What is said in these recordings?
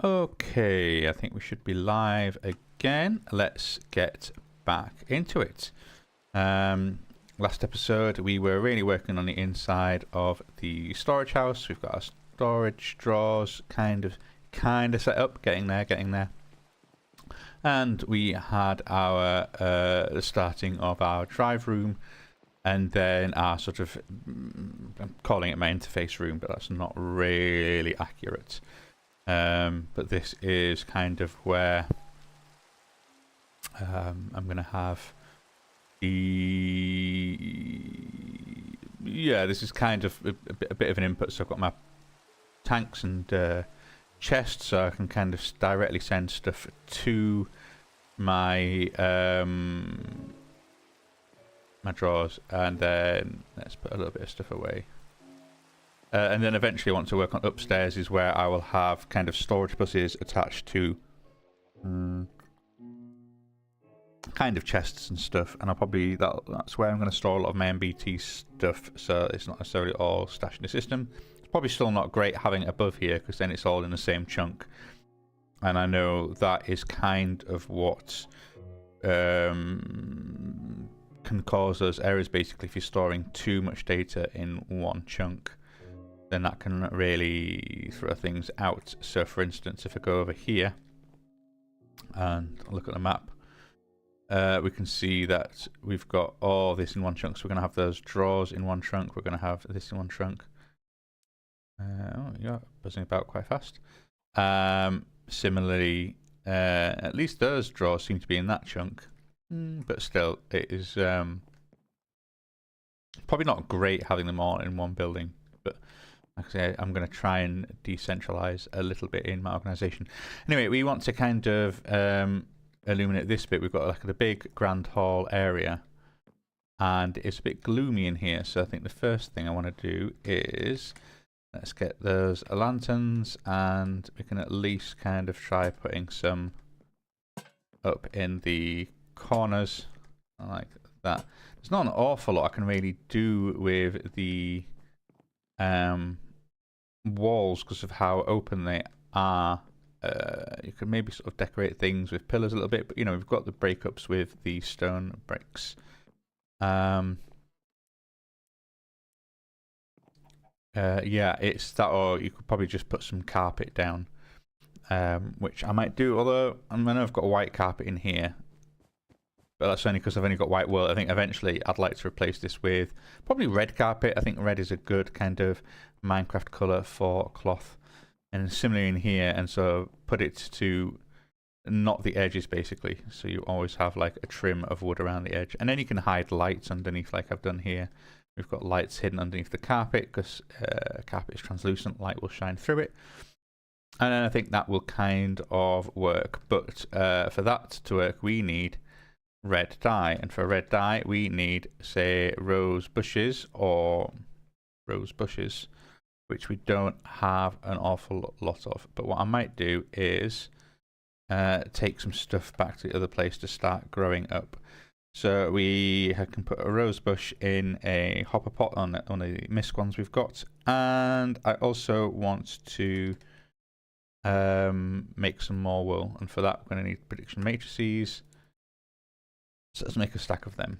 Okay, I think we should be live again. Let's get back into it. Last episode we were really working on the inside of the storage house. We've got our storage drawers kind of set up, getting there. And we had our the starting of our drive room, and then our sort of, I'm calling it my interface room, but that's not really accurate. But this is kind of where I'm going to have this is kind of a bit of an input. So I've got my tanks and chests, so I can kind of directly send stuff to my my drawers, and then let's put a little bit of stuff away. And then eventually I want to work on upstairs, is where I will have kind of storage buses attached to kind of chests and stuff, and I'll probably that's where I'm going to store a lot of my MBT stuff, so it's not necessarily all stashed in the system. It's probably still not great having it above here, because then it's all in the same chunk, and I know that is kind of what can cause those errors. Basically, if you're storing too much data in one chunk, then that can really throw things out. So for instance, if I go over here and look at the map, we can see that we've got all this in one chunk. So we're going to have those drawers in one chunk. We're going to have this in one chunk. Oh, you're buzzing about quite fast. Similarly, at least those drawers seem to be in that chunk. But still, it is probably not great having them all in one building. But like I say, I'm going to try and decentralize a little bit in my organization. Anyway, we want to kind of illuminate this bit. We've got like the big grand hall area, and it's a bit gloomy in here. So I think the first thing I want to do is let's get those lanterns, and we can at least kind of try putting some up in the corners like that. There's not an awful lot I can really do with the walls because of how open they are. You can maybe sort of decorate things with pillars a little bit, but you know, we've got the breakups with the stone bricks. Yeah, it's that, or you could probably just put some carpet down, which I might do, although I know I've got a white carpet in here, but that's only because I've only got white wool. I think eventually I'd like to replace this with probably red carpet. I think red is a good kind of Minecraft colour for cloth. And similarly in here, and so put it to not the edges basically. So you always have like a trim of wood around the edge. And then you can hide lights underneath like I've done here. We've got lights hidden underneath the carpet because carpet is translucent, light will shine through it. And then I think that will kind of work. But for that to work, we need red dye, and for red dye we need, say, rose bushes, which we don't have an awful lot of. But what I might do is take some stuff back to the other place to start growing up. So we can put a rose bush in a hopper pot on one of the misc ones we've got, and I also want to make some more wool, and for that we're going to need prediction matrices. So let's make a stack of them.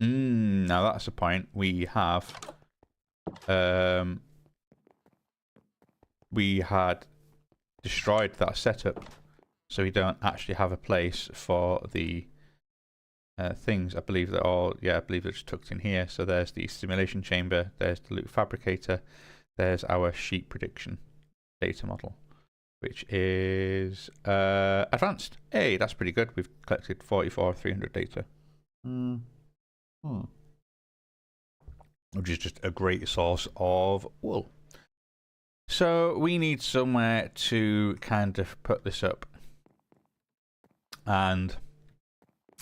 Now that's a point. We had destroyed that setup, so we don't actually have a place for the things. I believe they're all, I believe they're just tucked in here. So there's the simulation chamber, there's the loot fabricator, there's our sheep prediction data model, which is advanced. Hey, that's pretty good. We've collected 44,300 data. Which is just a great source of wool. So we need somewhere to kind of put this up. And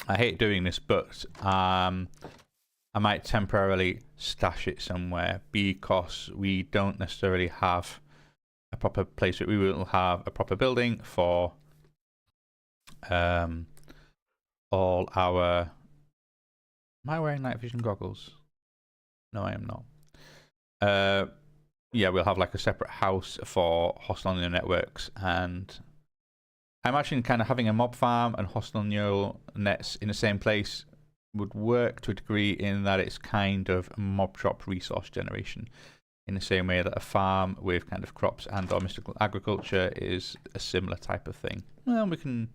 I hate doing this, but I might temporarily stash it somewhere because we don't necessarily have a proper place. We will have a proper building for all our... Am I wearing night vision goggles? No, I am not. yeah, we'll have like a separate house for hostile neural networks, and I imagine kind of having a mob farm and hostile neural nets in the same place would work to a degree, in that it's kind of mob drop resource generation, in the same way that a farm with kind of crops and or mystical agriculture is a similar type of thing. Well, we can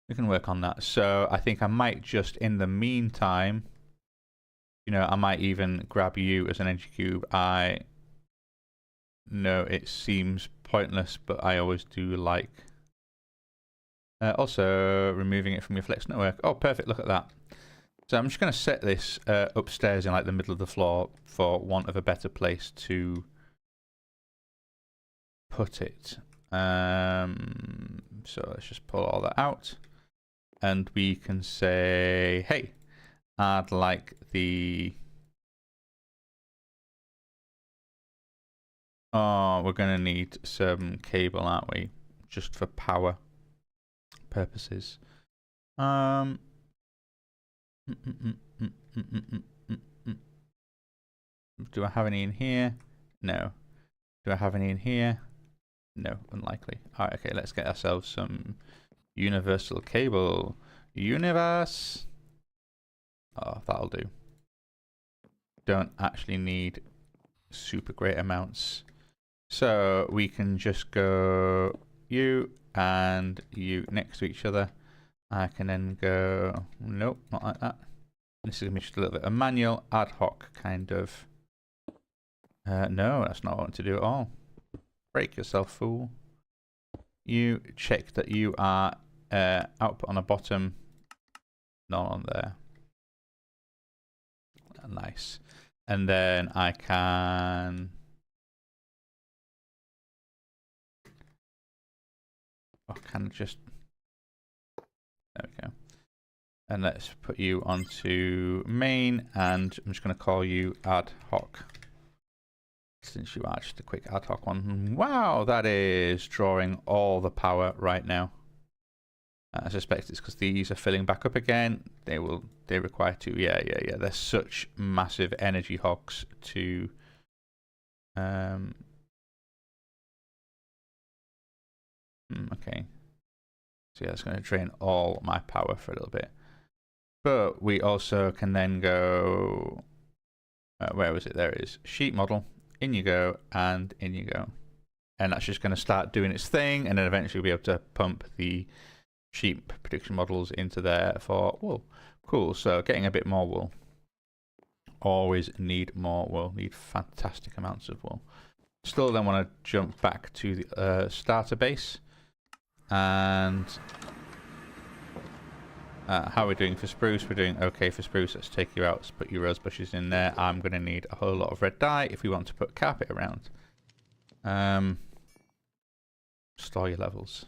work on that. So I think I might just, in the meantime, you know, I might even grab you as an energy cube. I know it seems pointless, but I always do like also removing it from your flex network. Oh, perfect, look at that. So I'm just going to set this upstairs in like the middle of the floor for want of a better place to put it. So let's just pull all that out, and we can say, hey, I'd like the... Oh, we're going to need some cable, aren't we? Just for power purposes. Do I have any in here? No. Do I have any in here? No, unlikely. Alright, okay, let's get ourselves some universal cable. Universe! Oh, that'll do. Don't actually need super great amounts. So we can just go you and you next to each other. I can then go, nope, not like that. This is going to be just a little bit of manual, ad hoc kind of. No, that's not what I want to do at all. Break yourself, fool. You check that you are output on the bottom, not on there. Nice. And then I can... Oh, can just... There we go. And let's put you onto main, and I'm just going to call you ad hoc. Since you are just a quick ad hoc one. Wow, that is drawing all the power right now. I suspect it's because these are filling back up again. They require to, yeah. They're such massive energy hogs to okay. So yeah, it's going to drain all my power for a little bit. But we also can then go, where was it? There it is. Sheet model. In you go, and in you go. And that's just going to start doing its thing, and then eventually we'll be able to pump the sheep prediction models into there for wool. Cool, so getting a bit more wool. Always need more wool. Need fantastic amounts of wool. Still then want to jump back to the starter base. And how are we doing for spruce? We're doing okay for spruce. Let's take you out. Let's put your rose bushes in there. I'm going to need a whole lot of red dye if we want to put carpet around. Store your levels.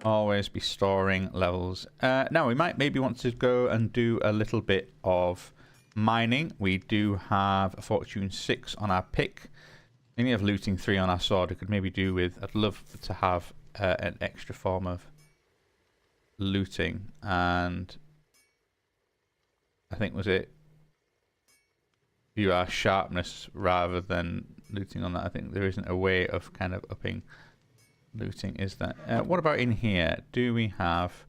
Always be storing levels. Now we might maybe want to go and do a little bit of mining. We do have a fortune 6 on our pick. And we have looting 3 on our sword. We could maybe do with... I'd love to have an extra form of looting, and I think was it you are sharpness rather than looting on that. I think there isn't a way of kind of upping looting, is that? What about in here? Do we have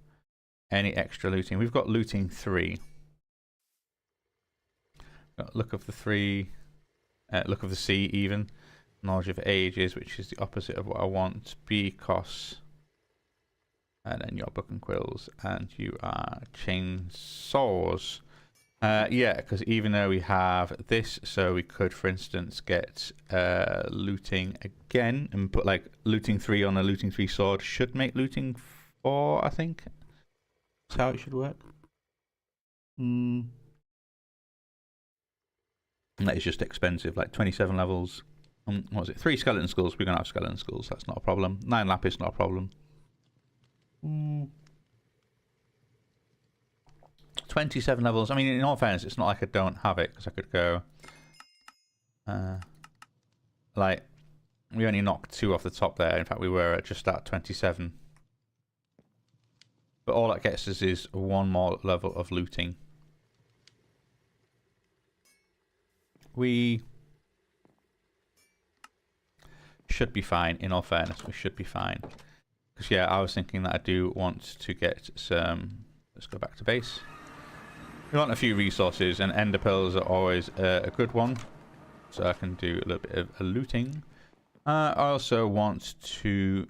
any extra looting? We've got looting 3. Got look of the 3, look of the sea even. Knowledge of ages, which is the opposite of what I want. Because... And then your book and quills, and you are chainsaws. Yeah, because even though we have this, so we could, for instance, get looting again and put like looting 3 on a looting 3 sword. Should make looting 4, I think. That's how it should work. That is just expensive, like 27 levels. What was it? 3 skeleton skulls. We're gonna have skeleton skulls. That's not a problem. 9 lapis, not a problem. 27 levels. I mean, in all fairness, it's not like I don't have it, because I could go like, we only knocked 2 off the top there. In fact, we were at just at 27, but all that gets us is 1 more level of looting. We should be fine. In all fairness, we should be fine. Because yeah, I was thinking that I do want to get some. Let's go back to base. We want a few resources, and ender pearls are always a good one. So I can do a little bit of looting. I also want to.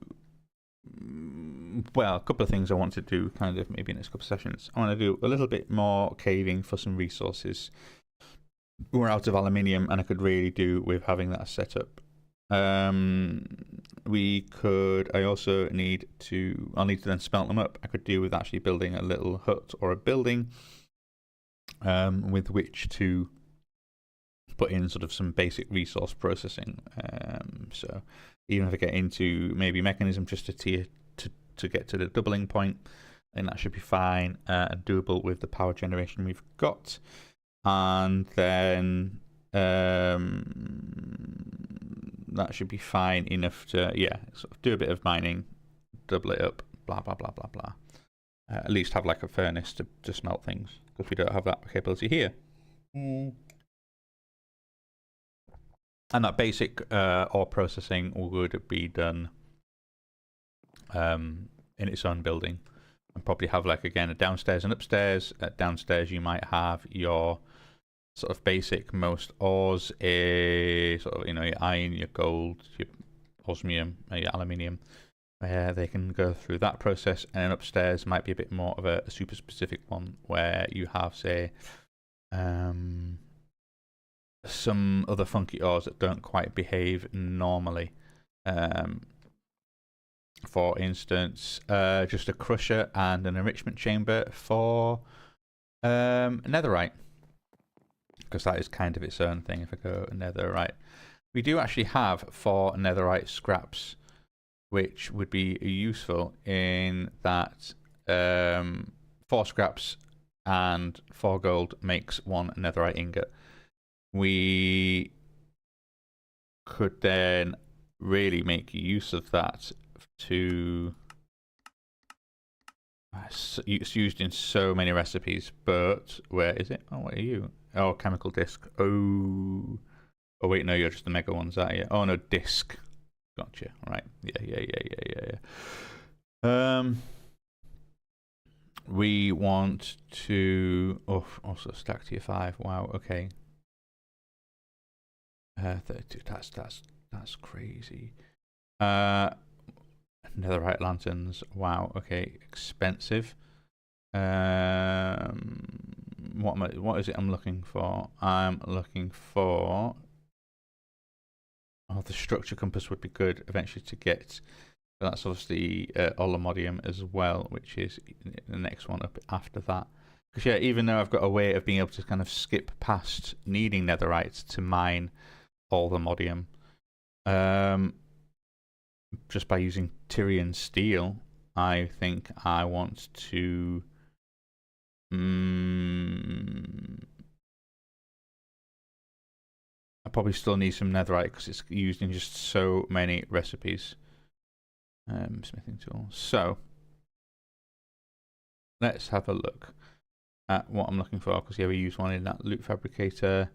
Well, a couple of things I want to do, kind of maybe in next couple of sessions. I want to do a little bit more caving for some resources. We're out of aluminium, and I could really do with having that set up. We could. I also need to. I'll need to then smelt them up. I could do with actually building a little hut or a building, with which to put in sort of some basic resource processing. So even if I get into maybe mechanism just to get to the doubling point, then that should be fine and doable with the power generation we've got. And then that should be fine enough to, yeah, sort of do a bit of mining, double it up, blah, blah, blah, blah, blah. At least have like a furnace to smelt things, because we don't have that capability here. And that basic ore processing would be done in its own building. And probably have, like, again, a downstairs and upstairs. Downstairs you might have your sort of basic most ores, sort of, you know, your iron, your gold, your osmium, your aluminium, where they can go through that process. And then upstairs might be a bit more of a super specific one, where you have, say, some other funky ores that don't quite behave normally. For instance, just a crusher and an enrichment chamber for netherite, because that is kind of its own thing. If I go netherite, we do actually have 4 netherite scraps, which would be useful in that 4 scraps and 4 gold makes 1 netherite ingot. We could then really make use of that to. It's used in so many recipes, but where is it? Oh, what are you? Oh, chemical disc. Oh, wait, no, you're just the mega ones, aren't you? Oh no, disc. Gotcha. Right. Yeah. We want to. Oh, also stack tier 5. Wow. Okay. 32. That's crazy. Netherite lanterns. Wow. Okay. Expensive. What is it I'm looking for? I'm looking for. Oh, the structure compass would be good eventually to get. But that's obviously Olymodium as well, which is the next one up after that. Because yeah, even though I've got a way of being able to kind of skip past needing netherite to mine all the modium, just by using Tyrian steel, I think I want to. I probably still need some netherite because it's used in just so many recipes. Smithing tool. So let's have a look at what I'm looking for, because yeah, we use one in that loot fabricator.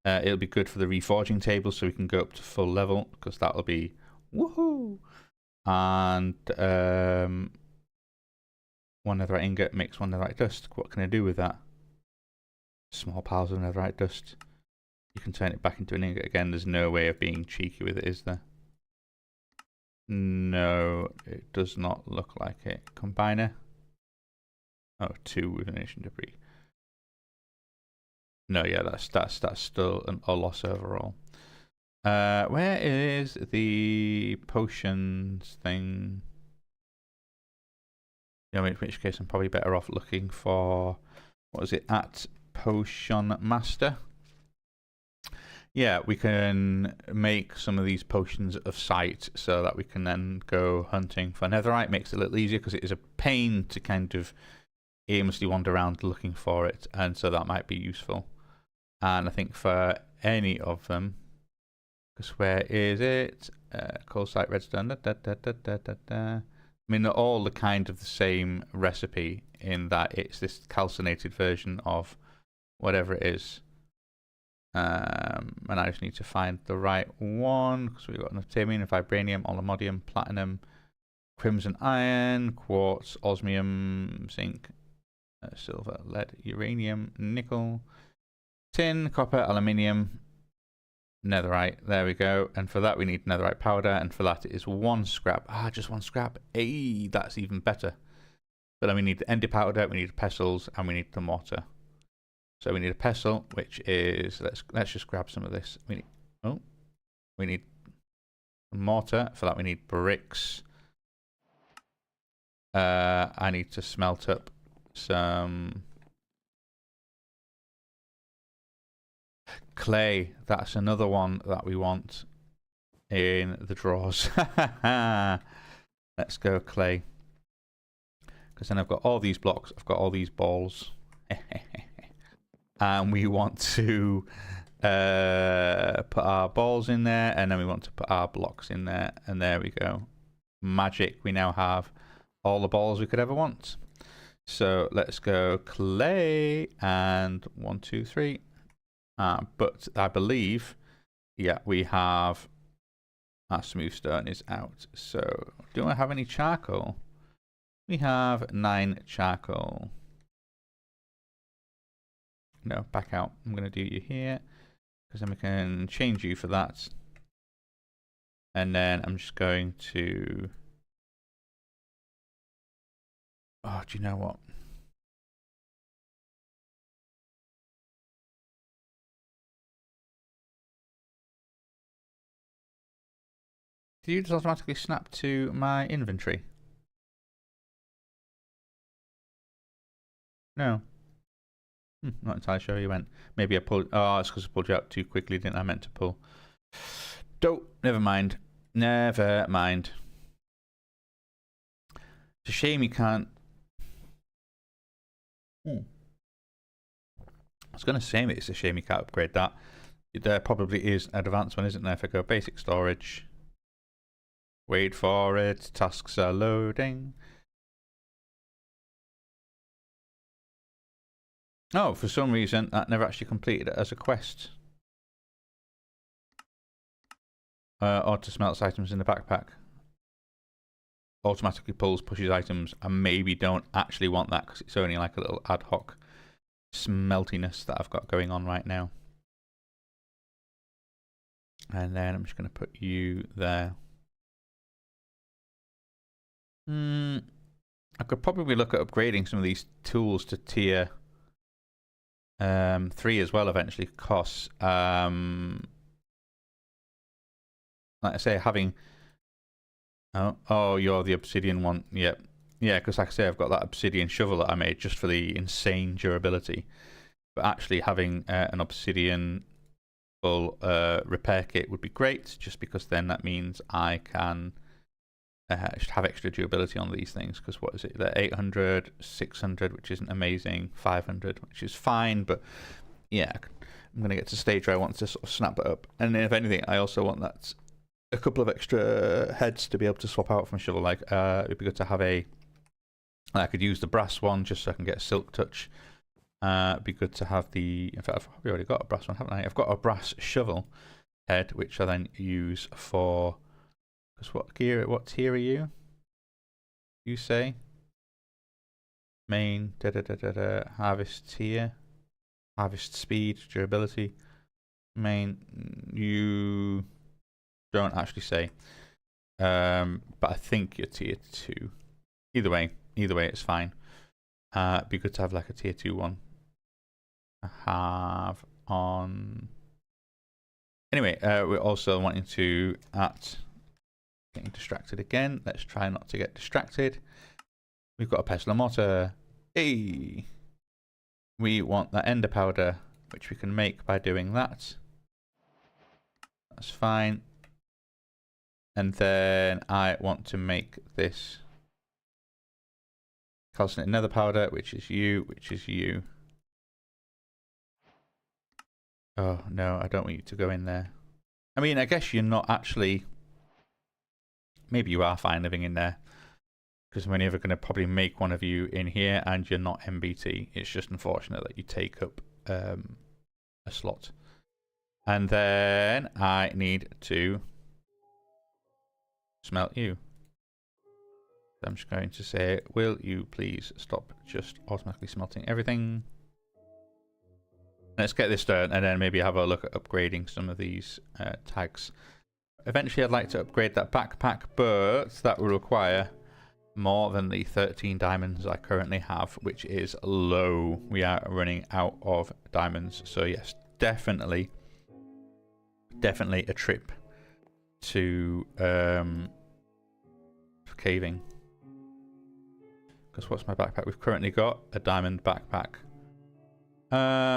It'll be good for the reforging table, so we can go up to full level, because that'll be woohoo. And 1 netherite ingot makes 1 netherite dust. What can I do with that? Small piles of netherite dust. You can turn it back into an ingot again. There's no way of being cheeky with it, is there? No, it does not look like it. Combiner. Oh, 2 with ignition debris. No, yeah, that's still a loss overall. Where is the potions thing? Yeah, in which case I'm probably better off looking for, what is it, at Potion Master. Yeah, we can make some of these potions of sight so that we can then go hunting for netherite. Makes it a little easier, because it is a pain to kind of aimlessly wander around looking for it, and so that might be useful. And I think for any of them, because where is it? Coal site, redstone. I mean, they're all the kind of the same recipe in that it's this calcinated version of whatever it is. And I just need to find the right one because we've got Neptunium, Vibranium, Olymodium, Platinum, Crimson Iron, Quartz, Osmium, Zinc, Silver, Lead, Uranium, Nickel, Tin, Copper, Aluminium, Netherite. There we go. And for that we need Netherite powder, and for that it is 1 scrap. Just 1 scrap. Hey, that's even better. But then we need the Ender powder, we need pestles, and we need the mortar. So we need a pestle, which is let's just grab some of this. We need mortar. For that we need bricks. I need to smelt up some clay. That's another one that we want in the drawers. Let's go clay. Because then I've got all these blocks. I've got all these balls. And we want to put our balls in there, and then we want to put our blocks in there, and there we go. Magic. We now have all the balls we could ever want. So let's go clay, and 1, 2, 3. But I believe, yeah, we have our smooth stone is out. So do I have any charcoal? We have 9 charcoal. No, back out. I'm going to do you here, because then we can change you for that. And then I'm just going to... Oh, do you know what? Did you just automatically snap to my inventory? No. Not entirely sure where you went. Maybe I pulled... Oh, it's because I pulled you out too quickly, didn't I? Meant to pull. Don't. Never mind. Never mind. It's a shame you can't... I was going to say it's a shame you can't upgrade that. There probably is an advanced one, isn't there? If I go basic storage. Wait for it. Tasks are loading. Oh, for some reason, that never actually completed it as a quest. Or to smelt items in the backpack. Automatically pulls, pushes items. I maybe don't actually want that because it's only like a little ad hoc smeltiness that I've got going on right now. And then I'm just going to put you there. I could probably look at upgrading some of these tools to tier 3 as well eventually. Costs. Like I say, having... Oh, you're the obsidian one. Yep. Yeah, because like I say, I've got that obsidian shovel that I made just for the insane durability. But actually having an obsidian full repair kit would be great, just because then that means I can have extra durability on these things. Because what is it? They're 800, 600, which isn't amazing, 500, which is fine. But yeah, I'm going to get to a stage where I want to sort of snap that up. And then if anything, I also want that a couple of extra heads to be able to swap out from a shovel. Like it'd be good to have a... I could use the brass one just so I can get a silk touch. It'd be good to have the... In fact, I've probably already got a brass one, haven't I? I've got a brass shovel head, which I then use for... Because what tier are you? You say? Main, harvest tier. Harvest speed, durability. Main, you don't actually say. But I think you're tier 2. Either way it's fine. It'd be good to have like a tier 2 one. I have on... Anyway, we're also wanting to getting distracted again. Let's try not to get distracted. We've got a pestle and mortar. Hey! We want that ender powder, which we can make by doing that. That's fine. And then I want to make this calcinate nether powder, which is you. Oh, no, I don't want you to go in there. I mean, I guess you're not actually... Maybe you are fine living in there. Because I'm only ever going to probably make one of you in here, and you're not MBT. It's just unfortunate that you take up a slot. And then I need to smelt you. I'm just going to say, will you please stop just automatically smelting everything? Let's get this done, and then maybe have a look at upgrading some of these tags. Eventually, I'd like to upgrade that backpack, but that will require more than the 13 diamonds I currently have, which is low. We are running out of diamonds. So yes, definitely a trip to caving. Because what's my backpack? We've currently got a diamond backpack.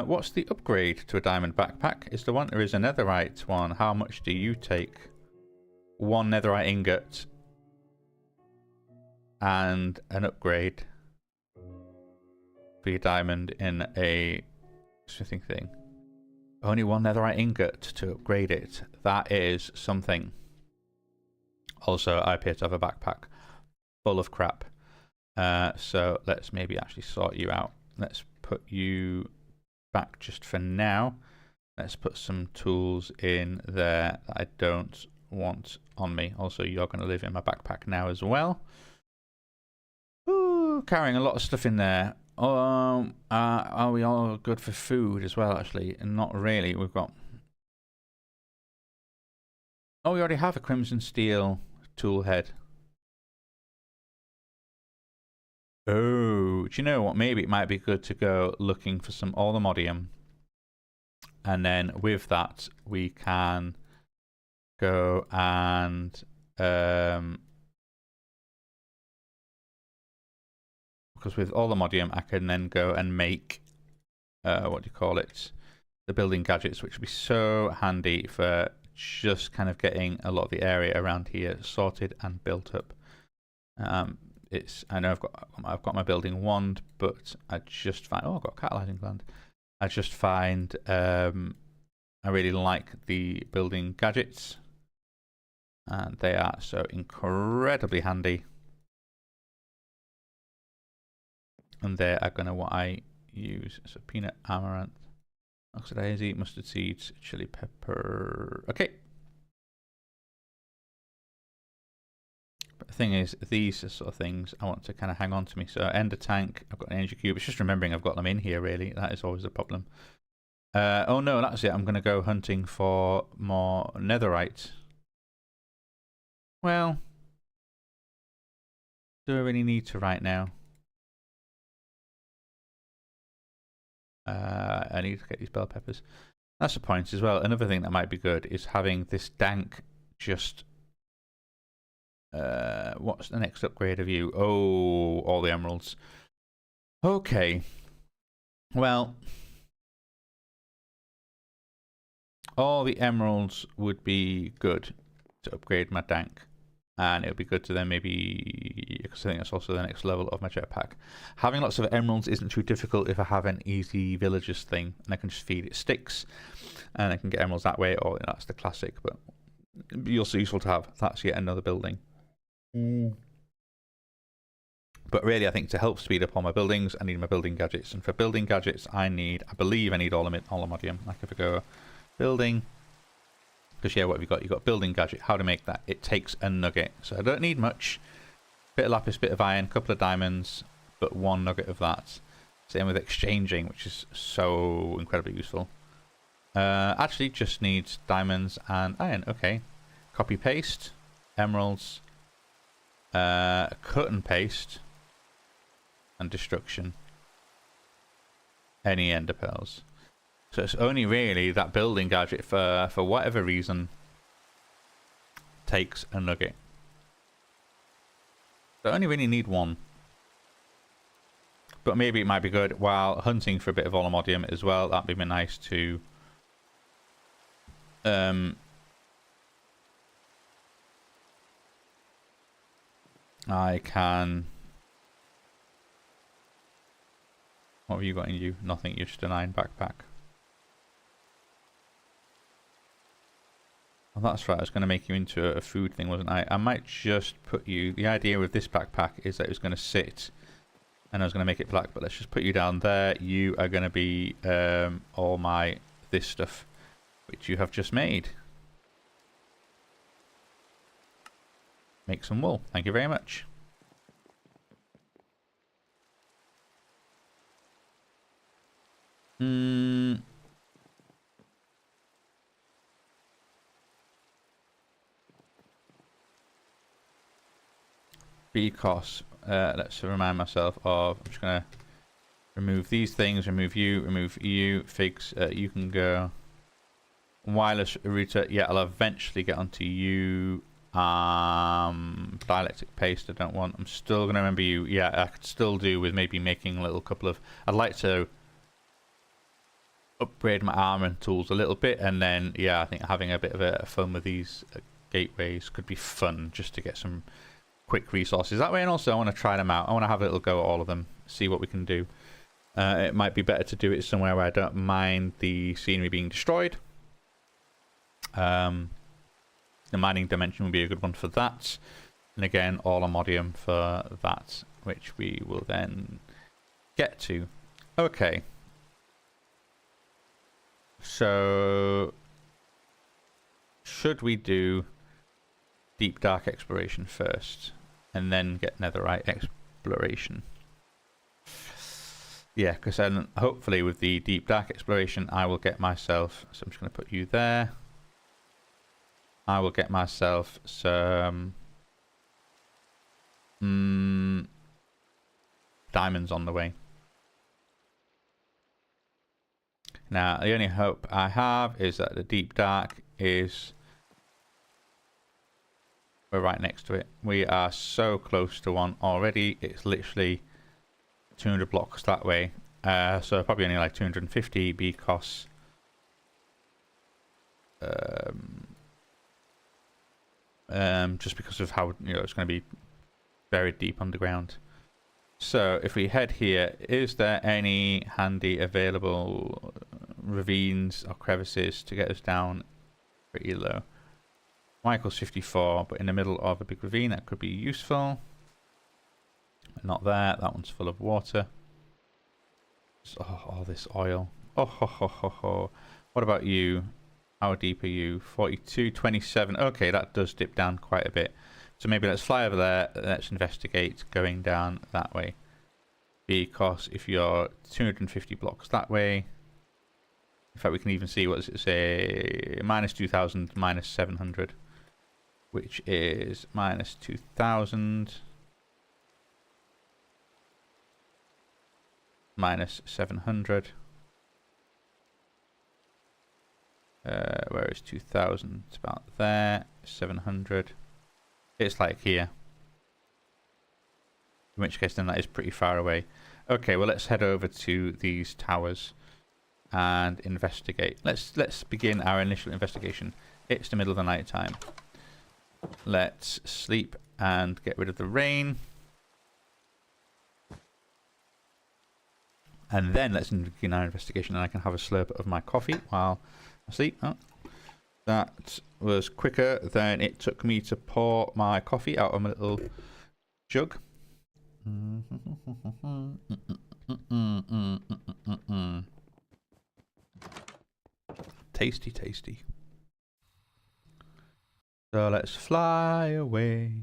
What's the upgrade to a diamond backpack? Is the one there is a netherite one? How much do you take? 1 netherite ingot and an upgrade for your diamond in a smithing thing. Only 1 netherite ingot to upgrade it. That is something. Also, I appear to have a backpack full of crap. So let's maybe actually sort you out. Let's put you back just for now. Let's put some tools in there that I don't want on me. Also, you're going to live in my backpack now as well. Ooh, carrying a lot of stuff in there. Are we all good for food as well, actually? And not really. We've got... Oh, we already have a crimson steel tool head. Oh, do you know what? Maybe it might be good to go looking for some aluminium. And then with that, we can go and... because with aluminium, I can then go and make... what do you call it? The building gadgets, which would be so handy for just kind of getting a lot of the area around here sorted and built up. I know I've got my building wand, but I just find I've got a catalyzing gland. I just find I really like the building gadgets, and they are so incredibly handy. And they are going to what I use. So peanut, amaranth, oxidized, mustard seeds, chili pepper. Okay. But the thing is, these are sort of things I want to kind of hang on to me. So ender tank, I've got an energy cube. It's just remembering I've got them in here, really. That is always a problem. Oh no, that's it. I'm going to go hunting for more netherite. Well, do I really need to right now? I need to get these bell peppers. That's the point as well. Another thing that might be good is having this dank just... what's the next upgrade of you? Oh, all the emeralds. Okay. Well, all the emeralds would be good to upgrade my dank. And it would be good to then maybe, because I think that's also the next level of my jetpack. Having lots of emeralds isn't too difficult if I have an easy villagers thing, and I can just feed it sticks, and I can get emeralds that way, or that's the classic, but it'd be also useful to have. That's yet another building. But really, I think to help speed up all my buildings, I need my building gadgets, and for building gadgets, I believe I need aluminium. Like if I go building... Because yeah, what have you got? You've got building gadget. How to make that? It takes a nugget. So I don't need much. Bit of lapis, bit of iron, couple of diamonds, but 1 nugget of that. Same with exchanging, which is so incredibly useful. Actually, just needs diamonds and iron. Okay. Copy paste, emeralds, cut and paste, and destruction. Any ender pearls. So it's only really that building gadget for whatever reason takes a nugget. So I only really need 1. But maybe it might be good while hunting for a bit of aluminium as well. That'd be nice to I can... What have you got in you? Nothing, you're just an iron backpack. Well, that's right, I was going to make you into a food thing, wasn't I? I might just put you... The idea with this backpack is that it was going to sit, and I was going to make it black, but let's just put you down there. You are going to be all my... this stuff. which you have just made. Make some wool. Thank you very much. Because let's remind myself of, I'm just gonna remove these things, remove you, Figs, you can go. Wireless router, yeah, I'll eventually get onto you. Dialectic paste I don't want. I'm still gonna remember you. Yeah, I could still do with maybe making a little couple of, I'd like to upgrade my armor and tools a little bit, and then yeah, I think having a bit of a fun with these gateways could be fun, just to get some quick resources that way. And also I want to try them out. I want to have a little go at all of them, see what we can do. It might be better to do it somewhere where I don't mind the scenery being destroyed. The mining dimension would be a good one for that, and again all Amodium for that, which we will then get to. Okay, so should we do deep dark exploration first and then get netherite exploration? Yeah, because then hopefully with the deep dark exploration I will get myself, so I'm just going to put you there, I will get myself some diamonds on the way. Now the only hope I have is that the deep dark is, we're right next to it. We are so close to one already. It's literally 200 blocks that way. So probably only like 250 because just because of how, you know, it's going to be buried deep underground. So if we head here, is there any handy available ravines or crevices to get us down pretty low? Y equals 54, but in the middle of a big ravine, that could be useful. Not there. That one's full of water. Oh, all this oil. Oh, ho, ho, ho, ho. What about you? How deep are you? 42, 27. Okay, that does dip down quite a bit. So maybe let's fly over there. Let's investigate going down that way. Because if you're 250 blocks that way, in fact, we can even see, what does it say? Minus 2,000, minus 700. Which is minus 2,000. Minus 700. Where is 2,000? It's about there. 700. It's like here. In which case then that is pretty far away. Okay, well let's head over to these towers and investigate. Let's begin our initial investigation. It's the middle of the night time. Let's sleep and get rid of the rain. And then let's begin our investigation, and I can have a slurp of my coffee while I sleep. Oh, that was quicker than it took me to pour my coffee out of my little jug. Tasty, tasty. So let's fly away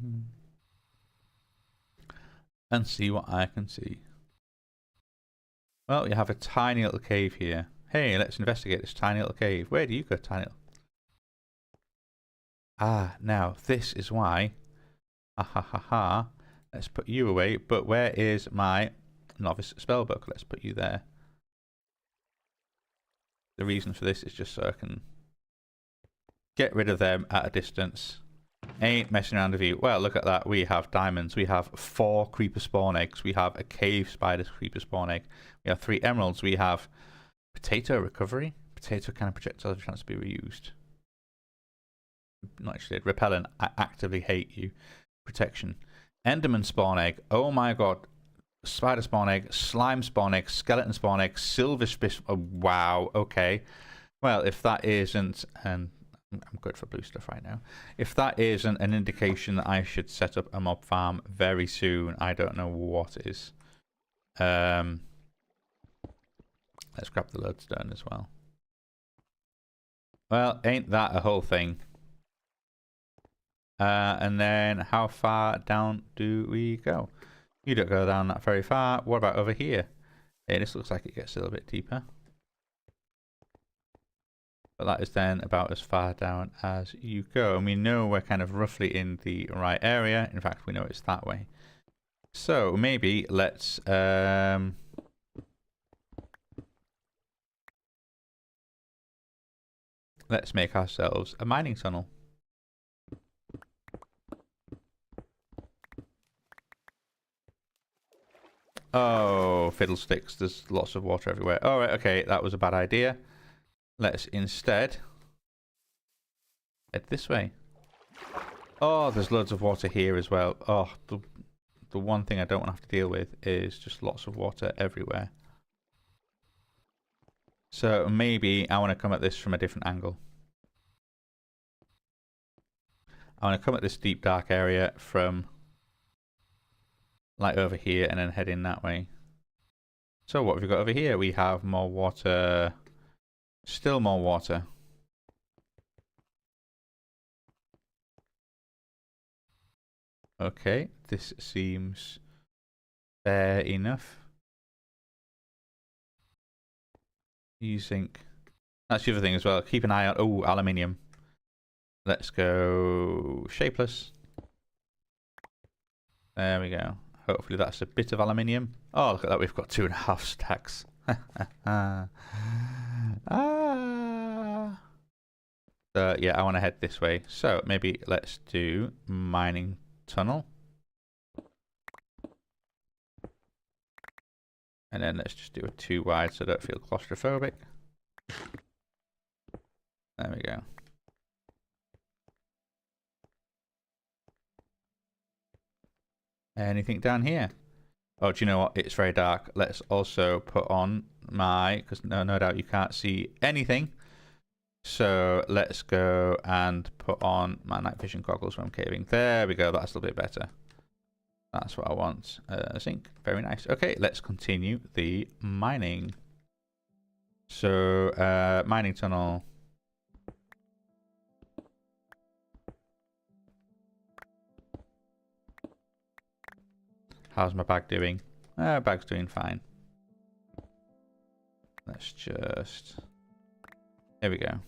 and see what I can see. Well, you have a tiny little cave here. Hey, let's investigate this tiny little cave. Where do you go, tiny little? Ah, now this is why. Ha ha ha ha. Let's put you away. But where is my novice spellbook? Let's put you there. The reason for this is just so I can get rid of them at a distance. Ain't messing around with you. Well, look at that. We have diamonds. We have 4 creeper spawn eggs. We have a cave spider's creeper spawn egg. We have 3 emeralds. We have potato recovery. Potato cannon projectiles have a chance to be reused. Not actually. Repellent. I actively hate you. Protection. Enderman spawn egg. Oh my god. Spider spawn egg. Slime spawn egg. Skeleton spawn egg. Silverfish. Oh, wow. Okay. Well, if that isn't... and I'm good for blue stuff right now. If that isn't an indication that I should set up a mob farm very soon, I don't know what is. Let's grab the lodestone as well. Well, ain't that a whole thing? And then how far down do we go? You don't go down that very far. What about over here? Yeah, this looks like it gets a little bit deeper. But that is then about as far down as you go. And we know we're kind of roughly in the right area. In fact, we know it's that way. So maybe let's make ourselves a mining tunnel. Oh, fiddlesticks, there's lots of water everywhere. All right, okay, that was a bad idea. Let's instead head this way. Oh, there's loads of water here as well. Oh, the one thing I don't want to have to deal with is just lots of water everywhere. So maybe I want to come at this from a different angle. I want to come at this deep dark area from like over here and then head in that way. So what have we got over here? We have more water. Still more water. Okay, this seems fair enough. Using... That's the other thing as well. Keep an eye out. Oh, aluminium. Let's go shapeless. There we go. Hopefully that's a bit of aluminium. Oh, look at that. We've got 2.5 stacks. So, yeah, I want to head this way. So, maybe let's do mining tunnel. And then let's just do a 2 wide so I don't feel claustrophobic. There we go. Anything down here? Oh, do you know what? It's very dark. Let's also put on my... Because no doubt you can't see anything. So let's go and put on my night vision goggles when I'm caving. There we go. That's a little bit better. That's what I want. Zinc. Very nice. Okay, let's continue the mining. So, mining tunnel. How's my bag doing? Bag's doing fine. Let's just... There we go.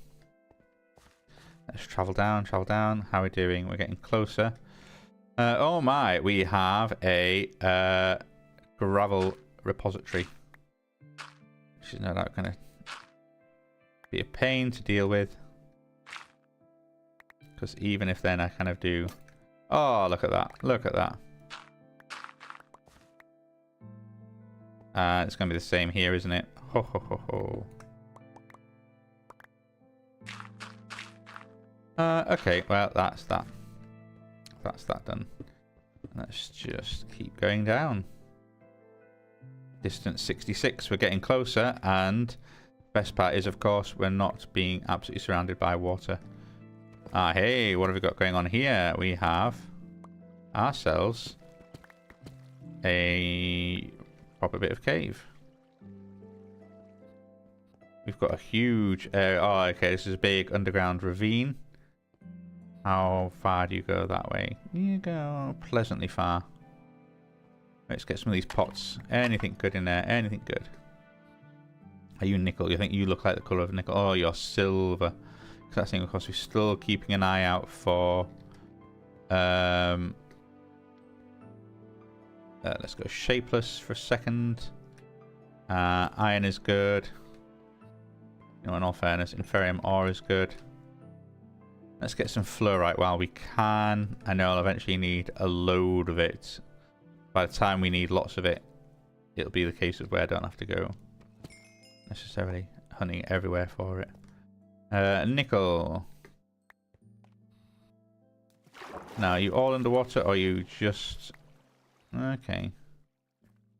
Let's travel down, travel down. How are we doing? We're getting closer. Oh my, we have a gravel repository. Which is no doubt going to be a pain to deal with. Because even if then I kind of do... Oh, look at that. Look at that. It's going to be the same here, isn't it? Ho, ho, ho, ho. Okay, well, that's that. That's that done. Let's just keep going down. Distance 66, we're getting closer, and best part is, of course, we're not being absolutely surrounded by water. Ah, hey, what have we got going on here? We have ourselves a proper bit of cave. We've got a huge area. Oh, okay, this is a big underground ravine. How far do you go that way? You go pleasantly far. Let's get some of these pots. Anything good in there? Anything good? Are you nickel? You think you look like the colour of nickel? Oh, you're silver. Because that's thing, of course, we're still keeping an eye out for... let's go shapeless for a second. Iron is good. You know, in all fairness, inferium ore is good. Let's get some fluorite while we can. I know I'll eventually need a load of it. By the time we need lots of it, it'll be the case of where I don't have to go necessarily hunting everywhere for it. Nickel. Now, are you all underwater or are you just... Okay.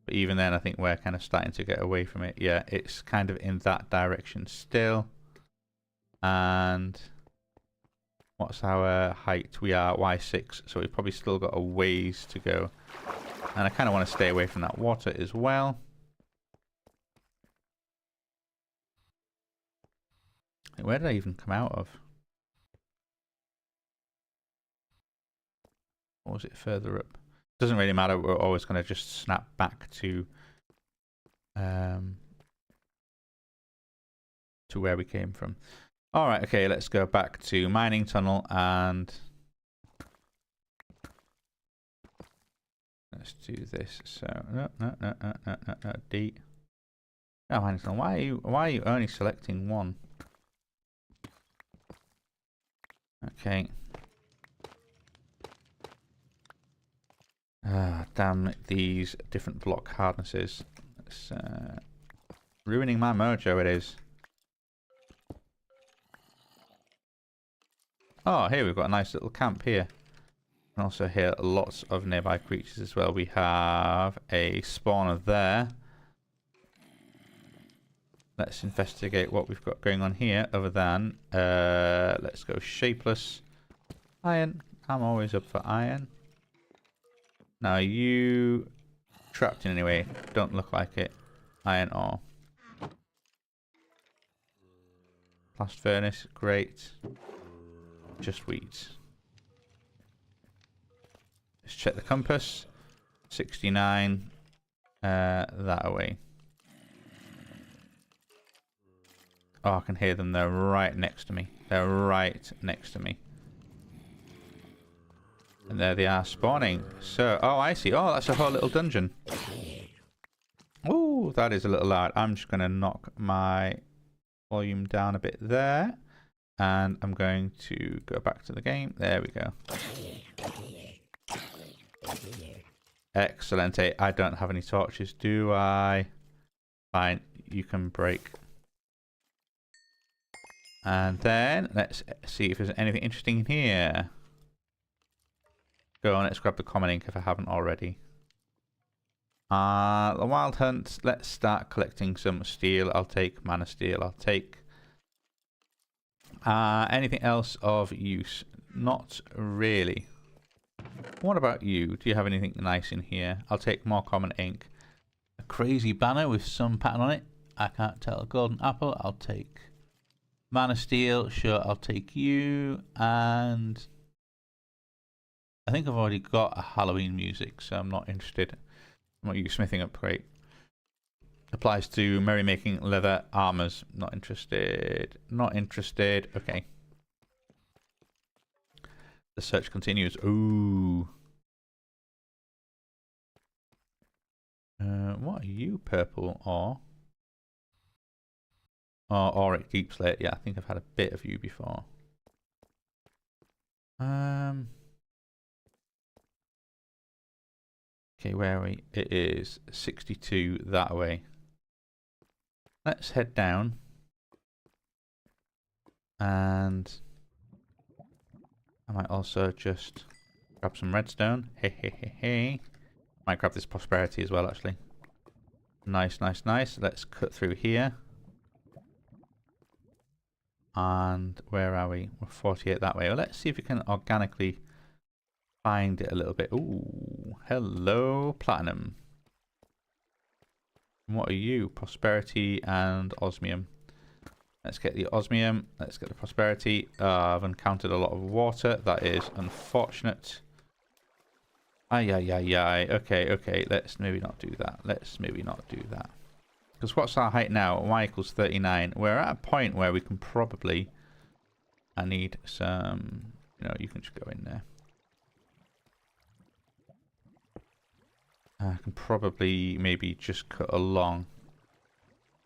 But even then, I think we're kind of starting to get away from it. Yeah, it's kind of in that direction still. And... What's our height? We are Y6, so we've probably still got a ways to go. And I kind of want to stay away from that water as well. Where did I even come out of? Or was it further up? Doesn't really matter. We're always going to just snap back to where we came from. All right. Okay. Let's go back to mining tunnel and let's do this. So no. D. Oh, mining tunnel. Why are you only selecting one? Okay. Ah, damn these different block hardnesses. It's ruining my mojo, it is. Oh, here we've got a nice little camp here. And also here, lots of nearby creatures as well. We have a spawner there. Let's investigate what we've got going on here, other than, let's go shapeless. Iron. I'm always up for iron. Now you trapped in any way, don't look like it. Iron ore. Blast furnace, great. Just wheat. Let's check the compass. 69. That away. Oh, I can hear them. They're right next to me. They're right next to me. And there they are spawning. So, oh, I see. Oh, that's a whole little dungeon. Oh, that is a little loud. I'm just going to knock my volume down a bit there. And I'm going to go back to the game. There we go. Excellent. I don't have any torches, do I? Fine. You can break. And then let's see if there's anything interesting in here. Go on, let's grab the common ink if I haven't already. The wild hunt. Let's start collecting some steel. I'll take mana steel. I'll take anything else of use. Not really. What about you? Do you have anything nice in here? I'll take more common ink. A crazy banner with some pattern on it. I can't tell. A golden apple. I'll take mana steel. Sure, I'll take you. And I think I've already got a Halloween music, so I'm not interested. What are you smithing up? Great. Applies to merrymaking leather armors. Not interested. Not interested. Okay. The search continues. Ooh. What are you? Purple or? Oh, auric deep slate. Yeah, I think I've had a bit of you before. Okay, where are we? It is 62 that way. Let's head down. And I might also just grab some redstone. Hey. Might grab this prosperity as well, actually. Nice. Let's cut through here. And where are we? We're 48 that way. Well, let's see if we can organically find it a little bit. Ooh, hello, platinum. And what are you? Prosperity and osmium. Let's get the osmium. Let's get the prosperity. I've encountered a lot of water. That is unfortunate. Okay. Let's maybe not do that. Because what's our height now? Y equals 39. We're at a point where we can probably... I need some... you can just go in there. I can probably maybe just cut along.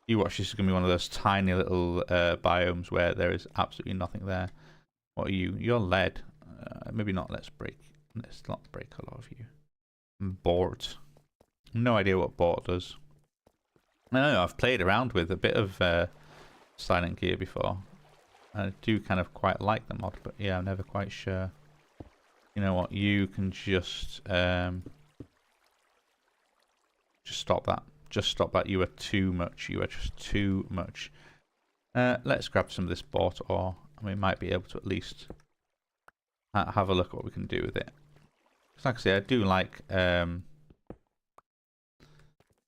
You watch, this is going to be one of those tiny little biomes where there is absolutely nothing there. What are you? You're lead. Maybe not. Let's not break a lot of you. Board. No idea what board does. I know I've played around with a bit of silent gear before. I do kind of quite like the mod, but yeah, I'm never quite sure. You know what? You can just stop that. Just stop that. You are too much. You are just too much. Let's grab some of this bought ore, and we might be able to at least have a look at what we can do with it. Because like I say, I do like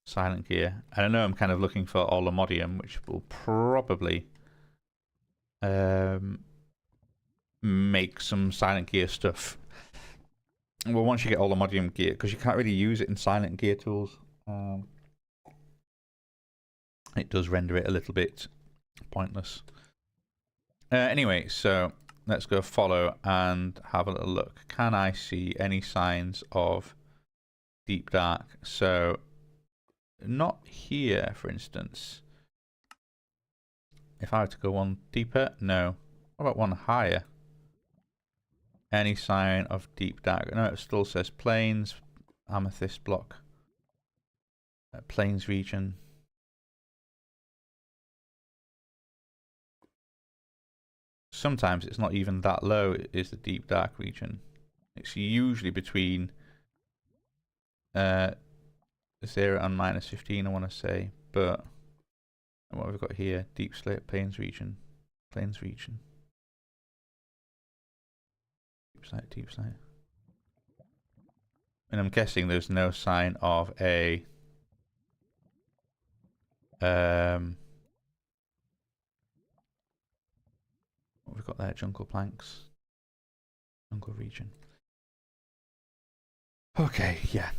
silent gear. And I know I'm kind of looking for Olamodium, which will probably make some silent gear stuff. Well, once you get all the modium gear, because you can't really use it in silent gear tools, it does render it a little bit pointless. Anyway, so let's go follow and have a little look. Can I see any signs of deep dark? So not here, for instance. If I were to go one deeper, no. What about one higher? Any sign of deep dark? No, it still says plains, amethyst block, plains region. Sometimes it's not even that low, it is the deep dark region. It's usually between 0 and -15, I want to say. But what have we got here? Deep slate, plains region. Plains region. Deep slate. And I'm guessing there's no sign of a what have we got there? Jungle planks. Jungle region. Okay, yeah.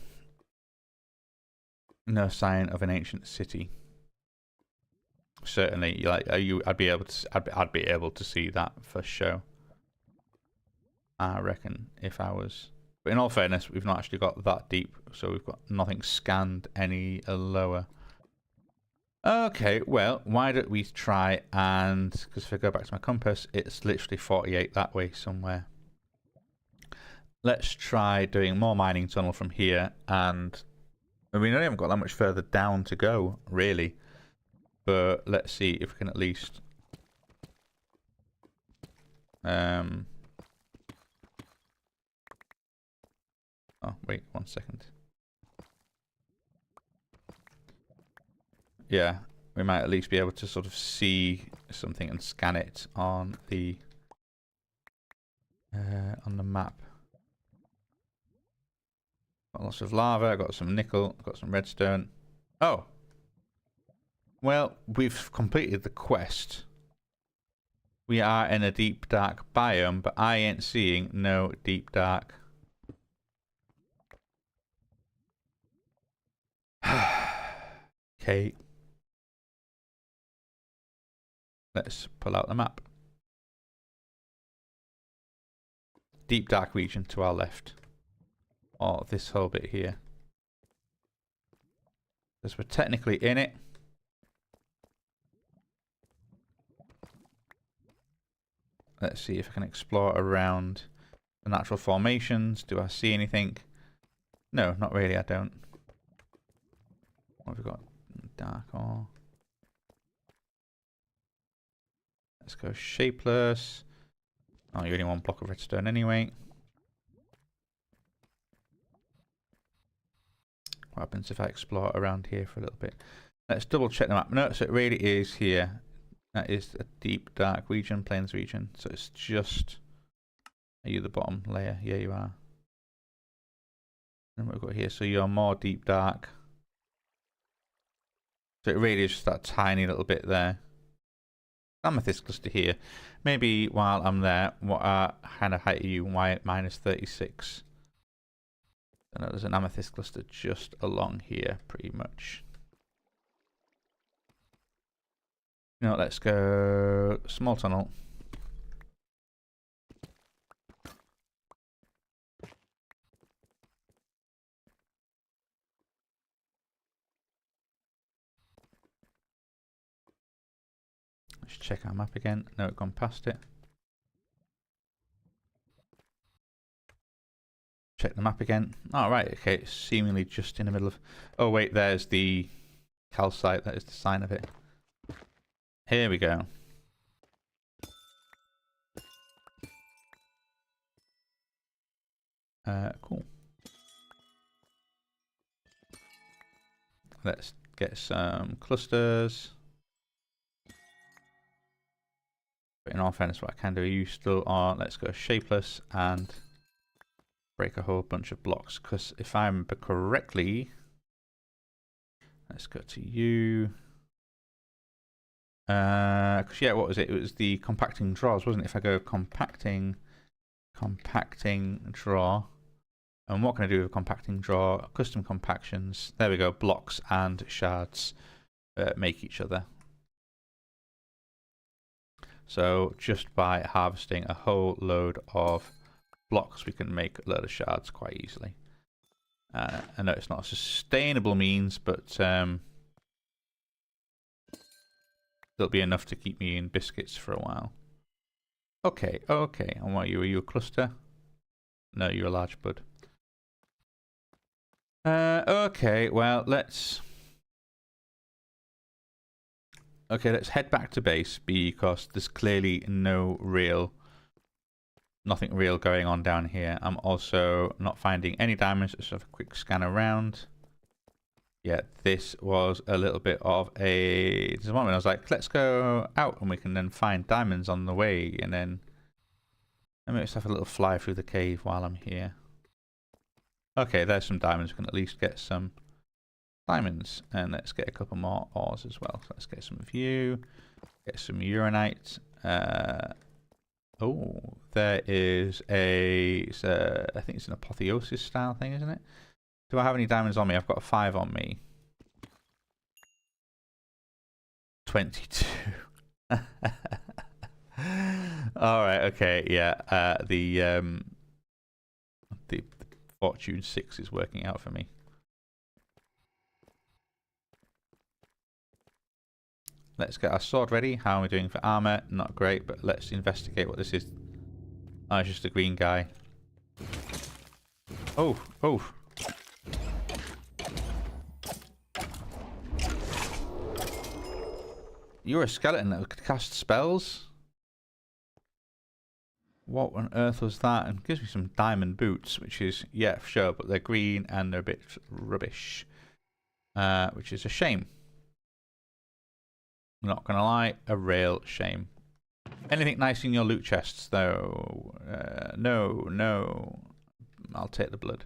No sign of an ancient city. Certainly, I'd be able to see that for sure. I reckon if I was, but in all fairness, we've not actually got that deep, so we've got nothing scanned any lower. Okay, well, why don't we try and, because if I go back to my compass, it's literally 48 that way somewhere. Let's try doing more mining tunnel from here, and we haven't got that much further down to go, really. But let's see if we can at least oh, wait 1 second. Yeah, we might at least be able to sort of see something and scan it on the map. Got lots of lava, got some nickel, got some redstone. Oh! Well, we've completed the quest. We are in a deep dark biome, but I ain't seeing no deep dark. Okay. Let's pull out the map. Deep dark region to our left. Or this whole bit here. Because we're technically in it. Let's see if I can explore around the natural formations. Do I see anything? No, not really, I don't. What have we got? Dark ore. Let's go shapeless. Oh, you only want 1 block of redstone anyway. What happens if I explore around here for a little bit? Let's double check the map. No, so it really is here. That is a deep dark region, plains region. So it's just... Are you the bottom layer? Yeah, you are. And what we've got here, so you're more deep dark. So it really is just that tiny little bit there. Amethyst cluster here. Maybe while I'm there, what kind of height are you? Why at -36? I know there's an amethyst cluster just along here, pretty much. You know, let's go small tunnel. Let's check our map again. No, it's gone past it. Check the map again. Oh, right, okay, it's seemingly just in the middle of... Oh, wait, there's the calcite. That is the sign of it. Here we go. Cool. Let's get some clusters. But in all fairness, what I can do, you still are... Let's go shapeless and break a whole bunch of blocks. Because if I remember correctly... Let's go to you... Because yeah, what was it? It was the compacting drawers, wasn't it? If I go compacting drawer, and what can I do with a compacting drawer? Custom compactions. There we go. Blocks and shards make each other. So just by harvesting a whole load of blocks, we can make a load of shards quite easily. I know it's not a sustainable means, but there'll be enough to keep me in biscuits for a while. Okay, okay. And what are you? Are you a cluster? No, you're a large bud. Okay, well, let's head back to base because there's clearly nothing real going on down here. I'm also not finding any diamonds. Let's have a quick scan around. Yeah, this was a little bit of a disappointment. I was like, let's go out and we can then find diamonds on the way. And then let me just have a little fly through the cave while I'm here. Okay, there's some diamonds. We can at least get some diamonds. And let's get a couple more ores as well. So let's get some of you. Get some uranite. Oh, there is I think it's an apotheosis style thing, isn't it? Do I have any diamonds on me? I've got 5 on me. 22. Alright, okay, yeah. The Fortune 6 is working out for me. Let's get our sword ready. How are we doing for armor? Not great, but let's investigate what this is. Oh, it's just a green guy. Oh, oh. You're a skeleton that could cast spells? What on earth was that? And gives me some diamond boots, which is, yeah, sure, but they're green and they're a bit rubbish. Which is a shame. Not gonna lie, a real shame. Anything nice in your loot chests, though? No, no. I'll take the blood.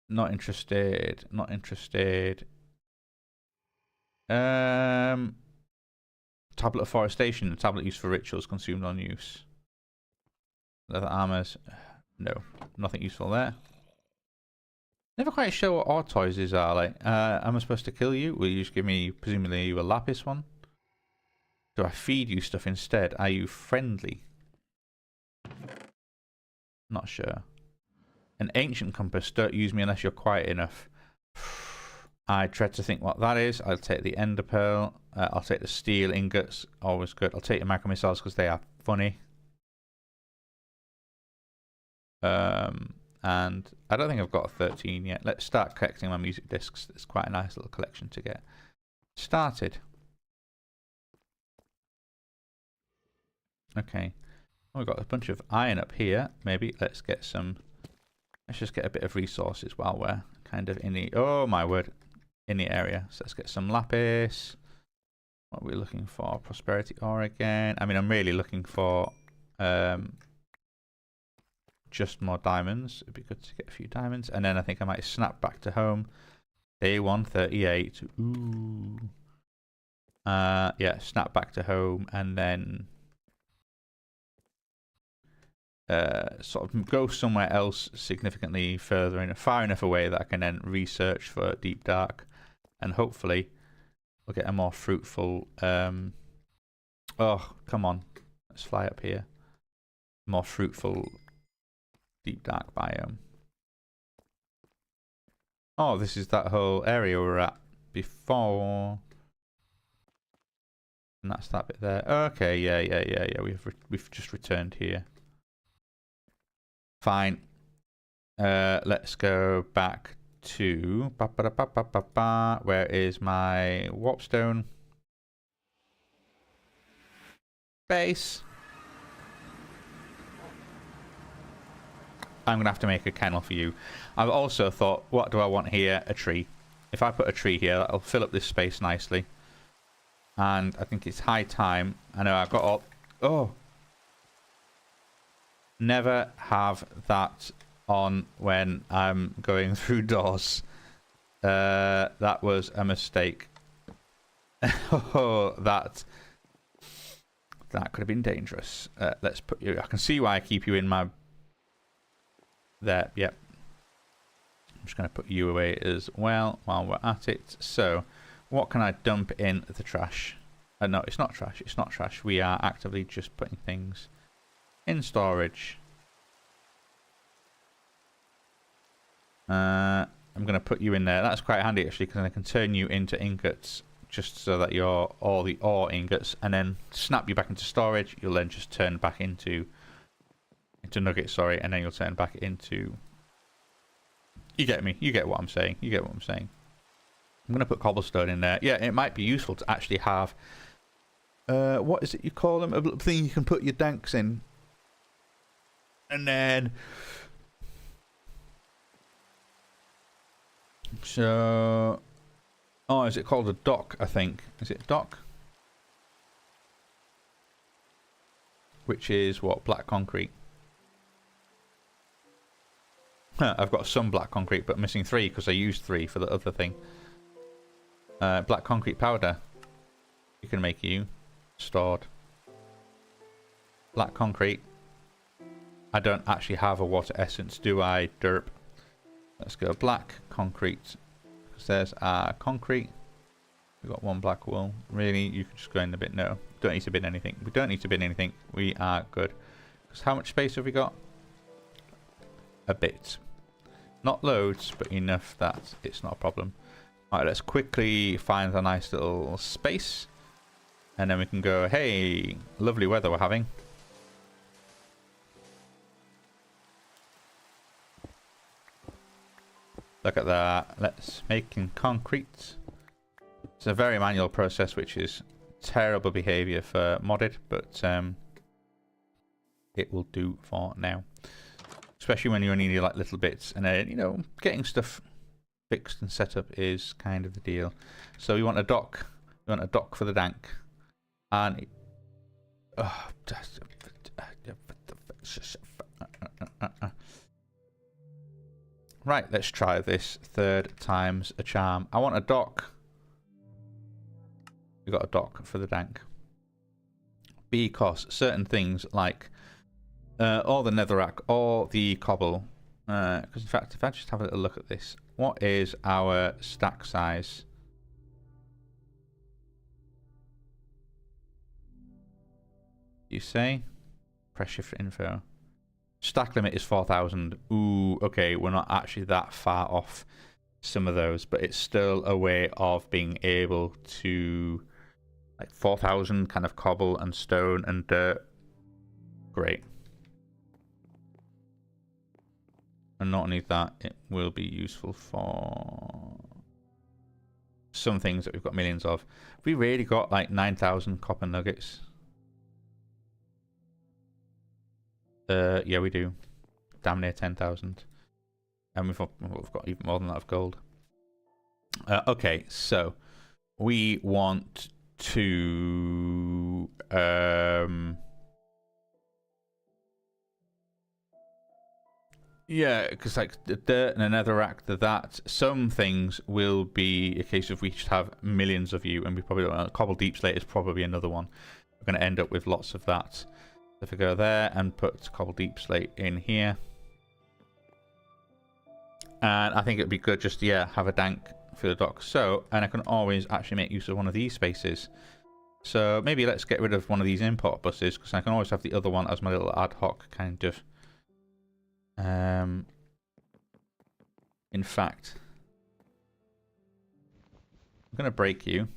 Not interested. Not interested. Tablet of forestation. A tablet used for rituals, consumed on use. Leather armors. No, nothing useful there. Never quite sure what our toys are like. Am I supposed to kill you? Will you just give me, presumably, you a lapis one? Do I feed you stuff instead? Are you friendly? Not sure. An ancient compass. Don't use me unless you're quiet enough. I dread to think what that is. I'll take the ender pearl. I'll take the steel ingots. Always good. I'll take the macro missiles because they are funny. And I don't think I've got a 13 yet. Let's start collecting my music discs. It's quite a nice little collection to get started. Okay. Oh, we've got a bunch of iron up here. Maybe let's get some. Let's just get a bit of resources while we're kind of in the. Oh my word. In the area. So let's get some lapis. What are we looking for? Prosperity ore again. I mean, I'm really looking for just more diamonds. It'd be good to get a few diamonds. And then I think I might snap back to home. Day 138. Ooh. Yeah, snap back to home and then sort of go somewhere else significantly further and far enough away that I can then research for deep dark, and hopefully we'll get a more fruitful. Oh, come on, let's fly up here. More fruitful deep dark biome. Oh, this is that whole area we were at before, and that's that bit there. Okay, yeah. We've just returned here. Fine. Let's go back to where is my warpstone base? I'm gonna have to make a kennel for you. I've also thought, what do I want here? A tree. If I put a tree here, that'll fill up this space nicely. And I think it's high time. I know I've got all. Oh. Never have that on when I'm going through doors. That was a mistake. Oh, that That could have been dangerous. Let's put you... I can see why I keep you in my... There, yep. I'm just going to put you away as well while we're at it. So, what can I dump in the trash? No, it's not trash. It's not trash. We are actively just putting things in storage. I'm going to put you in there. That's quite handy, actually, because I can turn you into ingots, just so that you're all the ore ingots, and then snap you back into storage. You'll then just turn back into nuggets, sorry, and then you'll turn back into... You get me. You get what I'm saying. You get what I'm saying. I'm going to put cobblestone in there. Yeah, it might be useful to actually have... what is it you call them? A little thing you can put your danks in. And then... So... Oh, is it called a dock, I think? Is it dock? Which is what? Black concrete. I've got some black concrete, but missing 3 because I used 3 for the other thing. Black concrete powder. You can make you. Stored. Black concrete. I don't actually have a water essence, do I? Derp. Let's go black concrete. Because there's our concrete. We've got 1 black wool. Really? You could just go in the bin. No. Don't need to bin anything. We don't need to bin anything. We are good. Because how much space have we got? A bit. Not loads, but enough that it's not a problem. Alright, let's quickly find a nice little space. And then we can go, hey, lovely weather we're having. Look at that. Let's making concrete. It's a very manual process, which is terrible behavior for modded, but it will do for now. Especially when you only need like little bits, and then, you know, getting stuff fixed and set up is kind of the deal. So we want a dock. We want a dock for the dank. And right, let's try this 3rd time's a charm. I want a dock. We got a dock for the dank. Because certain things like or the netherrack or the cobble, because in fact, if I just have a little look at this, what is our stack size? You say? Press shift for info. Stack limit is 4,000. Ooh, okay, we're not actually that far off some of those, but it's still a way of being able to, like 4,000 kind of cobble and stone and dirt. Great. And not only that, it will be useful for some things that we've got millions of. We really got like 9,000 copper nuggets. Yeah, we do. Damn near 10,000. And we've got even more than that of gold. Okay, so we want to... yeah, because like the dirt and another rack, that some things will be a case of we should have millions of you, and we probably don't. Cobble deep slate is probably another one. We're going to end up with lots of that. If I go there and put cobble deep slate in here, and I think it'd be good just to have a dank for the dock. So, and I can always actually make use of one of these spaces. So maybe let's get rid of one of these import buses, because I can always have the other one as my little ad hoc kind of. In fact, I'm going to break you.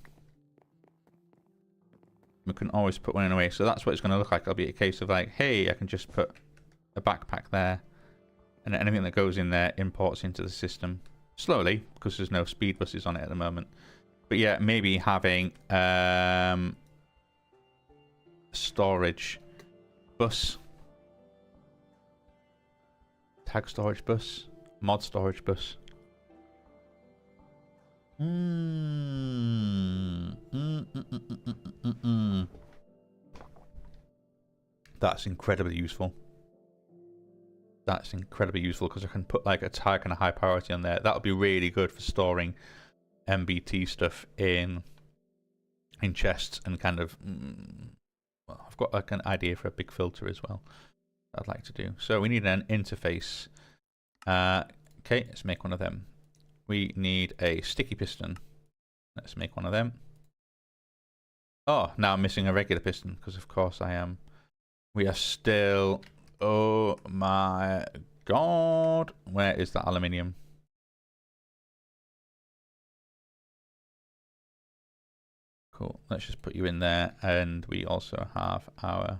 We can always put one in away. So that's what it's going to look like. It'll be a case of like, hey, I can just put a backpack there. And anything that goes in there imports into the system slowly, because there's no speed buses on it at the moment. But yeah, maybe having storage bus. Tag storage bus. Mod storage bus. That's incredibly useful. That's incredibly useful because I can put like a tag and a high priority on there. That'll be really good for storing MBT stuff in chests and kind of well, I've got like an idea for a big filter as well I'd like to do. So we need an interface. Okay, let's make one of them. We need a sticky piston. Let's make one of them. Oh, now I'm missing a regular piston because of course I am. We are still... Oh my god. Where is that aluminium? Cool. Let's just put you in there. And we also have our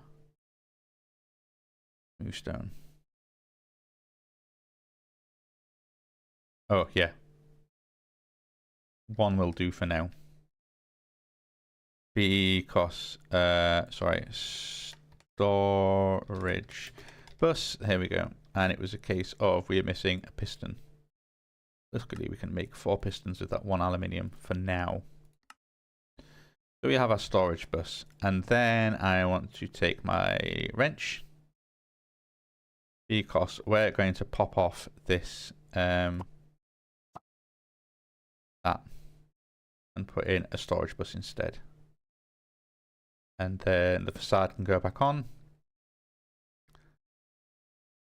moonstone. Oh, yeah. One will do for now. Because, sorry, storage bus. Here we go. And it was a case of we are missing a piston. Luckily, we can make 4 pistons with that 1 aluminium for now. So we have our storage bus. And then I want to take my wrench. Because we're going to pop off this, that. And put in a storage bus instead. And then the facade can go back on.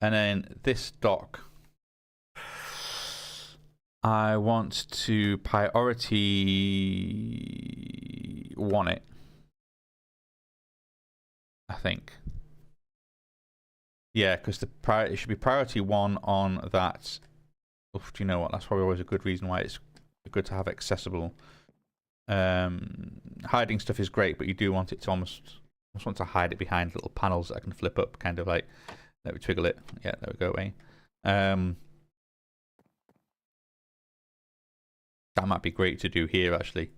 And then this dock, I want to priority 1 it, I think. Yeah, because it should be priority 1 on that. Oof, do you know what? That's probably always a good reason why it's good to have accessible. Hiding stuff is great, but you do want it to almost want to hide it behind little panels that I can flip up, kind of like, let me twiggle it. Yeah, there we go away. That might be great to do here, actually.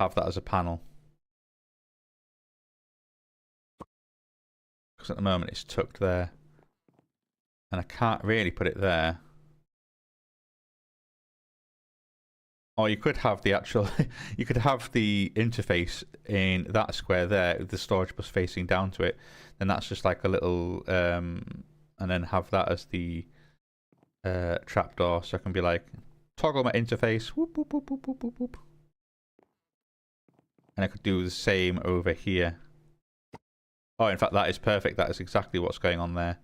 Have that as a panel. Because at the moment it's tucked there. And I can't really put it there. Or you could have the actual, you could have the interface in that square there, with the storage bus facing down to it. Then that's just like a little, and then have that as the trapdoor. So I can be like, toggle my interface, whoop, whoop, whoop, whoop, whoop, whoop, whoop. And I could do the same over here. Oh, in fact, that is perfect. That is exactly what's going on there.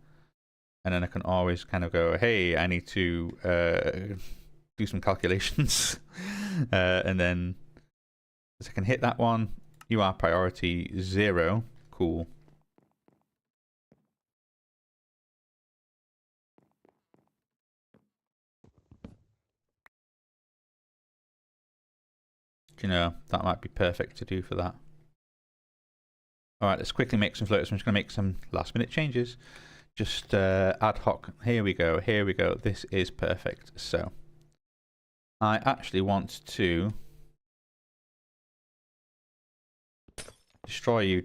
And then I can always kind of go, hey, I need to do some calculations. And then as I can hit that one, you are priority 0. Cool. You know, that might be perfect to do for that. All right, let's quickly make some floats. I'm just going to make some last minute changes. Just ad hoc. Here we go. Here we go. This is perfect. So I actually want to destroy you.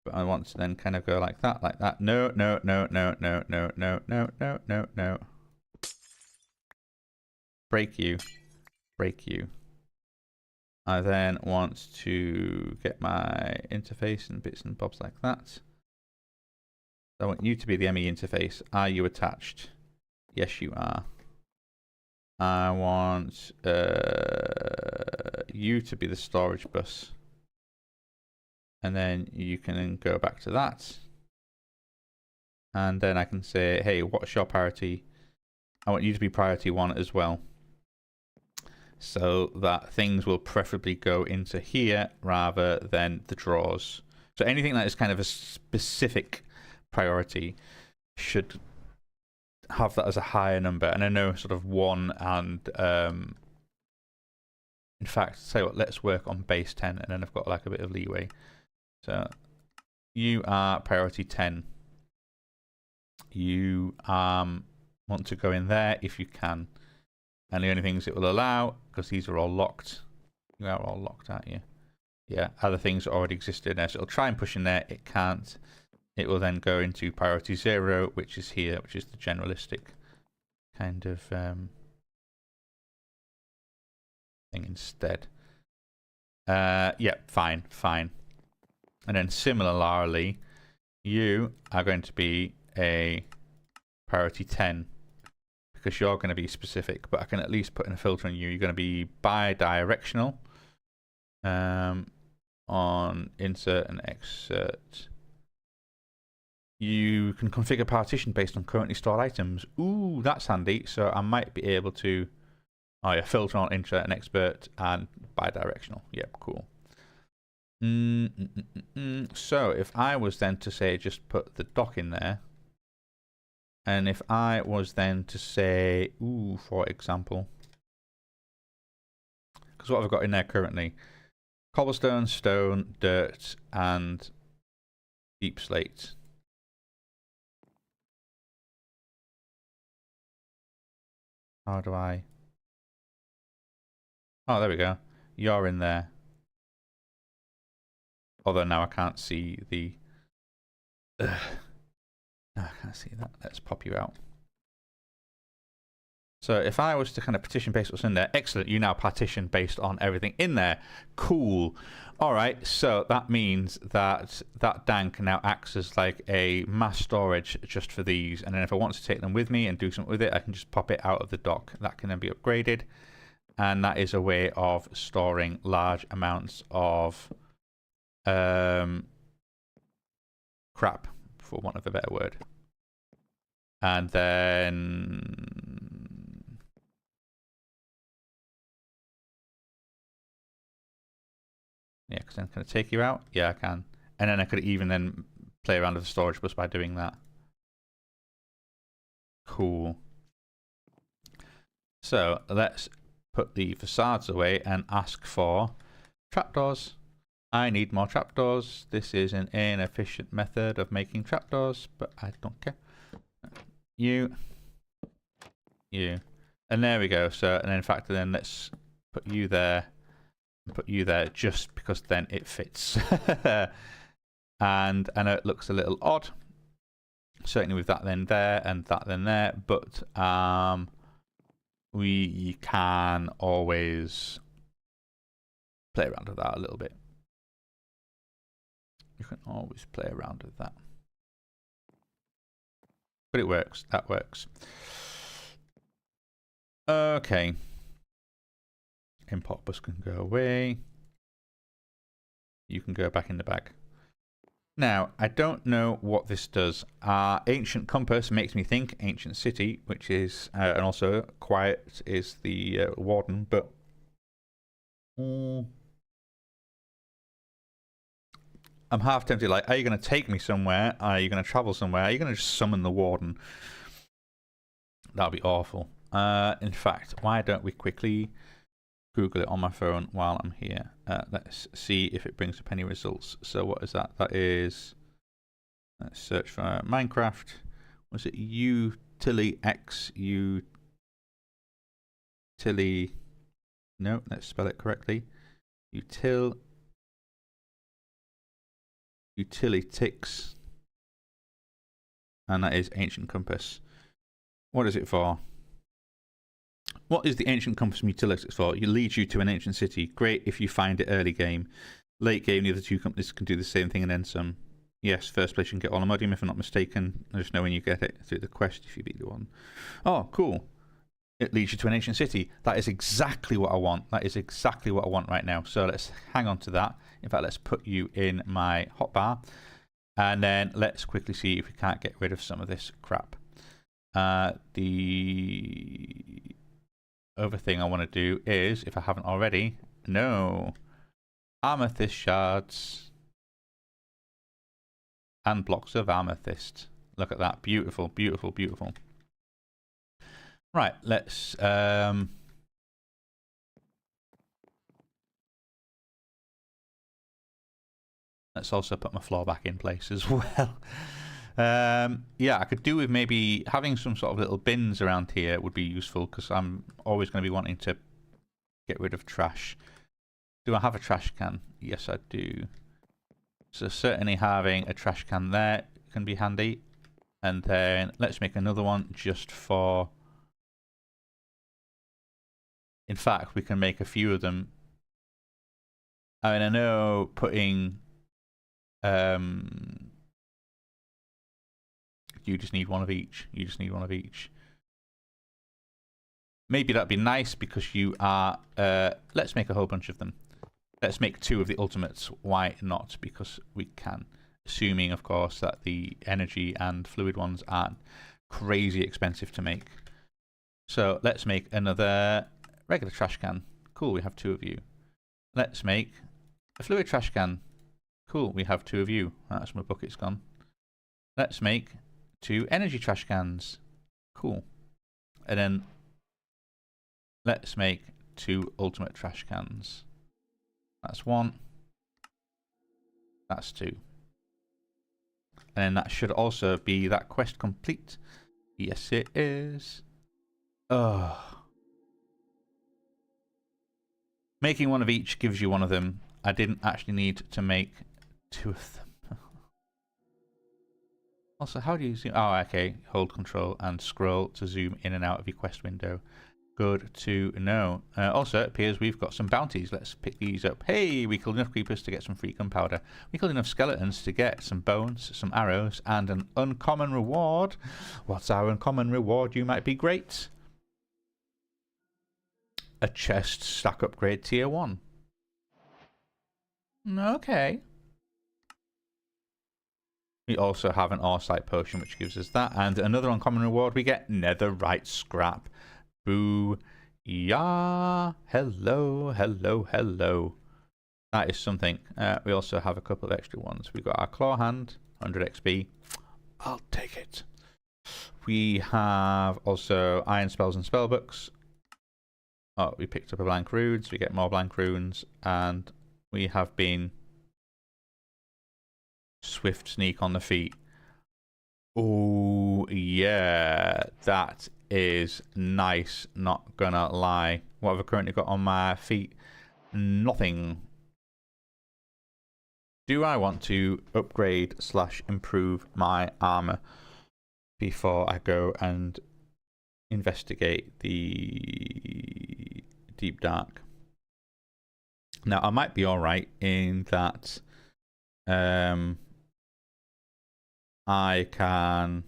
But I want to then kind of go like that, like that. No, no, no, no, no, no, no, no, no, no, no. Break you. Break you. I then want to get my interface and bits and bobs like that. I want you to be the ME interface. Are you attached? Yes, you are. I want you to be the storage bus. And then you can then go back to that. And then I can say, hey, what's your priority? I want you to be priority 1 as well. So that things will preferably go into here rather than the drawers. So anything that is kind of a specific priority should have that as a higher number. And I know sort of 1 and in fact, say what, let's work on base 10 and then I've got like a bit of leeway. So you are priority 10. You want to go in there if you can. And the only things it will allow, because these are all locked. You are all locked, aren't you? Yeah, other things already exist in there. So it'll try and push in there. It can't. It will then go into priority 0, which is here, which is the generalistic kind of thing instead. Yeah, fine, fine. And then similarly, you are going to be a priority 10. Because you're going to be specific, but I can at least put in a filter on you. You're going to be bi-directional. On insert and exert, you can configure partition based on currently stored items. Ooh, that's handy. So I might be able to, oh yeah, filter on insert and expert and bidirectional. Yep, cool. So if I was then to say just put the dock in there, and if I was then to say, ooh, for example, because what I've got in there currently, cobblestone, stone, dirt, and deep slate. How do I? Oh, there we go. You're in there. Although now I can't see the... No, I can't see that. Let's pop you out. So if I was to kind of partition based what's in there, excellent, you now partition based on everything in there. Cool. All right, so that means that that dank now acts as like a mass storage just for these. And then if I want to take them with me and do something with it, I can just pop it out of the dock. That can then be upgraded. And that is a way of storing large amounts of crap, for want of a better word. And then... yeah, because then can I take you out? Yeah, I can. And then I could even then play around with the storage bus by doing that. Cool. So let's put the facades away and ask for trapdoors. I need more trapdoors. This is an inefficient method of making trapdoors, but I don't care. You. And there we go. So, and in fact, then let's put you there. Put you there just because then it fits. And I know it looks a little odd, certainly with that then there and that then there, but we can always play around with that a little bit. You can always play around with that. But it works. That works. Okay. Import bus can go away. You can go back in the bag. Now, I don't know what this does. Ancient Compass makes me think Ancient City, which is, and also Quiet is the warden, but... I'm half tempted, like, are you going to take me somewhere? Are you going to travel somewhere? Are you going to just summon the warden? That'd be awful. In fact, why don't we quickly Google it on my phone while I'm here. Let's see if it brings up any results. So what is that? That is, let's search for Minecraft. Was it Utili X? Utili, no, let's spell it correctly. Utilitix. And that is Ancient Compass. What is it for? What is the Ancient Compass from Utilitix for? It leads you to an ancient city. Great if you find it early game. Late game, the other two companies can do the same thing and then some. Yes, first place you can get Olimodium if I'm not mistaken. I just know when you get it through the quest if you beat the one. Oh, cool. It leads you to an ancient city. That is exactly what I want. That is exactly what I want right now. So let's hang on to that. In fact, let's put you in my hotbar. And then let's quickly see if we can't get rid of some of this crap. The other thing I want to do is, if I haven't already, no, amethyst shards and blocks of amethyst. Look at that. Beautiful, beautiful, beautiful. Right, let's also put my floor back in place as well. Yeah, I could do with maybe having some sort of little bins around here would be useful because I'm always going to be wanting to get rid of trash. Do I have a trash can? Yes, I do. So certainly having a trash can there can be handy. And then let's make another one just for... In fact, we can make a few of them. I mean, I know putting... you just need one of each. You just need one of each. Maybe that'd be nice because you are... let's make a whole bunch of them. Let's make 2 of the ultimates. Why not? Because we can. Assuming, of course, that the energy and fluid ones aren't crazy expensive to make. So let's make another regular trash can. Cool, we have 2 of you. Let's make a fluid trash can. Cool, we have 2 of you. That's my bucket's gone. Let's make 2 energy trash cans. Cool. And then let's make 2 ultimate trash cans. That's 1. That's 2. And then that should also be that quest complete. Yes, it is. Oh. Making 1 of each gives you 1 of them. I didn't actually need to make 2 of them. Also, how do you zoom? Oh, okay. Hold control and scroll to zoom in and out of your quest window. Good to know. Also, it appears we've got some bounties. Let's pick these up. Hey, we killed enough creepers to get some free gunpowder. We killed enough skeletons to get some bones, some arrows, and an uncommon reward. What's our uncommon reward? You might be great. A chest stack upgrade tier 1. Okay. We also have an Oresight potion, which gives us that. And another uncommon reward, we get netherite scrap. Boo. Yeah. Hello, hello, hello. That is something. We also have a couple of extra ones. We've got our claw hand, 100 XP. I'll take it. We have also iron spells and spellbooks. Oh, we picked up a blank runes. We get more blank runes. And we have been swift sneak on the feet. Oh, yeah. That is nice, not gonna lie. What have I currently got on my feet? Nothing. Do I want to upgrade / improve my armor before I go and investigate the deep dark? Now, I might be alright in that I can...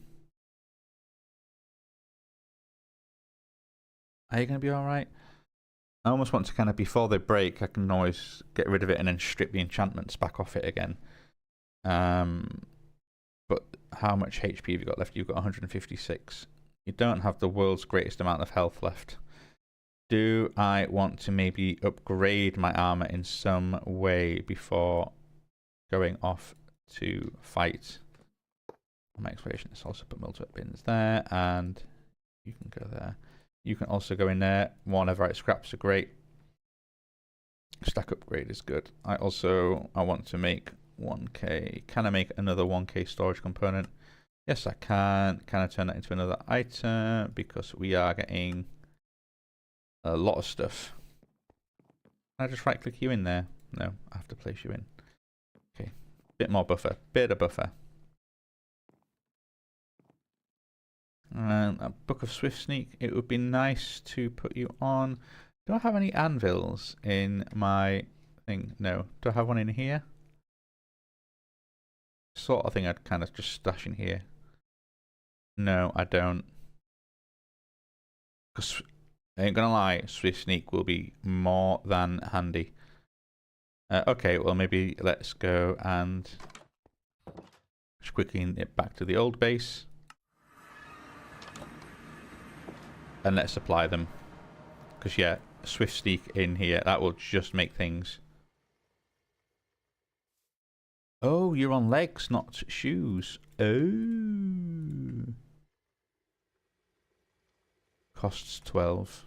Are you going to be alright? I almost want to kind of, before they break, I can always get rid of it and then strip the enchantments back off it again. But how much HP have you got left? You've got 156. You don't have the world's greatest amount of health left. Do I want to maybe upgrade my armor in some way before going off to fight? My exploration is also put multiple bins there, and you can go there. You can also go in there. 1 netherite scraps are great. Stack upgrade is good. I want to make 1k. Can I make another 1k storage component? Yes, I can. Can I turn that into another item? Because we are getting a lot of stuff. Can I just right click you in there? No, I have to place you in. Okay. Bit more buffer. Bit of buffer. A Book of Swift Sneak. It would be nice to put you on. Do I have any anvils in my thing? No. Do I have one in here? Sort of thing I'd kind of just stash in here. No, I don't. Because I ain't gonna lie, Swift Sneak will be more than handy. Okay, well maybe let's go and just quickly nip back to the old base. And let's apply them. Because, yeah, Swift Sneak in here, that will just make things. Oh, you're on legs, not shoes. Oh. Costs 12.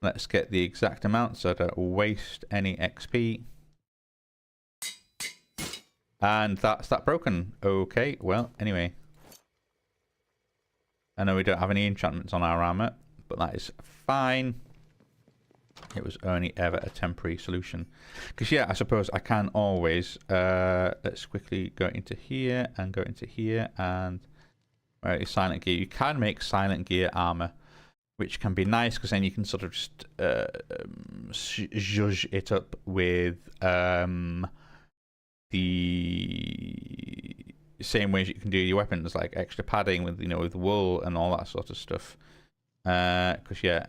Let's get the exact amount so I don't waste any XP. And that's that broken. Okay, well, anyway. I know we don't have any enchantments on our armor, but that is fine. It was only ever a temporary solution. Because, yeah, I suppose I can always... let's quickly go into here and go into here and... Where is silent gear? You can make silent gear armor, which can be nice because then you can sort of just zhuzh it up with the same ways you can do your weapons, like extra padding with, you know, with wool and all that sort of stuff. Because, yeah,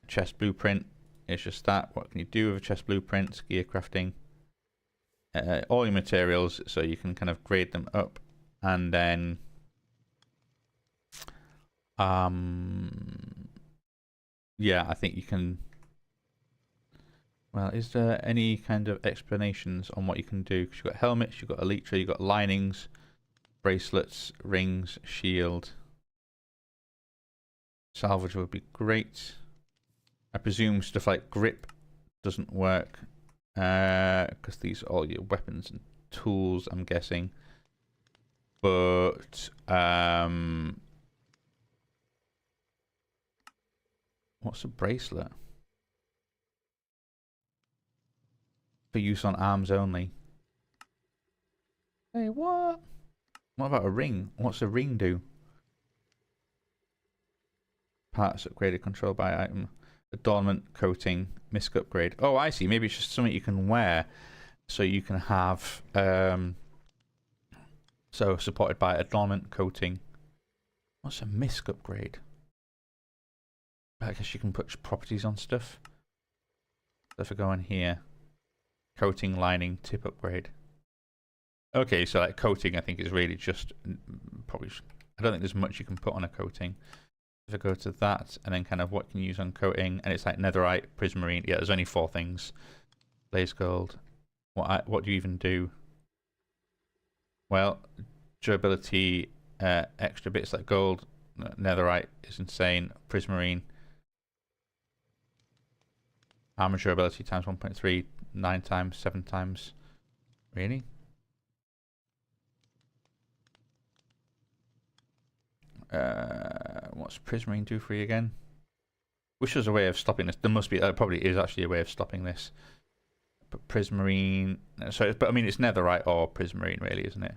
chest blueprint is just that. What can you do with a chest blueprint? Gear crafting. All your materials, so you can kind of grade them up, and then yeah, I think you can. Well, is there any kind of explanations on what you can do? Because you've got helmets, you've got elytra, you've got linings, bracelets, rings, shield. Salvage would be great. I presume stuff like grip doesn't work, because these are all your weapons and tools, I'm guessing. But what's a bracelet? For use on arms only. Hey, what? What about a ring? What's a ring do? Parts upgraded, controlled by item. Adornment, coating, misc upgrade. Oh, I see. Maybe it's just something you can wear, so you can have so supported by adornment, coating. What's a misc upgrade? I guess you can put properties on stuff. So if I go in here, coating, lining, tip upgrade. Okay, so like coating, I think is really just probably. I don't think there's much you can put on a coating. If I go to that, and then kind of what can you use on coating, and it's like netherite, prismarine. Yeah, there's only 4 things. Blaze gold. What do you even do? Well, durability, extra bits like gold, netherite is insane. Prismarine. Armor durability times 1.3, 9 times, 7 times. Really? What's prismarine do for you again? Wish there was a way of stopping this. There must be. There probably is actually a way of stopping this. But prismarine. So, but I mean, it's netherite or prismarine, really, isn't it?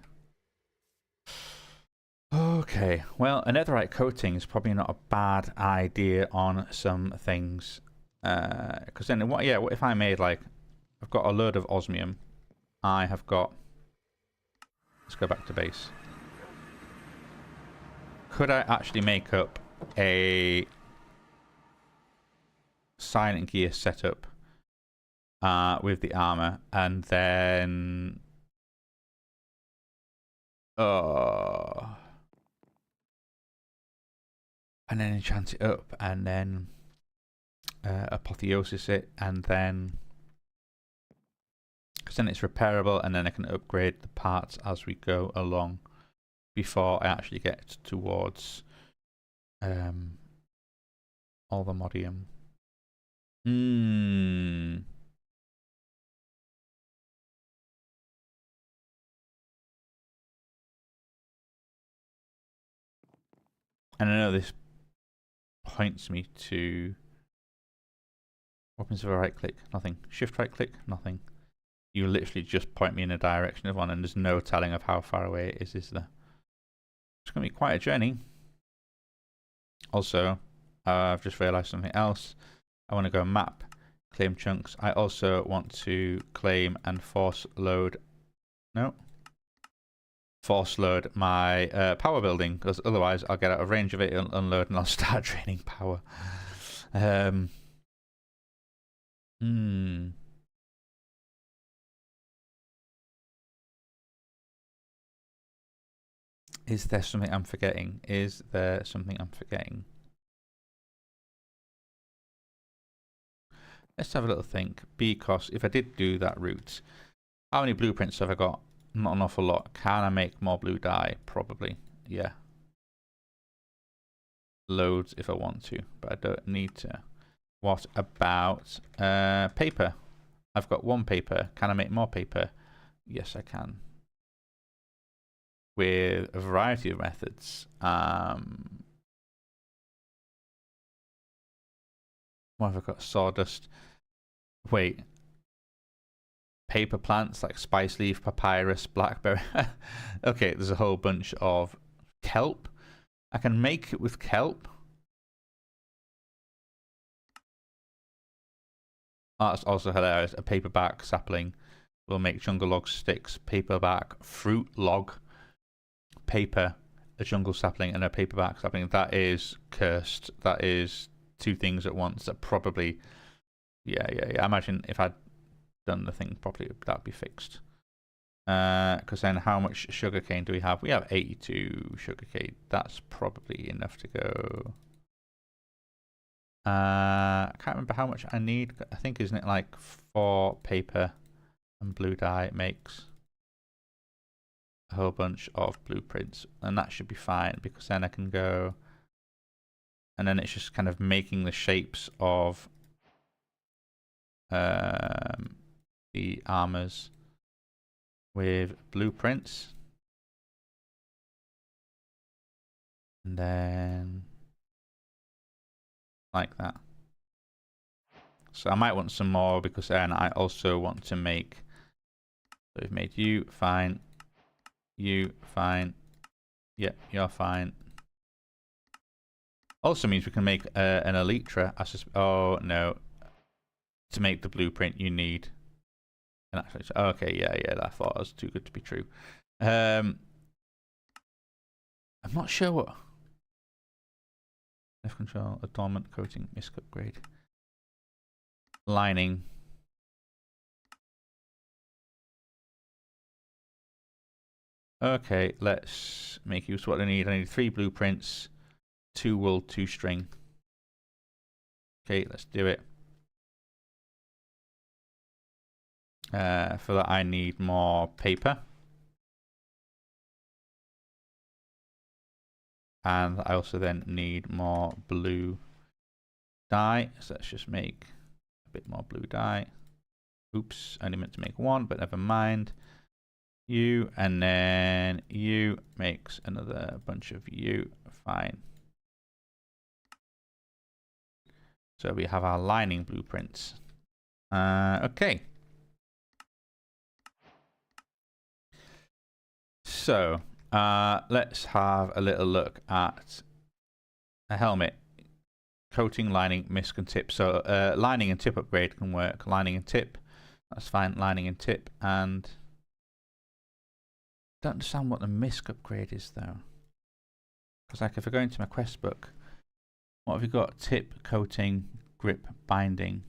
Okay. Well, a netherite coating is probably not a bad idea on some things. Because then, what? Yeah. What if I made like? I've got a load of osmium. I have got. Let's go back to base. Could I actually make up a silent gear setup with the armor, and then enchant it up, and then apotheosis it, and then because then it's repairable, and then I can upgrade the parts as we go along before I actually get towards all the modium. And I know this points me to weapons of a right click, nothing. Shift right click, nothing. You literally just point me in a direction of one, and there's no telling of how far away it is there? It's going to be quite a journey. Also, I've just realized something else. I want to go map, claim chunks. I also want to claim and force load. No. Force load my power building, because otherwise I'll get out of range of it, it'll unload, and I'll start draining power. Is there something I'm forgetting? Is there something I'm forgetting? Let's have a little think. Because if I did do that route, how many blueprints have I got? Not an awful lot. Can I make more blue dye? Probably. Yeah. Loads if I want to, but I don't need to. What about paper? I've got 1 paper. Can I make more paper? Yes, I can. With a variety of methods. What have I got? Sawdust. Wait. Paper plants like spice leaf, papyrus, blackberry. Okay, there's a whole bunch of kelp. I can make it with kelp. Oh, that's also hilarious. A paperback sapling will make jungle log sticks. Paperback fruit log. Paper, a jungle sapling, and a paperback sapling. That is cursed. That is two things at once. That probably, yeah. I imagine if I'd done the thing properly, that'd be fixed. Because then how much sugarcane do we have? We have 82 sugarcane. That's probably enough to go. I can't remember how much I need. I think, isn't it like 4 paper and blue dye it makes a whole bunch of blueprints, and that should be fine, because then I can go, and then it's just kind of making the shapes of the armors with blueprints, and then like that. So I might want some more, because then I also want to make, so we've made you fine, you fine, yep, you're fine. Also means we can make an elytra. Oh no, to make the blueprint you need an actual. Okay, yeah, I thought it was too good to be true. I'm not sure what. Left control, adornment, coating, misc upgrade, lining. Okay, let's make use of what I need. I need 3 blueprints, 2 wool, 2 string. Okay, let's do it. For that I need more paper. And I also then need more blue dye. So let's just make a bit more blue dye. Oops, I only meant to make 1, but never mind. You, and then you makes another bunch of you. Fine. So we have our lining blueprints. Okay. So let's have a little look at a helmet. Coating, lining, misc and tip. So lining and tip upgrade can work. Lining and tip, that's fine. Lining and tip, and I don't understand what the misc upgrade is though. Because like if I go into my quest book, what have you got? Tip, coating, grip, binding,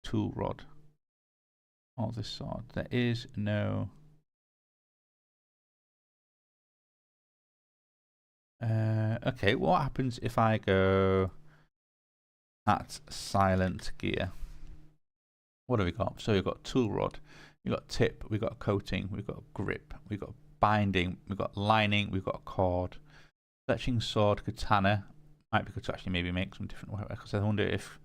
tool rod. All this sort. There is no. Okay, what happens if I go at silent gear? What have we got? So we've got tool rod, we've got tip, we've got coating, we've got grip, we've got binding, we've got lining, we've got cord. Fletching sword, katana. Might be good to actually maybe make some different weapons, because I wonder if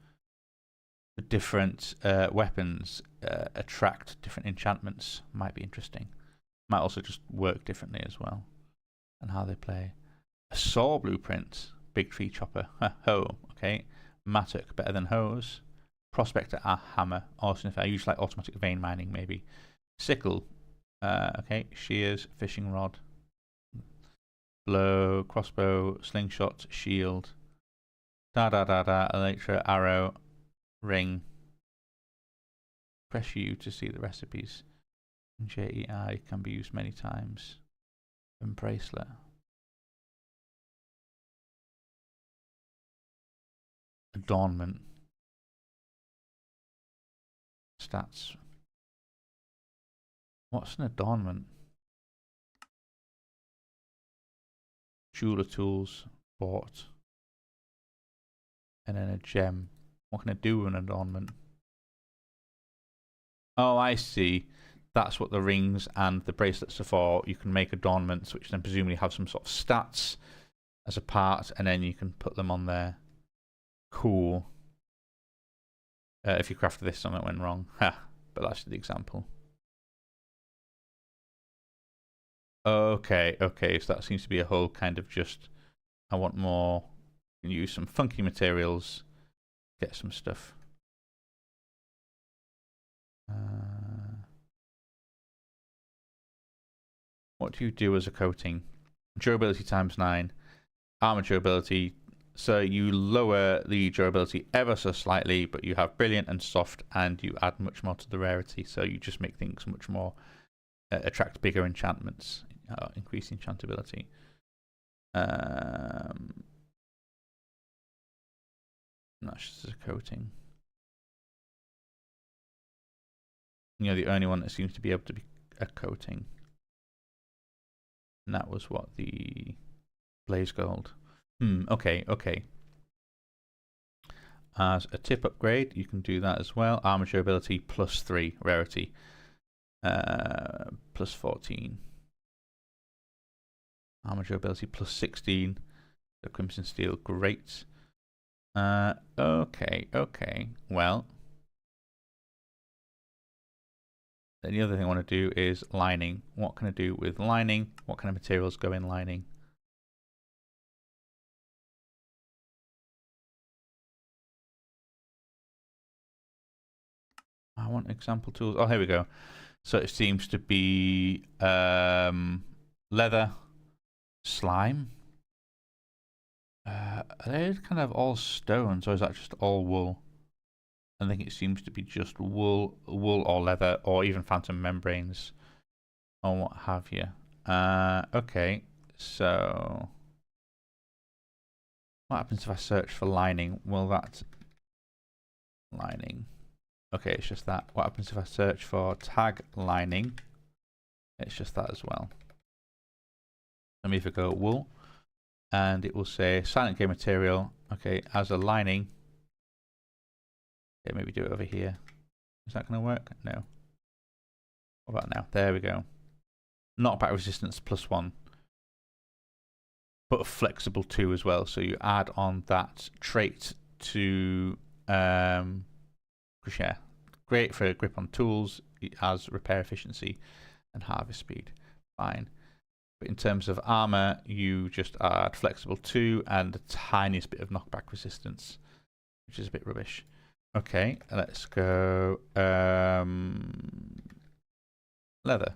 the different weapons attract different enchantments. Might be interesting. Might also just work differently as well, and how they play. A saw blueprint, big tree chopper. Hoe, okay. Mattock, better than hose. Prospector, hammer. Also, if I use like automatic vein mining, maybe. Sickle, okay. Shears, fishing rod. Blow, crossbow, slingshot, shield. Elytra, arrow, ring. Press U to see the recipes. JEI can be used many times. And bracelet. Adornment. Stats. What's an adornment? Jeweler tools, bought. And then a gem. What can I do with an adornment? Oh, I see. That's what the rings and the bracelets are for. You can make adornments, which then presumably have some sort of stats as a part, and then you can put them on there. Cool. If you crafted this, something went wrong. Ha! But that's the example. Okay, so that seems to be a whole kind of just, I want more, use some funky materials, get some stuff. What do you do as a coating? Durability times 9, armor durability. So you lower the durability ever so slightly, but you have brilliant and soft, and you add much more to the rarity. So you just make things much more, attract bigger enchantments, increase enchantability. That's just a coating. You're the only one that seems to be able to be a coating. And that was what the blaze gold. Okay, okay. As a tip upgrade, you can do that as well. Armor durability +3, rarity +14. Armor durability +16. The crimson steel, great. Okay, okay. Well, then the other thing I want to do is lining. What can I do with lining? What kind of materials go in lining? I want example tools. Oh, here we go. So it seems to be leather, slime. Are they kind of all stones, or is that just all wool? I think it seems to be just wool or leather, or even phantom membranes, or what have you. Okay, so what happens if I search for lining? Will that lining? Okay, it's just that. What happens if I search for tag lining? It's just that as well. Let me either go wool, and it will say silent game material. Okay, as a lining. Okay, maybe do it over here. Is that going to work? No. What about now? There we go. Knockback resistance +1, but flexible 2 as well. So you add on that trait to Crochet. Great for grip on tools. It has repair efficiency and harvest speed. Fine. But in terms of armor, you just add flexible 2 and the tiniest bit of knockback resistance, which is a bit rubbish. Okay, let's go leather.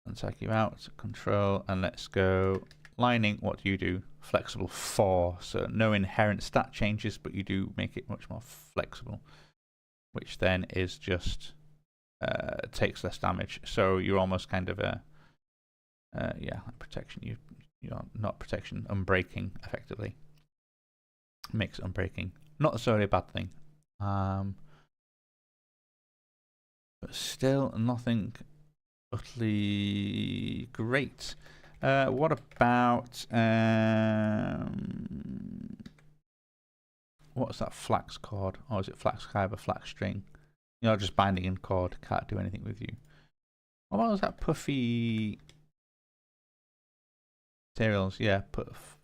And take you out, control, and let's go lining. What do you do? Flexible 4. So no inherent stat changes, but you do make it much more flexible, which then is just takes less damage. So you're almost kind of a yeah, protection. You're not protection, unbreaking effectively. Makes unbreaking not necessarily a bad thing, but still nothing utterly great. What about what's that flax cord? Or is it flax fiber, flax string? You know, just binding in cord can't do anything with you. What about that puffy materials? Yeah, puff.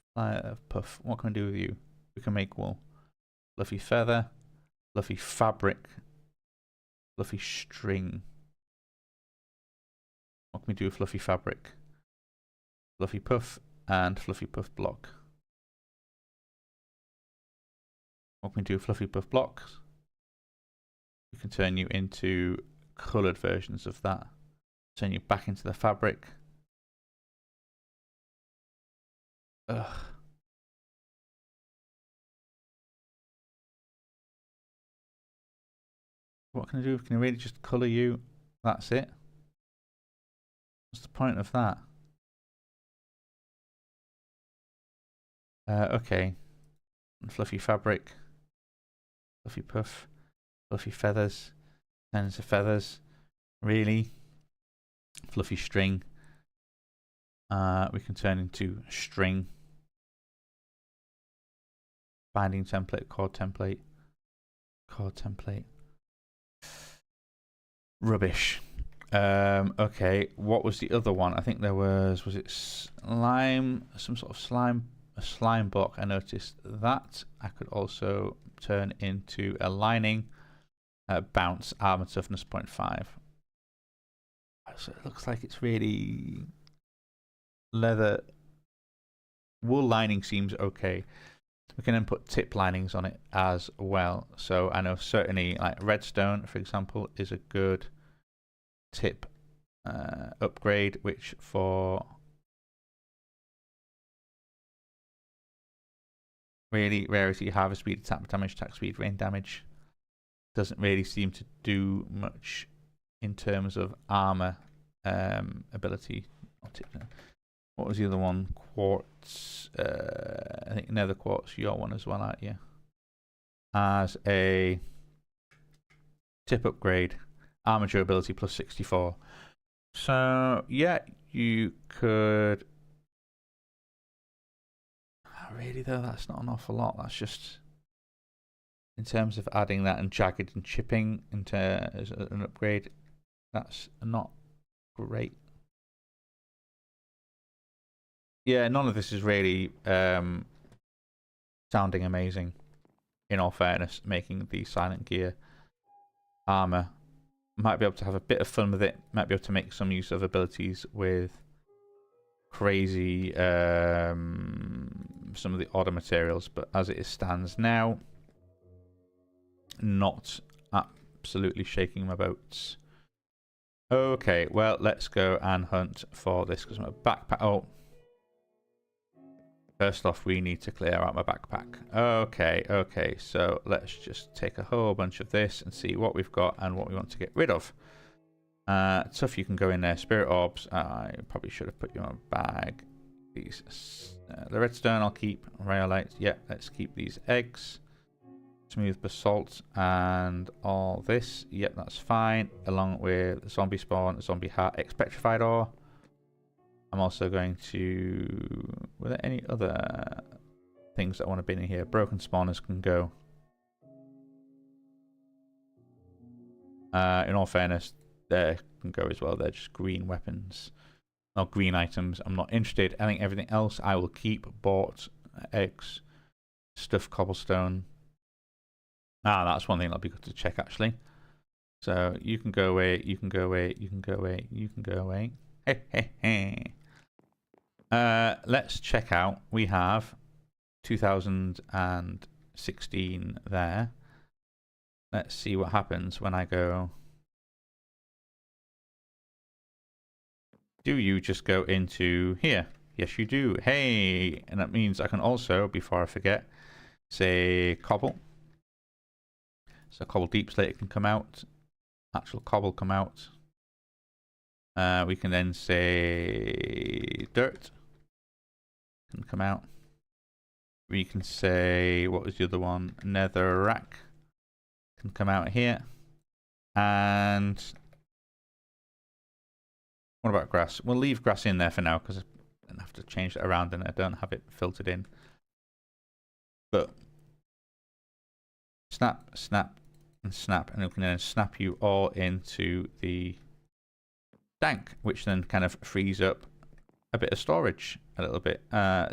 Puff. What can we do with you? We can make wool. Fluffy feather, fluffy fabric, fluffy string. What can we do with fluffy fabric? Fluffy puff and fluffy puff block. What can we do with fluffy puff blocks? We can turn you into coloured versions of that. Turn you back into the fabric. Ugh. What can I do? Can I really just colour you? That's it? What's the point of that? Okay. Fluffy fabric. Fluffy puff. Fluffy feathers. Turns to feathers. Really? Fluffy string. We can turn into string. Binding template. Cord template. Cord template. Rubbish. Okay, what was the other one? I think there was it slime, some sort of slime, a slime block. I noticed that. I could also turn into a lining, bounce, armor toughness 0.5. So it looks like it's really leather. Wool lining seems okay. We can then put tip linings on it as well. So I know certainly like redstone, for example, is a good tip upgrade, which for really rarity, harvest speed, attack speed, rain damage, doesn't really seem to do much in terms of armor ability. What was the other one? quartz. I think nether quartz, your one as well, aren't you? As a tip upgrade, armor durability plus 64. So yeah, you could. Really though, that's not an awful lot. That's just in terms of adding that and jagged and chipping into as an upgrade. That's not great. Yeah, none of this is really sounding amazing. In all fairness, making the silent gear armor. Might be able to have a bit of fun with it. Might be able to make some use of abilities with crazy some of the odder materials, but as it stands now, not absolutely shaking my boats. Okay, well, let's go and hunt for this because my backpack. Oh, first off, we need to clear out my backpack. Okay, so let's just take a whole bunch of this and see what we've got and what we want to get rid of. Tough, you can go in there. Spirit orbs, I probably should have put you on a bag. These, the redstone I'll keep. Rhyolite, yeah, let's keep these eggs. Smooth basalt and all this, yep, that's fine. Along with zombie spawn, zombie heart, petrified ore. I'm also going to... Were there any other things that I want to bin in here? Broken spawners can go. In all fairness, they can go as well. They're just green weapons. Not green items. I'm not interested. I think everything else I will keep. Bought eggs, stuffed cobblestone. That's one thing that'll be good to check actually. So you can go away, you can go away, you can go away, you can go away. Let's check out. We have 2016 there. Let's see what happens when I go. Do you just go into here? Yes, you do. Hey, and that means I can also, before I forget, say cobble. So cobble deep slate can come out. Actual cobble come out. We can then say dirt can come out. We can say, what was the other one? Nether rack can come out here. And what about grass? We'll leave grass in there for now because I don't have to change it around and I don't have it filtered in. But snap, snap, and snap, and we can then snap you all into the tank, which then kind of frees up a bit of storage a little bit.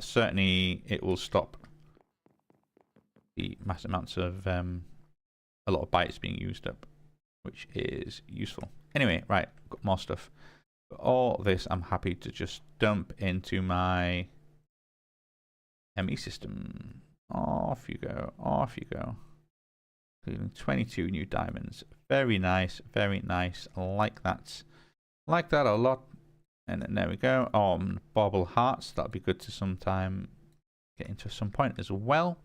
Certainly it will stop the mass amounts of a lot of bytes being used up, which is useful. Anyway, right, got more stuff. All this I'm happy to just dump into my ME system. Off you go, off you go. Including 22 new diamonds. Very nice, very nice. I like that. Like that a lot. And then there we go. Oh, bauble hearts. That'll be good to sometime get into some point as well.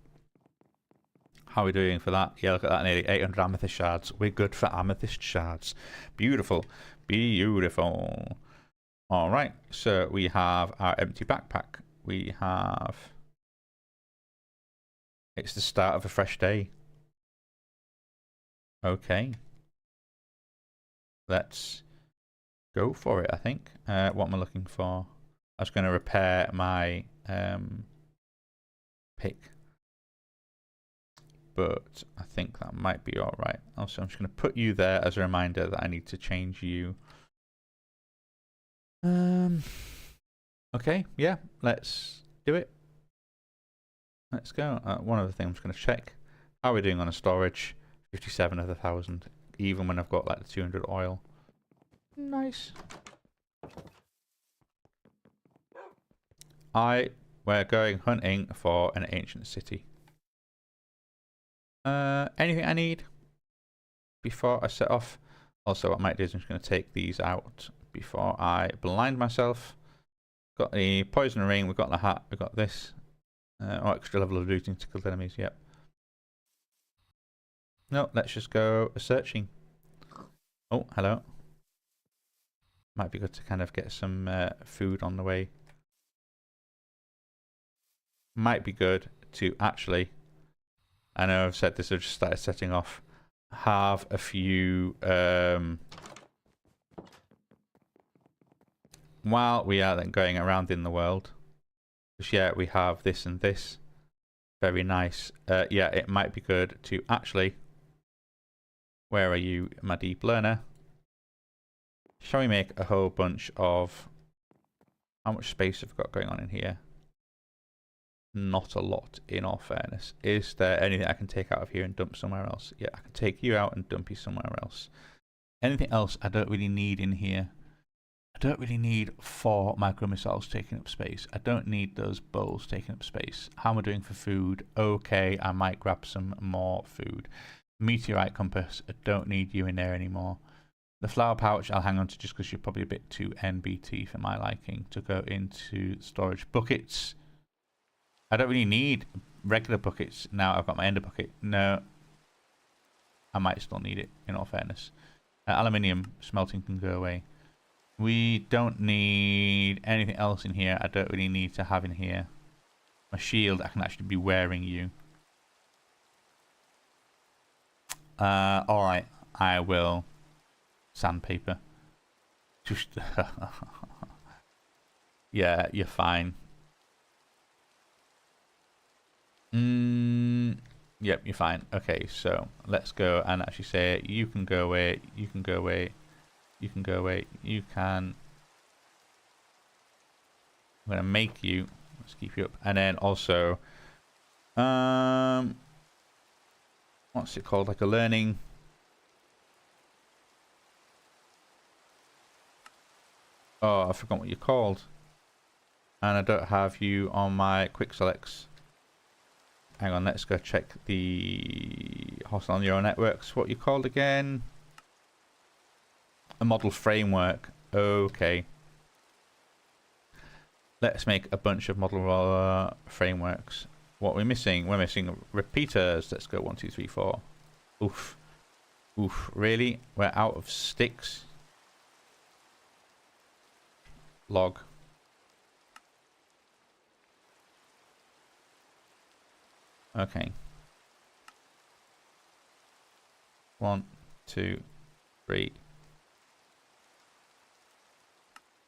How are we doing for that? Yeah, look at that. Nearly 800 amethyst shards. We're good for amethyst shards. Beautiful. Beautiful. All right. So we have our empty backpack. We have... It's the start of a fresh day. Okay. Let's go for it, I think. What am I looking for? I was going to repair my pick. But I think that might be alright. Also, I'm just going to put you there as a reminder that I need to change you. Okay, yeah, let's do it. Let's go. One other thing I'm just going to check. How are we doing on a storage? 57 of the 1,000. Even when I've got like the 200 oil. Nice. We're going hunting for an ancient city. Anything I need before I set off? Also, what I might do is I'm just going to take these out before I blind myself. Got the poison ring, we've got the hat, we've got this. Extra level of looting to kill enemies, yep. No, let's just go searching. Oh, hello. Might be good to kind of get some food on the way. might be good to actually, I know I've said this, I've just started setting off, have a few, while we are then going around in the world, because yeah, we have this and this, very nice. Yeah, it might be good to actually, where are you, my deep learner? Shall we make a whole bunch of, how much space have we got going on in here? Not a lot, in all fairness. Is there anything I can take out of here and dump somewhere else? Yeah, I can take you out and dump you somewhere else. Anything else I don't really need in here? I don't really need 4 micro missiles taking up space. I don't need those bowls taking up space. How am I doing for food? Okay, I might grab some more food. Meteorite compass, I don't need you in there anymore. The flower pouch I'll hang on to just because you're probably a bit too NBT for my liking to go into storage. Buckets, I don't really need regular buckets now. I've got my ender bucket. No, I might still need it in all fairness. Aluminium smelting can go away. We don't need anything else in here. I don't really need to have in here. My shield, I can actually be wearing you. Alright, I will sandpaper. Just yeah, you're fine. Yep, you're fine. Okay, so let's go and actually say you can go away, you can go away, you can go away, you can. I'm gonna make you. Let's keep you up, and then also, what's it called? Like a learning. Oh, I forgot what you're called. And I don't have you on my quick selects. Hang on, let's go check the hostile neural networks. What you called again? A model framework. Okay. Let's make a bunch of model frameworks. What we're missing? We're missing repeaters. Let's go 1, 2, 3, 4. Oof. Oof. Really? We're out of sticks. Log. Okay. 1, 2, 3.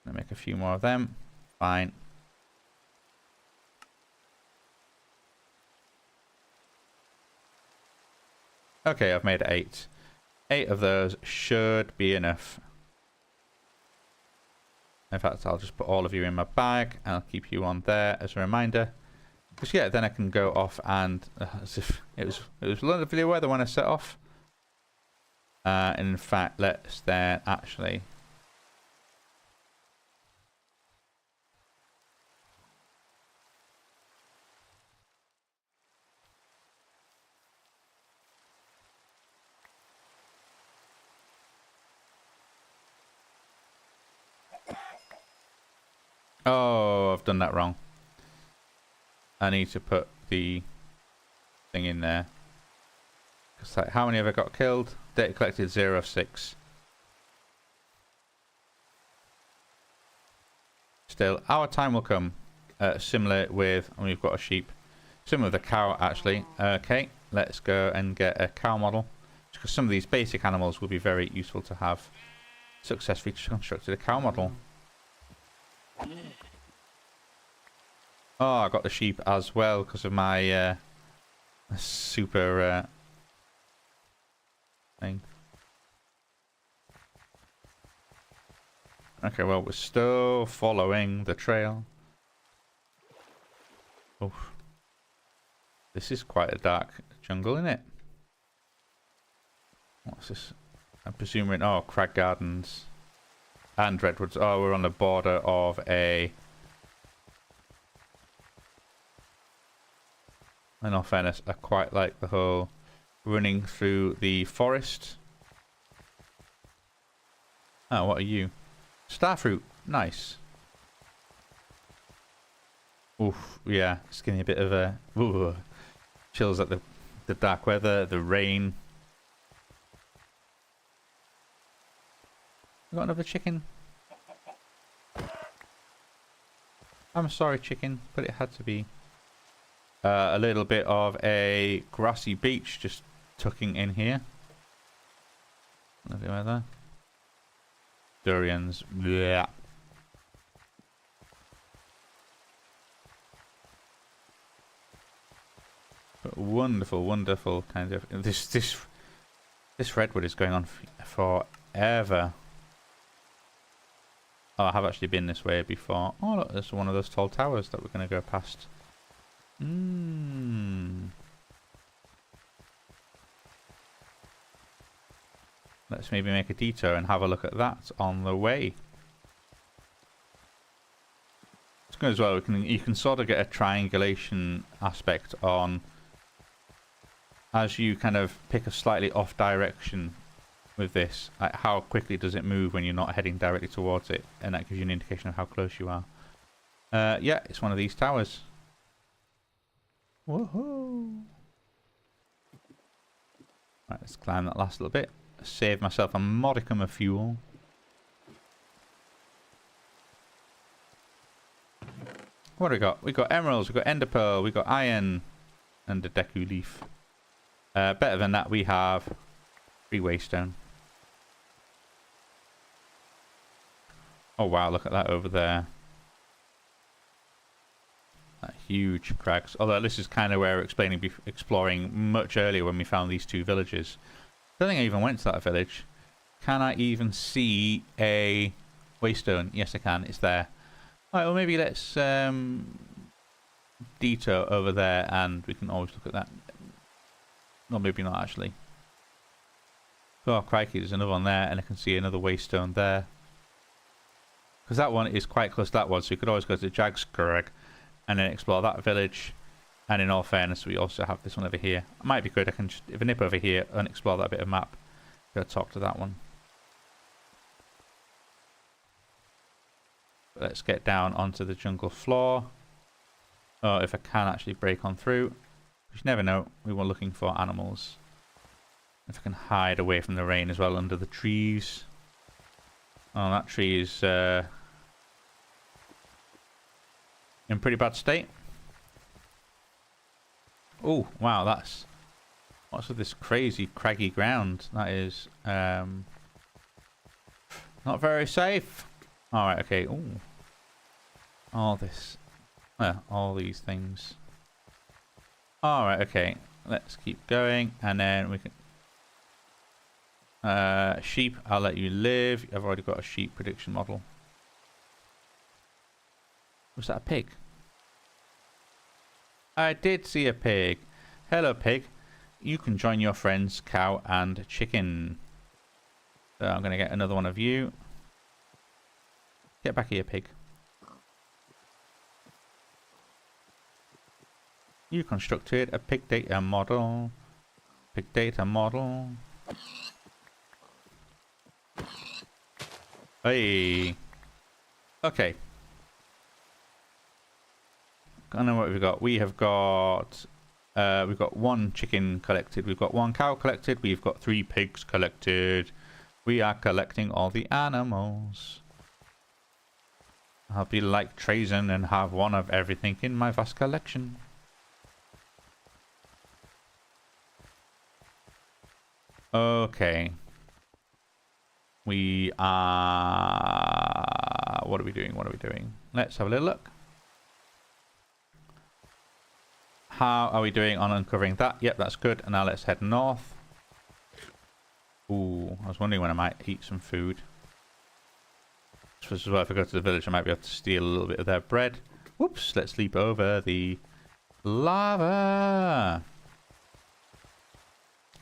Gonna make a few more of them. Fine. Okay, I've made 8. 8 of those should be enough. In fact, I'll just put all of you in my bag and I'll keep you on there as a reminder. Because yeah, then I can go off and as if it was lovely weather when I set off. And in fact, let's then actually oh, I've done that wrong. I need to put the thing in there. Cause like, how many have I got killed? Data collected 0 of 6. Still, our time will come. Similar with, and we've got a sheep. Similar with a cow, actually. Okay, let's go and get a cow model. Because some of these basic animals will be very useful to have. Successfully constructed a cow model. Oh, I got the sheep as well because of my super thing. Okay, well, we're still following the trail. Oof. This is quite a dark jungle, isn't it? What's this? I presume we're in, oh, Crag Gardens and Redwoods. Oh, we're on the border of a... In all fairness, I quite like the whole running through the forest. Oh, what are you? Starfruit. Nice. Oof, yeah. It's getting a bit of a... Ooh, chills at the dark weather, the rain. We got another chicken? I'm sorry, chicken, but it had to be. A little bit of a grassy beach just tucking in here. Look at that. Durians. Yeah. But wonderful, wonderful kind of this redwood is going on forever. Oh, I have actually been this way before. Oh, look, there's one of those tall towers that we're going to go past. Let's maybe make a detour and have a look at that on the way. It's good as well. You can sort of get a triangulation aspect on as you kind of pick a slightly off direction with this. Like how quickly does it move when you're not heading directly towards it, and that gives you an indication of how close you are. Yeah, it's one of these towers. Woohoo! Right, let's climb that last little bit. Save myself a modicum of fuel. What do we got? We got emeralds, we got ender pearl, we got iron, and a deku leaf. Better than that, we have 3 waystone. Oh wow, look at that over there. That huge crags. Although this is kind of where we're exploring much earlier when we found these 2 villages. I don't think I even went to that village. Can I even see a waystone? Yes, I can. It's there. Alright, well maybe let's detour over there and we can always look at that. No, maybe not actually. Oh crikey, there's another one there and I can see another waystone there. Because that one is quite close to that one, so you could always go to Jag's Crag and then explore that village. And in all fairness, we also have this one over here. It might be good, I can just, if I nip over here and explore that bit of map, go talk to that one. But let's get down onto the jungle floor. Oh, if I can actually break on through. You never know, we were looking for animals. If I can hide away from the rain as well under the trees. Oh, that tree is in pretty bad state. Oh, wow, that's... What's with this crazy craggy ground? That is not very safe. Alright, okay. Ooh. All this. Well, all these things. Alright, okay. Let's keep going. And then we can... sheep, I'll let you live. I've already got a sheep prediction model. Was that a pig? I did see a pig. Hello, pig. You can join your friends, cow and chicken. So I'm going to get another one of you. Get back here, pig. You constructed a pig data model. Pig data model. Hey. Okay. I know what we've got. We have got we've got 1 chicken collected, we've got 1 cow collected, we've got 3 pigs collected. We are collecting all the animals. I'll be like Trazen and have 1 of everything in my vast collection. Okay. We are... What are we doing? What are we doing? Let's have a little look. How are we doing on uncovering that? Yep, that's good. And now let's head north. Ooh, I was wondering when I might eat some food. As well, if I go to the village, I might be able to steal a little bit of their bread. Whoops, let's leap over the lava.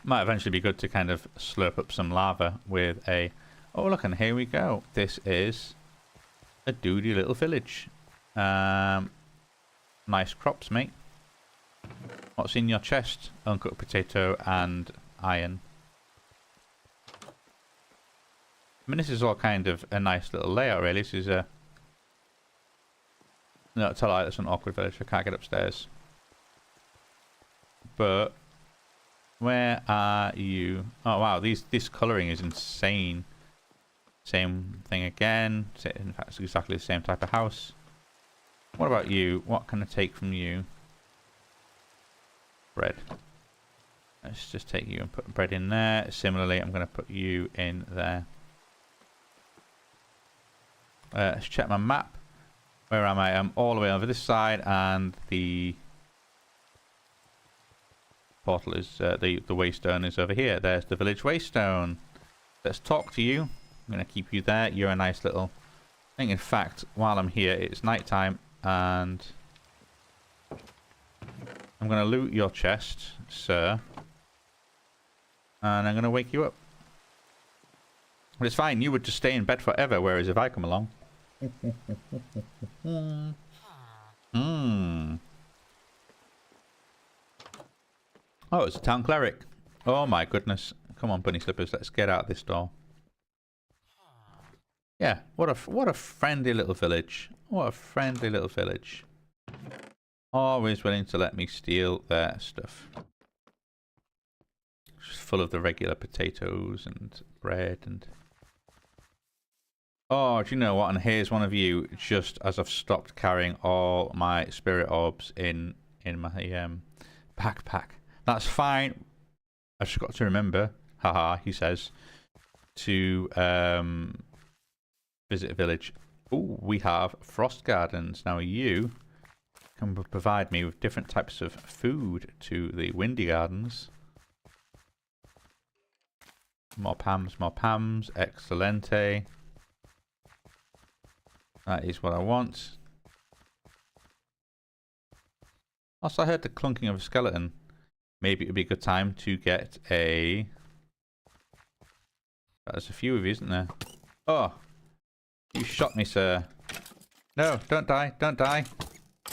Might eventually be good to kind of slurp up some lava with a... Oh, look, and here we go. This is a doody little village. Nice crops, mate. What's in your chest? Uncooked potato and iron. I mean, this is all kind of a nice little layout, really. This is a... No, tell I that's an awkward village. I can't get upstairs. But... Where are you? Oh, wow. This colouring is insane. Same thing again. In fact, it's exactly the same type of house. What about you? What can I take from you? bread. Let's just take you and put bread in there. Similarly, I'm going to put you in there. Let's check my map. Where am I? I'm all the way over this side, and the portal is the waystone is over here. There's the village waystone. Let's talk to you. I'm going to keep you there. You're a nice little thing. In fact, while I'm here, it's nighttime, and I'm going to loot your chest, sir. And I'm going to wake you up. But it's fine. You would just stay in bed forever, whereas if I come along... Oh, it's a town cleric. Oh my goodness. Come on, bunny slippers. Let's get out this door. Yeah, what a friendly little village. What a friendly little village. Always willing to let me steal their stuff. Just full of the regular potatoes and bread and... Oh, do you know what? And here's one of you, just as I've stopped carrying all my spirit orbs in my backpack. That's fine. I've just got to remember, haha, he says, to visit a village. Oh, we have frost gardens. Now you can provide me with different types of food to the windy gardens. More pams, more pams. Excelente. That is what I want. Also, I heard the clunking of a skeleton. Maybe it would be a good time to get a... There's a few of you, isn't there? Oh! You shot me, sir. No, don't die, don't die.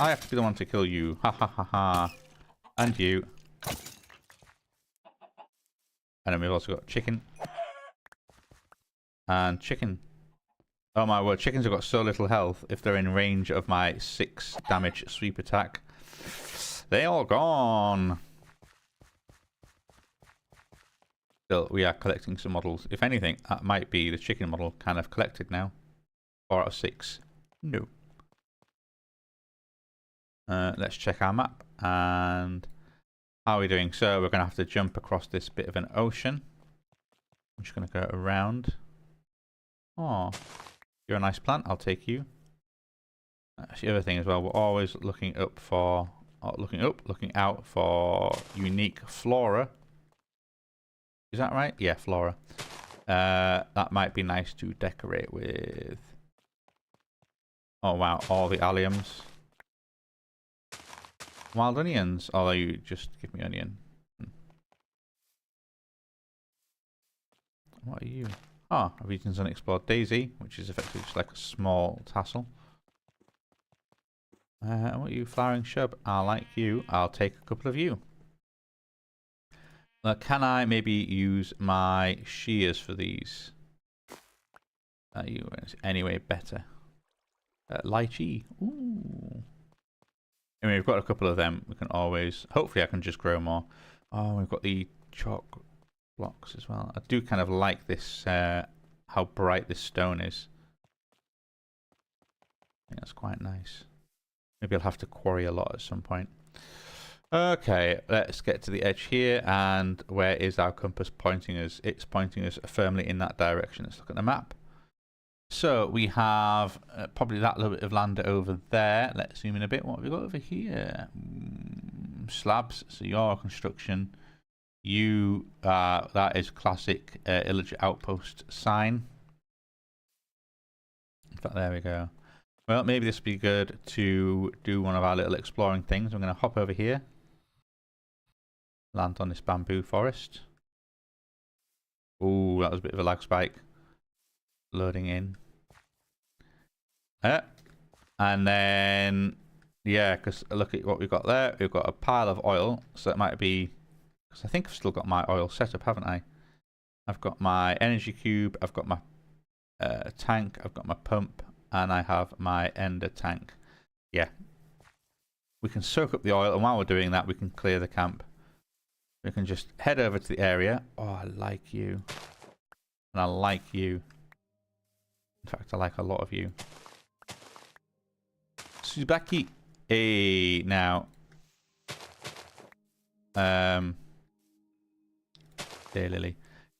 I have to be the one to kill you. Ha ha ha ha. And you. And then we've also got chicken. And chicken. Oh my word, chickens have got so little health. If they're in range of my 6 damage sweep attack, they all gone. Still, we are collecting some models. If anything, that might be the chicken model kind of collected now. 4 out of 6. No. Let's check our map. And how are we doing? So we're going to have to jump across this bit of an ocean. I'm just going to go around. Oh, you're a nice plant. I'll take you. That's the other thing as well. We're always looking up for, looking out for unique flora. Is that right? Yeah, flora. That might be nice to decorate with. Oh wow, all the alliums. Wild onions. Although you just give me onion. What are you? Oh, I've eaten Unexplored daisy, which is effectively just like a small tassel. What are you? Flowering shrub. I like you. I'll take a couple of you. Can I maybe use my shears for these? Anyway, better. Lychee. Ooh. I mean, we've got a couple of them. We can always... Hopefully I can just grow more. Oh, we've got the chalk blocks as well. I do kind of like this, how bright this stone is. I think that's quite nice. Maybe I'll have to quarry a lot at some point. Okay, let's get to the edge here. And where is our compass pointing us? It's pointing us firmly in that direction. Let's look at the map. So we have probably that little bit of land over there. Let's zoom in a bit. What have we got over here? Slabs. So your construction. You, that is classic illegit outpost sign. In fact, there we go. Well, maybe this would be good to do one of our little exploring things. I'm going to hop over here. Land on this bamboo forest. Ooh, that was a bit of a lag spike. Loading in. And then, yeah, because look at what we've got there. We've got a pile of oil. So it might be, because I think I've still got my oil set up, haven't I? I've got my energy cube. I've got my tank. I've got my pump. And I have my ender tank. Yeah. We can soak up the oil. And while we're doing that, we can clear the camp. We can just head over to the area. Oh, I like you. And I like you. In fact, I like a lot of you. Tsubaki. Hey, now. Daylily.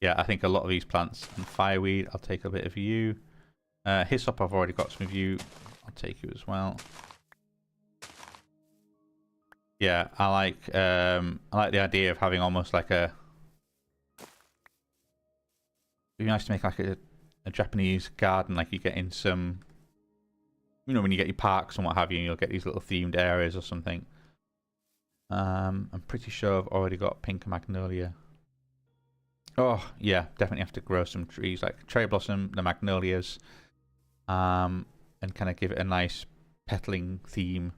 Yeah, I think a lot of these plants and fireweed. I'll take a bit of you. Hyssop, I've already got some of you. I'll take you as well. Yeah, I like the idea of having almost like a. It'd be nice to make like a Japanese garden, like you get in some. You know, when you get your parks and what have you, you'll get these little themed areas or something. I'm pretty sure I've already got pink magnolia. Oh yeah, definitely have to grow some trees like cherry blossom, the magnolias, and kind of give it a nice petling theme.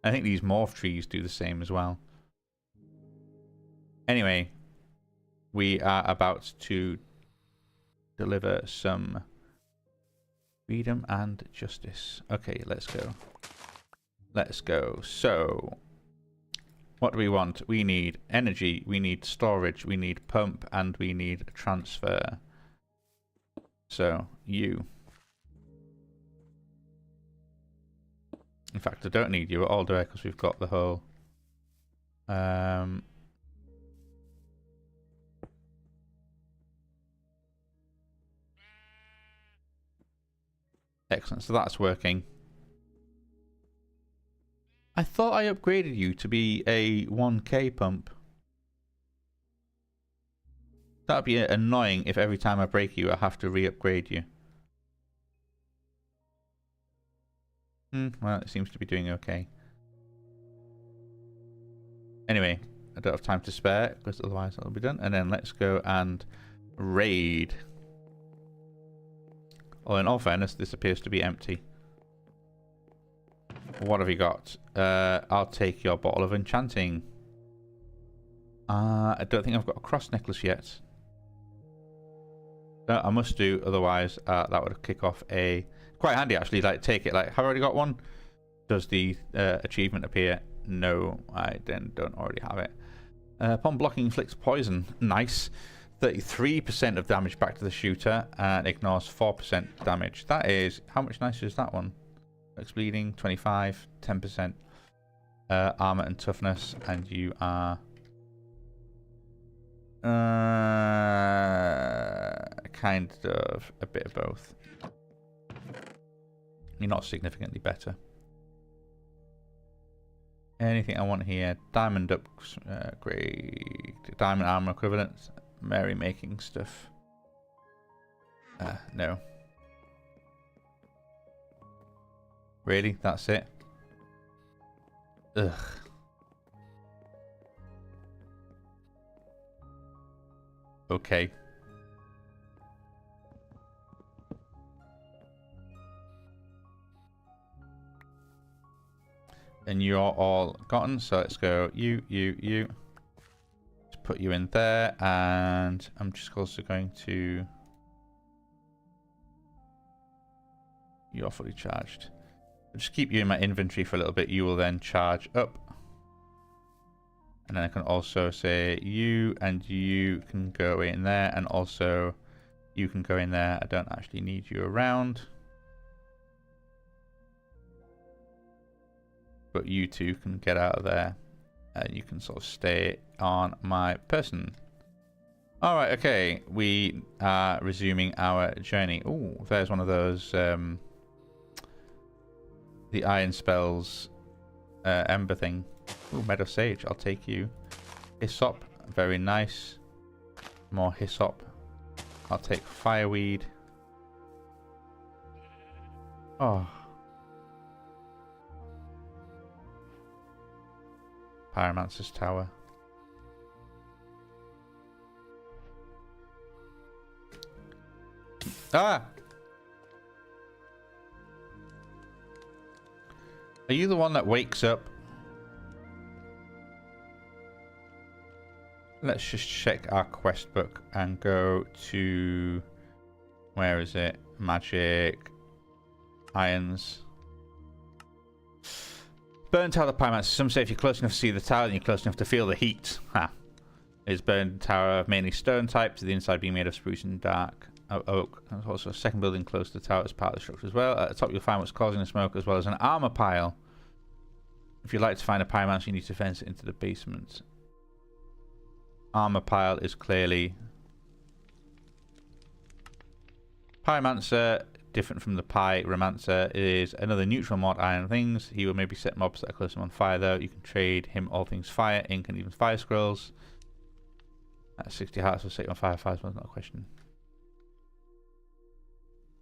I think these morph trees do the same as well. Anyway, we are about to deliver some freedom and justice. Okay, let's go. Let's go. So, what do we want? We need energy, we need storage, we need pump, and we need transfer. So, you. In fact, I don't need you at all, do I? Because we've got the whole... Excellent, so that's working. I thought I upgraded you to be a 1k pump. That'd be annoying if every time I break you, I have to re-upgrade you. Well, it seems to be doing okay. Anyway, I don't have time to spare, because otherwise that'll be done. And then let's go and raid. Well, in all fairness, this appears to be empty. What have you got? I'll take your bottle of enchanting. I don't think I've got a cross necklace yet. No, I must do, otherwise that would kick off a... Quite handy actually, like take it, like, have I already got one? Does the achievement appear? No, I then don't already have it. Upon blocking inflicts poison. Nice. 33% of damage back to the shooter and ignores 4% damage. That is, how much nicer is that one? Looks bleeding, 25, 10%. Armor and toughness, and you are... kind of a bit of both. You're not significantly better. Anything I want here? Diamond upgrade, diamond armor equivalent, merrymaking stuff. No. Really? That's it? Ugh. Okay. And you're all gotten, so let's go you. Let's put you in there, and I'm just also going to... You're fully charged. I'll just keep you in my inventory for a little bit. You will then charge up. And then I can also say you, and you can go in there, and also you can go in there. I don't actually need you around. But you two can get out of there, and you can sort of stay on my person. Alright, okay, we are resuming our journey. Oh, there's one of those, the iron spells, ember thing. Oh, meadow sage, I'll take you. Hyssop, very nice. More hyssop. I'll take fireweed. Oh. Pyromancer's Tower. Ah! Are you the one that wakes up? Let's just check our quest book and go to... Where is it? Magic. Irons. Burn Tower of the Pyromancer. Some say if you're close enough to see the tower, then you're close enough to feel the heat. Ha! It's Burn Tower of mainly stone type, to the inside being made of spruce and dark oak. There's also a second building close to the tower as part of the structure as well. At the top you'll find what's causing the smoke, as well as an armor pile. If you'd like to find a pyromancer, you need to fence it into the basement. armor pile is clearly Pyromancer, different from the Pyromancer, is another neutral mod iron things. He will maybe set mobs that are close to him on fire though. You can trade him all things fire, ink, and even fire scrolls. That's 60 hearts will set you on fire. Fire's not a question.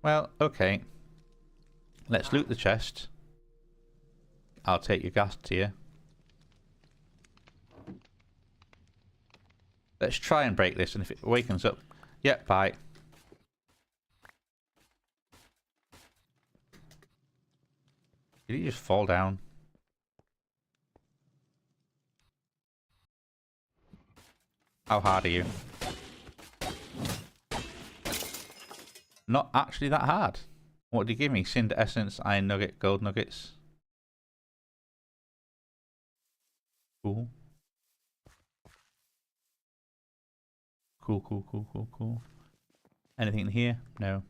Well, okay. Let's loot the chest. I'll take your gas tier. Let's try and break this, and if it wakens up, yep, bye. Did he just fall down? How hard are you? Not actually that hard. What did he give me? Cinder essence, iron nugget, gold nuggets. Cool. Cool. Anything in here? No.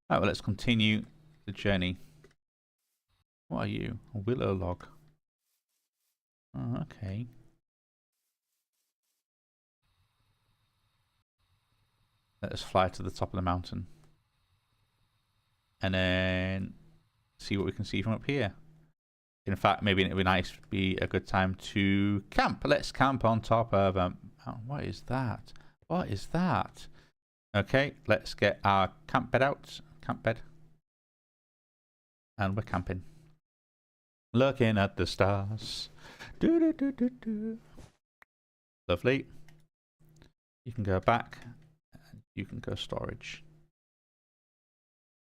Alright, well, let's continue the journey. What are you? A willow log. Oh, okay. Let us fly to the top of the mountain. And then see what we can see from up here. In fact, maybe it would be a good time to camp. Let's camp on top of oh, what is that? What is that? Okay, let's get our camp bed out. Camp bed. And we're camping. Looking at the stars. Lovely. You can go back. And you can go storage.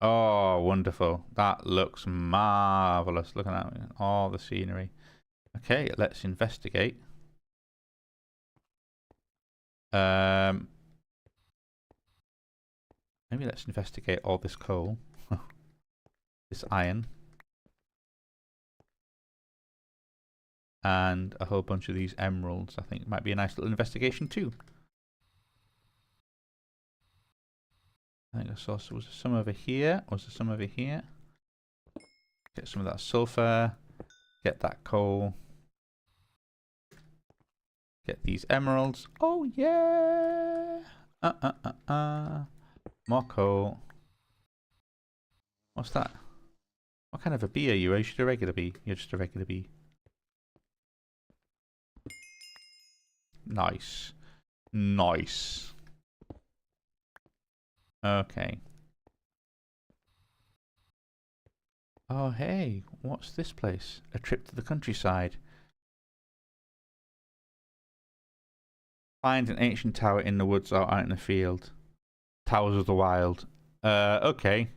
Oh, wonderful. That looks marvelous. Looking at all the scenery. Okay, let's investigate. Maybe let's investigate all this coal. This iron. And a whole bunch of these emeralds. I think it might be a nice little investigation too. I think I saw, was there some over here? Was there some over here? Get some of that sulfur. Get that coal. Get these emeralds. Oh yeah! More coal. What's that? What kind of a bee are you? Are you just a regular bee? You're just a regular bee. Nice. Nice. Okay. Oh, hey. What's this place? A trip to the countryside. Find an ancient tower in the woods or out in the field. Towers of the Wild. Okay.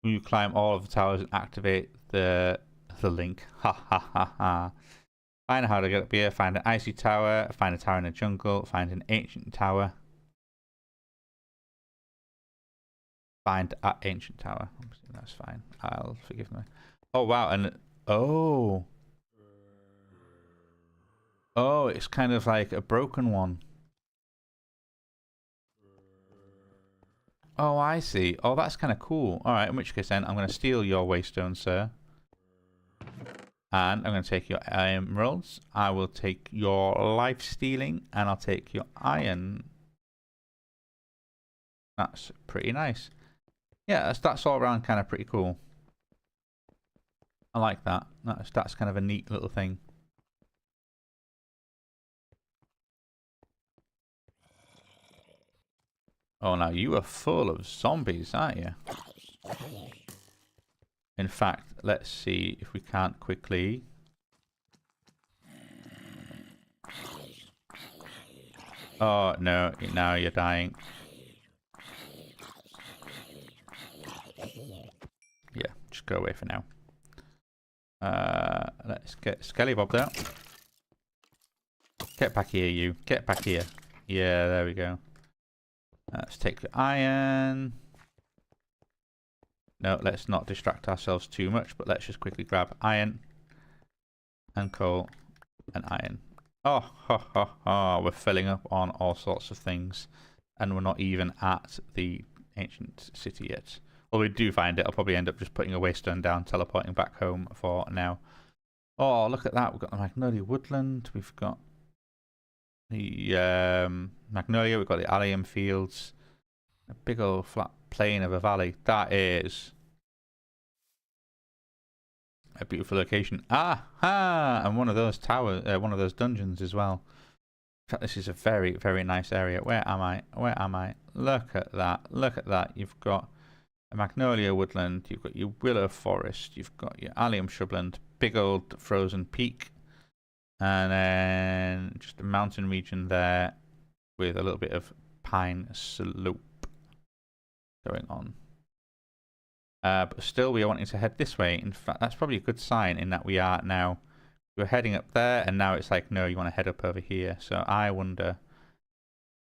You climb all of the towers and activate the link. Ha ha ha ha. Find how to get up here. Find an icy tower. Find a tower in the jungle. Find an ancient tower. Find an ancient tower. That's fine. I'll forgive me. Oh wow! And oh, it's kind of like a broken one. Oh, I see. Oh, that's kind of cool. All right. In which case, then I'm going to steal your waystone, sir. And I'm going to take your emeralds. I will take your life stealing, and I'll take your iron. That's pretty nice. Yeah, that's all around kind of pretty cool. I like that. That's kind of a neat little thing. Oh, now you are full of zombies, aren't you? In fact, let's see if we can't quickly. Oh, no, now you're dying. Yeah, just go away for now. Let's get Skellybob out. Get back here, you. Get back here. Yeah, there we go. Let's take the iron. No, let's not distract ourselves too much, but let's just quickly grab iron and coal and iron. Oh, ha, ha, ha. We're filling up on all sorts of things, and we're not even at the ancient city yet. Well, we do find it. I'll probably end up just putting a waystone down, teleporting back home for now. Oh, look at that. We've got the Magnolia Woodland. We've got the Magnolia, we've got the allium fields. A big old flat plain of a valley. That is a beautiful location. Ah! And one of those towers, one of those dungeons as well. In fact, this is a very, very nice area. Where am I? Where am I? Look at that. Look at that. You've got a magnolia woodland. You've got your willow forest. You've got your allium shrubland. Big old frozen peak. And then just a mountain region there with a little bit of pine slope going on. But still, we are wanting to head this way. In fact, that's probably a good sign in that we are now... We're heading up there, and now it's like, no, you want to head up over here. So I wonder...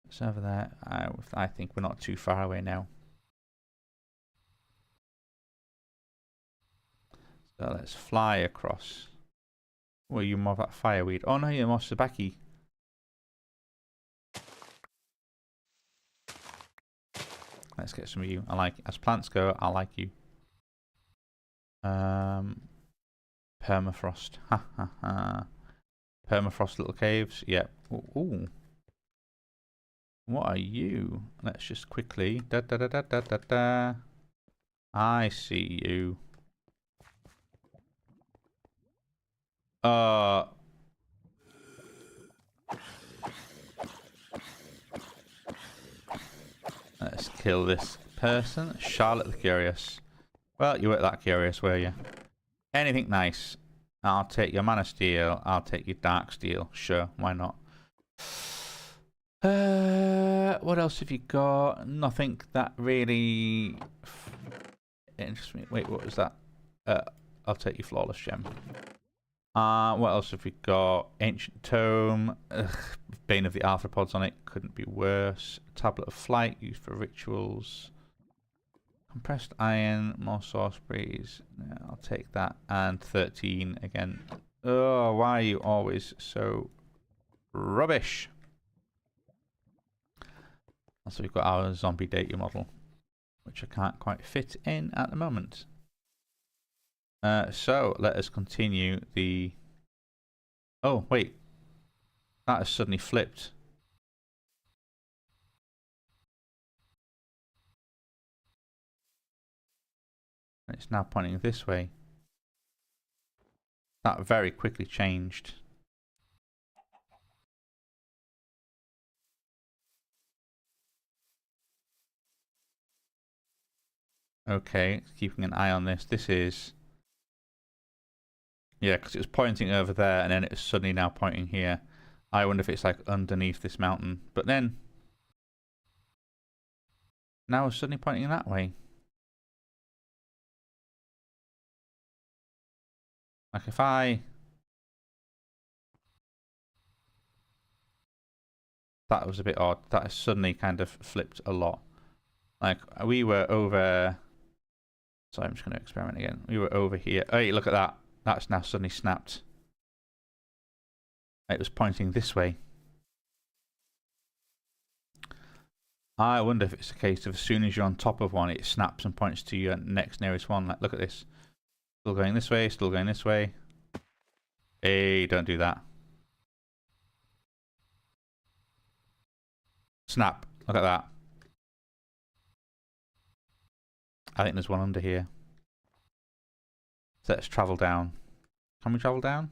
It's over there. I think we're not too far away now. So let's fly across. Oh, you more of that fireweed. Oh no, you're more sabaki. Let's get some of you. I like, as plants go, I like you. Permafrost. Ha ha ha. Permafrost little caves. Yep. Ooh. What are you? Let's just quickly. Da da da da da da da. I see you. Let's kill this person. Charlotte the Curious. Well, you weren't that curious, were you? Anything nice. I'll take your mana steel. I'll take your dark steel. Sure, why not? What else have you got? Nothing that really interests me. Wait, what was that? I'll take your flawless gem. What else have we got? Ancient tome. Ugh, Bane of the arthropods on it. Couldn't be worse. Tablet of flight used for rituals. Compressed iron. More sorceries. Yeah, I'll take that. And 13 again. Oh, why are you always so rubbish? Also, we've got our zombie data model, which I can't quite fit in at the moment. So let us continue the... Oh, wait. That has suddenly flipped. And it's now pointing this way. That very quickly changed. Okay, keeping an eye on this. This is... Yeah, because it was pointing over there and then it's suddenly now pointing here. I wonder if it's like underneath this mountain. But then... Now it's suddenly pointing that way. Like if I... That was a bit odd. That has suddenly kind of flipped a lot. Like we were over... Sorry, I'm just going to experiment again. We were over here. Hey, look at that. That's now suddenly snapped. It was pointing this way. I wonder if it's a case of as soon as you're on top of one, it snaps and points to your next nearest one. Like, look at this. Still going this way, still going this way. Hey, don't do that. Snap. Look at that. I think there's one under here. So let's travel down. Can we travel down?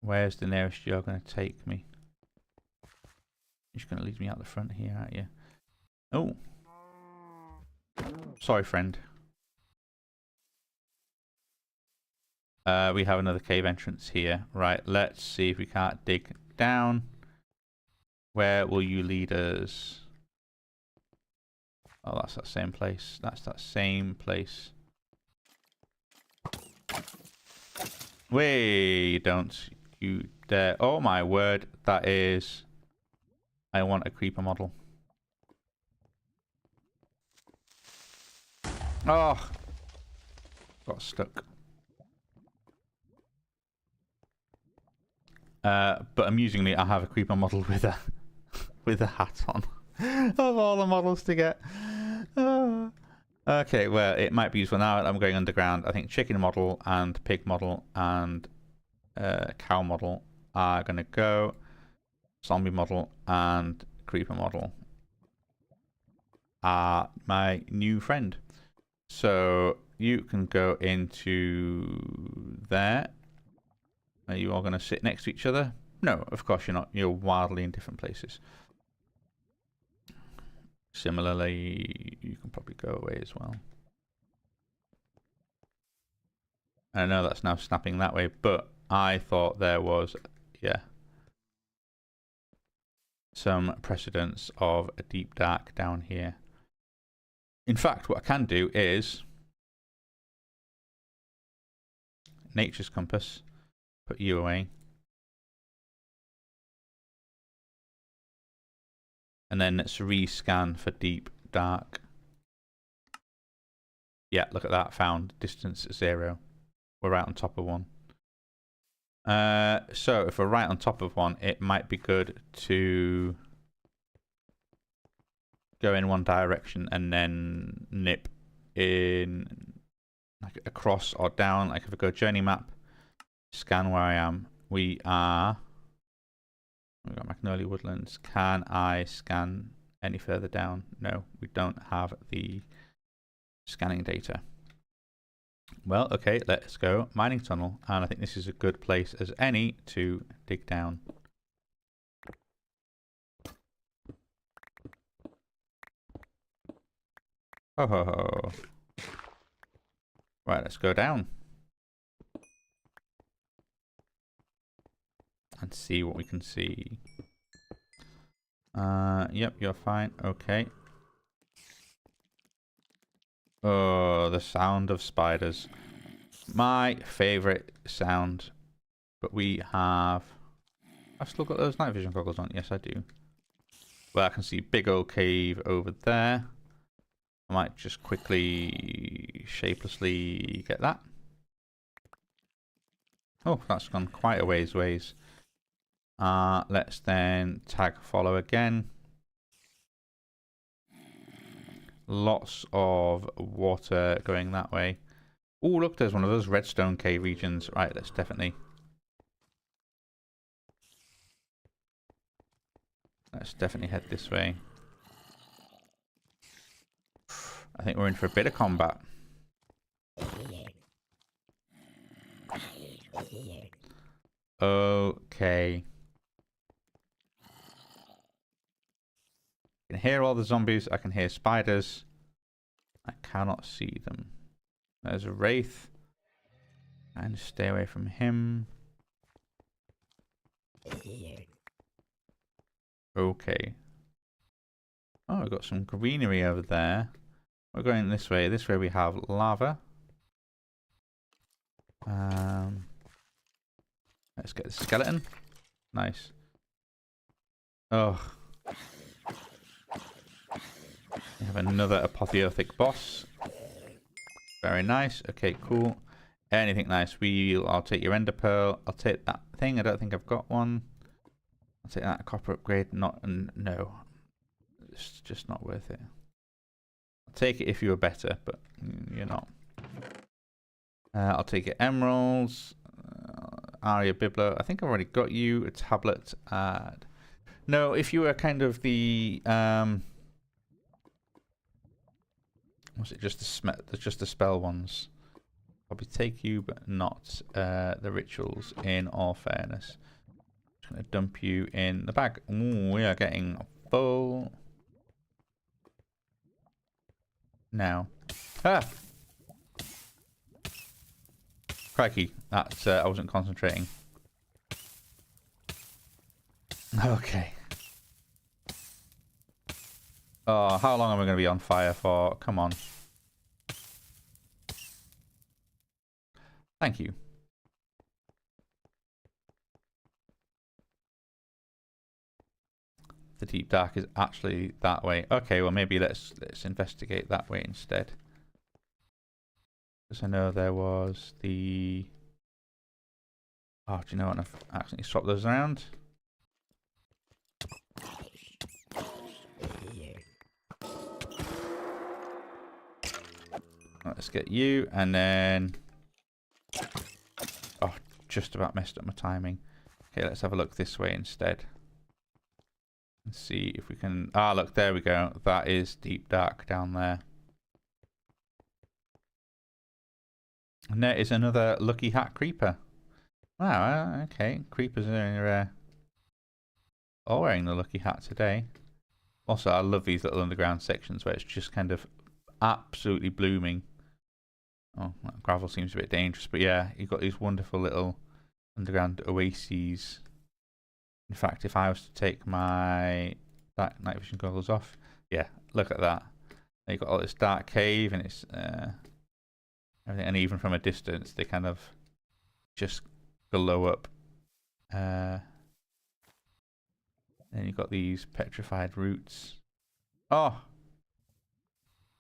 Where's the nearest you're going to take me? You're just going to lead me out the front here, aren't you? Oh. Sorry, friend. We have another cave entrance here. Right, let's see if we can't dig down. Where will you lead us? Oh, that's that same place. That's that same place. Wait, don't you dare. Oh my word, that is... I want a creeper model. Oh! Got stuck. But amusingly, I have a creeper model with a with a hat on. Of all the models to get. Oh. Okay, well, it might be useful now that I'm going underground. I think chicken model and pig model and cow model are going to go zombie model and creeper model are my new friend. So you can go into there. Are you all going to sit next to each other? No, of course you're not. You're wildly in different places. Similarly, you can probably go away as well. I know that's now snapping that way, but I thought there was, yeah, some precedence of a deep dark down here. In fact, what I can do is nature's compass, put you away. And then let's rescan for deep dark. Yeah, look at that, found distance 0. We're right on top of one. So if we're right on top of one, it might be good to go in one direction and then nip in like across or down. Like if I go journey map, scan where I am. We've got Magnolia Woodlands. Can I scan any further down? No, we don't have the scanning data. Well, okay, let's go mining tunnel, and I think this is a good place as any to dig down. Oh ho ho. Right, let's go down and see what we can see. Yep, you're fine. Okay. Oh, the sound of spiders. My favorite sound. But we have... I've still got those night vision goggles on. Yes, I do. Well, I can see big old cave over there. I might just quickly, shapelessly get that. Oh, that's gone quite a ways. Let's then tag follow again. Lots of water going that way. Oh, look, there's one of those redstone cave regions. Right, let's definitely... Let's definitely head this way. I think we're in for a bit of combat. Okay. I can hear all the zombies. I can hear spiders. I cannot see them. There's a wraith. And stay away from him. Okay. Oh, we've got some greenery over there. We're going this way. This way we have lava. Let's get the skeleton. Nice. Oh. We have another apotheotic boss. Very nice. Okay, cool. Anything nice. I'll take your ender pearl. I'll take that thing. I don't think I've got one. I'll take that copper upgrade. No. It's just not worth it. I'll take it if you were better, but you're not. I'll take your emeralds. Aria Biblo. I think I've already got you. A tablet. No, if you were kind of the... was it just the spell ones? Probably take you, but not the rituals, in all fairness. Just going to dump you in the bag. Ooh, we are getting full now. Ah! Crikey, that's, I wasn't concentrating. Okay. Oh, how long am I going to be on fire for? Come on. Thank you. The deep dark is actually that way. Okay, well maybe let's investigate that way instead. Because I know there was the... Oh, do you know what? I've accidentally swapped those around. Let's get you, and then... Oh, just about messed up my timing. Okay, let's have a look this way instead. Let's see if we can... Ah, look, there we go. That is deep dark down there. And there is another lucky hat creeper. Wow, okay. Creepers are all wearing the lucky hat today. Also, I love these little underground sections where it's just kind of absolutely blooming. Oh, that gravel seems a bit dangerous, but yeah, you've got these wonderful little underground oases. In fact, if I was to take my night vision goggles off, yeah, look at that. You've got all this dark cave, and it's everything, and even from a distance, they kind of just glow up. Then you've got these petrified roots. Oh,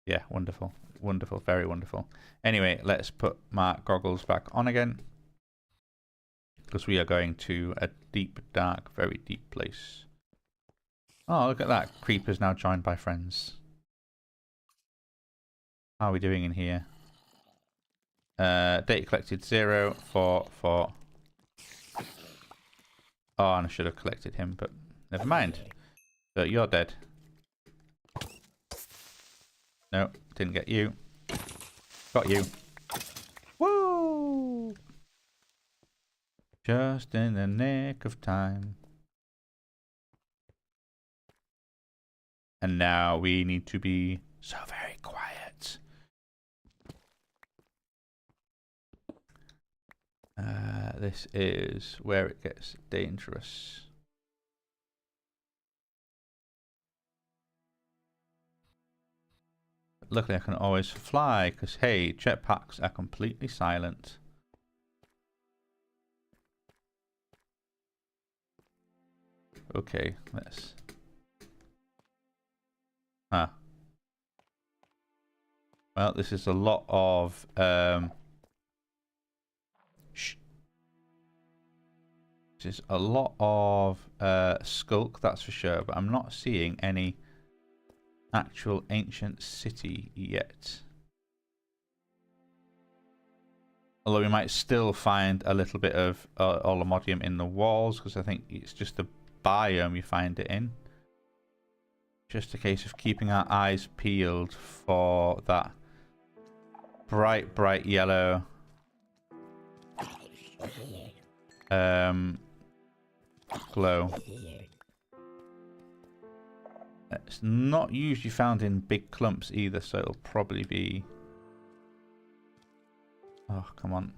yeah, wonderful, wonderful, very wonderful. Anyway, let's put my goggles back on again, because we are going to a deep, dark, very deep place. Oh, look at that. Creeper's now joined by friends. How are we doing in here? Data collected 0, 4, 4. Oh, and I should have collected him, but never mind. So you're dead. No, didn't get you. Got you. Woo! Just in the nick of time. And now we need to be so very quiet. This is where it gets dangerous. Luckily I can always fly, because hey, jetpacks are completely silent. Okay, let's... Huh. Well, this is a lot of... This is a lot of skulk, that's for sure, but I'm not seeing any actual ancient city yet. Although we might still find a little bit of Olamodium in the walls, because I think it's just the biome you find it in. Just a case of keeping our eyes peeled for that bright, bright yellow glow. It's not usually found in big clumps either, so it'll probably be... Oh, come on.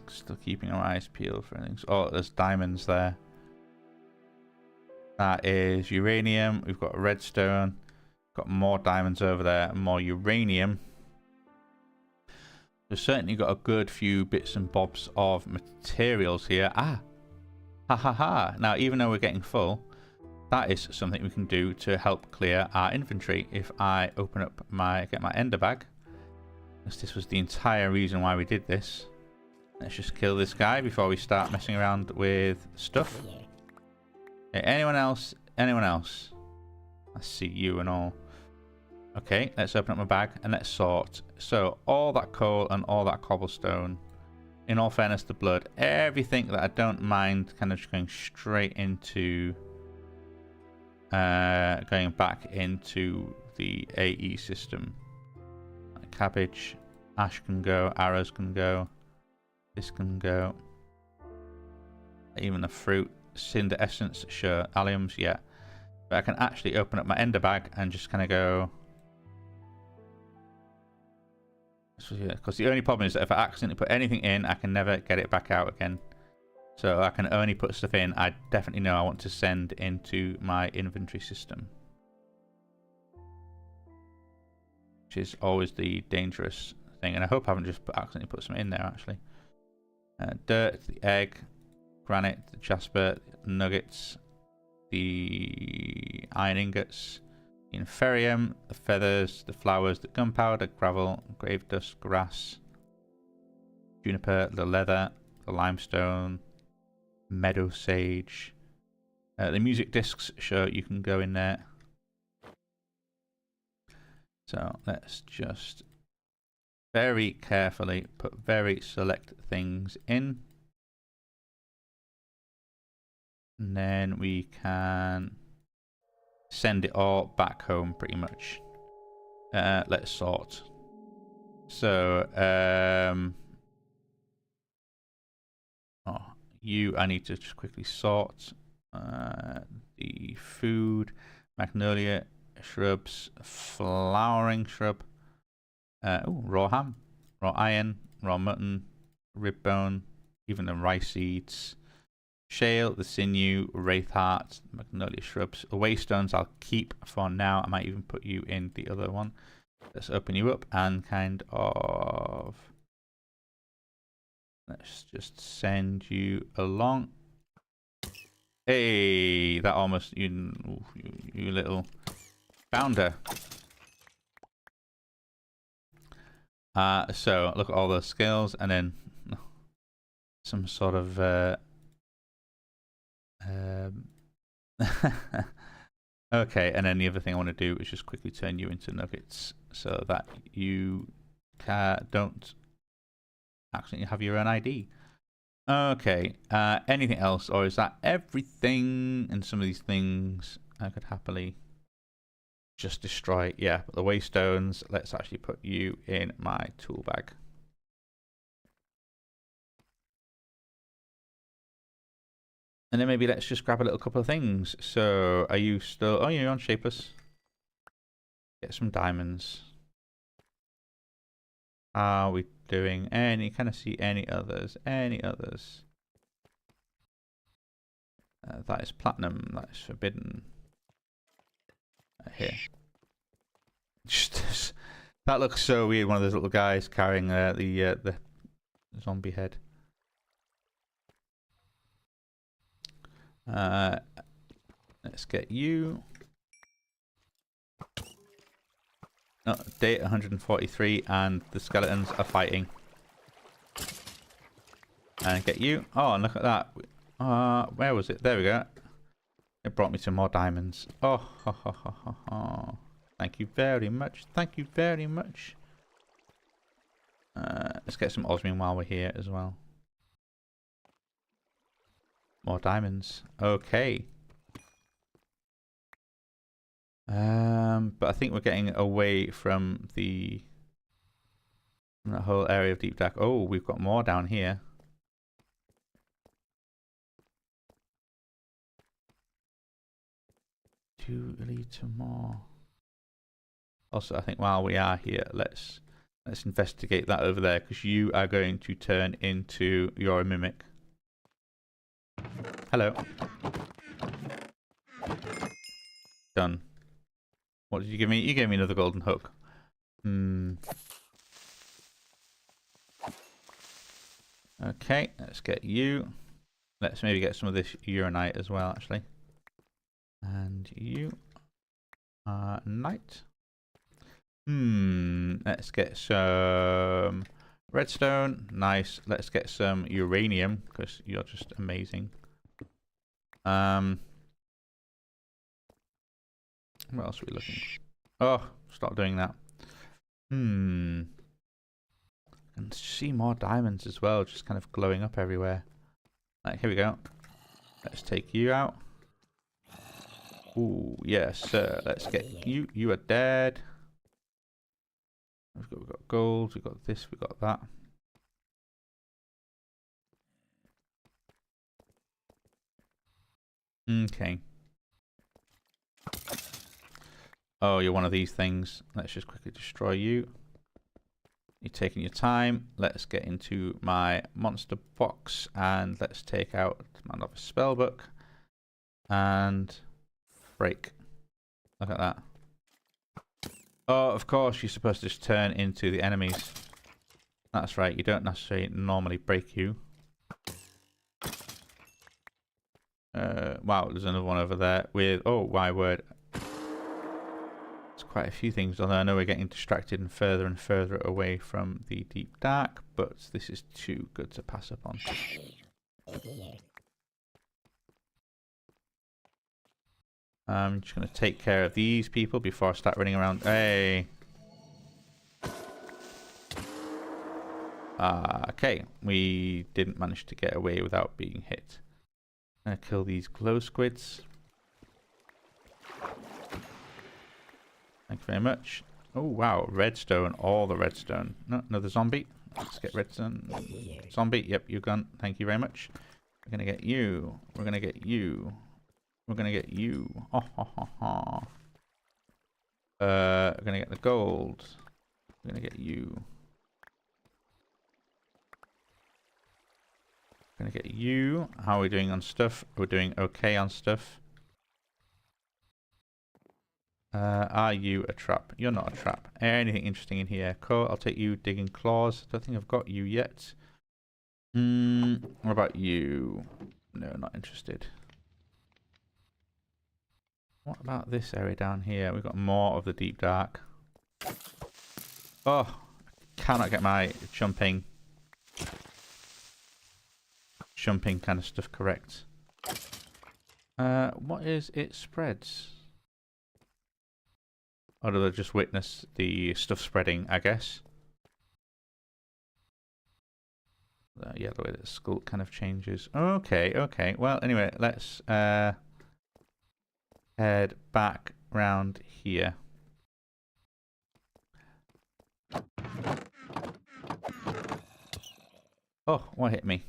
Still keeping our eyes peeled for things. Oh, there's diamonds there. That is uranium. We've got redstone. Got more diamonds over there. More uranium. We've certainly got a good few bits and bobs of materials here. Ah! Ha ha ha! Now, even though we're getting full, that is something we can do to help clear our inventory. If I open up get my ender bag, because this was the entire reason why we did this. Let's just kill this guy before we start messing around with stuff. Okay, anyone else? Anyone else? I see you and all. Okay, let's open up my bag and let's sort. So, all that coal and all that cobblestone. In all fairness, the blood. Everything that I don't mind kind of just going straight into... going back into the AE system. Cabbage. Ash can go. Arrows can go. This can go. Even the fruit. Cinder essence. Sure. Alliums. Yeah. But I can actually open up my ender bag and just kind of go... So, yeah, because the only problem is that if I accidentally put anything in, I can never get it back out again. So I can only put stuff in I definitely know I want to send into my inventory system. Which is always the dangerous thing. And I hope I haven't just accidentally put some in there, actually. Dirt, the egg, granite, the jasper, the nuggets, the iron ingots, the inferium, the feathers, the flowers, the gunpowder, gravel, grave dust, grass, juniper, the leather, the limestone, meadow sage. The music discs, sure, you can go in there. So let's just very carefully put very select things in. And then we can send it all back home pretty much. Let's sort. So, I need to just quickly sort the food, magnolia, shrubs, flowering shrub, raw ham, raw iron, raw mutton, rib bone, even the rice seeds, shale, the sinew, wraith heart, magnolia shrubs. The waystones I'll keep for now. I might even put you in the other one. Let's open you up and kind of... Let's just send you along. Hey, that almost... You little founder. So, look at all those skills and then some sort of... okay, and then the other thing I want to do is just quickly turn you into nuggets so that you don't actually have your own ID. Okay, anything else, or is that everything? And some of these things I could happily just destroy. Yeah, but the waystones, let's actually put you in my tool bag. And then maybe let's just grab a little couple of things. So, are you still... Oh, you're on Shapeless. Get some diamonds. Are we doing any... Can I see any others? Any others? That is platinum. That is forbidden. Here. Just, that looks so weird. One of those little guys carrying the zombie head. Let's get you. Oh, day 143, and the skeletons are fighting. And get you. Oh, and look at that. Where was it? There we go. It brought me some more diamonds. Oh, ho, ho, ho, ho, ho. Thank you very much. Thank you very much. Let's get some osmium while we're here as well. More diamonds. Okay. But I think we're getting away from that whole area of deep dark. Oh, we've got more down here. To lead to more. Also, I think while we are here, let's investigate that over there, because you are going to turn into your mimic. Hello. Done. What did you give me? You gave me another golden hook. Okay, let's get you. Let's maybe get some of this uranite as well, actually. And you are night. Let's get some redstone. Nice. Let's get some uranium, because you're just amazing. What else are we looking for? Oh, stop doing that. And see more diamonds as well, just kind of glowing up everywhere. Right, here we go. Let's take you out. Ooh, yes, sir. Let's get you. You are dead. We've got gold. We've got this. We've got that. Okay. Oh, you're one of these things. Let's just quickly destroy you. You're taking your time. Let's get into my monster box and let's take out my novice spellbook and break. Look at that. Oh, of course, you're supposed to just turn into the enemies. That's right, you don't necessarily normally break you. Wow, there's another one over there with... Oh, my word. There's quite a few things, although I know we're getting distracted and further away from the deep dark, but this is too good to pass up on. I'm just going to take care of these people before I start running around. Hey! Okay, we didn't manage to get away without being hit. I'm gonna kill these glow squids. Thank you very much. Oh wow, redstone, all the redstone. No, another zombie. Let's get redstone. Zombie, yep, you're gone. Thank you very much. We're gonna get you. We're gonna get you. We're gonna get you. Oh, ha, ha, ha. We're gonna get the gold. We're gonna get you. We're gonna get you. How are we doing on stuff? We're doing okay on stuff. Are you a trap? You're not a trap. Anything interesting in here? Cool, I'll take you. Digging claws. Don't think I've got you yet. What about you? No, not interested. What about this area down here? We've got more of the deep dark. Oh, I cannot get my jumping kind of stuff correct. What is it spreads? Or do they just witness the stuff spreading, I guess? Yeah, the way that the skull kind of changes. Okay, okay. Well, anyway, let's head back round here. Oh, what hit me?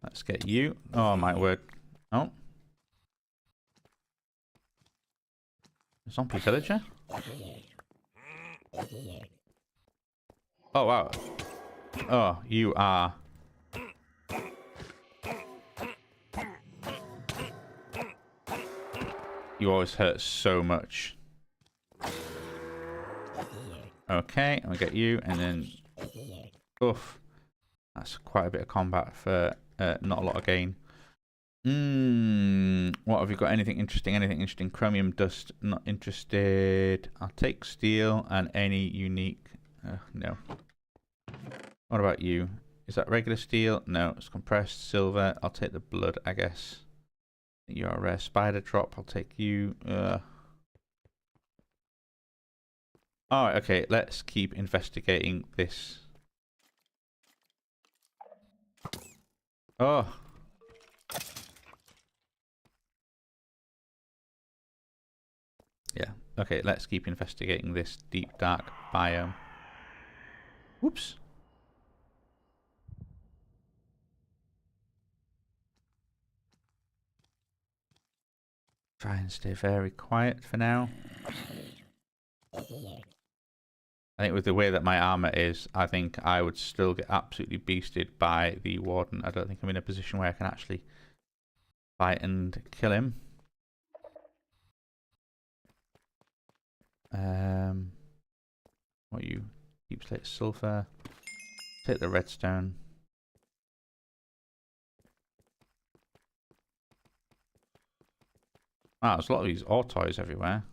Let's get you. Oh, my word. Oh. Zombie villager? Oh, wow. Oh, you are. You always hurt so much. Okay, I'll get you, and then... Oof. That's quite a bit of combat for not a lot of gain. What have you got? Anything interesting? Anything interesting? Chromium dust, not interested. I'll take steel and any unique... no. What about you? Is that regular steel? No, it's compressed silver. I'll take the blood, I guess. You're a rare spider drop. I'll take you. Alright, okay. Let's keep investigating this. Oh. Yeah. Okay, let's keep investigating this deep, dark biome. Whoops. Try and stay very quiet for now. I think with the way that my armor is, I think I would still get absolutely beasted by the warden. I don't think I'm in a position where I can actually fight and kill him. What are you? Deep slate sulfur. Take the redstone. Wow, there's a lot of these autoys everywhere.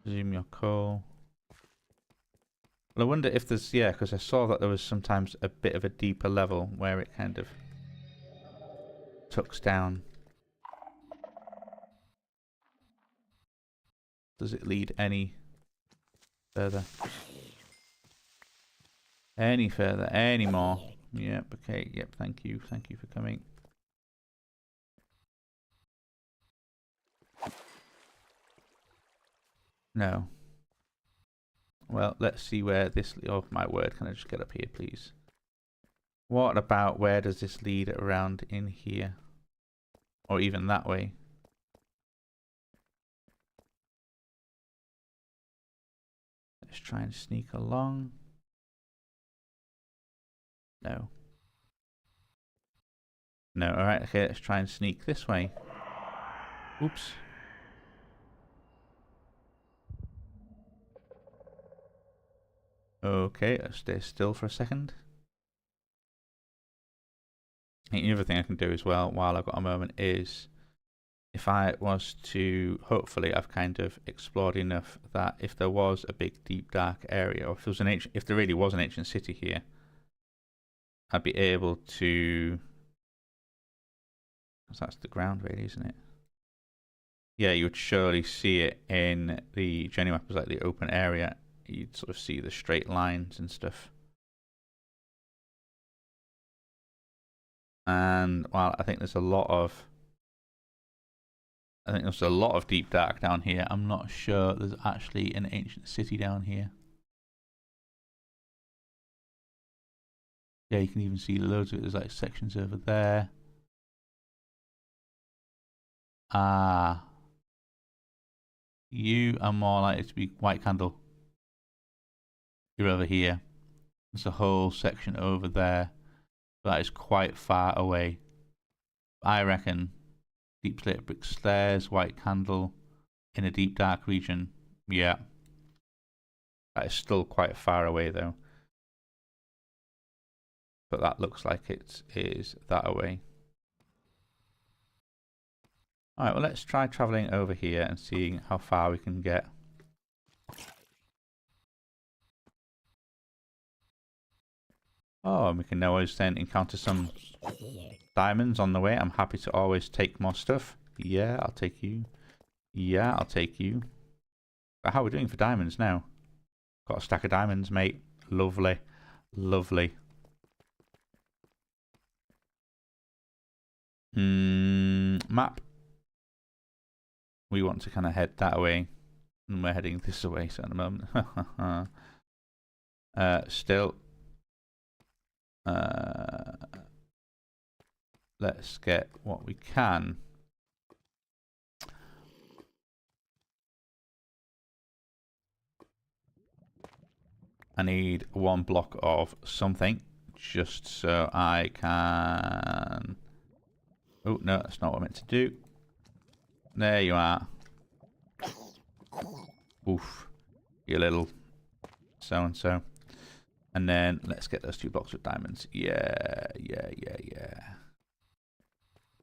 Zoom your coal. Well, I wonder if there's... Yeah, because I saw that there was sometimes a bit of a deeper level where it kind of tucks down. Does it lead any further? Any further? Any more? Yep, okay, yep, thank you. Thank you for coming. No. Well, let's see where this... Oh, my word. Can I just get up here, please? What about where does this lead around in here? Or even that way? Let's try and sneak along. No. No, alright, okay, let's try and sneak this way. Oops. Okay, let's stay still for a second. I think the other thing I can do as well, while I've got a moment, is if I was to, hopefully I've kind of explored enough that if there was a big, deep, dark area, or if there was if there really was an ancient city here, I'd be able to... Because that's the ground really, isn't it? Yeah, you would surely see it in the journey map as like the open area. you'd sort of see the straight lines and stuff. And well, I think there's a lot of deep dark down here. I'm not sure there's actually an ancient city down here. Yeah, you can even see loads of it. There's like sections over there. Ah. You are more likely to be white candle. You're over here. There's a whole section over there. That is quite far away. I reckon deep slate brick stairs, white candle in a deep dark region. Yeah. That is still quite far away though. But that looks like it is that away. Alright, well let's try travelling over here and seeing how far we can get. Oh, and we can always then encounter some diamonds on the way. I'm happy to always take more stuff. Yeah, I'll take you. Yeah, I'll take you. But how are we doing for diamonds now? Got a stack of diamonds, mate. Lovely. Lovely. Map. We want to kind of head that way. And we're heading this way, so at the moment. Still. Let's get what we can. I need 1 block of something just so I can... Oh, no, that's not what I meant to do. There you are. Oof. You little so-and-so. And then let's get those 2 blocks of diamonds. Yeah.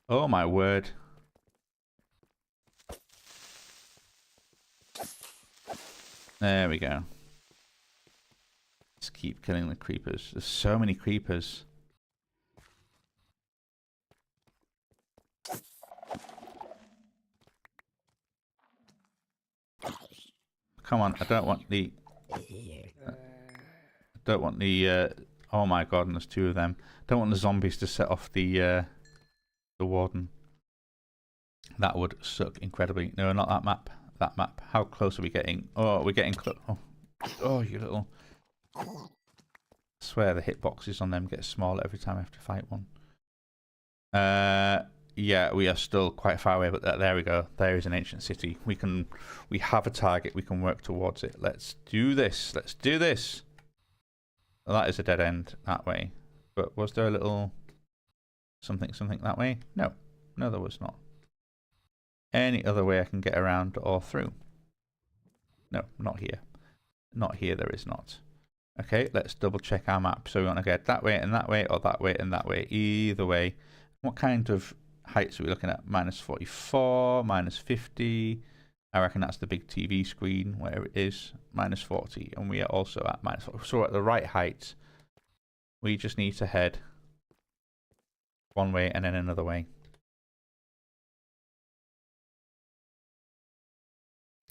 Oh my word. There we go. Let's keep killing the creepers. There's so many creepers. Come on, I don't want the... oh my god, and there's 2 of them. Don't want the zombies to set off the warden. That would suck incredibly. No, not that map. That map. How close are we getting? Oh, we're getting close. Oh, you little... I swear the hitboxes on them get smaller every time I have to fight one. Yeah, we are still quite far away, but there we go. There is an ancient city. We have a target. We can work towards it. Let's do this. Let's do this. Well, that is a dead end that way. But was there a little something that way? No. No, there was not. Any other way I can get around or through? No, not here. Not here, there is not. Okay, let's double check our map. So we want to get that way and that way, or that way and that way. Either way. What kind of heights are we looking at? -44, -50. I reckon that's the big TV screen, where it is. -40. And we are also at -40. So we're at the right height. We just need to head one way and then another way.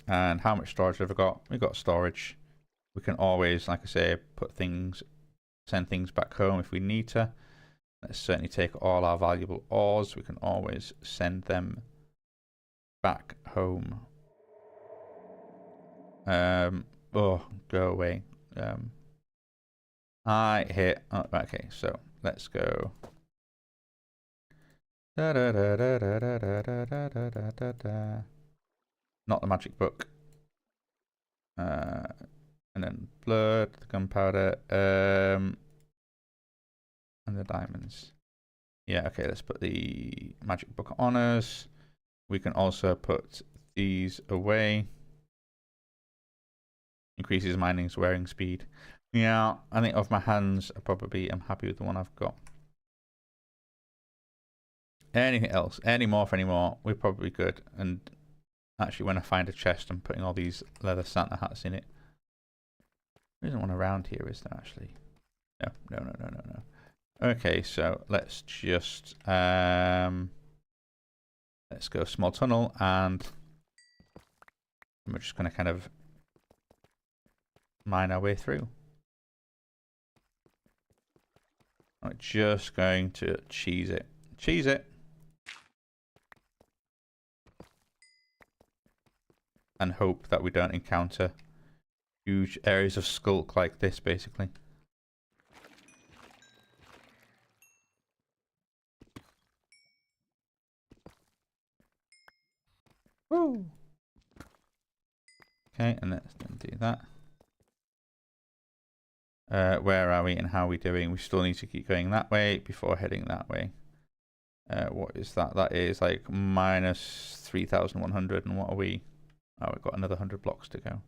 And how much storage have we got? We've got storage. We can always, like I say, send things back home if we need to. Let's certainly take all our valuable ores. We can always send them back home. Oh, go away. I hit. Oh, okay, so let's go. Da, da, da, da, da, da, da, da, da, da, da. Not the magic book. And then blood, the gunpowder, and the diamonds. Yeah, okay, let's put the magic book on us. We can also put these away. Increases mining's wearing speed. Yeah, I think of my hands, I'm happy with the one I've got. Anything else? Any more for any more? We're probably good. And actually, when I find a chest, I'm putting all these leather Santa hats in it. There isn't one around here, is there actually? No. Okay, so let's just let's go small tunnel, and we're just going to kind of mine our way through. I'm just going to cheese it. Cheese it. And hope that we don't encounter huge areas of skulk like this, basically. Woo! Okay, and let's then do that. Where are we and how are we doing? We still need to keep going that way before heading that way. What is that? That is like minus 3,100. And what are we? Oh, we've got another 100 blocks to go.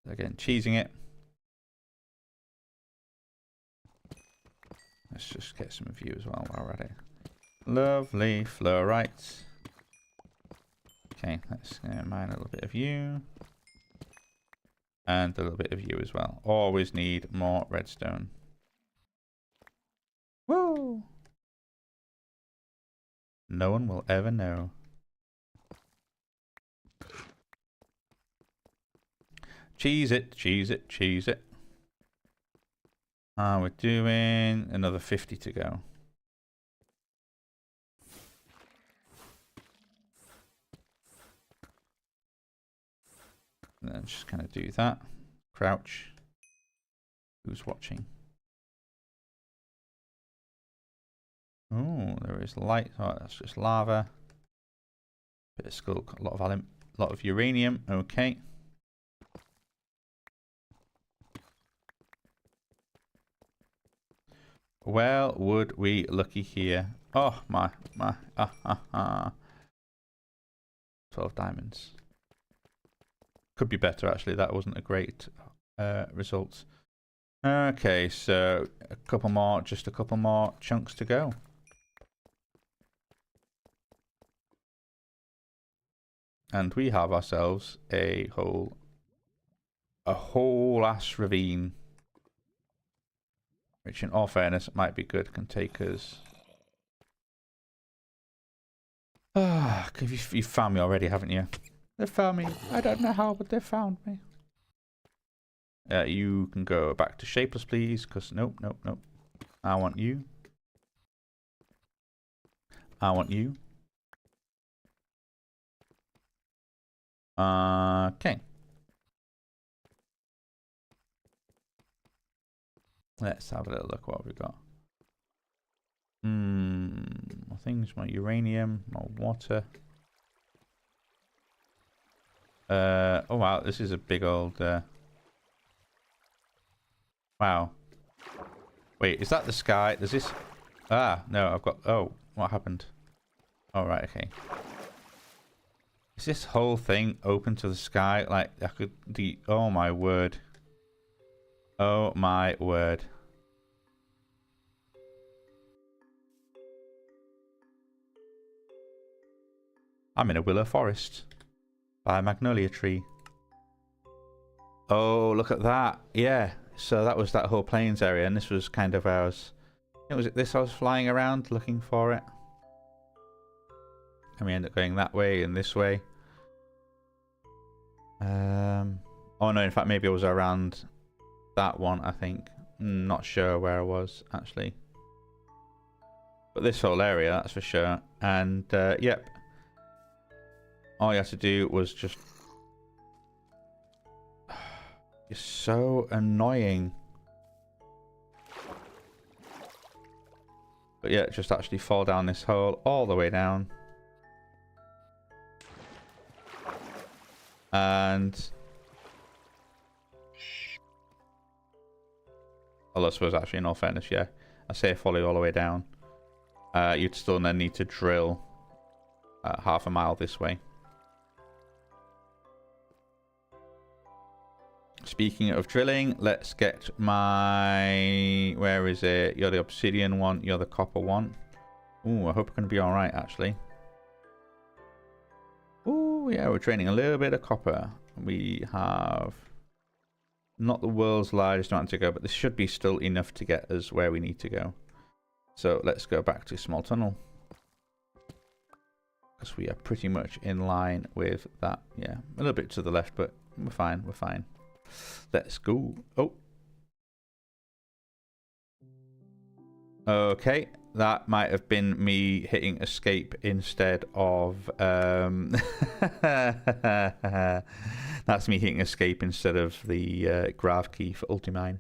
Again, cheesing it. Let's just get some view as well while we're at it. Lovely fluorites. Okay, let's mine a little bit of you. And a little bit of you as well. Always need more redstone. Woo! No one will ever know. Cheese it, cheese it, cheese it. We're doing another 50 to go. And then just kind of do that. Crouch. Who's watching? Oh, there is light. Oh, that's just lava. Bit of skulk, a lot of uranium. Okay. Well, would we looky here? Oh my 12 diamonds. Could be better actually. That wasn't a great result. Okay, so just a couple more chunks to go. And we have ourselves a whole ass ravine. Which in all fairness might be good, can take us. Ah, you found me already, haven't you? They found me. I don't know how, but they found me. You can go back to shapeless, please, because nope. I want you. I want you. Okay. Let's have a little look what we've got. More things, more uranium, more water. Oh wow, this is a big old wow. Wait, is that the sky? Does this no, I've got what happened? Oh right, okay. Is this whole thing open to the sky? Like I could oh my word. Oh my word. I'm in a willow forest by a magnolia tree. Oh, look at that. Yeah. So that was that whole plains area, and this was kind of where I was flying around looking for it. And we end up going that way and this way. Oh no, in fact maybe I was around that one, I think. Not sure where I was actually. But this whole area, that's for sure. And yep. All you had to do was just... You're so annoying. But yeah, just actually fall down this hole all the way down. And... Well, I suppose actually in all fairness, yeah. I say follow all the way down. You'd still then need to drill half a mile this way. Speaking of drilling, let's get my... Where is it? You're the obsidian one. You're the copper one. Ooh, I hope we're going to be alright, actually. Ooh, yeah, we're draining a little bit of copper. We have Not the world's largest amount to go, but this should be still enough to get us where we need to go. So let's go back to small tunnel. Because we are pretty much in line with that. Yeah, a little bit to the left, but we're fine, we're fine. Let's go. Oh. Okay, that might have been me hitting escape instead of... That's me hitting escape instead of the grav key for Ultimine.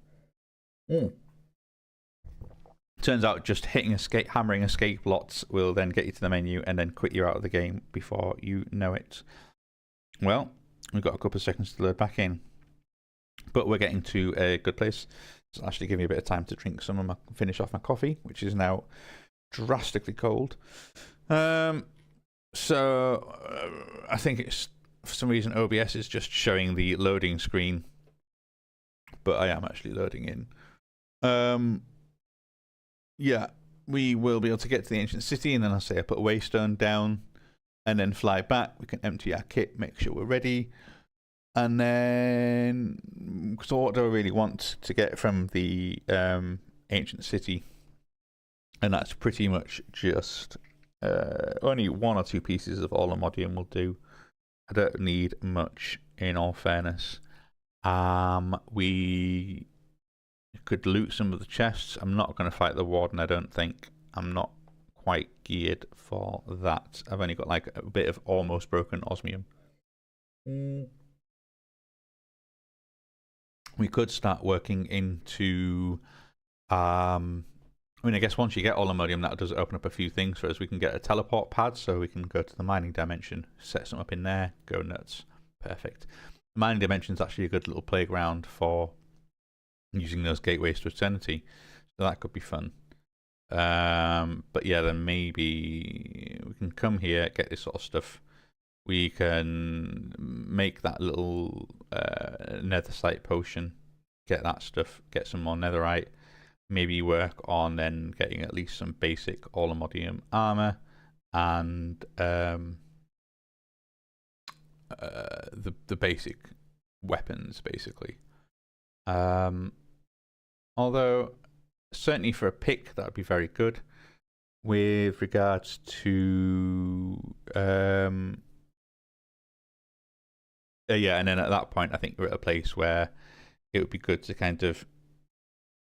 Turns out just hitting escape, hammering escape lots will then get you to the menu and then quit you out of the game before you know it. Well, we've got a couple of seconds to load back in. But we're getting to a good place. It's actually give me a bit of time to drink some of my, finish off my coffee, which is now drastically cold. I think it's, for some reason, OBS is just showing the loading screen, but I am actually loading in. Yeah, we will be able to get to the ancient city, and then I'll say I put a waystone down, and then fly back. We can empty our kit, make sure we're ready. And then, so what do I really want to get from the ancient city? And that's pretty much just only 1 or 2 pieces of Allomodium will do. I don't need much, in all fairness. We could loot some of the chests. I'm not going to fight the warden, I don't think. I'm not quite geared for that. I've only got like a bit of almost broken osmium. We could start working into... I mean, I guess once you get Allomodium, that does open up a few things for us. We can get a teleport pad, so we can go to the mining dimension, set something up in there, go nuts. Perfect. The mining dimension is actually a good little playground for using those gateways to eternity, so that could be fun. But yeah, then maybe we can come here, get this sort of stuff. We can make that little netherite potion, get that stuff, get some more netherite. Maybe work on then getting at least some basic Allomodium armor and the basic weapons, basically. Although certainly for a pick that would be very good. With regards to yeah, and then at that point I think we're at a place where it would be good to kind of,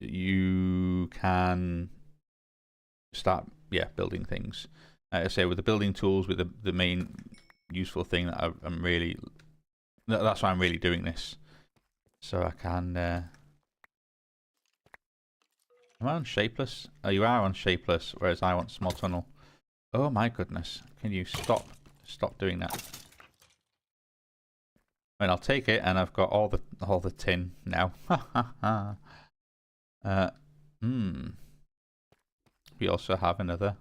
you can start building things. I say with the building tools, with the main useful thing that I'm really, that's why I'm really doing this, so I can am I on shapeless? Oh, you are on shapeless, whereas I want small tunnel. Oh my goodness, can you stop doing that? I mean, I'll take it, and I've got all the tin now. We also have another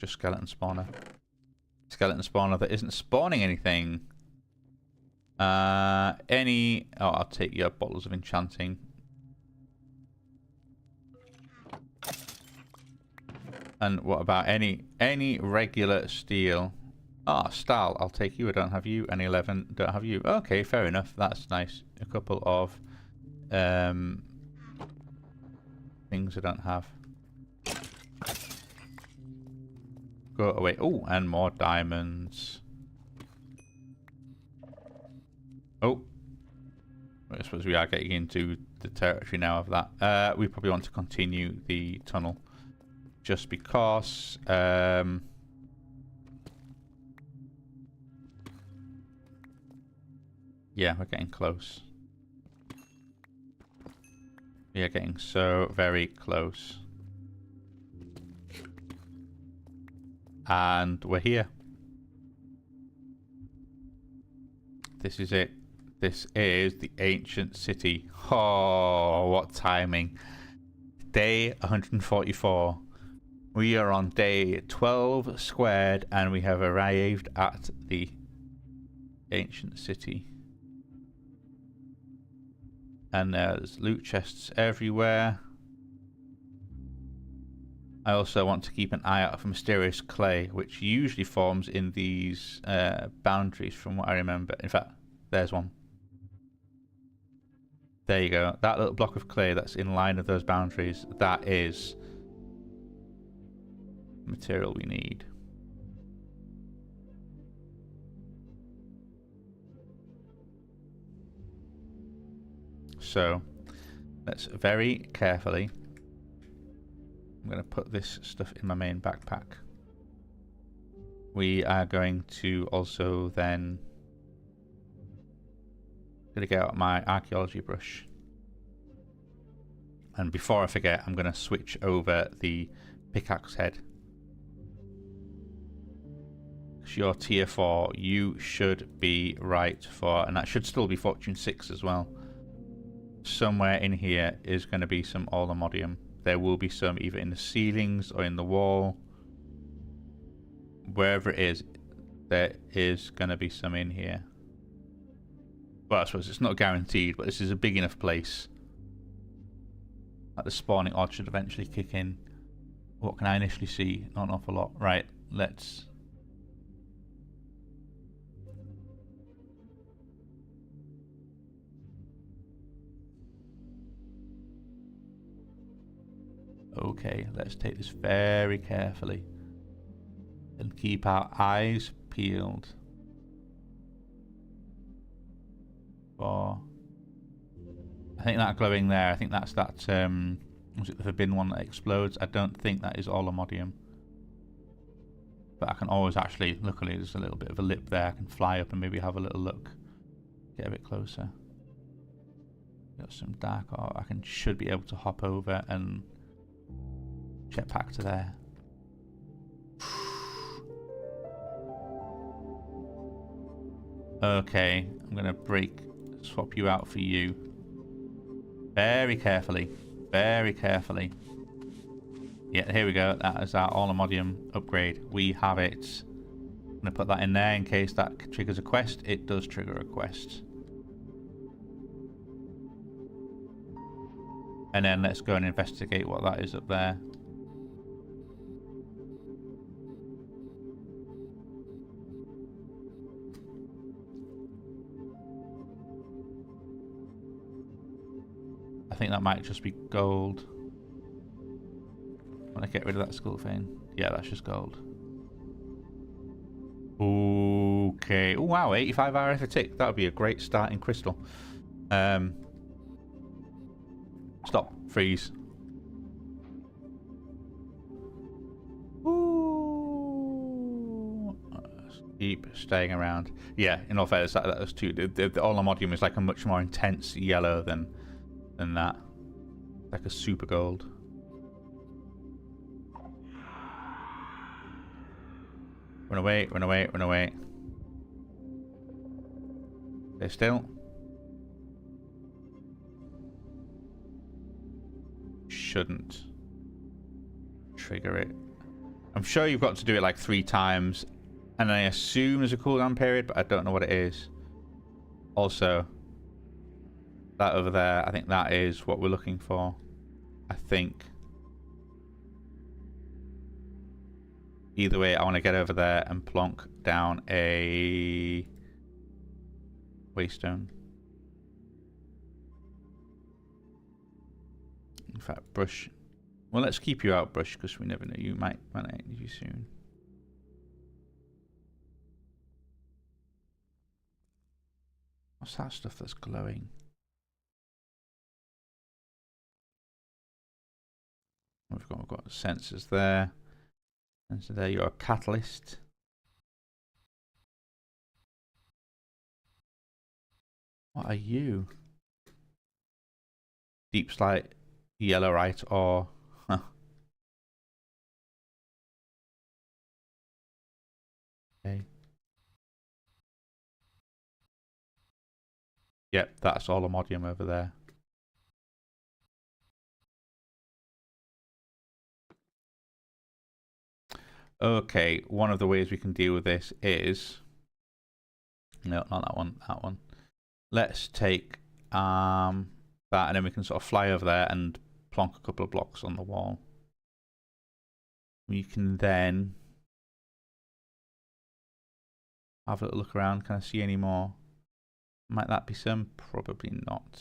just skeleton spawner. Skeleton spawner that isn't spawning anything. Oh, I'll take your bottles of enchanting. And what about any regular steel? Ah, Stal, I'll take you. I don't have you. Any 11, don't have you. Okay, fair enough. That's nice. A couple of things I don't have. Go away. Oh, and more diamonds. Oh, I suppose we are getting into the territory now of that. We probably want to continue the tunnel, just because. Yeah, we're getting close. We are getting so very close. And we're here. This is it. This is the ancient city. Oh, what timing. Day 144. We are on day 12 squared and we have arrived at the ancient city. And there's loot chests everywhere. I also want to keep an eye out for mysterious clay, which usually forms in these boundaries from what I remember. In fact, there's one. There you go. That little block of clay that's in line with those boundaries, that is the material we need. So let's very carefully, I'm going to put this stuff in my main backpack. We are going to also then going to get out my archaeology brush. And before I forget, I'm going to switch over the pickaxe head. Because you're tier 4, you should be right for, and that should still be Fortune 6 as well. Somewhere in here is going to be some Allomodium. There will be some either in the ceilings or in the wall. Wherever it is, there is going to be some in here. Well, I suppose it's not guaranteed, but this is a big enough place that the spawning odds should eventually kick in. What can I initially see? Not an awful lot. Right, let's... Okay, let's take this very carefully and keep our eyes peeled for... I think that glowing there, I think that's that, was it the forbidden one that explodes? I don't think that is Allomodium. But I can always actually, luckily there's a little bit of a lip there, I can fly up and maybe have a little look. Get a bit closer. Got some dark, or I should be able to hop over and jet back to there. Okay, I'm gonna swap you out for you. Very carefully, very carefully. Yeah, here we go. That is our Allomodium upgrade. We have it. I'm gonna put that in there in case that triggers a quest. It does trigger a quest. And then let's go and investigate what that is up there. I think that might just be gold. I want to get rid of that skull vein. Yeah, that's just gold. Okay. Oh, wow, 85 RF a tick. That would be a great starting crystal. Stop. Freeze. Ooh. Keep staying around. Yeah, in all fairness, that was too. The Allomodium is like a much more intense yellow than that. Like a super gold. Run away, run away, run away. Stay still. Shouldn't trigger it. I'm sure you've got to do it like 3 times. And I assume there's a cooldown period, but I don't know what it is. Also, that over there, I think that is what we're looking for. I think. Either way, I want to get over there and plonk down a waystone. In fact, brush. Well, let's keep you out, brush, because we never know. You might need you soon. What's that stuff that's glowing? We've got sensors there. And so there you're a catalyst. What are you? Deep slate, yellowite, or huh. Okay. Yep, that's Allomodium over there. Okay, one of the ways we can deal with this is... No, not that one, that one. Let's take that, and then we can sort of fly over there and plonk a couple of blocks on the wall. We can then have a little look around. Can I see any more? Might that be some? Probably not.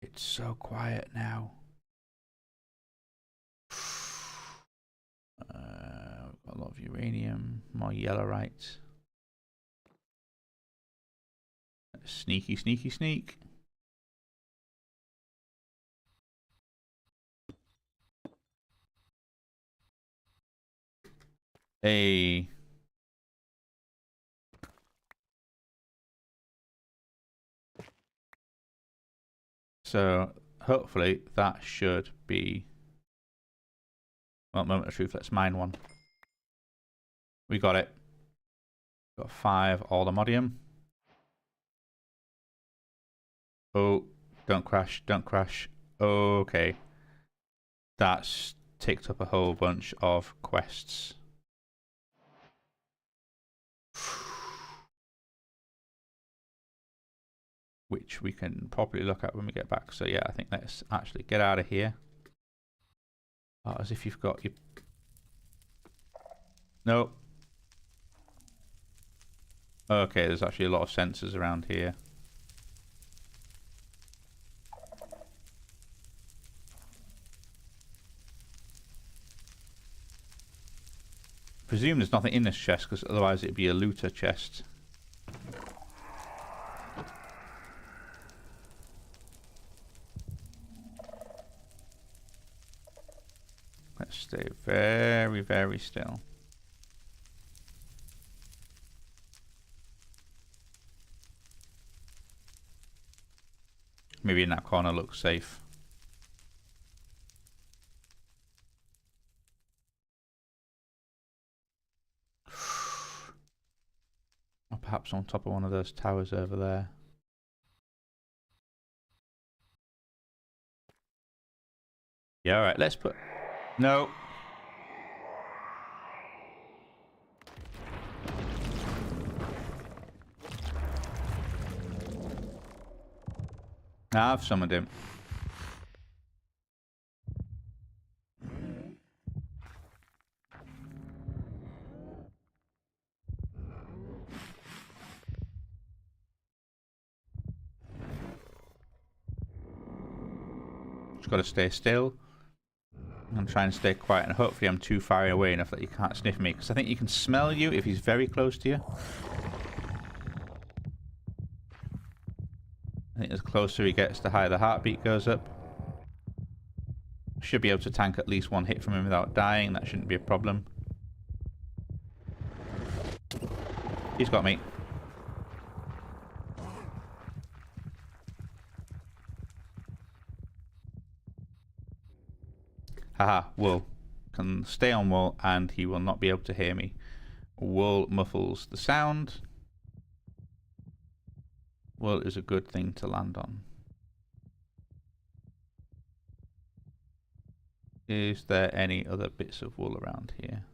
It's so quiet now. We've got a lot of uranium, more yellowite. Sneaky, sneaky, sneak. Hey. So hopefully that should be. Well, moment of truth. Let's mine one. We got it. Got 5 allomodium. Oh, don't crash! Don't crash! Okay, that's ticked up a whole bunch of quests. Which we can probably look at when we get back. So yeah, I think let's actually get out of here. Oh, as if you've got your... Nope. Okay, there's actually a lot of sensors around here. Presume there's nothing in this chest, because otherwise it'd be a looter chest. Let's stay very, very still. Maybe in that corner looks safe. Or perhaps on top of one of those towers over there. Yeah, alright, let's put... No. Nah, I've summoned him. Just gotta stay still. I'm trying to stay quiet, and hopefully I'm too far away enough that you can't sniff me, because I think you can smell you if he's very close to you. I think the closer he gets, the higher the heartbeat goes up. Should be able to tank at least one hit from him without dying. That shouldn't be a problem. He's got me. Haha, wool. Can stay on wool and he will not be able to hear me. Wool muffles the sound. Wool is a good thing to land on. Is there any other bits of wool around here?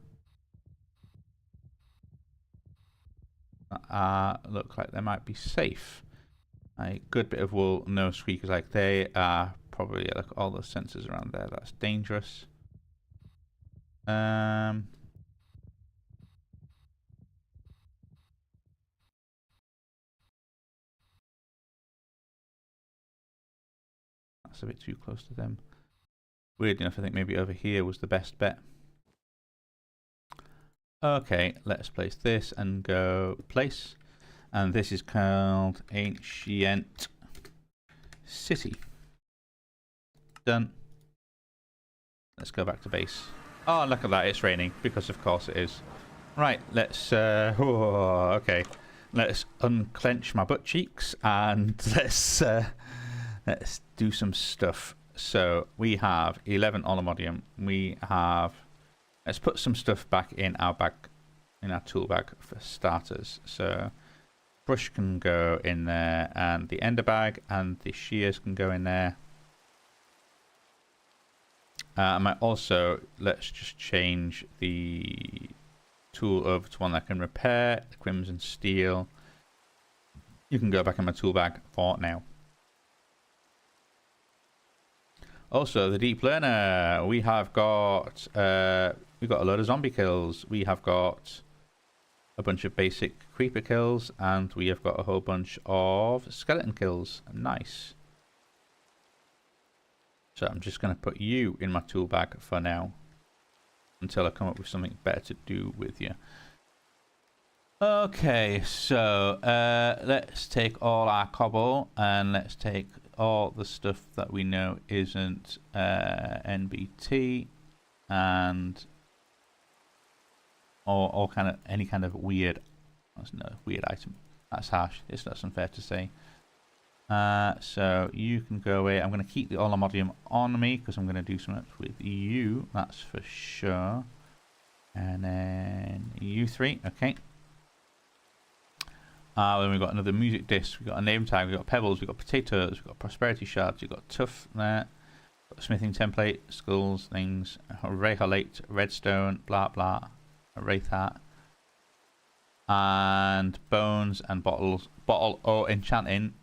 Look like they might be safe. A good bit of wool, no squeakers. Like they are probably, like all those sensors around there. That's dangerous. That's a bit too close to them. Weird enough, I think maybe over here was the best bet. Okay, let's place this and go place. And this is called Ancient City. Done. Let's go back to base. Oh, look at that, it's raining, because of course it is. Right, let's, okay. Let's unclench my butt cheeks and let's do some stuff. So we have 11 allomodium. We have... Let's put some stuff back in our bag, in our tool bag for starters. So brush can go in there, and the ender bag and the shears can go in there. I might also, let's just change the tool over to one that can repair, the crimson steel. You can go back in my tool bag for now. Also, the deep learner, we have got we've got a load of zombie kills. We have got a bunch of basic creeper kills, and we have got a whole bunch of skeleton kills. Nice. So I'm just going to put you in my tool bag for now, until I come up with something better to do with you. Okay, so let's take all our cobble and let's take all the stuff that we know isn't NBT and all kind of any kind of weird. That's no weird item. That's harsh. It's not unfair to say. So you can go away. I'm going to keep the Olamodium on me because I'm going to do something with you. That's for sure. And then you three. Okay. Then we've got another music disc. We've got a name tag. We've got pebbles. We've got potatoes. We've got prosperity shards. We've got tough there. We've got a smithing template. Skulls. Things. Rayholate. Redstone. Blah blah. A wraith hat. And bones and bottles. Bottle or enchanting.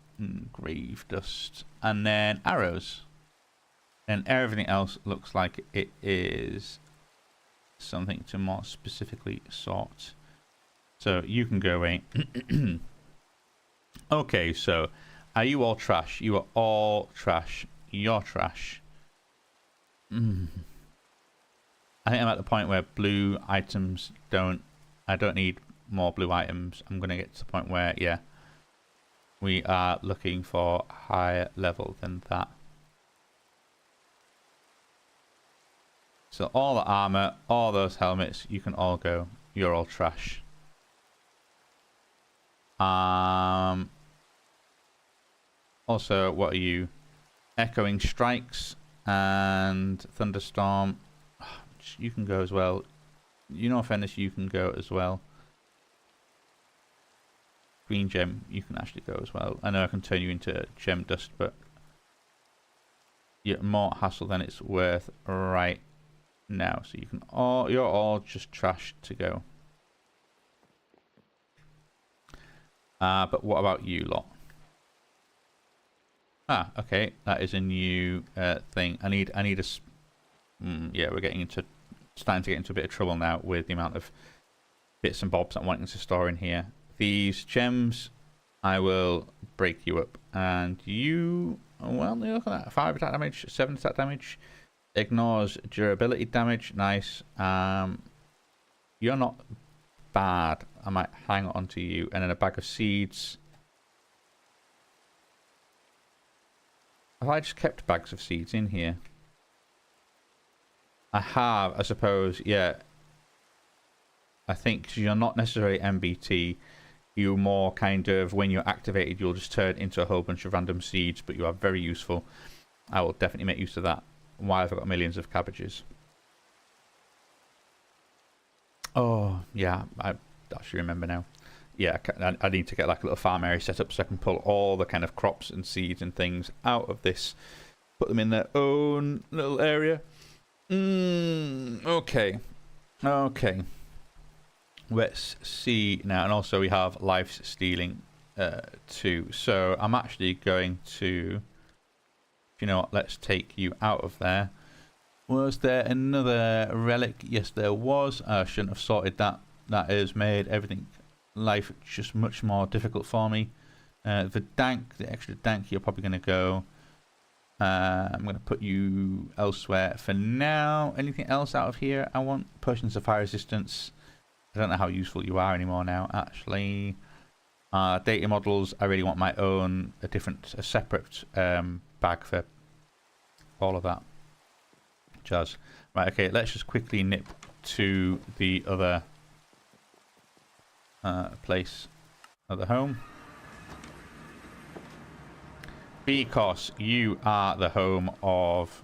Grave dust. And then arrows. And everything else looks like it is something to more specifically sort. So you can go away. Okay, so are you all trash? You are all trash. You're trash. I think I'm at the point where blue items I don't need more blue items. I'm going to get to the point where, yeah, we are looking for higher level than that. So all the armor, all those helmets, you can all go. You're all trash. Also, what are you? Echoing strikes and thunderstorm. You can go as well. You know, fairness, you can go as well. Green gem, you can actually go as well. I know I can turn you into gem dust, but you're more hassle than it's worth right now. So you can all, you're all just trash to go. But what about you lot? Ah, okay, that is a new thing. I need a. Yeah, we're starting to get into a bit of trouble now with the amount of bits and bobs I'm wanting to store in here. These gems, I will break you up, and you. Well, look at that: 5 attack damage, 7 attack damage, ignores durability damage. Nice. You're not bad. I might hang on to you, and then a bag of seeds. Have I just kept bags of seeds in here? I have, I suppose. Yeah. I think you're not necessarily MBT. You're more kind of, when you're activated, you'll just turn into a whole bunch of random seeds, but you are very useful. I will definitely make use of that. Why have I got millions of cabbages? Oh, yeah, I actually remember now. Yeah, I need to get like a little farm area set up so I can pull all the kind of crops and seeds and things out of this. Put them in their own little area. Okay. Okay. Let's see now. And also we have life stealing too. So I'm actually going to... You know what? Let's take you out of there. Was there another relic? Yes, there was. I shouldn't have sorted that. That has made everything... life just much more difficult for me. The extra dank, you're probably going to go. I'm going to put you elsewhere for now. Anything else out of here? I want potions of fire resistance. I don't know how useful you are anymore now, actually. Data models, I really want my own, a separate bag for all of that. Jazz. Right, okay, let's just quickly nip to the other place at the home, because you are the home of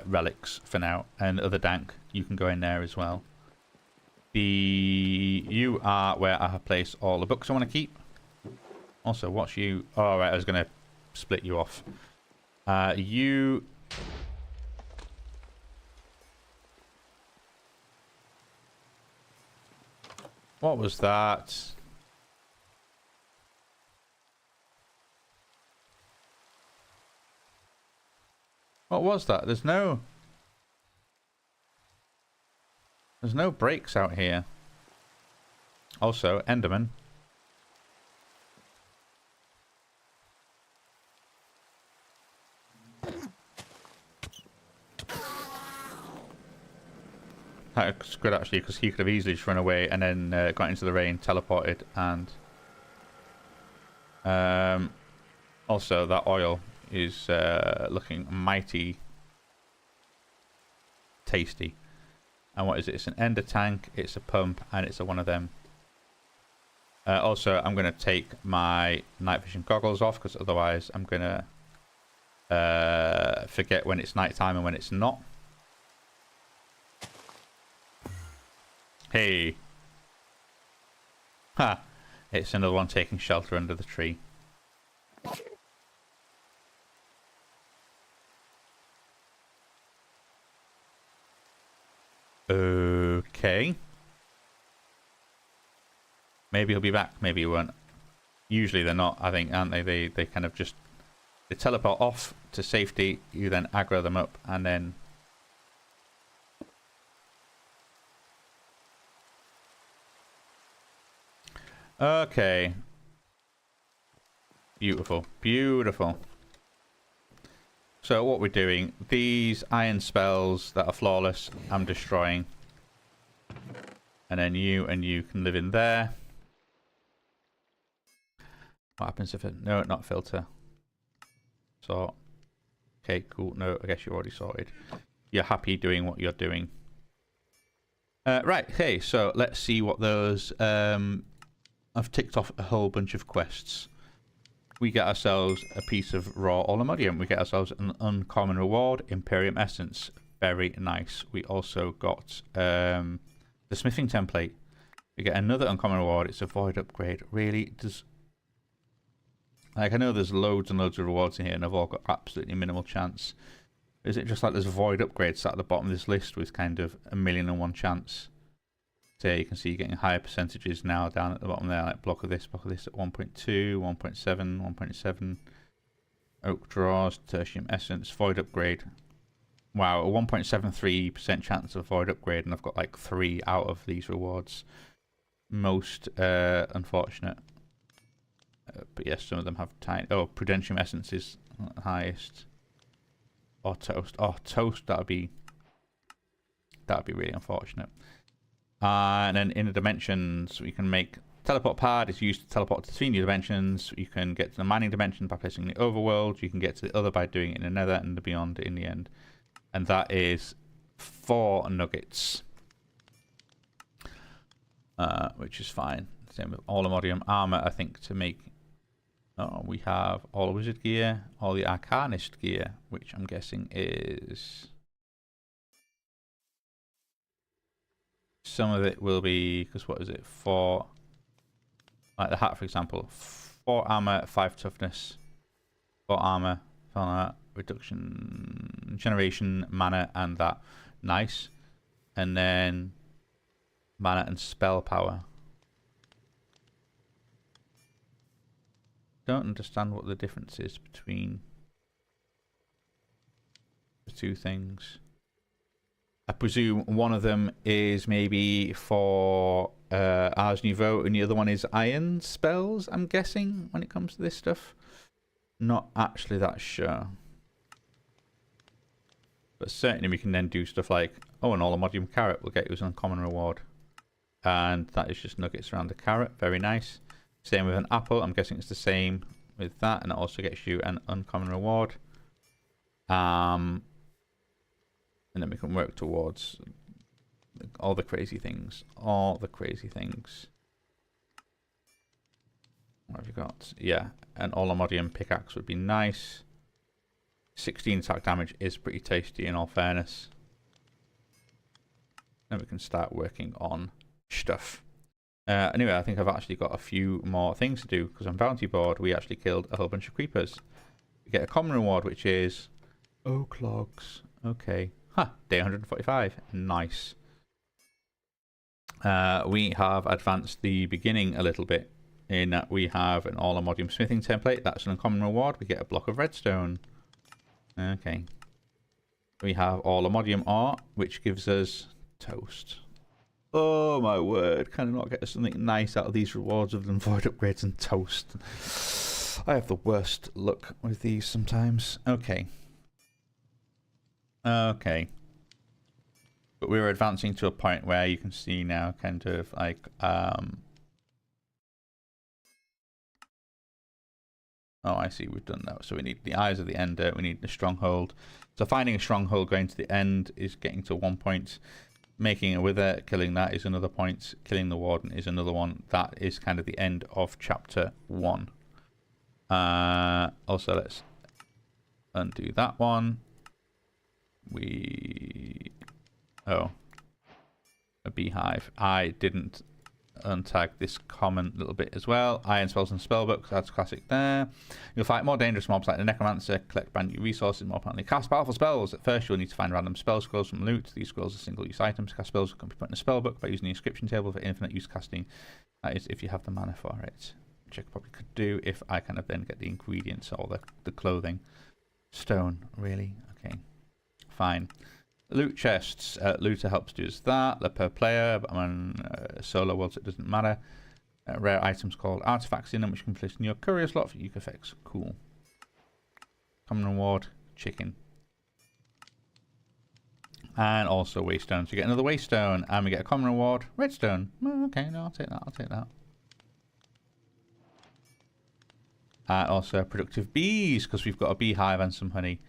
relics for now, and other dank, you can go in there as well. You are where I have placed all the books I want to keep. Also, what's you? Oh, right, I was going to split you off. You... What was that? What was that? There's no breaks out here. Also, Enderman. That's good actually, because he could have easily just run away and then got into the rain, teleported, and also that oil is looking mighty tasty. And what is it? It's an ender tank, it's a pump, and it's a one of them. Also, I'm going to take my night vision goggles off, because otherwise I'm going to forget when it's nighttime and when it's not. Hey. Ha! It's another one taking shelter under the tree. Okay. Maybe he'll be back, maybe he won't. Usually they're not, I think, aren't they? They kind of just... They teleport off to safety, you then aggro them up, and then... Okay. Beautiful. Beautiful. So what we're doing, these iron spells that are flawless, I'm destroying. And then you and you can live in there. What happens if it... No, not filter. So... Okay, cool. No, I guess you're already sorted. You're happy doing what you're doing. Right, okay, so let's see what those... I've ticked off a whole bunch of quests. We get ourselves a piece of raw aluminium. We get ourselves an uncommon reward, Imperium Essence. Very nice. We also got the smithing template. We get another uncommon reward. It's a void upgrade. Really does... Like, I know there's loads and loads of rewards in here and they've all got absolutely minimal chance. Is it just like there's void upgrades sat at the bottom of this list with kind of 1,000,001 chance? So you can see you're getting higher percentages now down at the bottom there, like block of this at 1.2, 1.7, 1.7. Oak draws, tertium essence, void upgrade. Wow, a 1.73% chance of void upgrade, and I've got like 3 out of these rewards. Most unfortunate. But yes, some of them have tiny... Oh, prudentium essence is highest. Or toast. Oh, toast, that'd be really unfortunate. And then in the dimensions, we can make teleport pad. It's used to teleport to 3 new dimensions. You can get to the mining dimension by placing the overworld. You can get to the other by doing it in the nether and the beyond in the end. And that is 4 nuggets. Which is fine. Same with aluminium armor, I think, to make... Oh, we have all the wizard gear, all the arcanist gear, which I'm guessing is... Some of it will be, because what is it, 4, like the hat for example, 4 armor, 5 toughness, 4 armor, 4 reduction, generation, mana, and that. Nice. And then mana and spell power. Don't understand what the difference is between the 2 things. I presume one of them is maybe for Ars Nouveau and the other one is iron spells, I'm guessing, when it comes to this stuff. Not actually that sure. But certainly we can then do stuff like, oh, an aluminium carrot will get you an uncommon reward. And that is just nuggets around the carrot. Very nice. Same with an apple. I'm guessing it's the same with that. And it also gets you an uncommon reward. And then we can work towards all the crazy things. All the crazy things. What have you got? Yeah, an aluminium pickaxe would be nice. 16 attack damage is pretty tasty in all fairness. Then we can start working on stuff. Anyway, I think I've actually got a few more things to do, because on Bounty Board we actually killed a whole bunch of creepers. We get a common reward, which is oak logs. Okay. Day 145. Nice. We have advanced the beginning a little bit in that we have an aluminium smithing template. That's an uncommon reward. We get a block of redstone. Okay. We have aluminium ore, which gives us toast. Oh my word. Can I not get something nice out of these rewards other than void upgrades and toast? I have the worst luck with these sometimes. Okay. Okay. But we were advancing to a point where you can see now kind of like oh, I see, we've done that. So we need the eyes of the ender, we need the stronghold. So finding a stronghold going to the end is getting to 1 point. Making a wither, killing that is another point. Killing the warden is another one. That is kind of the end of chapter 1. Also, let's undo that one. Oh, a beehive. I didn't untag this common little bit as well. Iron spells and spellbooks, that's classic there. You'll fight more dangerous mobs like the necromancer, collect brand new resources, more importantly cast powerful spells. At first you'll need to find random spell scrolls from loot. These scrolls are single use items. Cast spells can be put in a spellbook by using the inscription table for infinite use casting. That is if you have the mana for it, which I probably could do if I kind of then get the ingredients or the clothing. Stone, really? Okay, fine. Loot chests. Looter helps do that. They're per player, but I'm on solo world, so it doesn't matter. Rare items called artifacts in them, which you can place in your courier slot for unique effects. Cool. Common reward, chicken. And also waystone. So you get another waystone, and we get a common reward, redstone. Well, okay, no, I'll take that. I'll take that. And also productive bees, because we've got a beehive and some honey.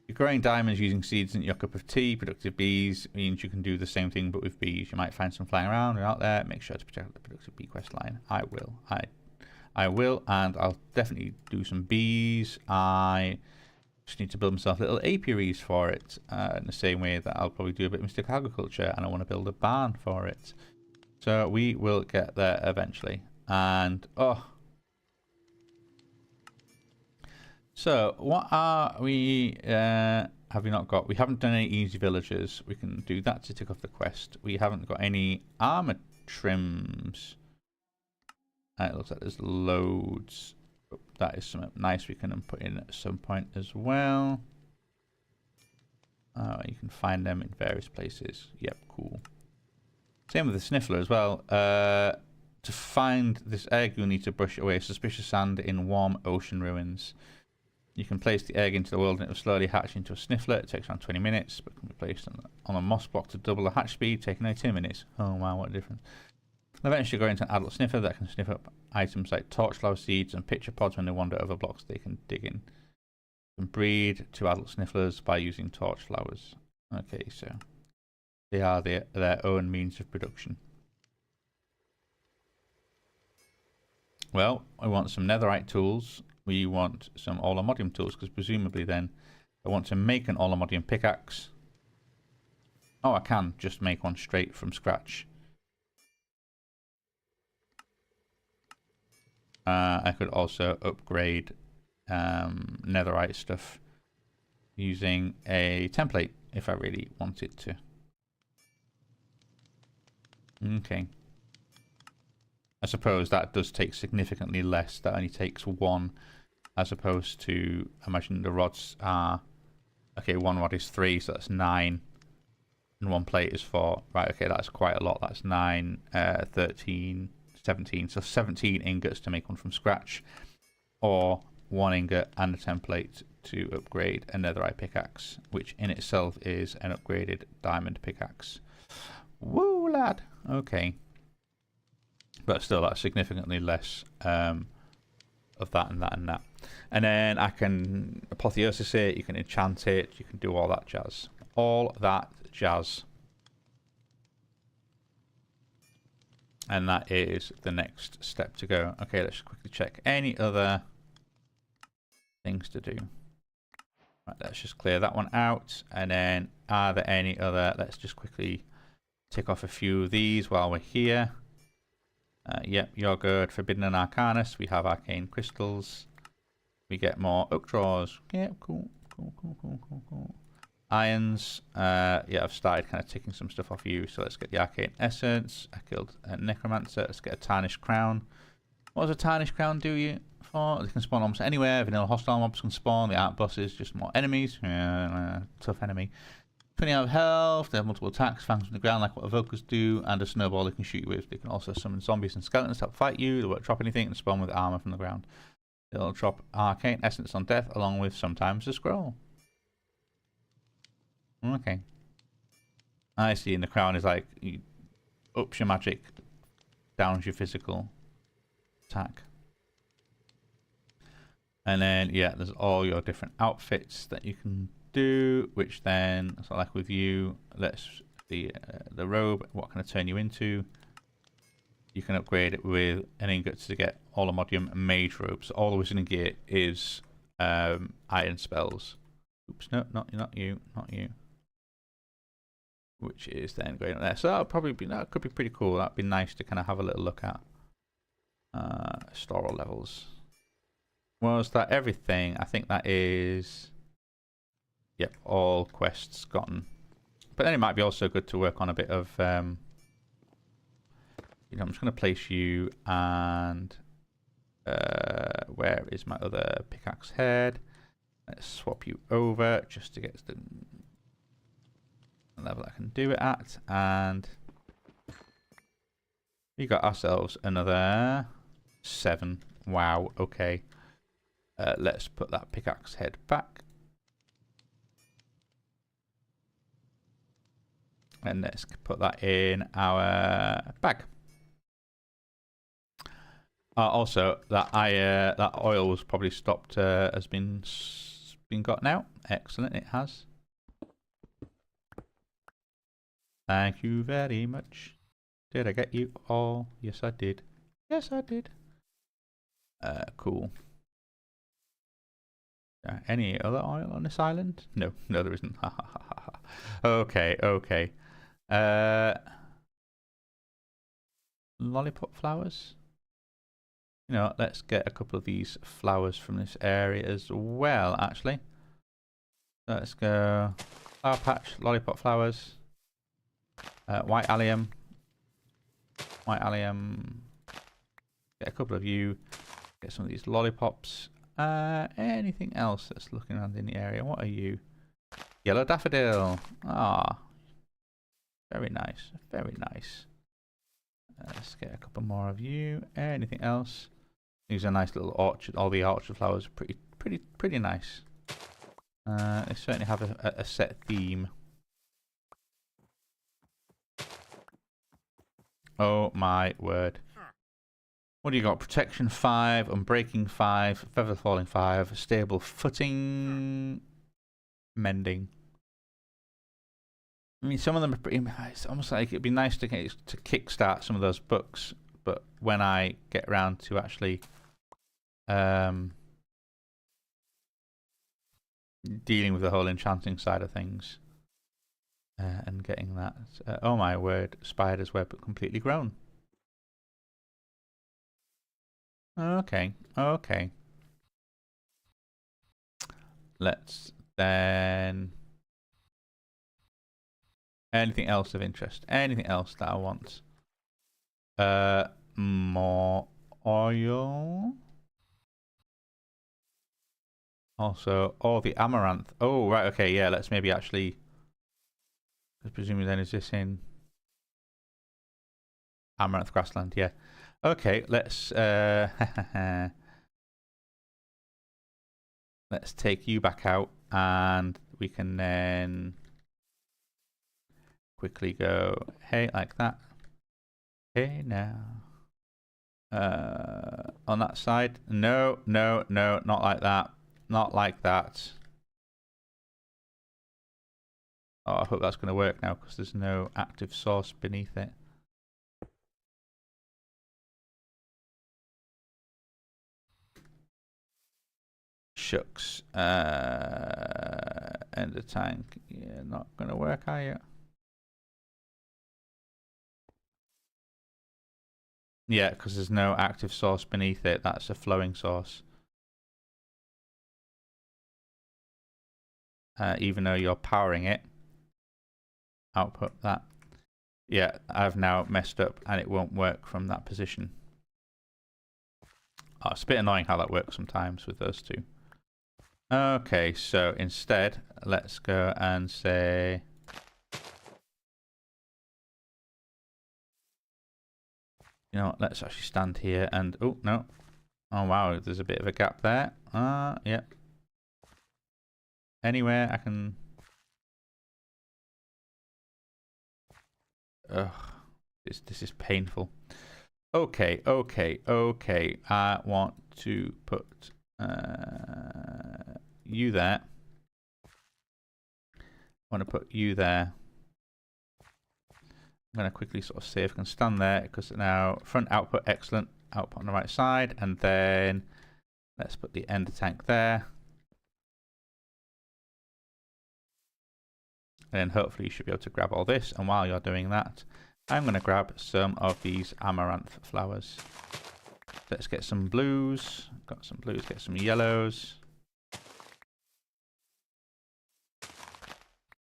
You're growing diamonds using seeds in your cup of tea. Productive bees means you can do the same thing but with bees. You might find some flying around or out there. Make sure to protect the productive bee quest line. I will. I will, and I'll definitely do some bees. I just need to build myself little apiaries for it in the same way that I'll probably do a bit of mystical agriculture, and I want to build a barn for it. So we will get there eventually. And oh, so what are we have we not got? We haven't done any easy villagers. We can do that to tick off the quest. We haven't got any armor trims. It looks like there's loads. Oh, that is something nice we can put in at some point as well. You can find them in various places. Yep, cool. Same with the sniffler as well. To find this egg, you'll need to brush away suspicious sand in warm ocean ruins. You can place the egg into the world and it will slowly hatch into a sniffler. It takes around 20 minutes, but can be placed on a moss block to double the hatch speed, taking only 2 minutes. Oh wow, what a difference. They'll eventually grow into an adult sniffer that can sniff up items like torchflower seeds and pitcher pods when they wander over blocks they can dig in. You can breed 2 adult snifflers by using torchflowers. Okay, so they are their own means of production. Well, I want some netherite tools. We want some allomodium tools, because presumably then I want to make an allomodium pickaxe. Oh, I can just make one straight from scratch. I could also upgrade netherite stuff using a template if I really wanted to. Okay. I suppose that does take significantly less. That only takes 1, as opposed to, imagine the rods are, okay, 1 rod is 3, so that's 9, and 1 plate is 4. Right, okay, that's quite a lot. That's 9, 13, 17. So 17 ingots to make one from scratch, or 1 ingot and a template to upgrade a netherite pickaxe, which in itself is an upgraded diamond pickaxe. Woo, lad. Okay. But still, that's significantly less of that and that and that. And then I can apotheosis it, you can enchant it, you can do all that jazz. All that jazz. And that is the next step to go. Okay, let's quickly check any other things to do. Right, let's just clear that one out. And then are there any other? Let's just quickly tick off a few of these while we're here. Yep, you're good. Forbidden and Arcanus. We have arcane crystals. We get more oak drawers. Yep, cool. Cool. Irons. Yeah, I've started kind of ticking some stuff off you. So let's get the arcane essence. I killed a necromancer. Let's get a tarnished crown. What does a tarnished crown do you for? They can spawn almost anywhere. Vanilla hostile mobs can spawn. The art boss is just more enemies. Tough enemy. 20 out of health, they have multiple attacks, fangs from the ground like what evokers do, and a snowball they can shoot you with. They can also summon zombies and skeletons to help fight you. They won't drop anything and spawn with armor from the ground. They'll drop arcane essence on death along with sometimes a scroll. Okay. I see. And the crown is like, you ups your magic, downs your physical attack. And then, yeah, there's all your different outfits that you can do, which then, so like with you, let's the robe, what can I turn you into? You can upgrade it with an ingot to get Allomodium and Mage robes. All the wizarding gear is iron spells. Oops, no, not you. Which is then going up there. So that'll probably be, that could be pretty cool. That'd be nice to kind of have a little look at. Store levels. Was that everything? I think that is, yep, all quests gotten. But then it might be also good to work on a bit of, you know, I'm just going to place you and where is my other pickaxe head? Let's swap you over just to get the level I can do it at. And we got ourselves another 7. Wow, okay. Let's put that pickaxe head back. And let's put that in our bag. Also, that that oil was probably stopped, has been gotten out. Excellent, it has. Thank you very much. Did I get you all? Yes, I did. Yes, I did. Cool. Any other oil on this island? No, no, there isn't. Okay, okay. Lollipop flowers. You know, let's get a couple of these flowers from this area as well, actually. Let's go flower patch, lollipop flowers, white allium. White allium. Get a couple of you. Get some of these lollipops. Anything else that's looking around in the area? What are you? Yellow daffodil. Ah, very nice. Very nice. Let's get a couple more of you. Anything else? These are nice little orchard. All the orchard flowers are pretty nice. They certainly have a set theme. Oh my word. What do you got? Protection 5, Unbreaking 5, Feather Falling 5, Stable Footing, Mending. I mean, some of them are pretty. It's almost like it'd be nice to kickstart some of those books, but when I get around to actually dealing with the whole enchanting side of things and getting that. Oh my word! Spider's web completely grown. Okay, okay. Let's then. Anything else of interest? Anything else that I want? More oil. Also, oh, the amaranth. Oh, right, okay, yeah, let's maybe actually. Presumably then is this in Amaranth Grassland? Yeah. Okay, let's let's take you back out and we can then quickly go, hey, like that. Hey now. On that side. No, no, no, not like that. Not like that. Oh, I hope that's going to work now because there's no active source beneath it. Shucks. Ender tank. Yeah, not going to work, are you? Yeah, because there's no active source beneath it. That's a flowing source. Even though you're powering it. Output that. Yeah, I've now messed up and it won't work from that position. Oh, it's a bit annoying how that works sometimes with those two. Okay, so instead, let's go and say... You know what, let's actually stand here and... Oh, no. Oh, wow, there's a bit of a gap there. Yeah. Anywhere I can... Ugh, this is painful. Okay. I want to put you there. I want to put you there. I'm going to quickly sort of see if I can stand there, because now front output, excellent. Output on the right side, and then let's put the ender tank there. And then hopefully you should be able to grab all this, and while you're doing that, I'm going to grab some of these amaranth flowers. Let's get some blues. Got some blues, get some yellows.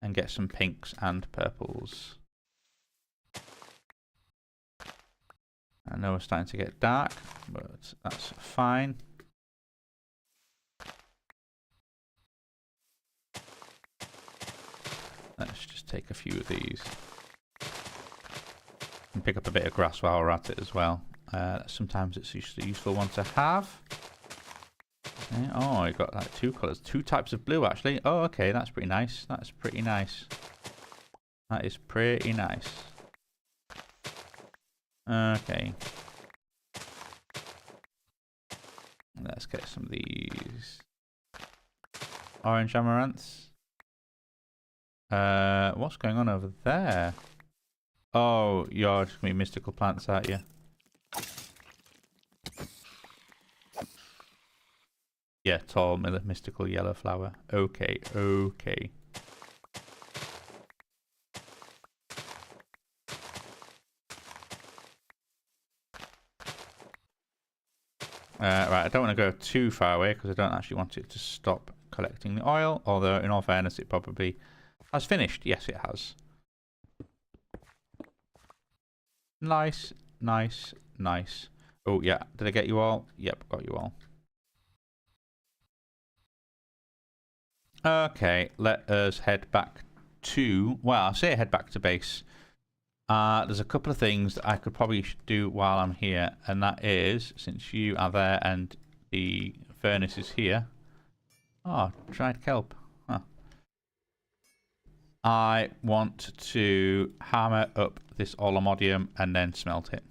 And get some pinks and purples. I know we're starting to get dark, but that's fine. Let's just take a few of these. And pick up a bit of grass while we're at it as well. Sometimes it's just a useful one to have. Okay. Oh, you've got like two colours. Two types of blue, actually. Oh, okay, that's pretty nice. That's pretty nice. That is pretty nice. Okay. Let's get some of these orange amaranths. What's going on over there? Oh, you're just gonna be mystical plants, aren't you? Yeah, tall, mystical yellow flower. Okay. Right, I don't want to go too far away because I don't actually want it to stop collecting the oil, although in all fairness it probably has finished. Yes, it has. Nice. Oh yeah, did I get you all? Yep, got you all. Okay, let us head back to, well, I say head back to base. There's a couple of things that I could probably do while I'm here, and that is, since you are there and the furnace is here. Oh, dried kelp. Huh. I want to hammer up this aluminium and then smelt it.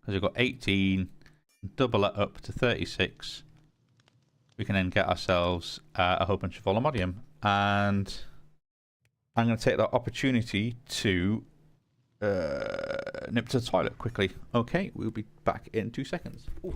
Because we've got 18, double it up to 36. We can then get ourselves a whole bunch of aluminium. And I'm going to take that opportunity to nip to the toilet quickly. Okay, we'll be back in 2 seconds. Oof.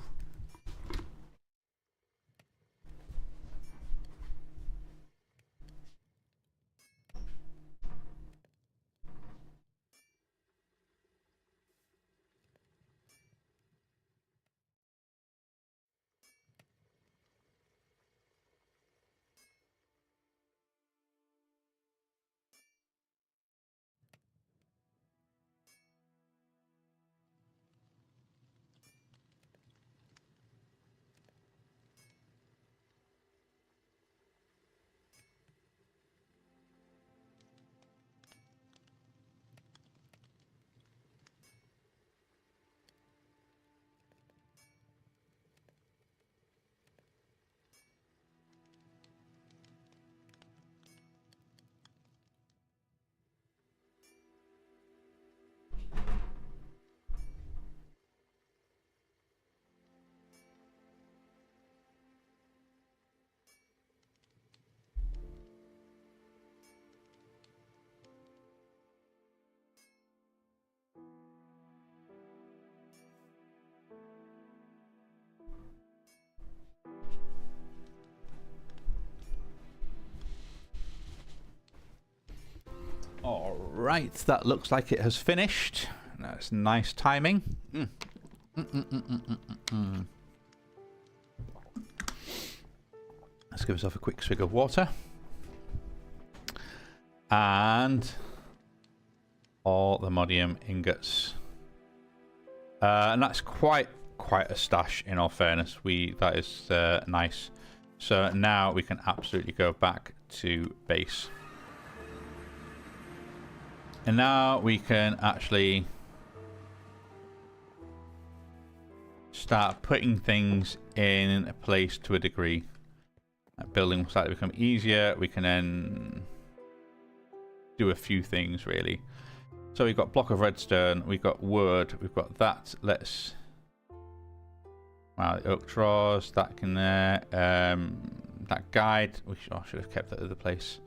Alright, that looks like it has finished. That's nice timing. Let's give ourselves a quick swig of water. And all the modium ingots. And that's quite a stash, in all fairness. That is nice. So now we can absolutely go back to base. And now we can actually start putting things in place to a degree. Building will start to become easier. We can then do a few things really. So we've got block of redstone, we've got wood, we've got that. Let's... Wow, the oak drawers, that can there. That guide, which I should have kept that other place.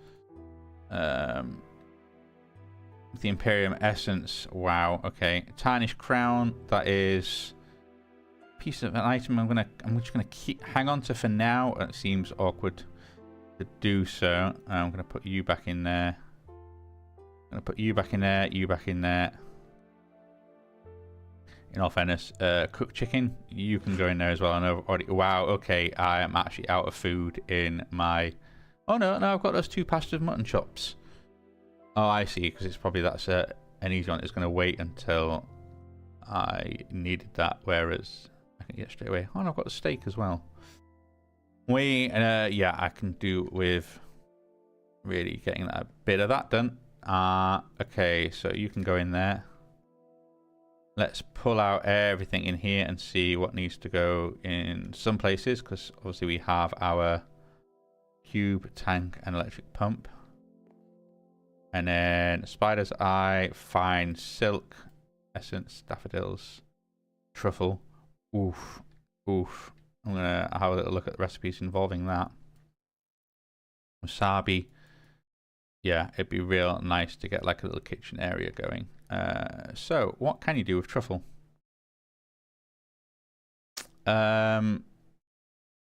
The Imperium Essence, wow, okay. Tarnished Crown, that is a piece of an item I'm just gonna hang on to for now. It seems awkward to do so. I'm gonna put you back in there. I'm gonna put you back in there, you back in there. In all fairness, cooked chicken, you can go in there as well. I know already. Wow, okay, I am actually out of food in my... Oh no, I've got those 2 pastured mutton chops. Oh, I see, because it's probably that's an easy one. It's going to wait until I needed that, whereas I can get straight away. Oh, and I've got the steak as well. Yeah, I can do with really getting that bit of that done. Okay, so you can go in there. Let's pull out everything in here and see what needs to go in some places, because obviously we have our cube, tank, and electric pump. And then spider's eye, fine, silk, essence, daffodils, truffle. Oof, oof. I'm going to have a little look at the recipes involving that. Wasabi. Yeah, it'd be real nice to get like a little kitchen area going. So, what can you do with truffle?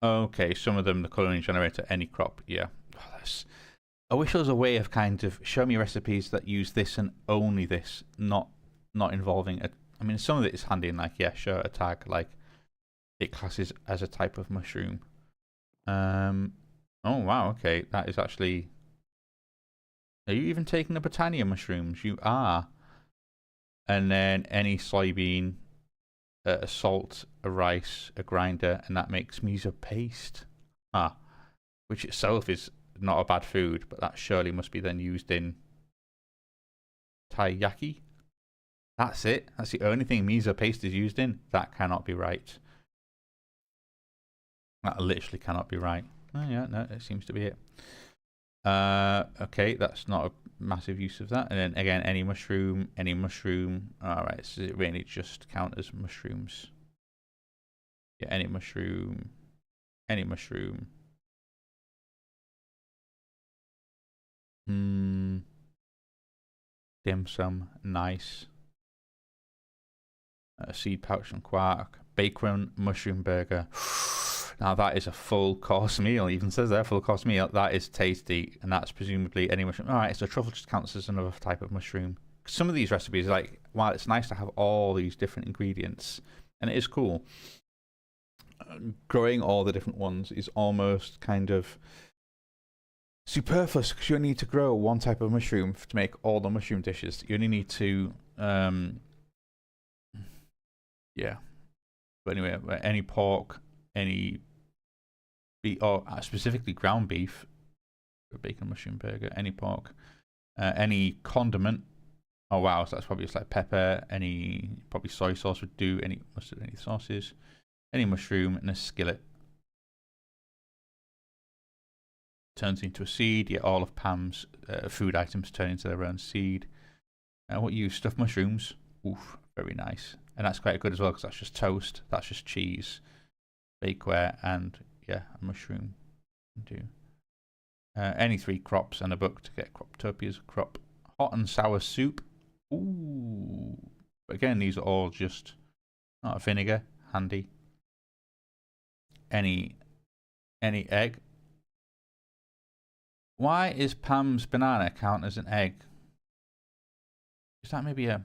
Okay, some of them, the colouring generator, any crop. Yeah. Oh, I wish there was a way of kind of show me recipes that use this and only this, not involving a... I mean, some of it is handy in like, yeah, sure, a tag, like it classes as a type of mushroom. Oh, wow, okay, that is actually... Are you even taking the Britannia mushrooms? You are. And then any soybean, a salt, a rice, a grinder, and that makes miso paste. Which itself is not a bad food, but that surely must be then used in taiyaki. That's it. That's the only thing miso paste is used in. That cannot be right. That literally cannot be right. Oh yeah, no, it seems to be it. Okay, that's not a massive use of that. And then again, any mushroom. Alright, so it really just count as mushrooms. Yeah, any mushroom. Dim sum, nice. Seed pouch and quark. Bacon mushroom burger. Now that is a full course meal. It even says there full course meal. That is tasty, and that's presumably any mushroom. All right, so truffle just counts as another type of mushroom. Some of these recipes, like, while it's nice to have all these different ingredients, and it is cool, growing all the different ones is almost kind of superfluous, because you only need to grow one type of mushroom to make all the mushroom dishes. You only need to, yeah. But anyway, any pork, any beef, or specifically ground beef, a bacon mushroom burger, any pork, any condiment. Oh wow, so that's probably just like pepper. Any probably soy sauce would do. Any mustard, any sauces, any mushroom, and a skillet. Turns into a seed. Yeah, all of Pam's food items turn into their own seed. What you use? Stuffed mushrooms. Oof, very nice. And that's quite good as well, because that's just toast. That's just cheese, bakeware, and yeah, a mushroom. Do any 3 crops and a book to get Croptopia's crop. Hot and sour soup. Ooh. Again, these are all just not vinegar. Handy. Any egg. Why is Pam's banana count as an egg? Is that maybe a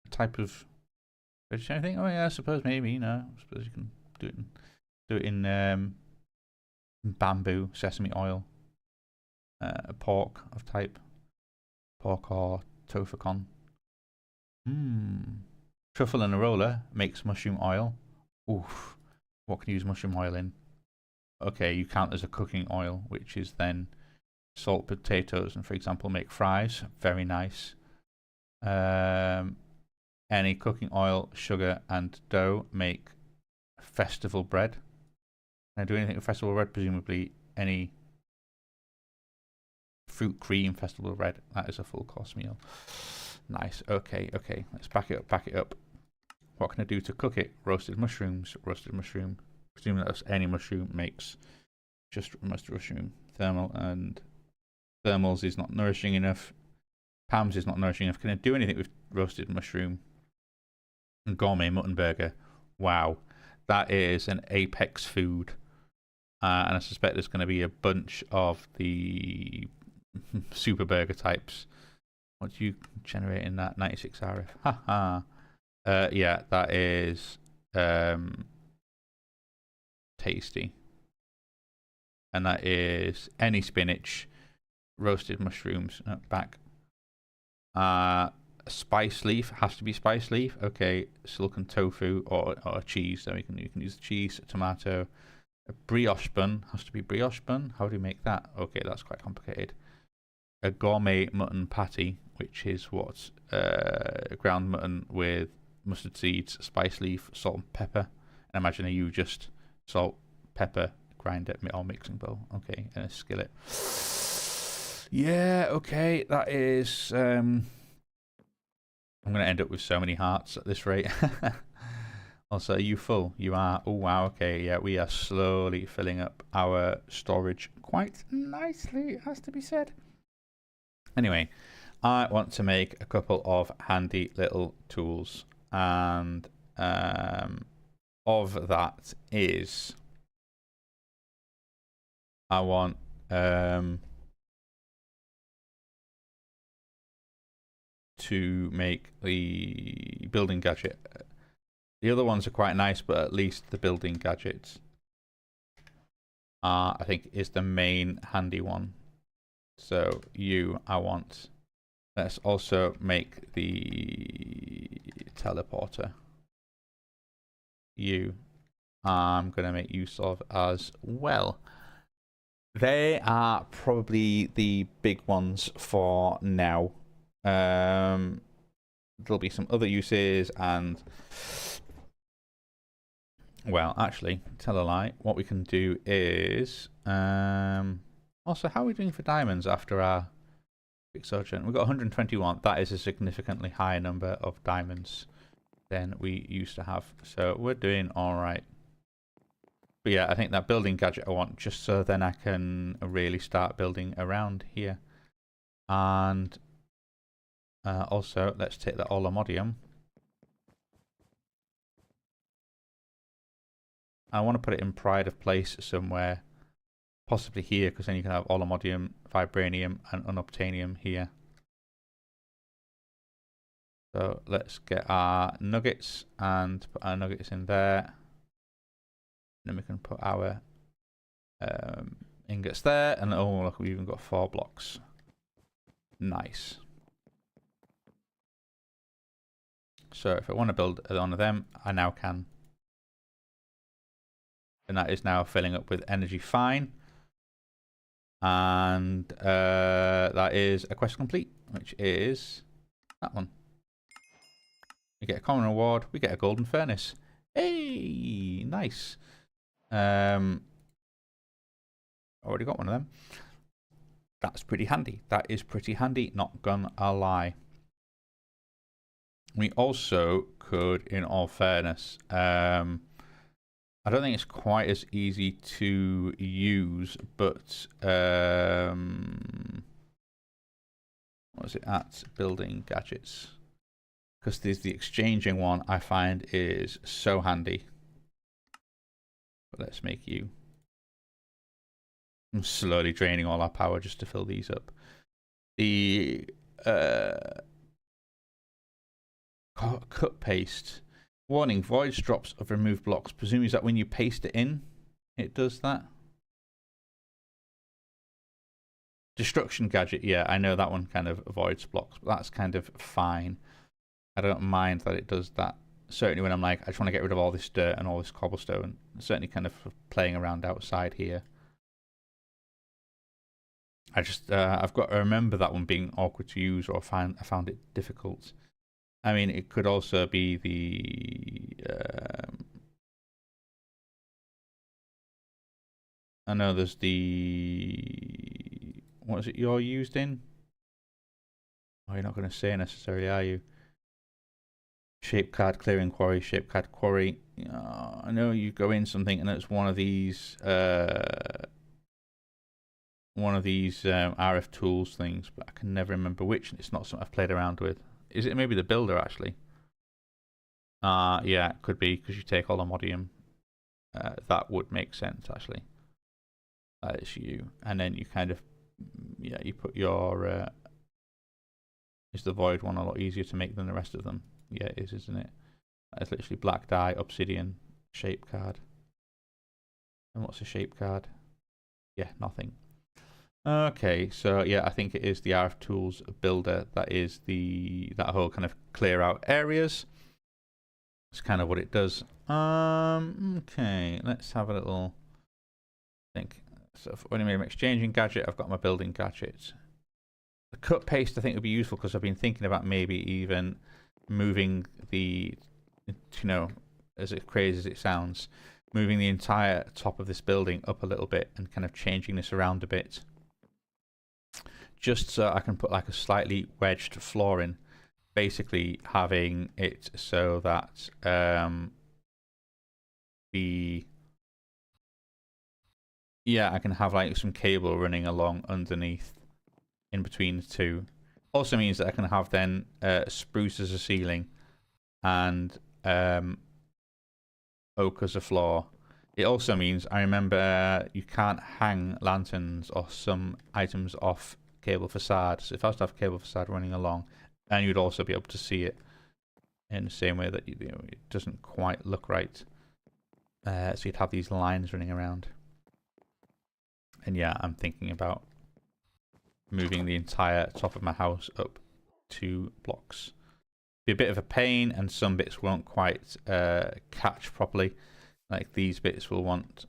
type of vegetarian thing? Oh yeah, I suppose maybe. You know, I suppose you can do it in bamboo, sesame oil, pork of type, pork or tofu con. Truffle and a roller makes mushroom oil. Oof, what can you use mushroom oil in? Okay, you count as a cooking oil, which is then salt potatoes and, for example, make fries. Very nice. Any cooking oil, sugar, and dough make festival bread. Can I do anything with festival bread? Presumably any fruit cream festival red. That is a full course meal. Nice. Okay, okay. Let's back it up, back it up. What can I do to cook it? Roasted mushrooms. Roasted mushroom. Presuming that any mushroom makes just roasted mushroom. Thermal and thermals is not nourishing enough. Pam's is not nourishing enough. Can I do anything with roasted mushroom? And gourmet mutton burger. Wow. That is an apex food. And I suspect there's going to be a bunch of the super burger types. What do you generate in that? 96 RF. Haha. Yeah, that is tasty. And that is any spinach, roasted mushrooms, back. Spice leaf, has to be spice leaf. Okay, silken tofu or cheese. So you can use cheese, tomato. A brioche bun, has to be brioche bun. How do you make that? Okay, that's quite complicated. A gourmet mutton patty, which is what? Ground mutton with mustard seeds, spice leaf, salt and pepper. And imagine you just salt, pepper, grind it, or mixing bowl. Okay, and a skillet. Yeah, okay, that is... I'm going to end up with so many hearts at this rate. Also, are you full? You are. Oh, wow, okay, yeah, we are slowly filling up our storage quite nicely, it has to be said. Anyway, I want to make a couple of handy little tools, and of that is I want to make the building gadget. The other ones are quite nice, but at least the building gadgets I think is the main handy one. So I want. Let's also make the teleporter. I'm going to make use of as well. They are probably the big ones for now. There'll be some other uses, and well, actually, tell a lie. What we can do is also, how are we doing for diamonds after our big sojourn? We've got 121. That is a significantly higher number of diamonds than we used to have, so we're doing all right. But yeah, I think that building gadget I want, just so then I can really start building around here. And also, let's take the Olamodium. I want to put it in pride of place somewhere, possibly here, because then you can have Olamodium, Vibranium, and Unobtainium here. So let's get our nuggets and put our nuggets in there. Then we can put our ingots there, and oh look, we've even got 4 blocks. Nice. So if I want to build one of them, I now can. And that is now filling up with energy fine. And that is a quest complete, which is that one. We get a common reward, we get a golden furnace. Hey, nice. Already got one of them. That's pretty handy. That is pretty handy, not gonna lie. We also could, in all fairness, I don't think it's quite as easy to use, but what was it at? Building gadgets. Because there's the exchanging one I find is so handy. But let's make you. I'm slowly draining all our power just to fill these up. The cut paste. Warning, voids drops of removed blocks. Presumably that when you paste it in, it does that. Destruction gadget, yeah, I know that one kind of avoids blocks, but that's kind of fine. I don't mind that it does that. Certainly when I'm like, I just want to get rid of all this dirt and all this cobblestone. Certainly kind of playing around outside here. I just, I've got to remember that one being awkward to use, or I found it difficult. I mean, it could also be the... I know there's the... what is it you're used in? Oh, you're not going to say necessarily, are you? Shape card clearing quarry, shape card quarry. I know you go in something and it's one of these RF tools things, but I can never remember which. It's not something I've played around with. Is it maybe the builder actually? Yeah, it could be because you take all the modium. That would make sense actually. That is you, and then you kind of you put your. Is the void one a lot easier to make than the rest of them? Yeah, it is, isn't it? It's literally black dye, obsidian, shape card. And what's a shape card? Yeah, nothing. Okay, so yeah, I think it is the RF Tools builder that is that whole kind of clear out areas. It's kind of what it does. Okay, let's have a little think. So when I'm exchanging gadget, I've got my building gadget. The cut paste I think would be useful because I've been thinking about maybe even moving the, as crazy as it sounds, moving the entire top of this building up a little bit and kind of changing this around a bit. Just so I can put like a slightly wedged floor in. Basically having it so that I can have like some cable running along underneath in between the two. Also means that I can have then spruce as a ceiling and oak as a floor. It also means, I remember you can't hang lanterns or some items off cable facade. So if I was to have cable facade running along, and you'd also be able to see it in the same way that it doesn't quite look right. So you'd have these lines running around. And yeah, I'm thinking about moving the entire top of my house up 2 blocks. Be a bit of a pain, and some bits won't quite catch properly. Like these bits will want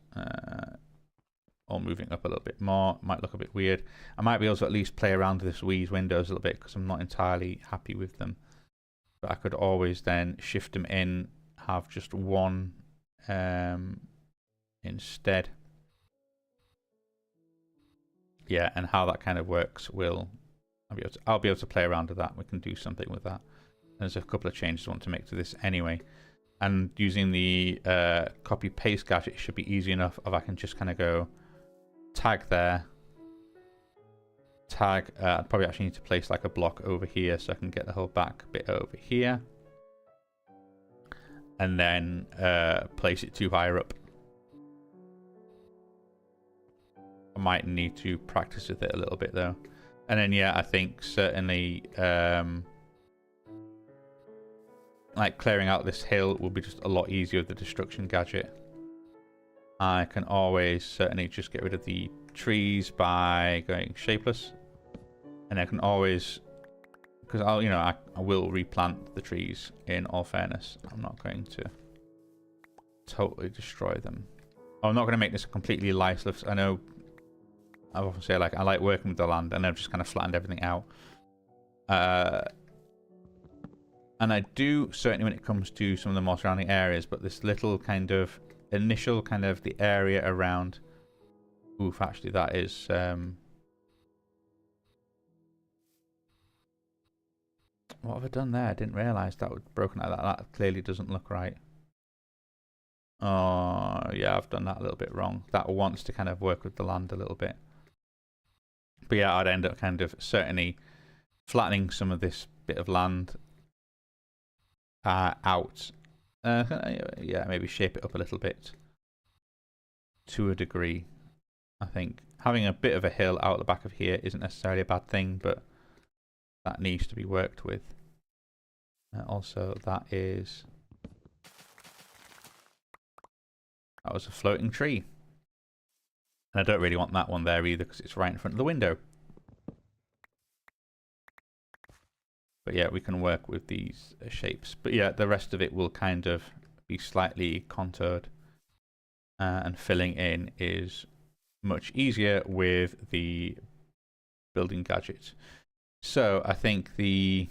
all moving up a little bit more. Might look a bit weird. I might be able to at least play around with these windows a little bit because I'm not entirely happy with them. But I could always then shift them in, have just one instead. Yeah, and how that kind of works I'll be able to play around with that. We can do something with that. There's a couple of changes I want to make to this anyway. And using the copy paste gadget should be easy enough if I can just kind of go tag there. Tag, I'd probably actually need to place like a block over here so I can get the whole back bit over here. And then place it too higher up. I might need to practice with it a little bit though. And then yeah, I think certainly like clearing out this hill will be just a lot easier with the destruction gadget. I can always certainly just get rid of the trees by going shapeless. And I can always, because I will replant the trees in all fairness. I'm not going to totally destroy them. I'm not going to make this a completely lifeless. I know I often say I like working with the land, and I've just kind of flattened everything out. And I do certainly when it comes to some of the more surrounding areas, but this little kind of initial kind of the area around. Oof, actually that is what have I done there? I didn't realise that was broken like that. That clearly doesn't look right. Oh yeah, I've done that a little bit wrong. That wants to kind of work with the land a little bit. But yeah, I'd end up kind of certainly flattening some of this bit of land out. Yeah, maybe shape it up a little bit to a degree. I think having a bit of a hill out the back of here isn't necessarily a bad thing, but that needs to be worked with. Also, that was a floating tree. And I don't really want that one there either because it's right in front of the window. But yeah, we can work with these shapes. But yeah, the rest of it will kind of be slightly contoured. And filling in is much easier with the building gadget. So I think anyway,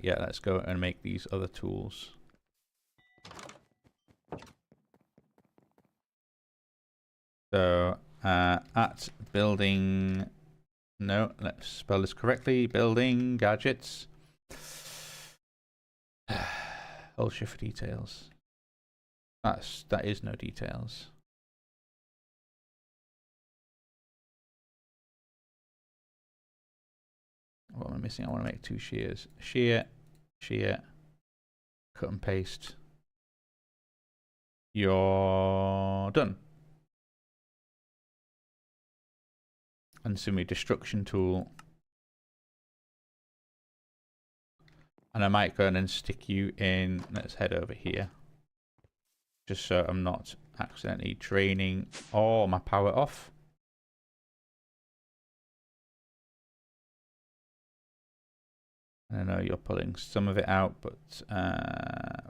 yeah, let's go and make these other tools. So at building. No, let's spell this correctly. Building gadgets. Hold shift for details. That is no details. What am I missing? I want to make 2 shears. Shear, shear, cut and paste. You're done. And semi destruction tool. And I might go in and stick you in. Let's head over here. Just so I'm not accidentally draining all my power off. I know you're pulling some of it out, but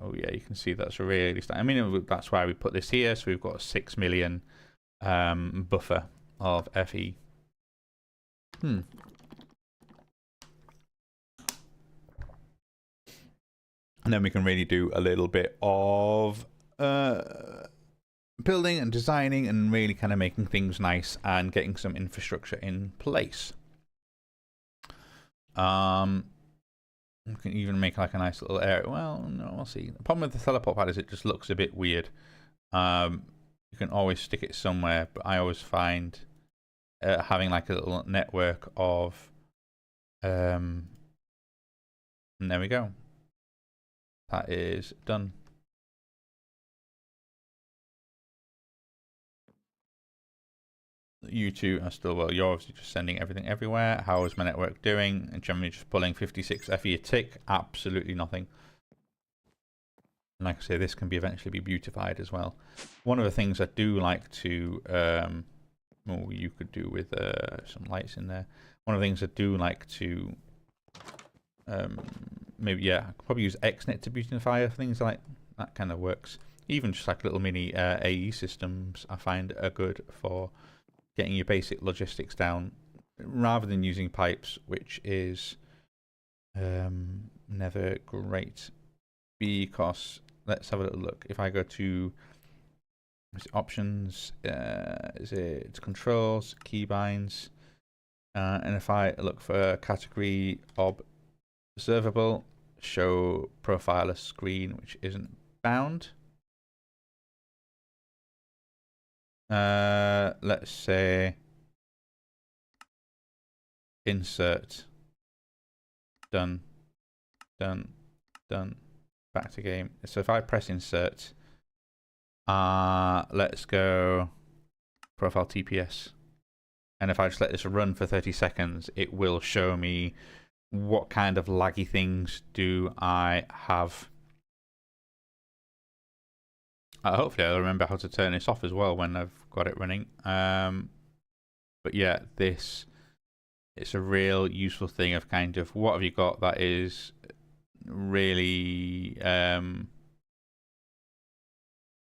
oh yeah, you can see that's really. I mean, that's why we put this here. So we've got a 6 million buffer of FE. And then we can really do a little bit of building and designing and really kind of making things nice and getting some infrastructure in place. We can even make like a nice little area. Well, no, we'll see. The problem with the teleport pad is it just looks a bit weird. You can always stick it somewhere, but I always find having like a little network of and there we go. That is done. You two are still, well, you're obviously just sending everything everywhere. How is my network doing? And generally just pulling 56 FE a tick. Absolutely nothing. And like I say, this can be eventually be beautified as well. One of the things I do like to, well, you could do with some lights in there. One of the things I do like to, maybe, yeah, I could probably use XNet to beautify things like that. Kind of works. Even just like little mini AE systems I find are good for getting your basic logistics down rather than using pipes, which is never great. Because let's have a little look. If I go to options, is it controls, keybinds, and if I look for category observable, show profiler screen, which isn't bound. Let's say insert, done, done, done, back to game. So if I press insert, let's go profile TPS. And if I just let this run for 30 seconds, it will show me what kind of laggy things do I have. Hopefully I'll remember how to turn this off as well when I've got it running. But yeah, it's a real useful thing of kind of what have you got that is really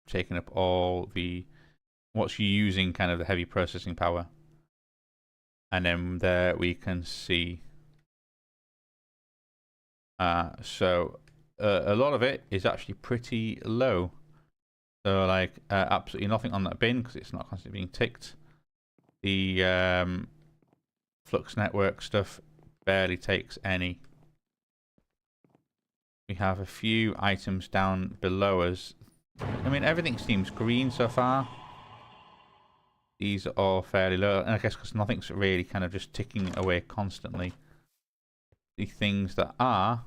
taking up all the, what's you using kind of the heavy processing power. And then there we can see. So a lot of it is actually pretty low. So like absolutely nothing on that bin because it's not constantly being ticked. The flux network stuff barely takes any. We have a few items down below us. I mean, everything seems green so far. These are all fairly low, and I guess because nothing's really kind of just ticking away constantly. The things that are,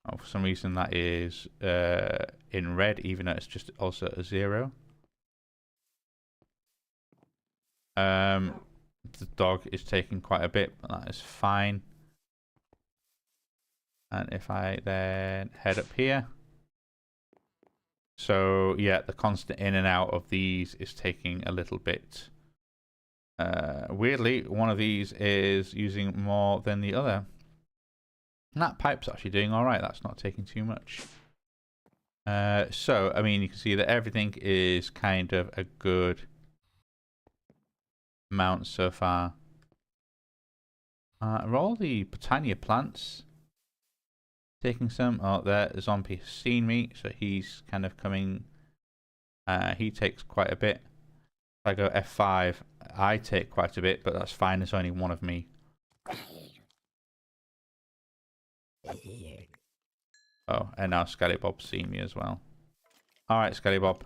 oh, for some reason that is in red, even though it's just also a 0. The dog is taking quite a bit, but that is fine. And if I then head up here, so yeah, the constant in and out of these is taking a little bit. Weirdly, one of these is using more than the other. And that pipe's actually doing all right. That's not taking too much. So, I mean, you can see that everything is kind of a good amount so far. Are all the Botania plants taking some? Oh, there, the zombie has seen me, so he's kind of coming. He takes quite a bit. I go F5, I take quite a bit, but that's fine. There's only one of me. Oh, and now Scallybob's seen me as well. Alright, Scallybob.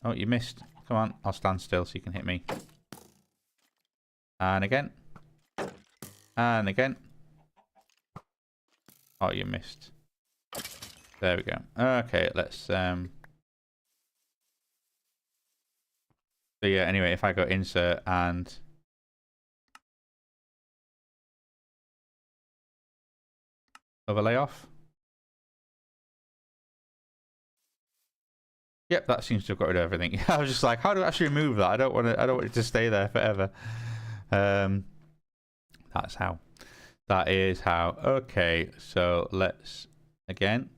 Oh, you missed. Come on, I'll stand still so you can hit me. And again. And again. Oh, you missed. There we go. Okay, let's so yeah, anyway, if I go insert and overlay off. Yep, that seems to have got rid of everything. I was just like, how do I actually remove that? I don't want it to stay there forever. That's how. That is how. Okay, so let's again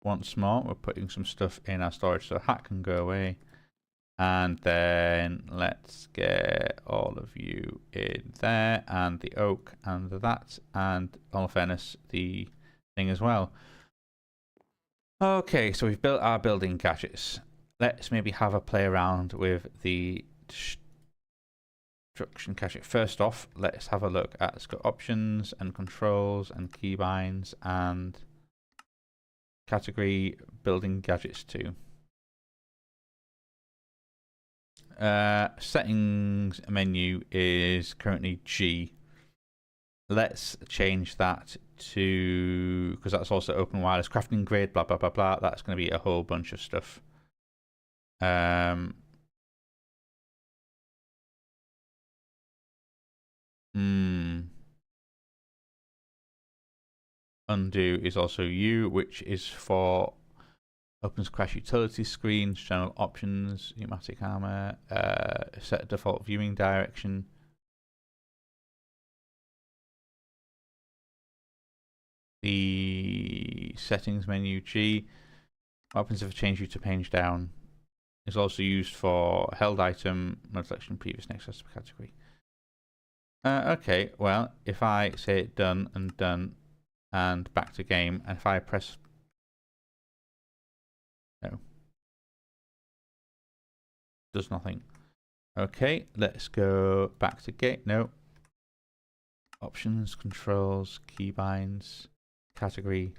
once more we're putting some stuff in our storage so hat can go away. And then let's get all of you in there, and the oak, and that, and all fairness, the thing as well. Okay, so we've built our building gadgets. Let's maybe have a play around with the destruction gadget. First off, let's have a look at it's got options and controls and keybinds and category building gadgets too. Settings menu is currently G. Let's change that to, because that's also open wireless crafting grid, blah blah blah blah. That's going to be a whole bunch of stuff. Undo is also U, which is for opens crash utility screens, general options, pneumatic armor, set default viewing direction. The settings menu G, what happens if I change you to page down, is also used for held item, mode selection, previous next category. Okay, well, if I say done and done and back to game, and if I press no, does nothing. Okay, let's go back to game. No. Options, controls, keybinds, category,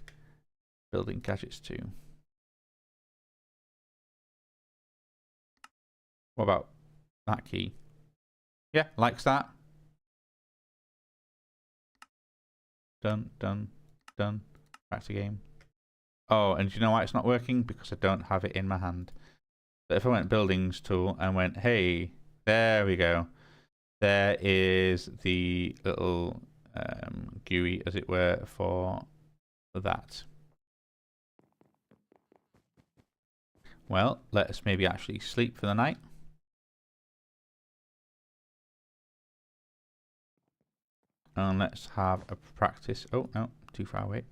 building gadgets too. What about that key? Yeah, likes that. Done, done, done. Back to game. Oh, and do you know why it's not working? Because I don't have it in my hand. But if I went buildings tool and went, hey, there we go. There is the little GUI, as it were, for that. Well, let's maybe actually sleep for the night. And let's have a practice. Oh, no, too far away.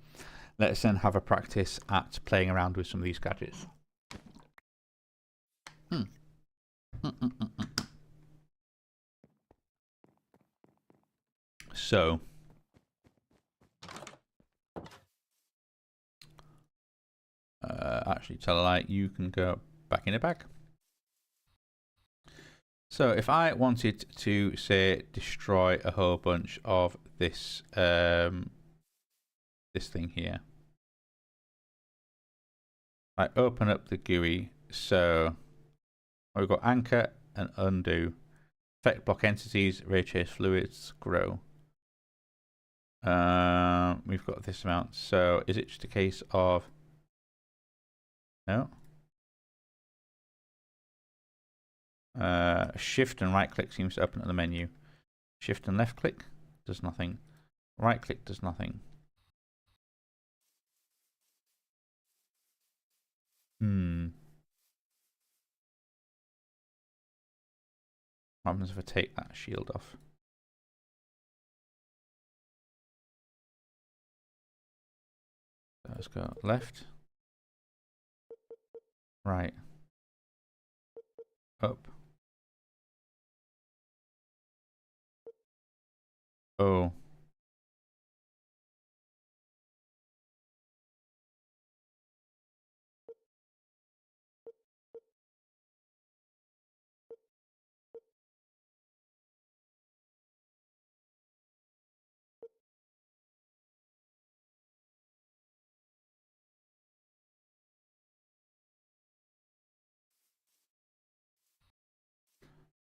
Let's then have a practice at playing around with some of these gadgets. So, actually, tell a lie, you can go back in a bag. So, if I wanted to, say, destroy a whole bunch of this, this thing here, I open up the GUI. So, we've got anchor and undo, effect block entities, ray chase fluids, grow. We've got this amount. So, is it just a case of no? Shift and right click seems to open up the menu. Shift and left click does nothing. Right click does nothing. What happens if I take that shield off? So let's go left, right, up. Oh.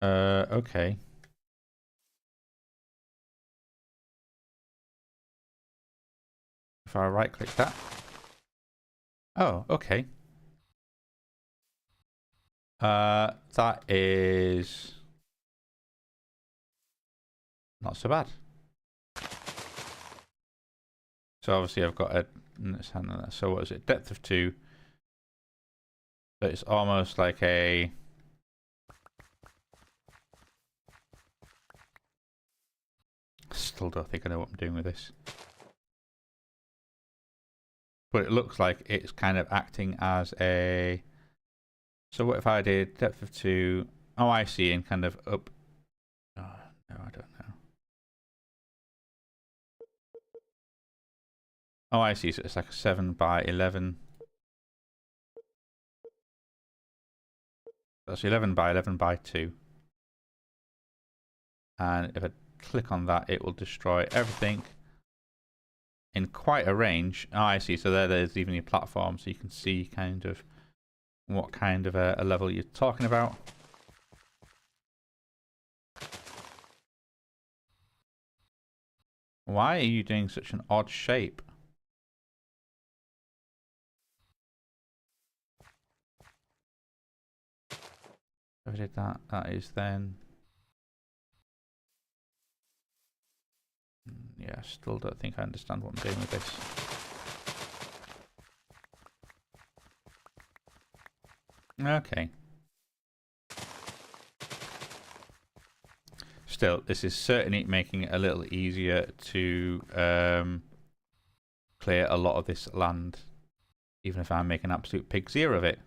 Okay. If I right click that. Oh, okay. That is not so bad. So obviously I've got a, so what is it? Depth of 2. So it's almost like a, still don't think I know what I'm doing with this. But it looks like it's kind of acting as a, so what if I did depth of 2, oh I see, and kind of up, oh, no I don't know. Oh I see, so it's like a 7 by 11. That's 11 by 11 by 2. And if I click on that, it will destroy everything in quite a range. Oh, I see. So there's even your platform, so you can see kind of what kind of a level you're talking about. Why are you doing such an odd shape? If I did that, that is then... Yeah, still don't think I understand what I'm doing with this. Okay. Still, this is certainly making it a little easier to clear a lot of this land, even if I make an absolute pig's ear of it.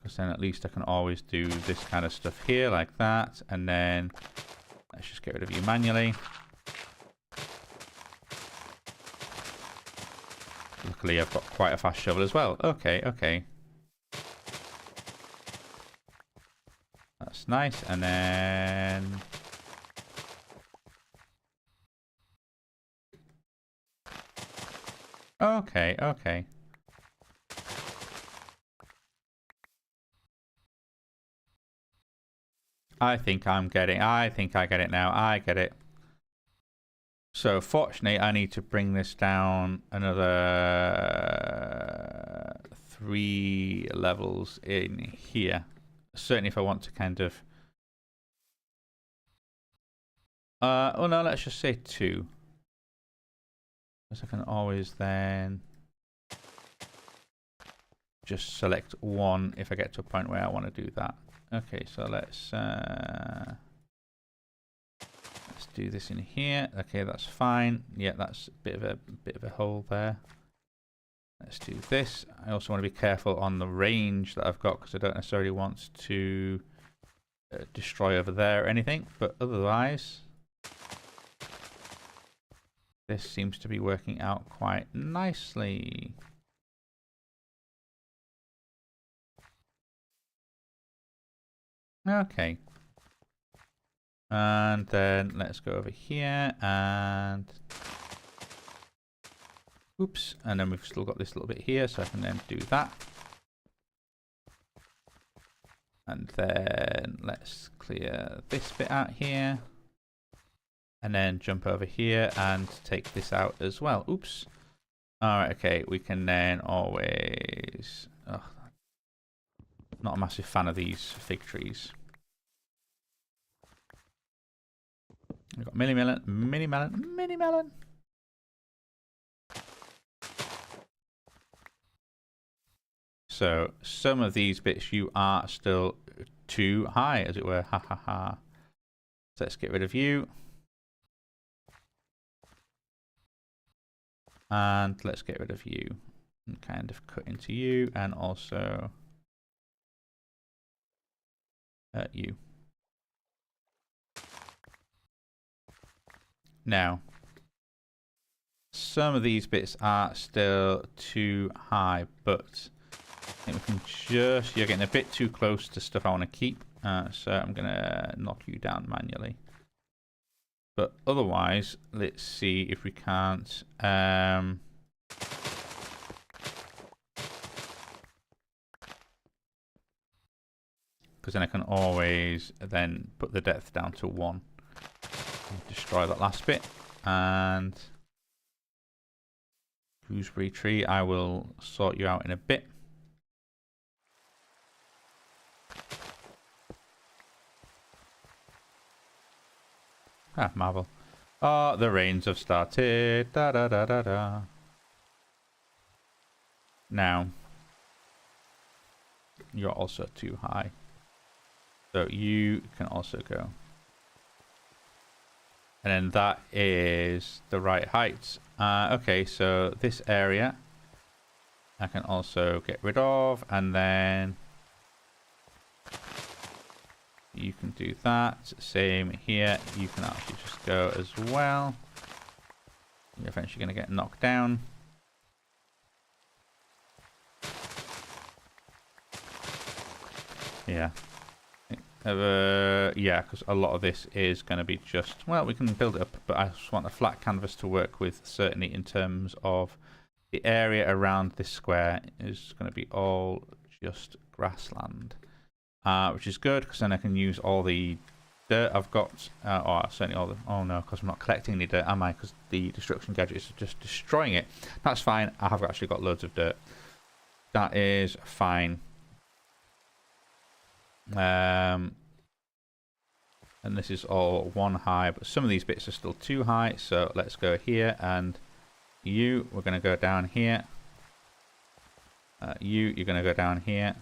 Because then at least I can always do this kind of stuff here, like that, and then let's just get rid of you manually. Luckily, I've got quite a fast shovel as well. Okay, okay. That's nice, and then... Okay, okay. I think I get it now. I get it. So, fortunately, I need to bring this down another 3 levels in here. Certainly if I want to kind of... oh no, let's just say 2. Because I can always then just select 1 if I get to a point where I want to do that. Okay, so let's do this in here. Okay, that's fine. Yeah, that's a bit of a hole there. Let's do this. I also want to be careful on the range that I've got because I don't necessarily want to destroy over there or anything. But otherwise, this seems to be working out quite nicely. Okay. And then let's go over here and... Oops. And then we've still got this little bit here, so I can then do that. And then let's clear this bit out here. And then jump over here and take this out as well. Oops. Alright, okay. We can then always... Oh, not a massive fan of these fig trees. We've got mini melon, mini melon, mini melon. So some of these bits you are still too high, as it were. Ha ha ha. So let's get rid of you. And let's get rid of you. And kind of cut into you and also you. Now, some of these bits are still too high, but I think we can just... You're getting a bit too close to stuff I want to keep, so I'm going to knock you down manually. But otherwise, let's see if we can't... because then I can always then put the depth down to 1. Destroy that last bit. And gooseberry tree, I will sort you out in a bit. Ah, marble. Oh, the rains have started. Da da da da da. Now, you're also too high. So you can also go. And then that is the right height. Okay, so this area I can also get rid of, and then you can do that. Same here. You can actually just go as well. You're eventually going to get knocked down. Yeah. Yeah, because a lot of this is going to be just, well, we can build it up, but I just want a flat canvas to work with, certainly in terms of the area around this square is going to be all just grassland, which is good because then I can use all the dirt I've got, or certainly all the, oh no, because I'm not collecting any dirt, am I? Because the destruction gadget is just destroying it. That's fine, I have actually got loads of dirt. That is fine. And this is all 1 high, but some of these bits are still too high, so let's go here, and we're going to go down here. You're going to go down here.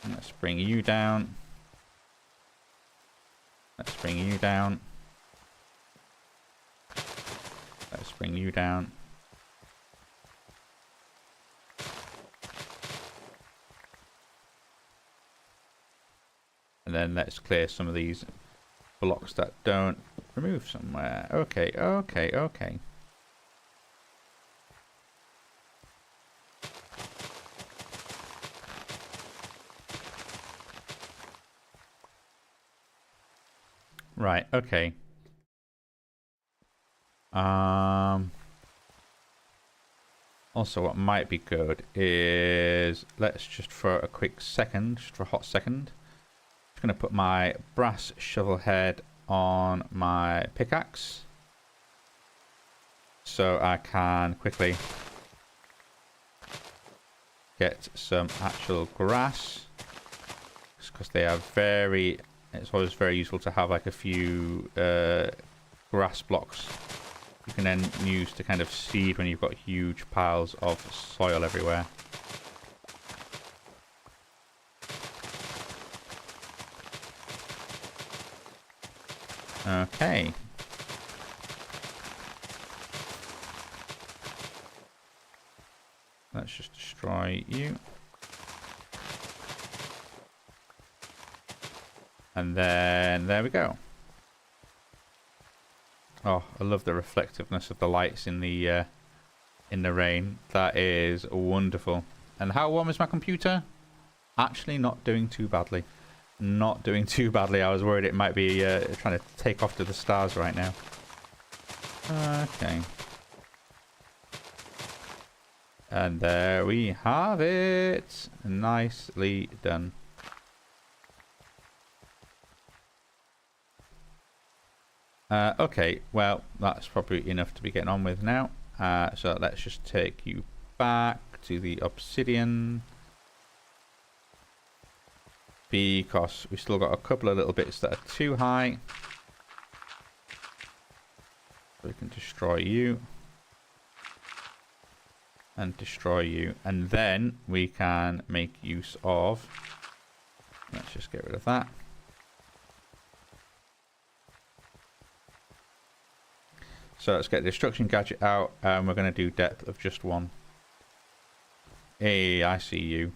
And let's bring you down. Let's bring you down. Let's bring you down. And then let's clear some of these blocks that don't remove somewhere. Okay, okay, okay. Right, okay. Also, what might be good is, let's just for a quick second, just for a hot second, I'm going to put my brass shovel head on my pickaxe so I can quickly get some actual grass, because they are very, it's always very useful to have like a few grass blocks you can then use to kind of seed when you've got huge piles of soil everywhere. Okay. Let's just destroy you. And then there we go. Oh, I love the reflectiveness of the lights in the rain. That is wonderful. And how warm is my computer? Actually not doing too badly. Not doing too badly. I was worried it might be trying to take off to the stars right now. Okay. And there we have it. Nicely done. Okay, well, that's probably enough to be getting on with now. So let's just take you back to the obsidian, because we've still got a couple of little bits that are too high. So we can destroy you. And destroy you. And then we can make use of... Let's just get rid of that. So let's get the destruction gadget out, and we're going to do depth of just 1. Hey, I see you.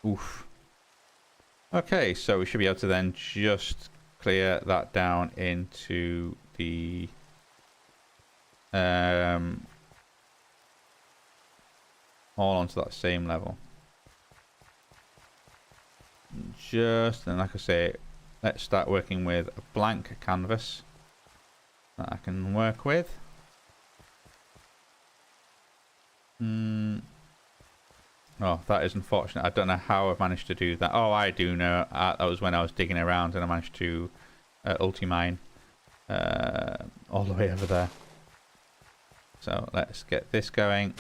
Oof. Okay, so we should be able to then just clear that down into the all onto that same level. Just, and like I say, let's start working with a blank canvas. that I can work with. Oh, that is unfortunate. I don't know how I've managed to do that. Oh, I do know. That was when I was digging around and I managed to ulti-mine all the way over there. So let's get this going.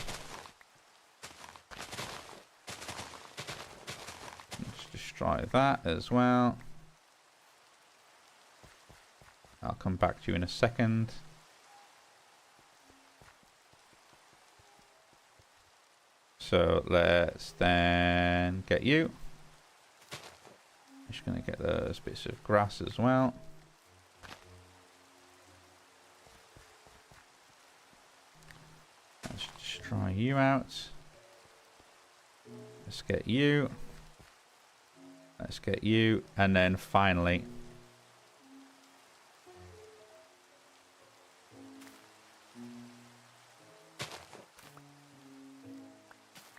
Let's destroy that as well. I'll come back to you in a second. So let's then get you. Just going to get those bits of grass as well. Let's destroy you out. Let's get you. Let's get you. And then finally,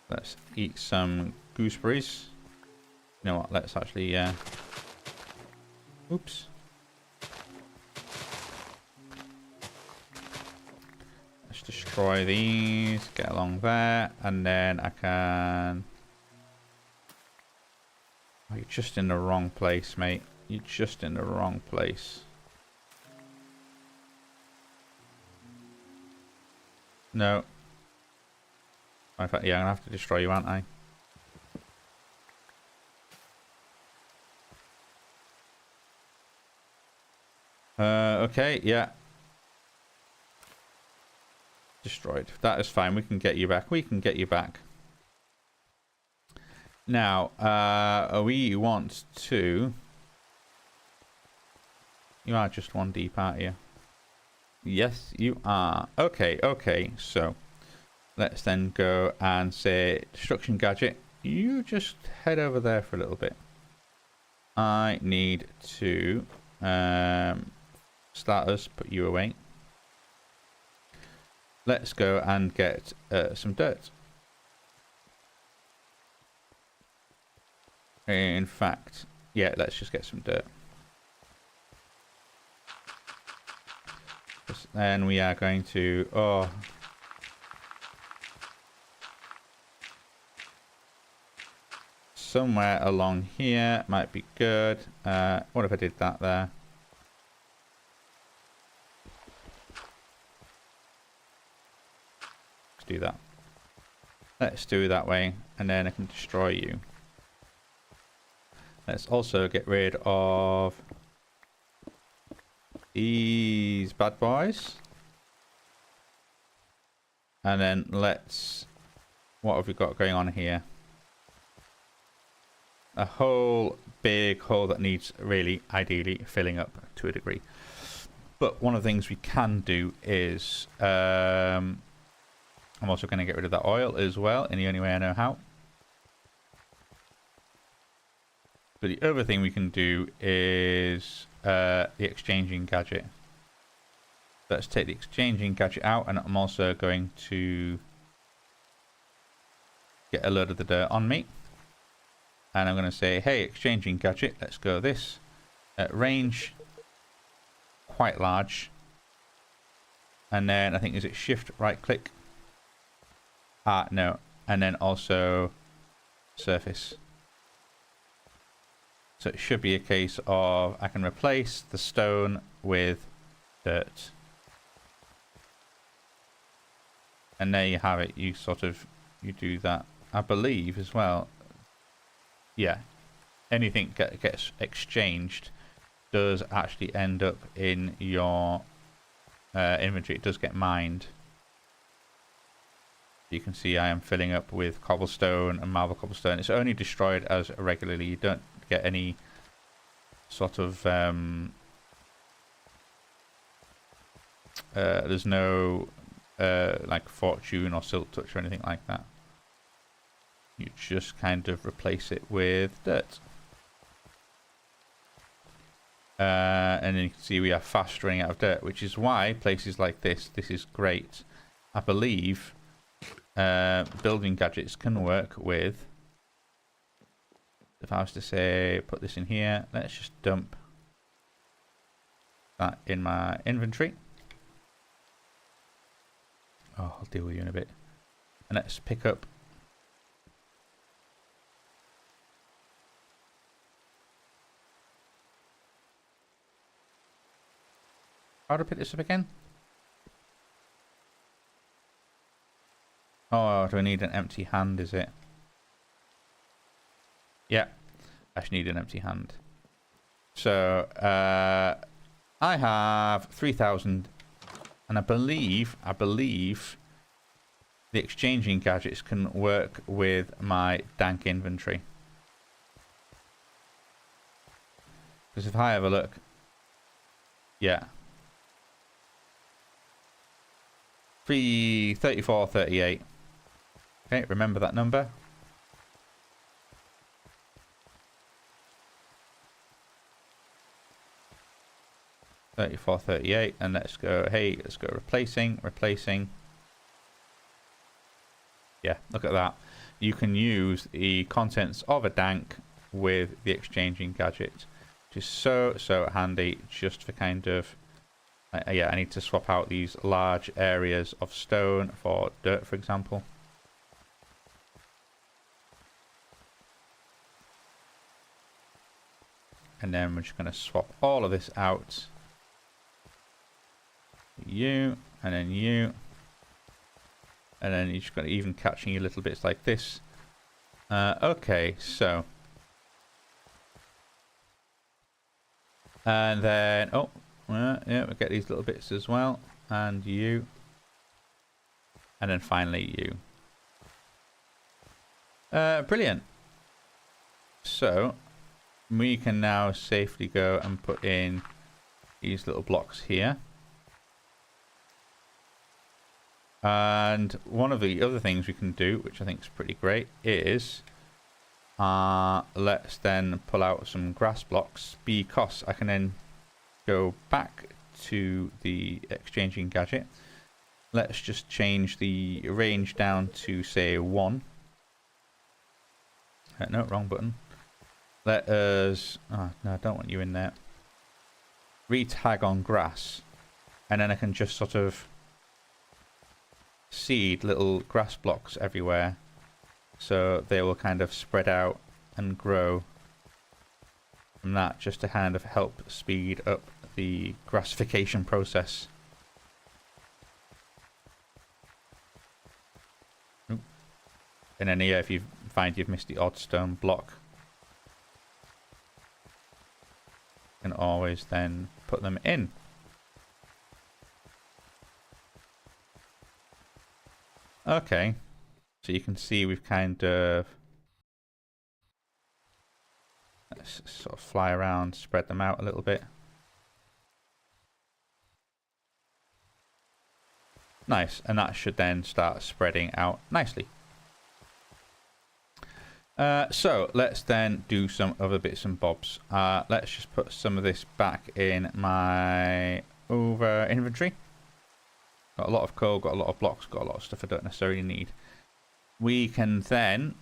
let's eat some gooseberries. You know what? Let's actually. Oops. Let's destroy these. Get along there, and then I can. Oh, you're just in the wrong place, mate. You're just in the wrong place. No. In fact, yeah, I'm gonna have to destroy you, aren't I? Okay, yeah. Destroyed. That is fine. We can get you back. We can get you back. Now, we want to... You are just one deep, aren't you? Yes, you are. Okay, okay. So, let's then go and say, Destruction Gadget, you just head over there for a little bit. I need to... starters, put you away. Let's go and get some dirt. In fact, yeah, let's just get some dirt. Then we are going to... Oh. Somewhere along here might be good. What if I did that there? Do that. Let's do it that way, and then I can destroy you. Let's also get rid of these bad boys, and then let's... What have we got going on here? A whole big hole that needs really, ideally, filling up to a degree. But one of the things we can do is I'm also going to get rid of that oil as well, in the only way I know how. But the other thing we can do is the exchanging gadget. Let's take the exchanging gadget out, and I'm also going to get a load of the dirt on me. And I'm going to say, hey, exchanging gadget, let's go this. Range, quite large. And then I think, is it shift right click? No. And then also surface. So it should be a case of I can replace the stone with dirt. And there you have it. You do that. I believe as well. Yeah. Anything gets exchanged does actually end up in your inventory. It does get mined. You can see I am filling up with cobblestone and marble cobblestone. It's only destroyed as regularly. You don't get any sort of there's no like fortune or silk touch or anything like that. You just kind of replace it with dirt. And then you can see we are fast running out of dirt, which is why places like this is great. I believe building gadgets can work with, if I was to say put this in here, let's just dump that in my inventory. Oh, I'll deal with you in a bit. And let's pick up. How do I pick this up again? Oh, do I need an empty hand, is it? Yeah, I should need an empty hand. So, I have 3,000, and I believe the exchanging gadgets can work with my dank inventory. Because if I have a look, yeah. 3438. Okay, remember that number. $34.38, and let's go. Hey, let's go replacing. Yeah, look at that. You can use the contents of a dank with the exchanging gadget, which is so handy. Just for kind of, yeah, I need to swap out these large areas of stone for dirt, for example. And then we're just going to swap all of this out. You, and then you. And then you're just going to even catching you little bits like this. Okay, so. And then, oh, yeah, we'll get these little bits as well. And you. And then finally you. Brilliant. So, we can now safely go and put in these little blocks here. And one of the other things we can do, which I think is pretty great, is let's then pull out some grass blocks, because I can then go back to the exchanging gadget. Let's just change the range down to, say, 1. No, wrong button. Let us... Oh, no, I don't want you in there. Retag on grass. And then I can just sort of seed little grass blocks everywhere. So they will kind of spread out and grow from that, just to kind of help speed up the grassification process. Oop. And then here, if you find you've missed the odd stone block, you can always then put them in. Okay, so you can see we've kind of, let's sort of fly around, spread them out a little bit. Nice, and that should then start spreading out nicely. So let's then do some other bits and bobs. Let's just put some of this back in my over inventory. Got a lot of coal, got a lot of blocks, got a lot of stuff I don't necessarily need. We can then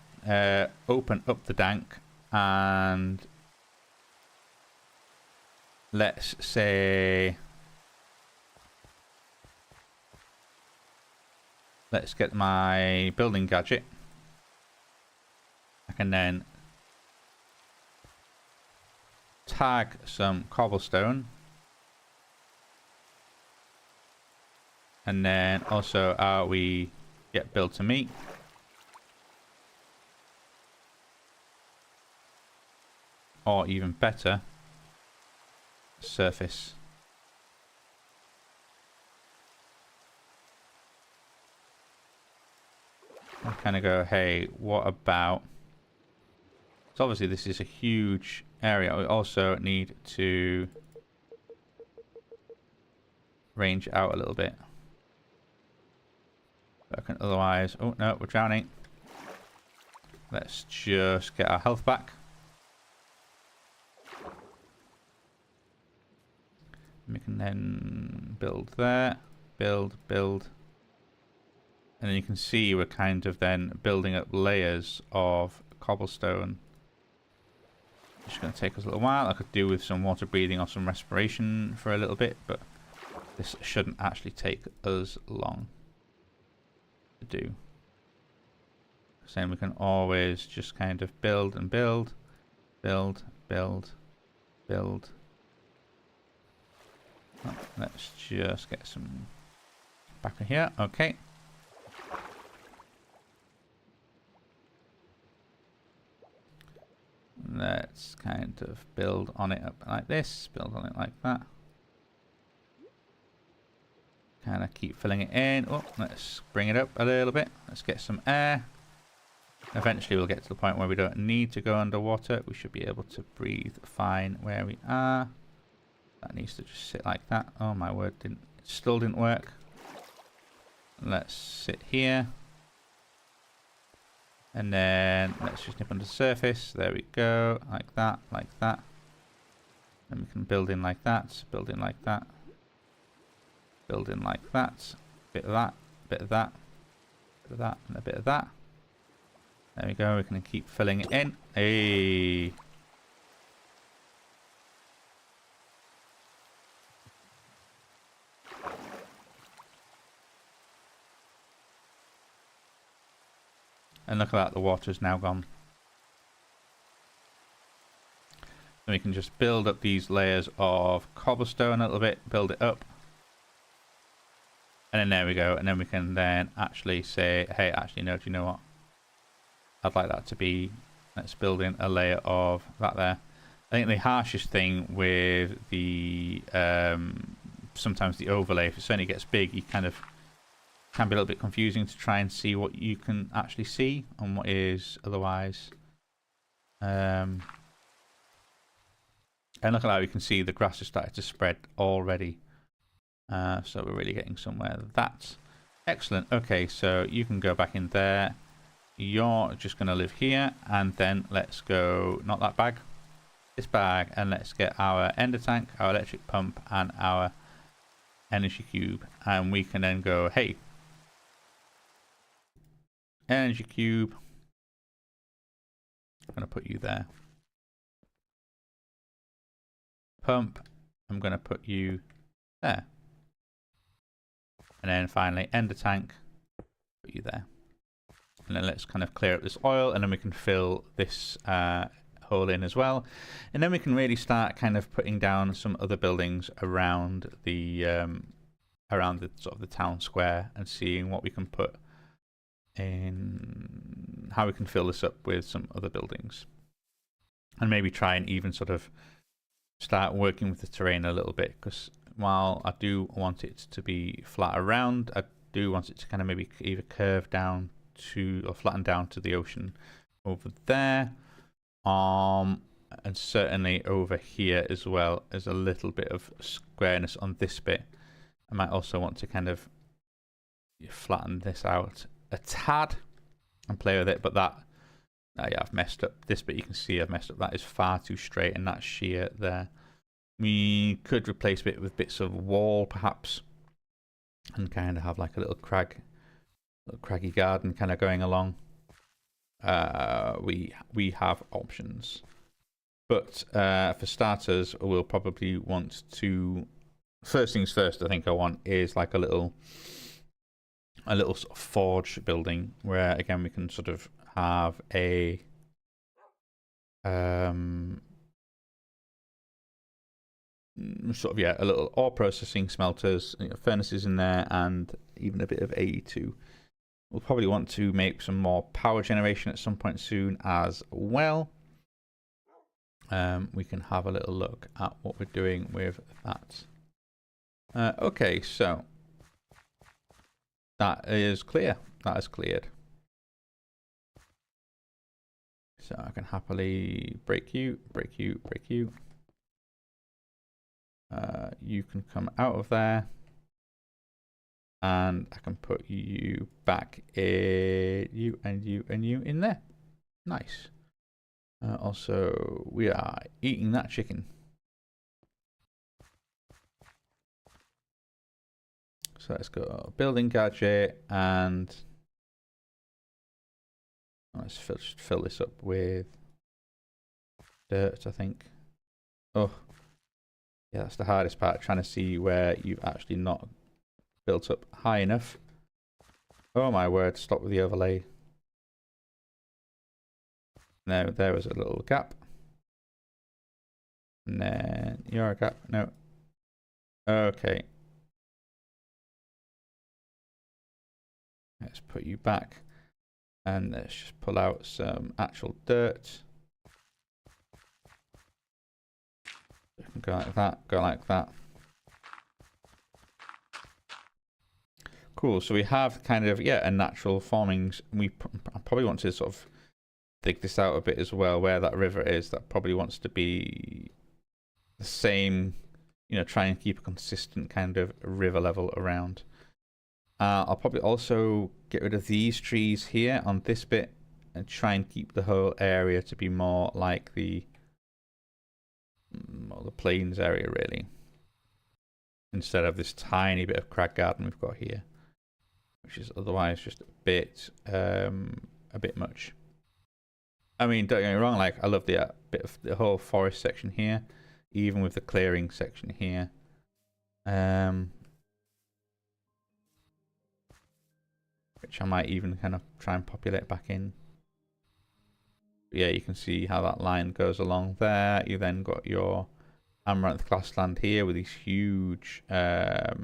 open up the dank and let's say, let's get my building gadget. I can then tag some cobblestone. And then also we get build to meet. Or even better, surface. I kind of go, hey, what about... So obviously this is a huge area. We also need to range out a little bit. Otherwise, oh no, we're drowning. Let's just get our health back. We can then build there, build. And then you can see we're kind of then building up layers of cobblestone. It's going to take us a little while. I could do with some water breathing or some respiration for a little bit, but this shouldn't actually take us long. to do. So then we can always just kind of build and build, build, build, build. Oh, let's just get some back in here. Okay. Let's kind of build on it up like this, build on it like that. Kind of keep filling it in. Oh, let's bring it up a little bit. Let's get some air. Eventually we'll get to the point where we don't need to go underwater. We should be able to breathe fine where we are. That needs to just sit like that. Oh my word, it still didn't work. Let's sit here. And then let's just nip under the surface. There we go. Like that, like that. Then we can build in like that, build in like that. Build in like that. Bit of that, bit of that, bit of that, and a bit of that. There we go. We can keep filling it in. Hey. And look at that, the water's now gone. And we can just build up these layers of cobblestone a little bit, build it up. And then there we go. And then we can then actually say, hey, actually, no, do you know what? I'd like that to be, let's build in a layer of that there. I think the harshest thing with the, sometimes the overlay, if it certainly gets big, you kind of can be a little bit confusing to try and see what you can actually see and what is otherwise. And look at that, we can see the grass has started to spread already. So we're really getting somewhere. That's excellent. Okay, so you can go back in there. You're just going to live here, and then let's go, not that bag, this bag, and let's get our ender tank, our electric pump, and our energy cube. And we can then go, hey, energy cube, I'm going to put you there. Pump, I'm going to put you there. And then finally, ender tank, put you there. And then let's kind of clear up this oil, and then we can fill this hole in as well. And then we can really start kind of putting down some other buildings around the sort of the town square, and seeing what we can put in, how we can fill this up with some other buildings. And maybe try and even sort of start working with the terrain a little bit, because while I do want it to be flat around, I do want it to kind of maybe either curve down to, or flatten down to the ocean over there. And certainly over here as well as a little bit of squareness on this bit. I might also want to kind of flatten this out a tad and play with it, but that, yeah, I've messed up this bit. You can see I've messed up. That is far too straight, and that's sheer there. We could replace it with bits of wall perhaps, and kind of have like a little craggy garden kind of going along. We have options, but for starters, we'll probably want to, first things first, I think I want is like a little sort of forge building, where again we can sort of have a sort of, yeah, a little ore processing, smelters, furnaces in there, and even a bit of AE2. We'll probably want to make some more power generation at some point soon as well. We can have a little look at what we're doing with that. Okay, so that is clear. That is cleared. So I can happily break you, break you, break you. You can come out of there, and I can put you back in, you and you and you in there. Nice. Also, we are eating that chicken. So let's go building gadget, and let's fill this up with dirt, I think. Oh, yeah, that's the hardest part, trying to see where you've actually not built up high enough. Oh my word, stop with the overlay. No, there was a little gap. And then you're a gap. No. Okay. Let's put you back. And let's just pull out some actual dirt. Go like that, go like that. Cool, so we have kind of, yeah, a natural farming. I probably want to sort of dig this out a bit as well, where that river is. That probably wants to be the same, you know, try and keep a consistent kind of river level around. I'll probably also get rid of these trees here on this bit and try and keep the whole area to be more like the plains area, really, instead of this tiny bit of crag garden we've got here, which is otherwise just a bit much. I mean, don't get me wrong, like I love the bit of the whole forest section here, even with the clearing section here. Which I might even kind of try and populate back in. But yeah, you can see how that line goes along there. You then got your Amaranth grassland here with these huge jacaranda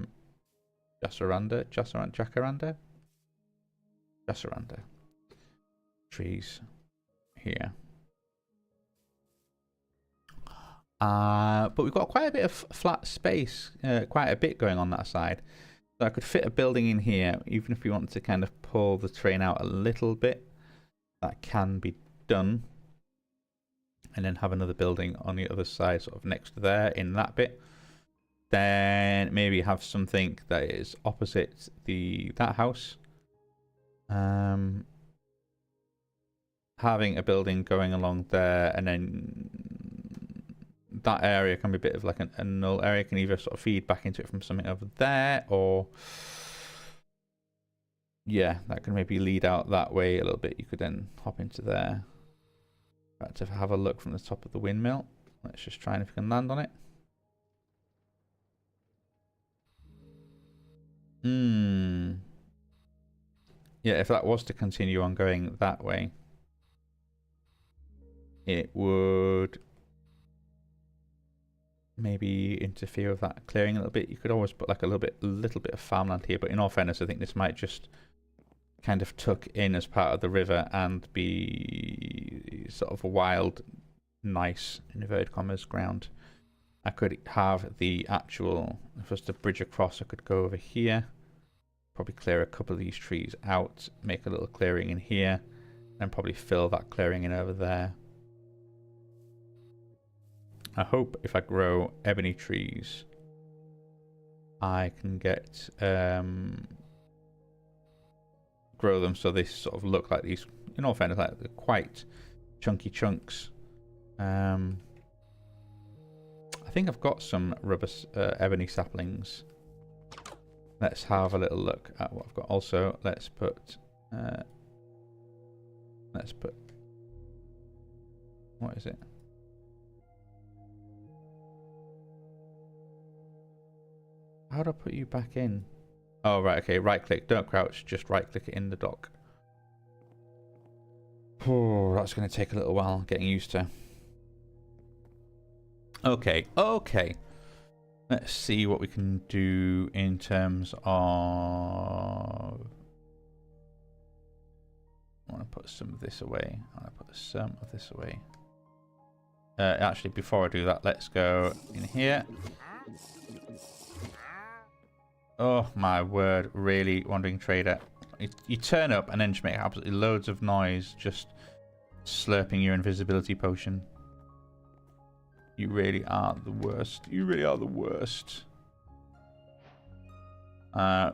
trees here. But we've got quite a bit of flat space, quite a bit going on that side. So I could fit a building in here, even if we want to kind of pull the train out a little bit. That can be done. And then have another building on the other side, sort of next to there, in that bit. Then maybe have something that is opposite that house. Having a building going along there, and then that area can be a bit of like a null area. Can either sort of feed back into it from something over there, or yeah, that can maybe lead out that way a little bit. You could then hop into there. Right, to have a look from the top of the windmill. Let's just try and if we can land on it. Yeah, if that was to continue on going that way, it would maybe interfere with that clearing a little bit. You could always put like a little bit of farmland here, but in all fairness, I think this might just kind of tuck in as part of the river and be sort of a wild, nice, in inverted commas, ground. I could have the actual, if I was to bridge across, I could go over here, probably clear a couple of these trees out, make a little clearing in here, and probably fill that clearing in over there. I hope if I grow ebony trees, I can get grow them so they sort of look like these, in all fairness, like they're quite chunky chunks. I think I've got some rubber ebony saplings. Let's have a little look at what I've got. Also, let's put what is it? How do I put you back in? Oh, right, okay, right click, don't crouch, just right click it in the dock. Oh, that's going to take a little while getting used to. Okay, okay. Let's see what we can do in terms of... I want to put some of this away. I want to put some of this away. Actually, before I do that, let's go in here. Oh my word, really, Wandering Trader. You turn up and then just make absolutely loads of noise just slurping your invisibility potion. You really are the worst. You really are the worst.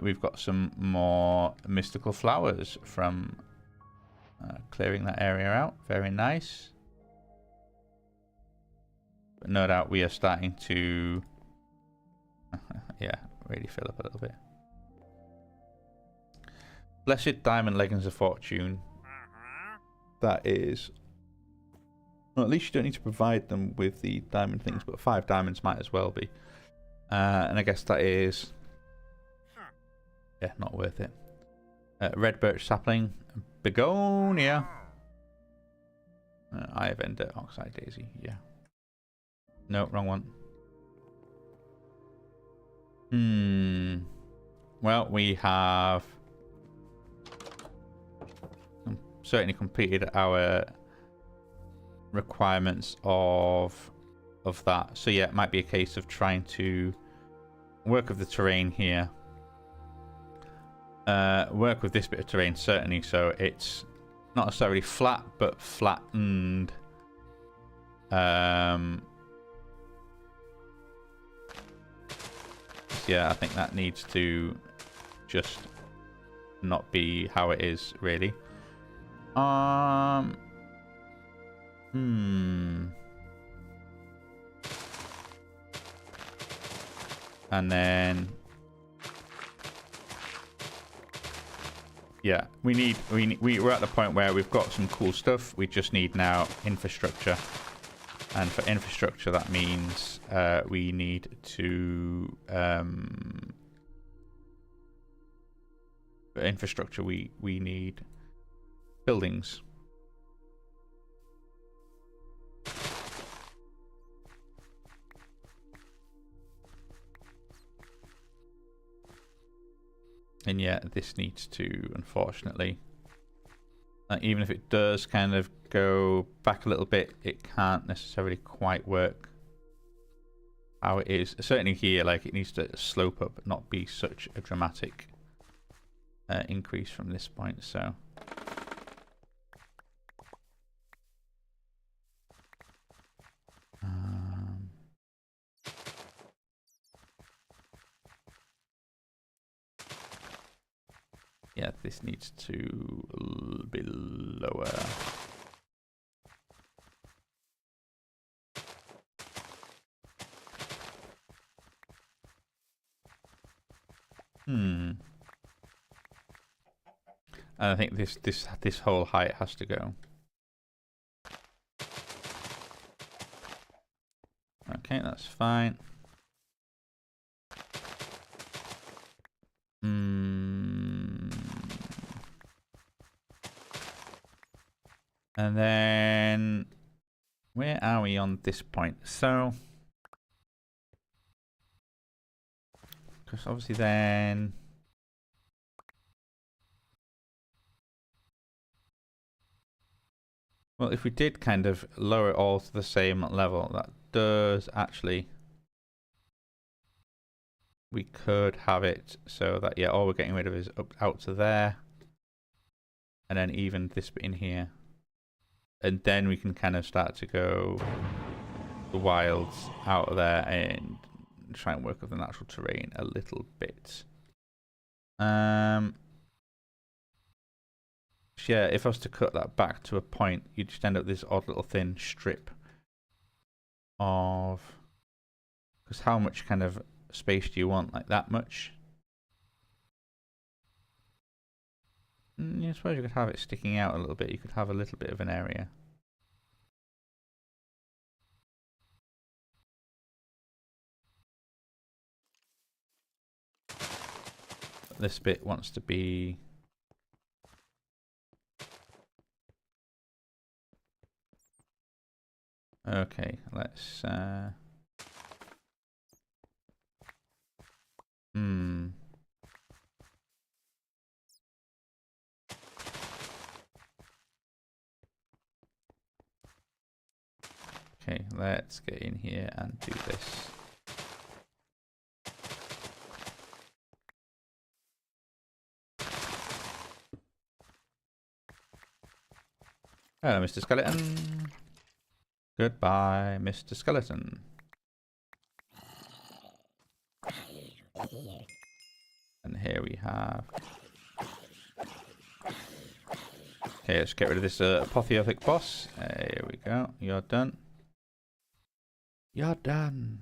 We've got some more mystical flowers from clearing that area out. Very nice. But no doubt we are starting to... yeah, really fill up a little bit. Blessed Diamond Leggings of Fortune. That is... well, at least you don't need to provide them with the diamond things, but 5 diamonds might as well be. And I guess that is... yeah, not worth it. Red birch sapling. Begonia. Eye Ender, Oxide Daisy. Yeah. No, wrong one. Well, we have certainly completed our requirements of that. So yeah, it might be a case of trying to work with the terrain here. Work with this bit of terrain certainly, so it's not necessarily flat, but flattened. Yeah, I think that needs to just not be how it is, really. And then yeah, we're at the point where we've got some cool stuff. We just need now infrastructure. And for infrastructure, that means we need to... for infrastructure, we need buildings. And yeah, this needs to, unfortunately... even if it does kind of go back a little bit, it can't necessarily quite work how it is. Certainly here, like, it needs to slope up, not be such a dramatic increase from this point. So yeah, this needs to be lower. And I think this whole height has to go. Okay, that's fine. And then where are we on this point? So, because obviously then well, if we did kind of lower it all to the same level, that does actually, we could have it so that, yeah, all we're getting rid of is up out to there. And then even this bit in here. And then we can kind of start to go the wilds out of there and try and work with the natural terrain a little bit. Yeah, if I was to cut that back to a point, you'd just end up with this odd little thin strip of... Because how much kind of space do you want? Like that much? Yeah, I suppose you could have it sticking out a little bit. You could have a little bit of an area. But this bit wants to be... Okay, let's... Okay, let's get in here and do this. Hello, Mr. Skeleton. Goodbye, Mr. Skeleton. And here we have... Okay, let's get rid of this apotheotic boss. Here we go. You're done. You're done.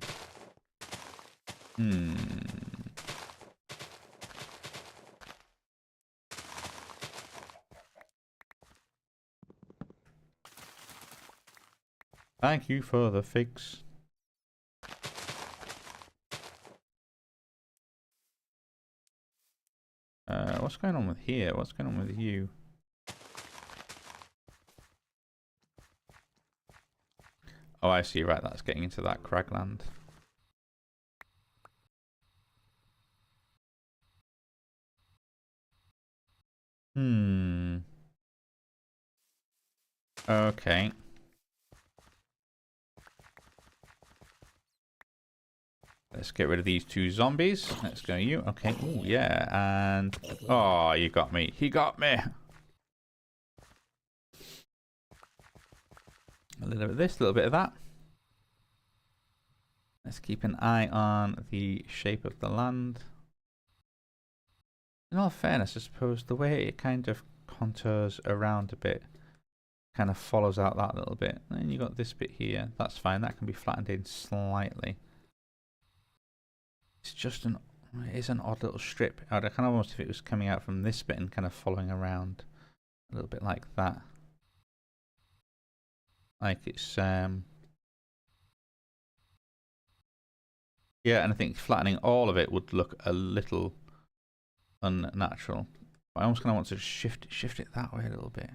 Thank you for the figs. What's what's going on with here? What's going on with you? Oh, I see. Right, that's getting into that cragland. Okay. Let's get rid of these 2 zombies. Let's go you. Okay. Ooh, yeah. And... oh, you got me. He got me. A little bit of this, a little bit of that. Let's keep an eye on the shape of the land. In all fairness, I suppose the way it kind of contours around a bit kind of follows out that little bit. And then you got this bit here. That's fine. That can be flattened in slightly. It's just it is an odd little strip. I'd kind of almost if it was coming out from this bit and kind of following around a little bit like that. Like it's yeah, and I think flattening all of it would look a little unnatural. I almost kind of want to shift it that way a little bit.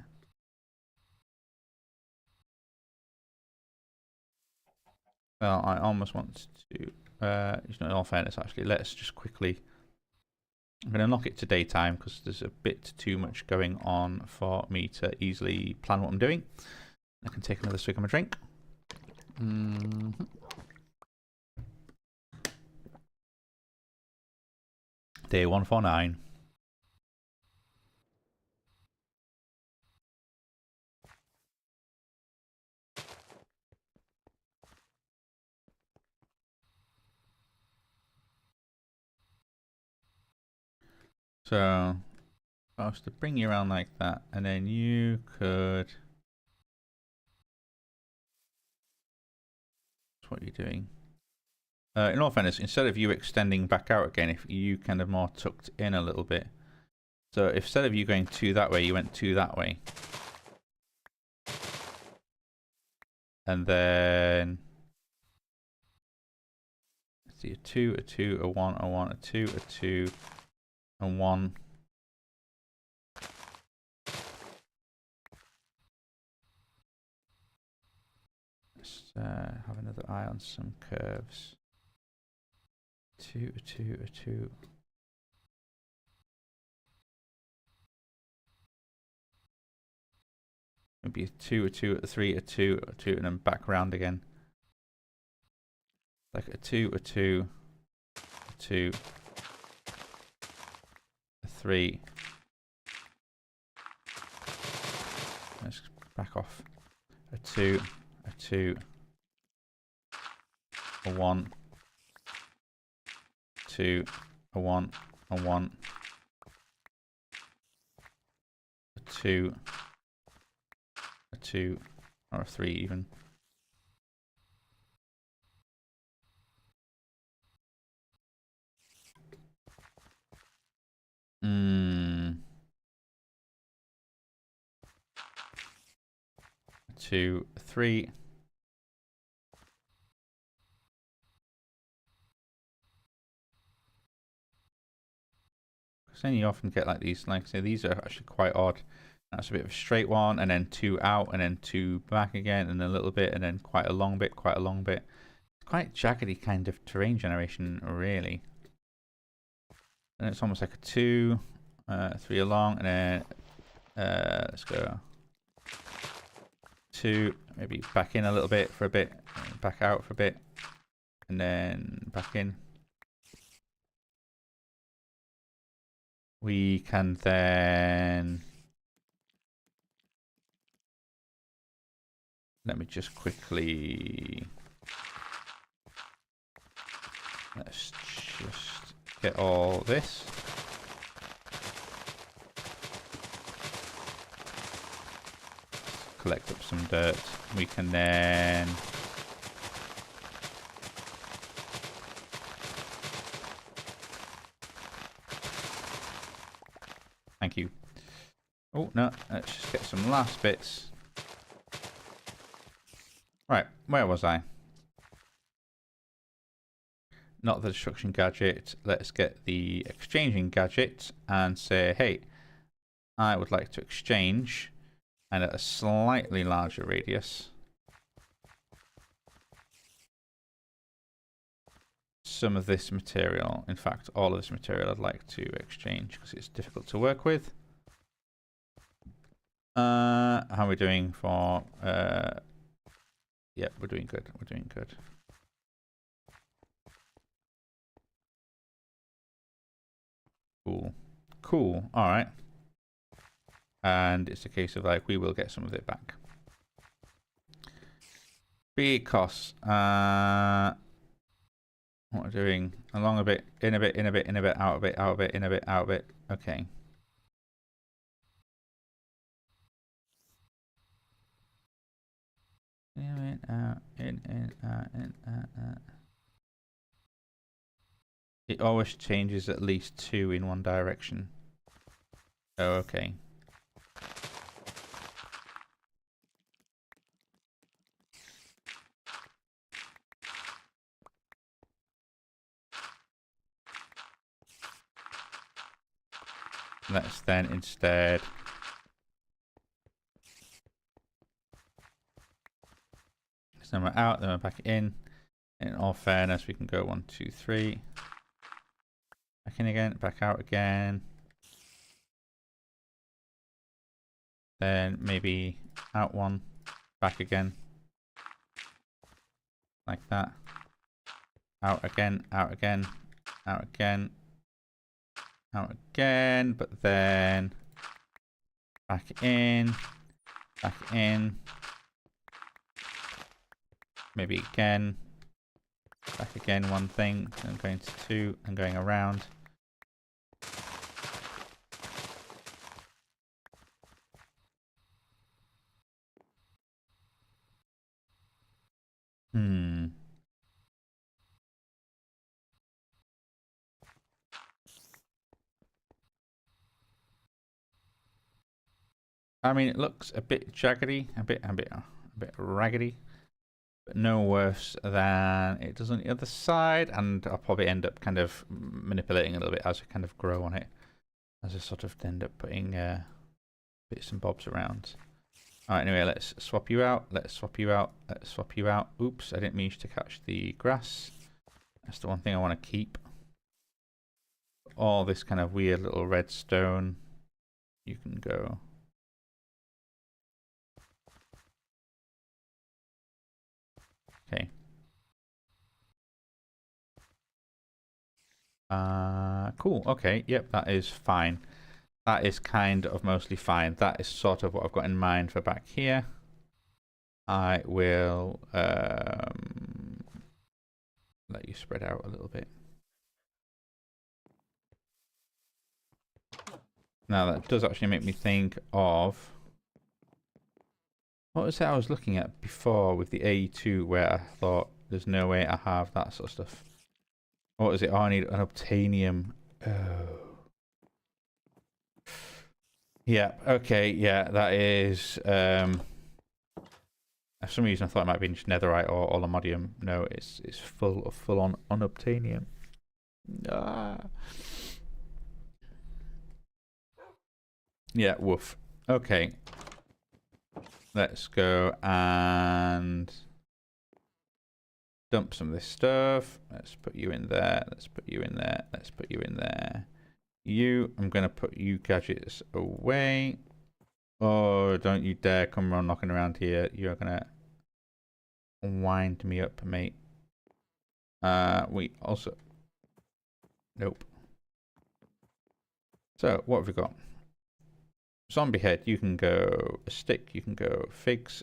Well, I almost want to, in all fairness, actually, let's just quickly. I'm going to knock it to daytime because there's a bit too much going on for me to easily plan what I'm doing. I can take another swig of my drink. Day 149. So, if I was to bring you around like that, and then you could... that's what you're doing. In all fairness, instead of you extending back out again, if you kind of more tucked in a little bit. So, if instead of you going 2 that way, you went 2 that way. And then... let's see, a 2, a 2, a 1, a 1, a 2, a 2... and 1. Let's have another eye on some curves. 2, a 2, a 2. Maybe a 2, a 2, a 3, a 2, a 2, and then back round again. Like a 2, a 2, a 2, a 3. Let's back off. A 2, a 2, a 1, 2, a 1, a 1, a 2, a 2, or a 3 even. A 2, a 3. Because then you often get like these, like I say, these are actually quite odd. That's a bit of a straight one, and then 2 out, and then 2 back again, and a little bit, and then quite a long bit, quite a long bit. It's quite jaggedy kind of terrain generation, really. And it's almost like a 2, 3 along, and then let's go 2, maybe back in a little bit for a bit, back out for a bit, and then back in. We can then... let me just quickly... let's just get all this. Collect up some dirt. We can then... thank you. Oh, no. Let's just get some last bits. Right. Where was I? not the destruction gadget. Let's get the exchanging gadget and say, hey, I would like to exchange, and at a slightly larger radius, some of this material. In fact, all of this material I'd like to exchange because it's difficult to work with. How are we doing for... yeah, we're doing good. We're doing good. Cool. Cool. All right. And it's a case of like, we will get some of it back. Because, what we're doing, along a bit, in a bit, in a bit, in a bit, out a bit, out a bit, in a bit, out a bit. Okay. In, out, in, out, in, out. It always changes at least 2 in one direction. Oh, okay. Let's then instead send it out, then we're back in. In all fairness, we can go 1, 2, 3. Back in again, back out again. Then maybe out 1, back again. Like that. Out again, out again, out again. Out again, but then back in, maybe again, back again, one thing, and going to 2 and going around. I mean, it looks a bit jaggedy, a bit raggedy, but no worse than it does on the other side. And I'll probably end up kind of manipulating a little bit as I kind of grow on it, as I sort of end up putting bits and bobs around. All right, anyway, let's swap you out. Let's swap you out. Let's swap you out. Oops, I didn't mean to catch the grass. That's the one thing I want to keep. All this kind of weird little redstone. You can go. Okay. Cool. Okay. Yep, that is fine. That is kind of mostly fine. That is sort of what I've got in mind for back here. I will let you spread out a little bit. Now that does actually make me think of what was it I was looking at before with the A2 where I thought there's no way I have that sort of stuff. What is it? Oh, I need an obtainium. Oh. Yeah, okay, yeah, that is for some reason I thought it might be just netherite or olamodium. No, it's full on unobtainium. Ah. Yeah, woof. Okay. Let's go and dump some of this stuff. Let's put you in there. Let's put you in there. Let's put you in there. I'm going to put you gadgets away. Oh, don't you dare come around knocking around here. You're going to wind me up, mate. We also... Nope. So, what have we got? Zombie head, you can go a stick, you can go figs,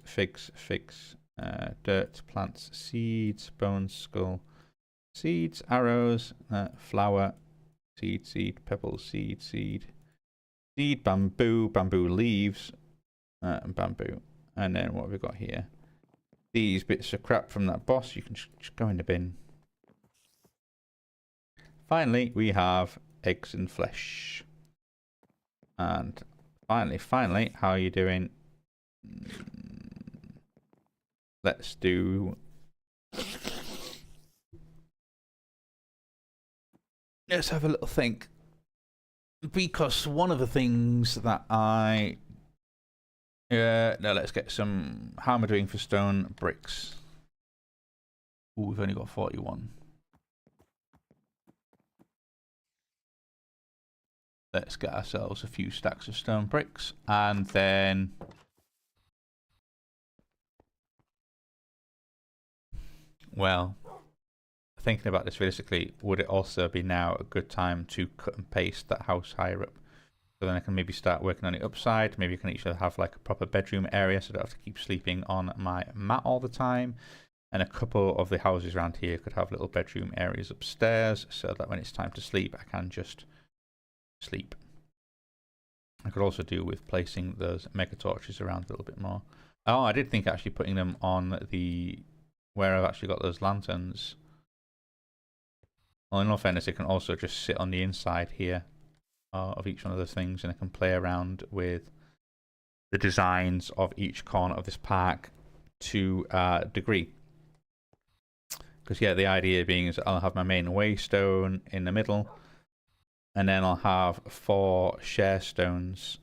dirt, plants, seeds, bones, skull, seeds, arrows, flower, seed, pebbles, seed, bamboo, bamboo leaves, and bamboo. And then what have we got here? These bits of crap from that boss, you can just go in the bin. Finally, we have eggs and flesh. And finally, how are you doing? Let's do let's have a little think. Because one of the things that I... no, let's get some... How am I doing for stone bricks? Ooh, we've only got 41. Let's get ourselves a few stacks of stone bricks. And then... Well, thinking about this realistically, would it also be now a good time to cut and paste that house higher up? So then I can maybe start working on the upside. Maybe I can actually have like a proper bedroom area so I don't have to keep sleeping on my mat all the time. And a couple of the houses around here could have little bedroom areas upstairs so that when it's time to sleep, I can just sleep. I could also do with placing those mega torches around a little bit more. Oh, I did think actually putting them on the... where I've actually got those lanterns. Well, in all fairness, it can also just sit on the inside here of each one of those things, and I can play around with the designs of each corner of this park to a degree. Because, yeah, the idea being is I'll have my main waystone in the middle, and then I'll have 4 share stones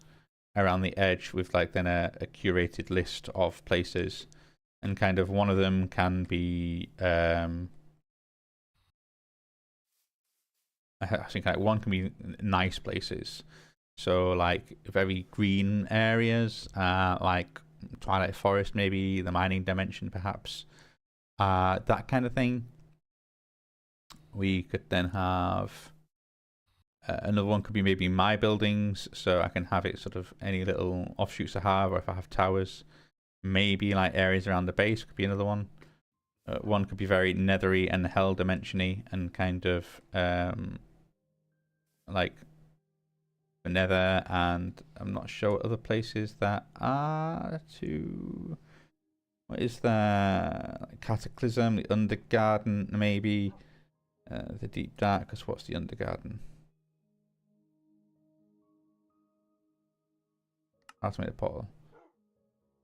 around the edge with, like, then a curated list of places. And kind of one of them can be, I think like one can be nice places. So like very green areas, like Twilight Forest, maybe the mining dimension, perhaps, that kind of thing. We could then have another one could be maybe my buildings, so I can have it sort of any little offshoots I have, or if I have towers. Maybe like areas around the base could be another one. One could be very nethery and hell dimensiony and kind of like the nether, and I'm not sure what other places that are to... What is there? Like Cataclysm, the Undergarden, maybe the Deep Dark, because what's the Undergarden? Ultimate portal.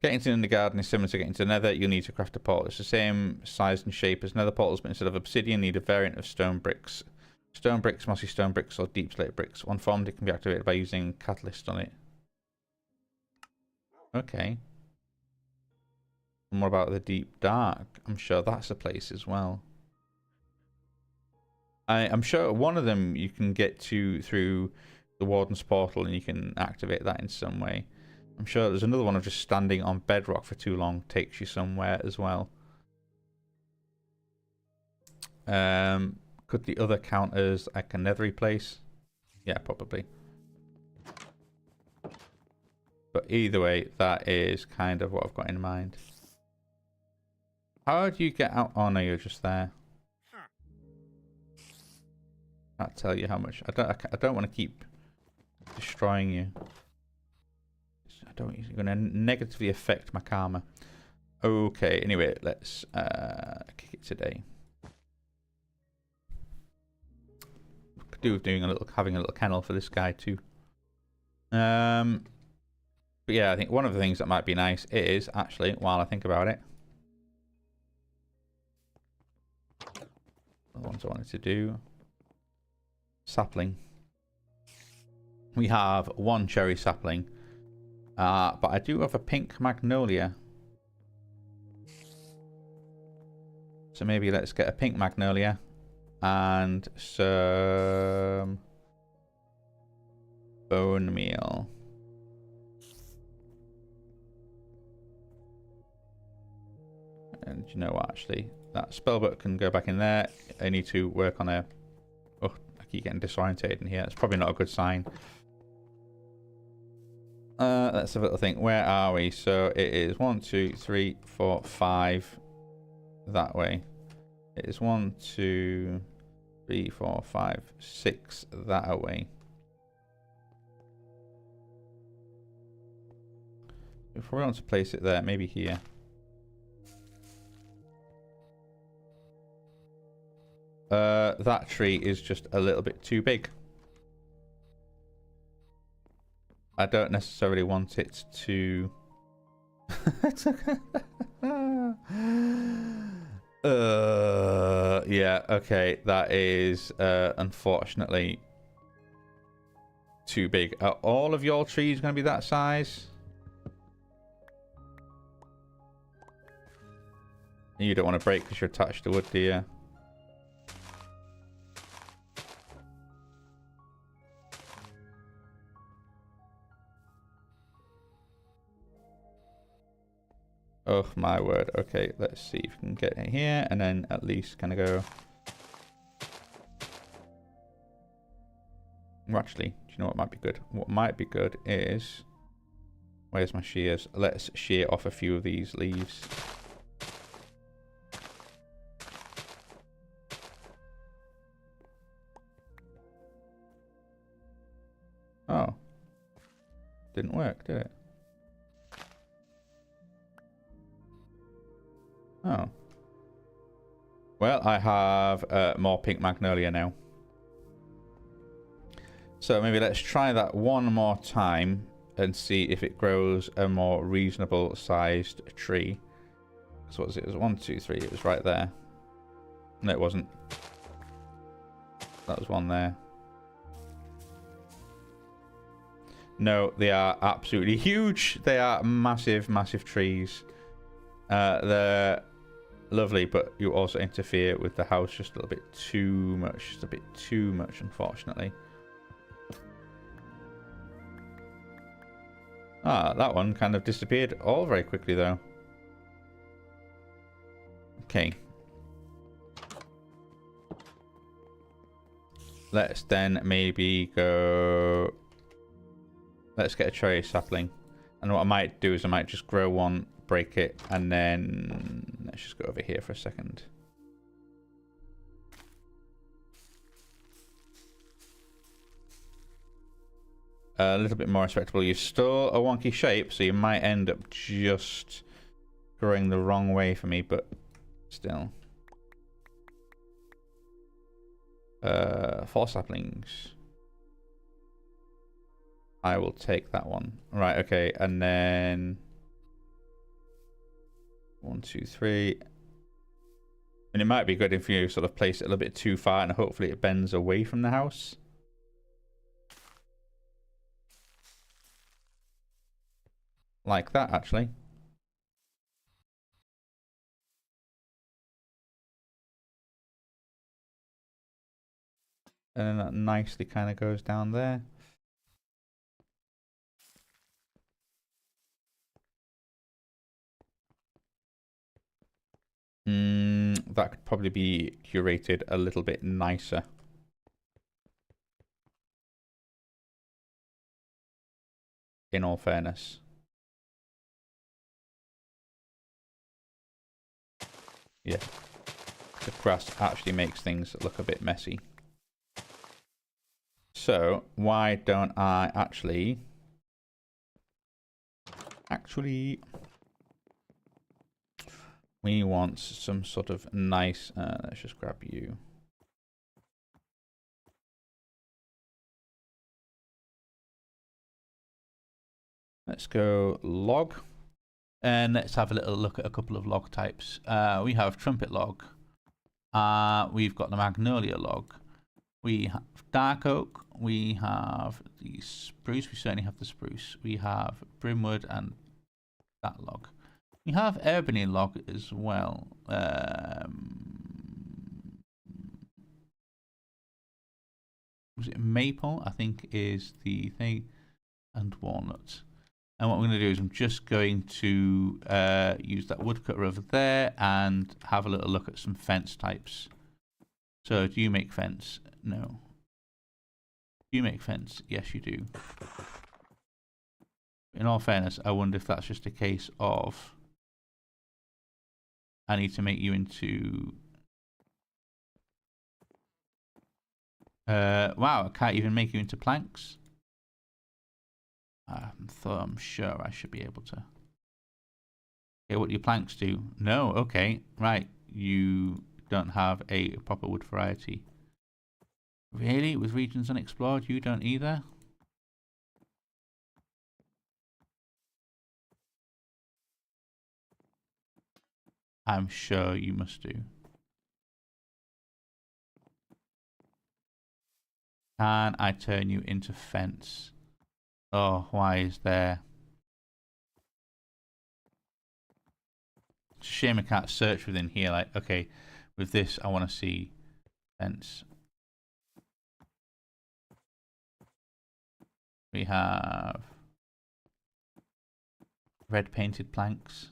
Getting to the Undergarden is similar to getting to the Nether. You'll need to craft a portal. It's the same size and shape as Nether portals, but instead of obsidian, you need a variant of stone bricks. Stone bricks, mossy stone bricks, or deep slate bricks. One formed, it can be activated by using catalyst on it. Okay. And what about the Deep Dark? I'm sure that's a place as well. I'm sure one of them you can get to through the Warden's portal, and you can activate that in some way. I'm sure there's another one of just standing on bedrock for too long takes you somewhere as well. Could the other count as like a nethery place? Yeah, probably. But either way, that is kind of what I've got in mind. How do you get out? Oh no, you're just there. Can't tell you how much. I don't want to keep destroying you. You're going to negatively affect my karma. Okay, anyway, let's kick it today. Could do with having a little kennel for this guy too. But yeah, I think one of the things that might be nice is actually, while I think about it, the ones I wanted to do. Sapling. We have 1 cherry sapling. But I do have a pink magnolia. So maybe let's get a pink magnolia and some bone meal. And you know what, actually, that spellbook can go back in there. I need to work on a... Oh, I keep getting disorientated in here. It's probably not a good sign. Let's have a little think. Where are we? So it is 1, 2, 3, 4, 5 that way. It is 1, 2, 3, 4, 5, 6 that way. If we want to place it there, maybe here. That tree is just a little bit too big. I don't necessarily want it to... Yeah, okay. That is unfortunately too big. Are all of your trees going to be that size? You don't want to break because you're attached to wood, do you? Oh my word. Okay, let's see if we can get it here and then at least kind of go. Well, actually, do you know what might be good? What might be good is... Where's my shears? Let's shear off a few of these leaves. Oh. Didn't work, did it? Oh. Well, I have more pink magnolia now. So maybe let's try that one more time and see if it grows a more reasonable sized tree. So what was it? It was 1, 2, 3. It was right there. No, it wasn't. That was one there. No, they are absolutely huge. They are massive, massive trees. They're lovely, but you also interfere with the house just a little bit too much. Just a bit too much, unfortunately. Ah, that one kind of disappeared all very quickly, though. Okay. Let's then maybe go... Let's get a cherry sapling. And what I might do is I might just grow one, break it, and then... Let's just go over here for a second. A little bit more respectable. You're still a wonky shape, so you might end up just growing the wrong way for me, but still. 4 saplings. I will take that one. Right, okay, and then 1, 2, 3. And it might be good if you sort of place it a little bit too far and hopefully it bends away from the house. Like that, actually. And then that nicely kind of goes down there. That could probably be curated a little bit nicer. In all fairness. Yeah. The grass actually makes things look a bit messy. So, why don't I actually... We want some sort of nice... let's just grab you. Let's go log. And let's have a little look at a couple of log types. We have trumpet log. We've got the magnolia log. We have dark oak. We have the spruce. We certainly have the spruce. We have brimwood and that log. We have ebony log as well. Was it maple? I think is the thing. And walnut. And what we're going to do is I'm just going to use that woodcutter over there and have a little look at some fence types. So do you make fence? No. Do you make fence? Yes, you do. In all fairness, I wonder if that's just a case of I need to make you into... wow, I can't even make you into planks. I'm sure I should be able to. Okay, what do your planks do? No, okay, right. You don't have a proper wood variety. Really? With regions unexplored, you don't either? I'm sure you must do. Can I turn you into fence? Oh, why is there? It's a shame I can't search within here. Like, okay, with this, I want to see fence. We have red painted planks.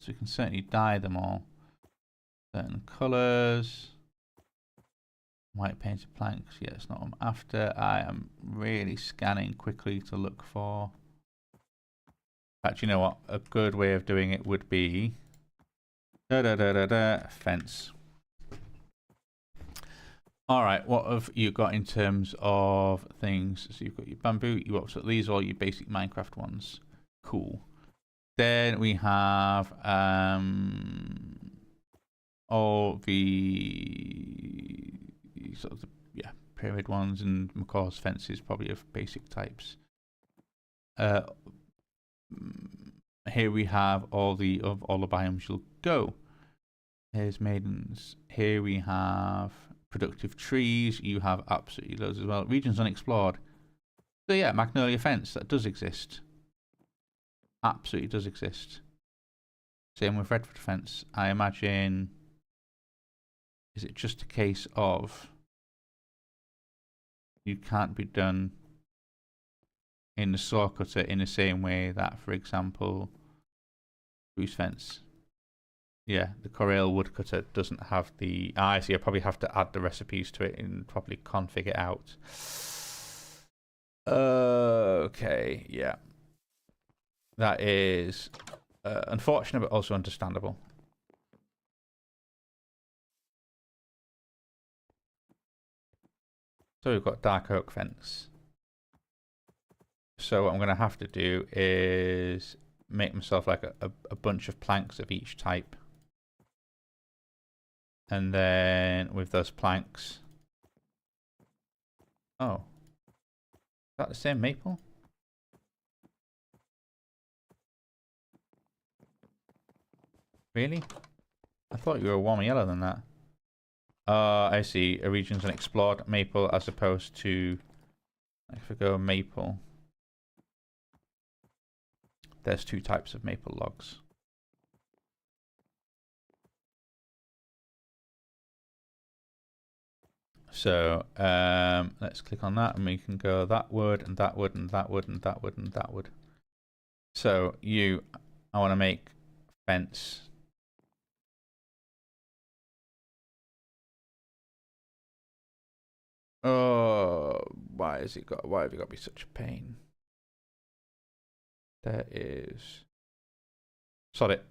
So we can certainly dye them all. Certain colours. White painted planks. Yeah, it's not what I'm after. I am really scanning quickly to look for. In fact, you know what? A good way of doing it would be fence. All right, what have you got in terms of things? So you've got your bamboo. So these are all your basic Minecraft ones. Cool. Then we have all the sort of pyramid ones, and Macaw's fences probably of basic types. Here we have all the biomes you'll go. Here's maidens. Here we have productive trees. You have absolutely loads as well. Regions unexplored. So yeah, magnolia fence, that does exist. Absolutely does exist. Same with redwood fence. I imagine, is it just a case of you can't be done in the saw cutter in the same way that, for example, spruce fence? Yeah, the Corel woodcutter doesn't have the... I see, I probably have to add the recipes to it and probably config it out. Okay, yeah. That is unfortunate, but also understandable. So we've got dark oak fence. So what I'm going to have to do is make myself like a bunch of planks of each type. And then with those planks... Oh. Is that the same maple? Really? I thought you were warmer yellow than that. I see. A region's unexplored maple as opposed to... If we go maple... There's two types of maple logs. So let's click on that and we can go that wood and that wood and that wood and that wood and that wood. So I want to make fence. Oh, why have you got to be such a pain? There is... Sod it.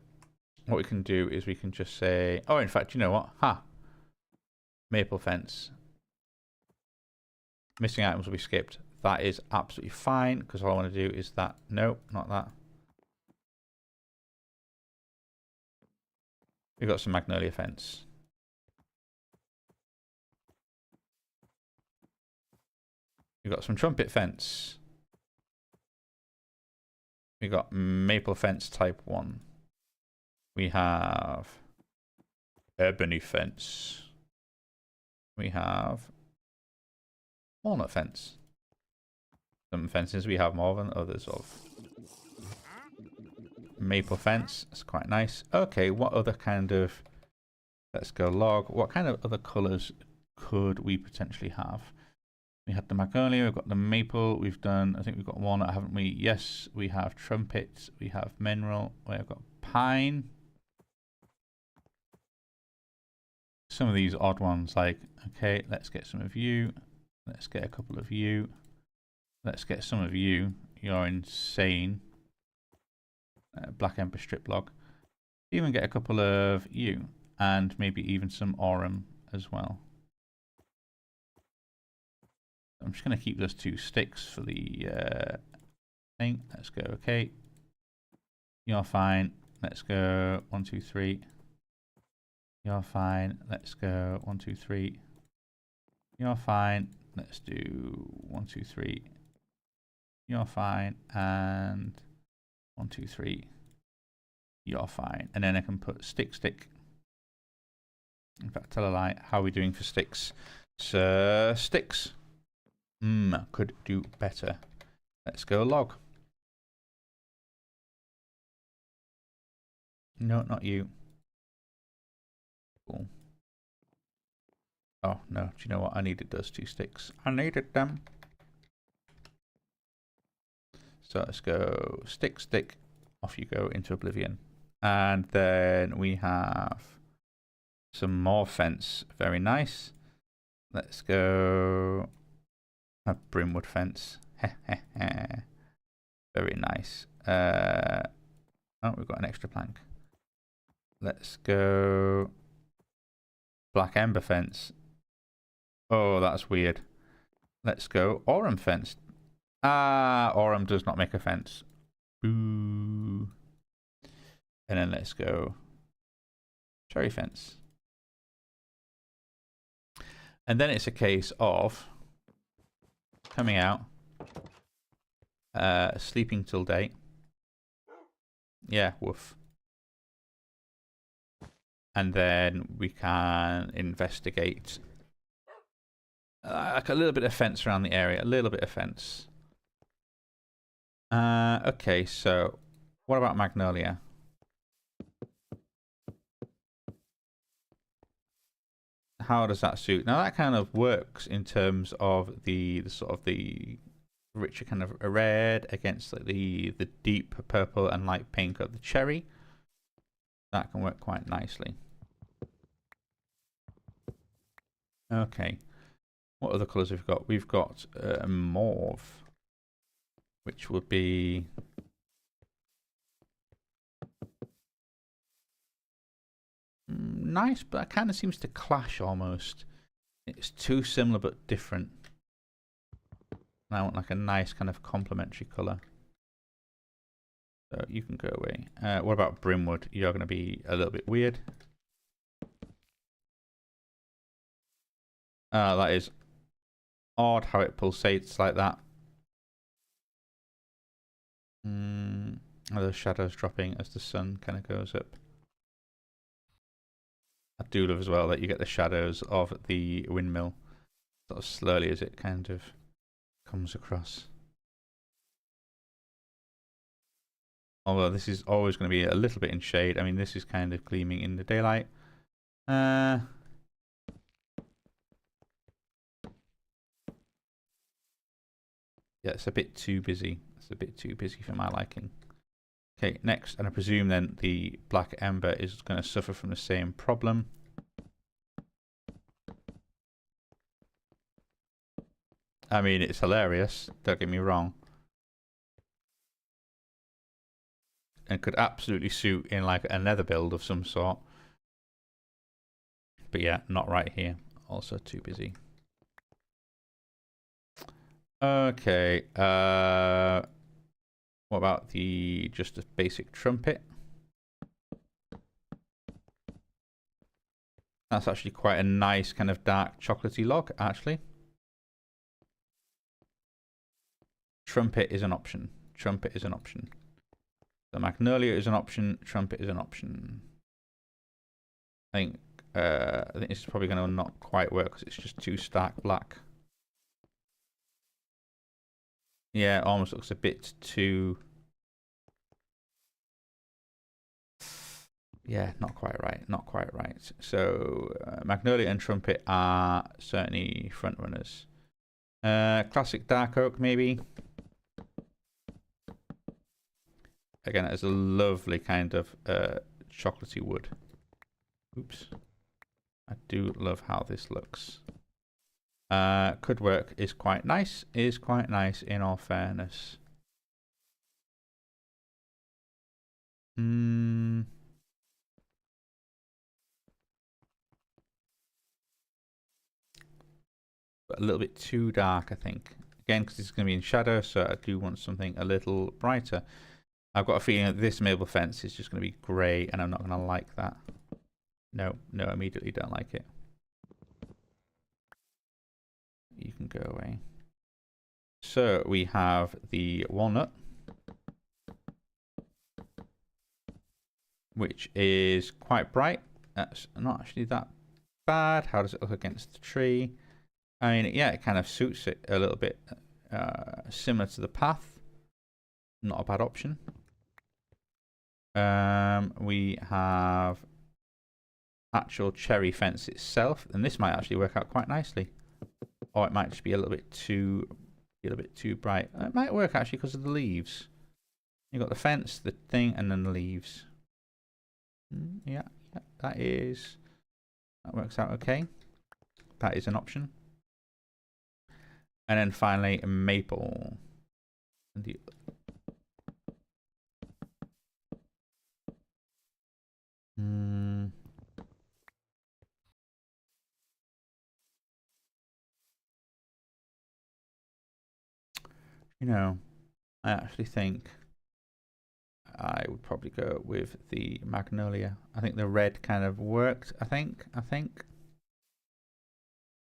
What we can do is we can just say, oh, in fact, you know what? Ha! Maple fence. Missing items will be skipped. That is absolutely fine, because all I want to do is that. No, not that. We've got some magnolia fence. We've got some trumpet fence. We got maple fence type 1. We have ebony fence. We have walnut fence. Some fences we have more than others of. Maple fence, that's quite nice. Okay, what other kind of... Let's go log. What kind of other colours could we potentially have? We had the magnolia, we've got the maple, we've done... I think we've got walnut, haven't we? Yes, we have trumpet, we have mineral, we've got pine. Some of these odd ones, like, okay, let's get some of you. Let's get a couple of you. Let's get some of you. You're insane. Black Ember strip log. Even get a couple of you. And maybe even some aurum as well. I'm just going to keep those 2 sticks for the thing. Let's go, okay. You're fine. Let's go 1, 2, 3. You're fine. Let's go 1, 2, 3. You're fine. Let's do 1, 2, 3. You're fine. And 1, 2, 3. You're fine. And then I can put stick, stick. In fact, tell a lie. How are we doing for sticks? So, sticks. Could do better. Let's go log. No, not you. Cool. Oh, no. Do you know what? I needed those 2 sticks. I needed them. So let's go stick, stick. Off you go into oblivion. And then we have some more fence. Very nice. Let's go a brimwood fence. Very nice. Oh, we've got an extra plank. Let's go black ember fence. Oh, that's weird. Let's go aurum fence. Ah, aurum does not make a fence. Boo. And then let's go cherry fence. And then it's a case of coming out, sleeping till day. Yeah, woof. And then we can investigate like a little bit of fence around the area, a little bit of fence. Okay, so what about magnolia? How does that suit? Now that kind of works in terms of the sort of the richer kind of red against like the deep purple and light pink of the cherry. That can work quite nicely. Okay, what other colours have we got? We've got mauve, which would be nice, but it kind of seems to clash almost. It's too similar but different. And I want like a nice kind of complementary colour. So you can go away. What about brimwood? You're going to be a little bit weird. That is odd how it pulsates like that. Are those shadows dropping as the sun kind of goes up? I do love as well that you get the shadows of the windmill sort of slowly as it kind of comes across. Although this is always going to be a little bit in shade. I mean, this is kind of gleaming in the daylight. Yeah, it's a bit too busy. It's a bit too busy for my liking. Okay, next, and I presume then the black ember is going to suffer from the same problem. I mean, it's hilarious, don't get me wrong. And could absolutely suit in like a nether build of some sort. But yeah, not right here. Also too busy. Okay, what about the just a basic trumpet? That's actually quite a nice kind of dark chocolatey log, actually. Trumpet is an option. Trumpet is an option. The magnolia is an option. Trumpet is an option. I think this is probably going to not quite work because it's just too stark black. Yeah, it almost looks a bit too... Yeah, not quite right. Not quite right. So, magnolia and trumpet are certainly front runners. Classic dark oak, maybe. Again, it's a lovely kind of chocolatey wood. Oops. I do love how this looks. Could work. Is quite nice. Is quite nice in all fairness. But a little bit too dark, I think. Again, because it's going to be in shadow, so I do want something a little brighter. I've got a feeling that this maple fence is just going to be grey, and I'm not going to like that. No, no, immediately don't like it. You can go away. so we have the walnut, which is quite bright. That's not actually that bad. How does it look against the tree? I mean, yeah, it kind of suits it a little bit, similar to the path. Not a bad option. We have actual cherry fence itself, and this might actually work out quite nicely. Or it might just be a little bit too bright. It might work actually because of the leaves. You've got the fence, the thing, and then the leaves. Yeah, that works out okay. That is an option. And then finally, a maple. You know, I actually think I would probably go with the magnolia. I think the red kind of worked. I think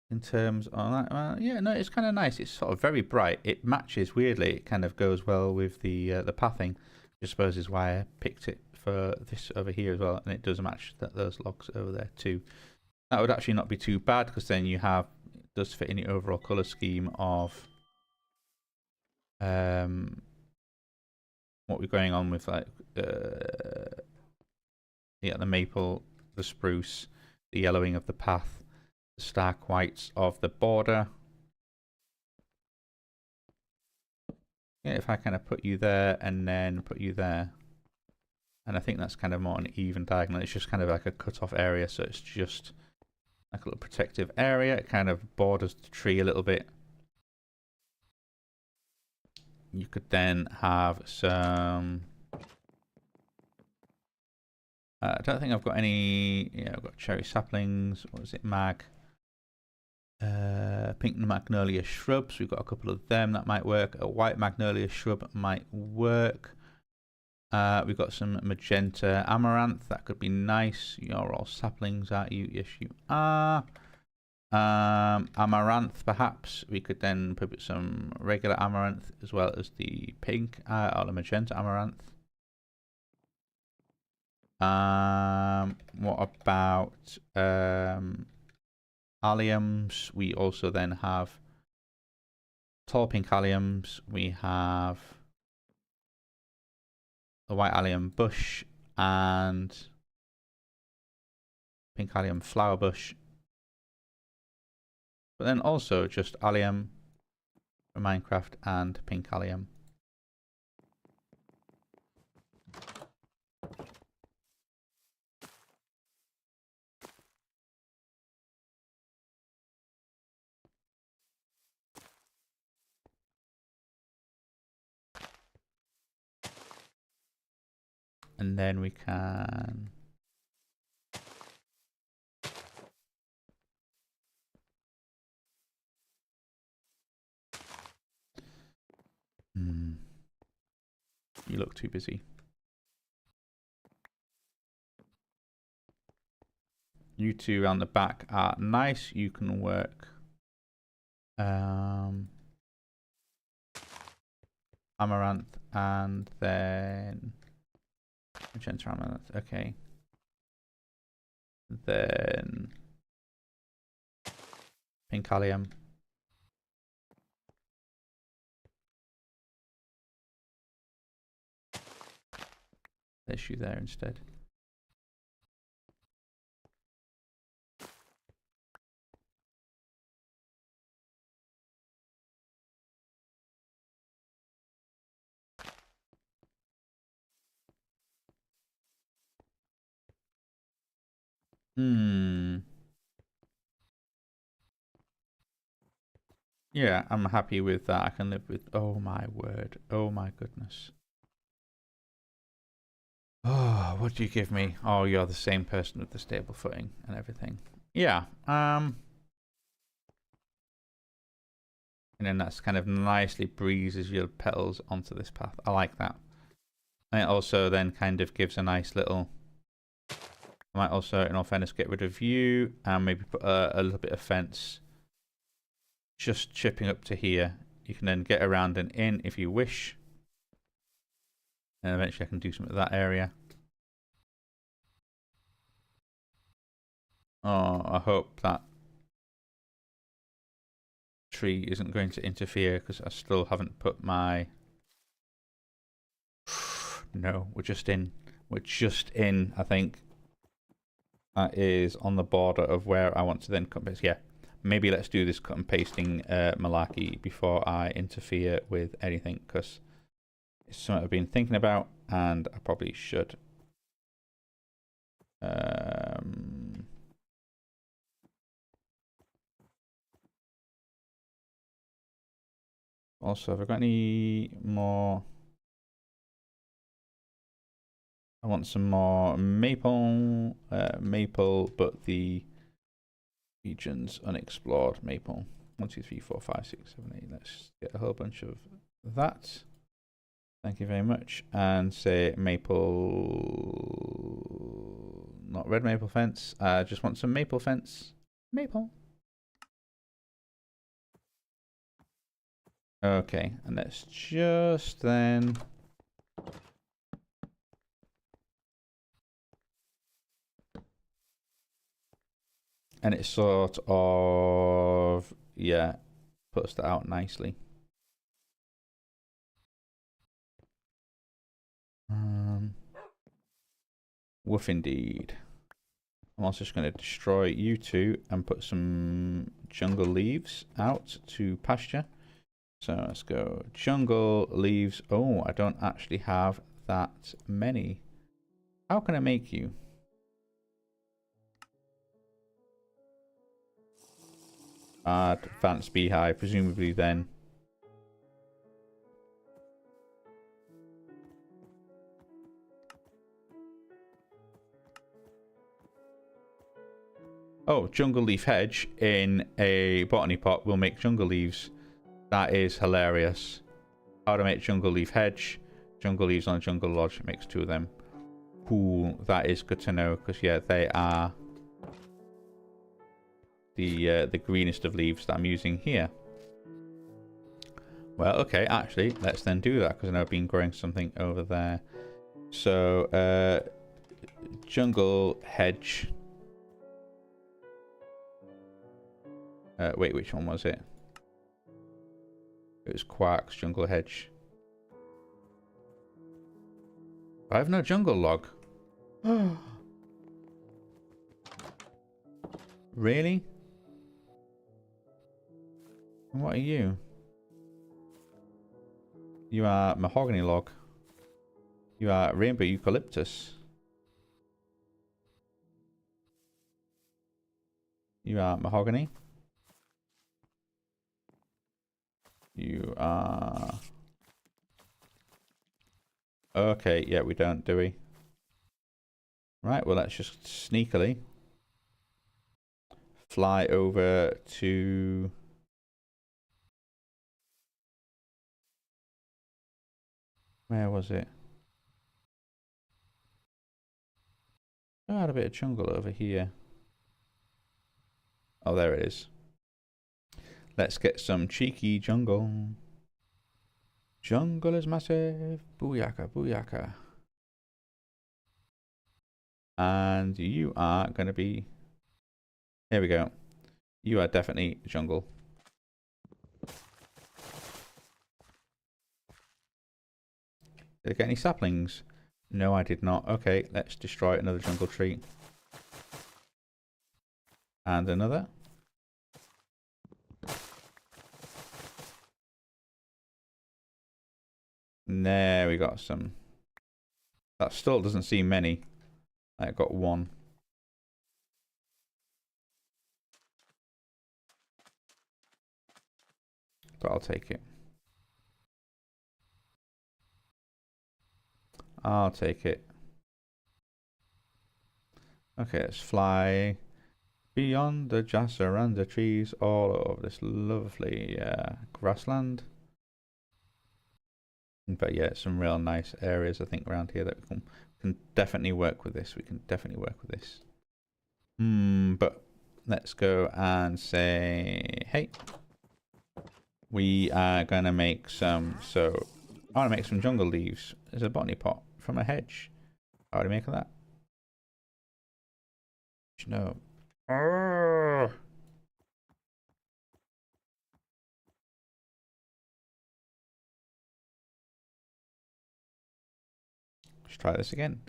in terms of that. Yeah, no, it's kind of nice. It's sort of very bright. It matches weirdly. It kind of goes well with the pathing, which I suppose is why I picked it for this over here as well. And it does match those logs over there too. That would actually not be too bad because then it does fit in the overall color scheme of what we're going on with, like the maple, the spruce, the yellowing of the path, the stark whites of the border. Yeah, if I kind of put you there and then put you there, and I think that's kind of more an even diagonal. It's just kind of like a cut off area, so it's just like a little protective area. It kind of borders the tree a little bit. You could then have some. I don't think I've got any. Yeah, I've got cherry saplings. What is it? Pink magnolia shrubs. We've got a couple of them that might work. A white magnolia shrub might work. We've got some magenta amaranth. That could be nice. You're all saplings, aren't you? Yes, you are. Amaranth, perhaps. We could then put some regular amaranth as well as the pink or the magenta amaranth. What about alliums? We also then have tall pink alliums. We have the white allium bush and pink allium flower bush. But then also just allium for Minecraft and pink allium. And then we can you look too busy. You two around the back are nice. You can work amaranth and then magenta amaranth. Okay. Then pink allium. There's you there instead. Yeah, I'm happy with that. I can live with. Oh my word. Oh my goodness. Oh, what do you give me? Oh, you're the same person with the stable footing and everything. Yeah. And then that's kind of nicely breezes your petals onto this path. I like that. And it also then kind of gives a nice little. I might also, in all fairness, get rid of you and maybe put a little bit of fence just chipping up to here. You can then get around and in if you wish. And eventually I can do something to that area. Oh, I hope that tree isn't going to interfere because I still haven't put my... No, we're just in. We're just in, I think. That is on the border of where I want to then cut and paste. Yeah, maybe let's do this cut and pasting malarkey before I interfere with anything, because it's something I've been thinking about and I probably should. Also, have I got any more? I want some more maple, but the region's unexplored maple. 1, 2, 3, 4, 5, 6, 7, 8. Let's get a whole bunch of that. Thank you very much. And say maple, not red maple fence. I just want some maple fence. Maple. Okay, and let's just then... And it's sort of, yeah, puts that out nicely. Woof indeed. I'm also just going to destroy you two and put some jungle leaves out to pasture. So let's go jungle leaves. Oh, I don't actually have that many. How can I make you? Advanced beehive, presumably then. Oh, jungle leaf hedge in a botany pot will make jungle leaves. That is hilarious. How to make jungle leaf hedge. Jungle leaves on a jungle lodge. It makes 2 of them. Ooh, that is good to know, because yeah, they are the greenest of leaves that I'm using here. Well, okay, actually, let's then do that, because I know I've been growing something over there. So, jungle hedge. Wait, which one was it? It was Quark's jungle hedge. I have no jungle log. Really? And what are you? You are mahogany log. You are rainbow eucalyptus. You are mahogany. You are... Okay, yeah, we don't, do we? Right, well, let's just sneakily fly over to... Where was it? I had a bit of jungle over here. Oh, there it is. Let's get some cheeky jungle. Jungle is massive. Booyaka, booyaka. And you are going to be... Here we go. You are definitely jungle. Did I get any saplings? No, I did not. Okay, let's destroy another jungle tree. And another. There we got some. That still doesn't seem many. I got 1. But I'll take it. I'll take it. Okay, let's fly beyond the jacaranda trees all over this lovely grassland. But yeah, some real nice areas I think around here that we can definitely work with this. We can definitely work with this. But let's go and say, hey, we are going to make some, so I want to make some jungle leaves. There's a botany pot from a hedge. How do we make that? No. Oh. Let's try this again.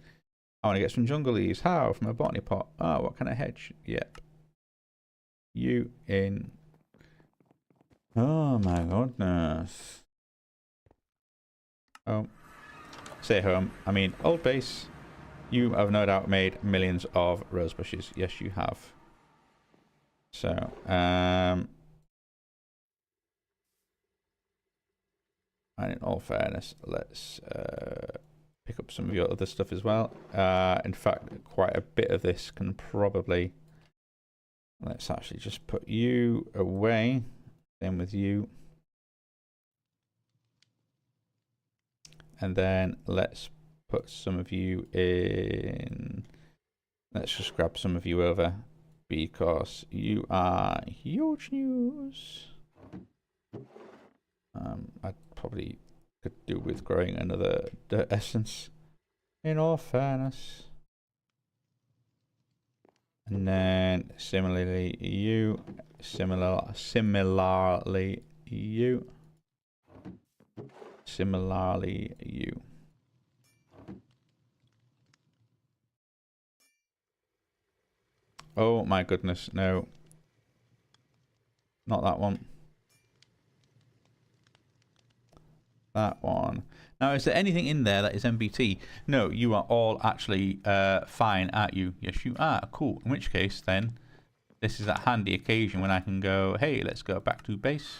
I want to get some jungle leaves. How? From a botany pot. Oh, what kind of hedge? Yep. You in. Oh my goodness. Oh. Say home. I mean, old base. You have no doubt made millions of rose bushes. Yes, you have. So, and in all fairness, let's pick up some of your other stuff as well. In fact, quite a bit of this can probably... Let's actually just put you away. Same with you. And then let's put some of you in. Let's just grab some of you over because you are huge news. I probably could do with growing another dirt essence, in all fairness. And then similarly you, similarly you. Similarly, you. Oh my goodness, no. Not that one. That one. Now, is there anything in there that is MBT? No, you are all actually fine, aren't you? Yes, you are. Cool. In which case, then, this is a handy occasion when I can go, hey, let's go back to base.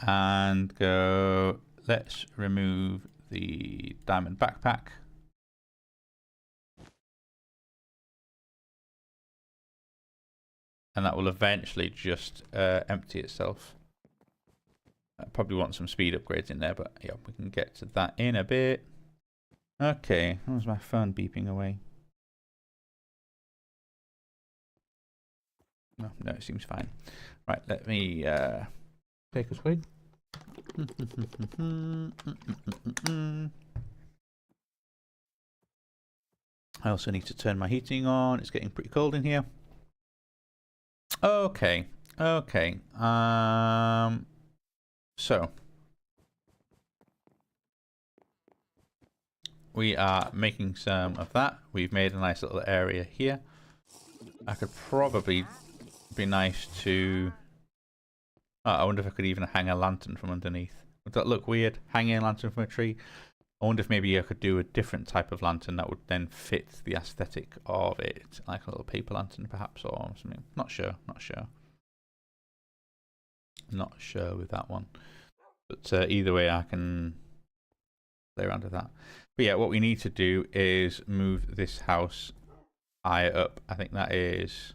And go, let's remove the diamond backpack. And that will eventually just empty itself. I probably want some speed upgrades in there, but yeah, we can get to that in a bit. Okay, that was my phone beeping away. No, it seems fine. Right, let me take a swig. I also need to turn my heating on. It's getting pretty cold in here. Okay. So we are making some of that. We've made a nice little area here. I could probably be nice to... Oh, I wonder if I could even hang a lantern from underneath. Would that look weird? Hanging a lantern from a tree? I wonder if maybe I could do a different type of lantern that would then fit the aesthetic of it. Like a little paper lantern perhaps, or something. Not sure. Not sure with that one. But either way, I can play around with that. But yeah, what we need to do is move this house higher up. I think that is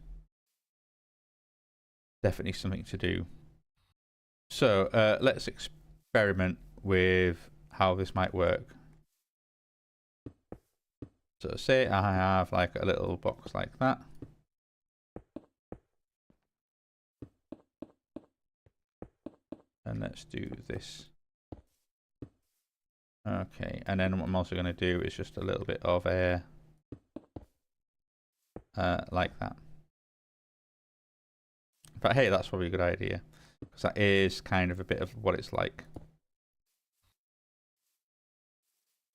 definitely something to do. So let's experiment with how this might work. So say I have like a little box like that. And let's do this. Okay, and then what I'm also going to do is just a little bit of air like that. But hey, that's probably a good idea because that is kind of a bit of what it's like.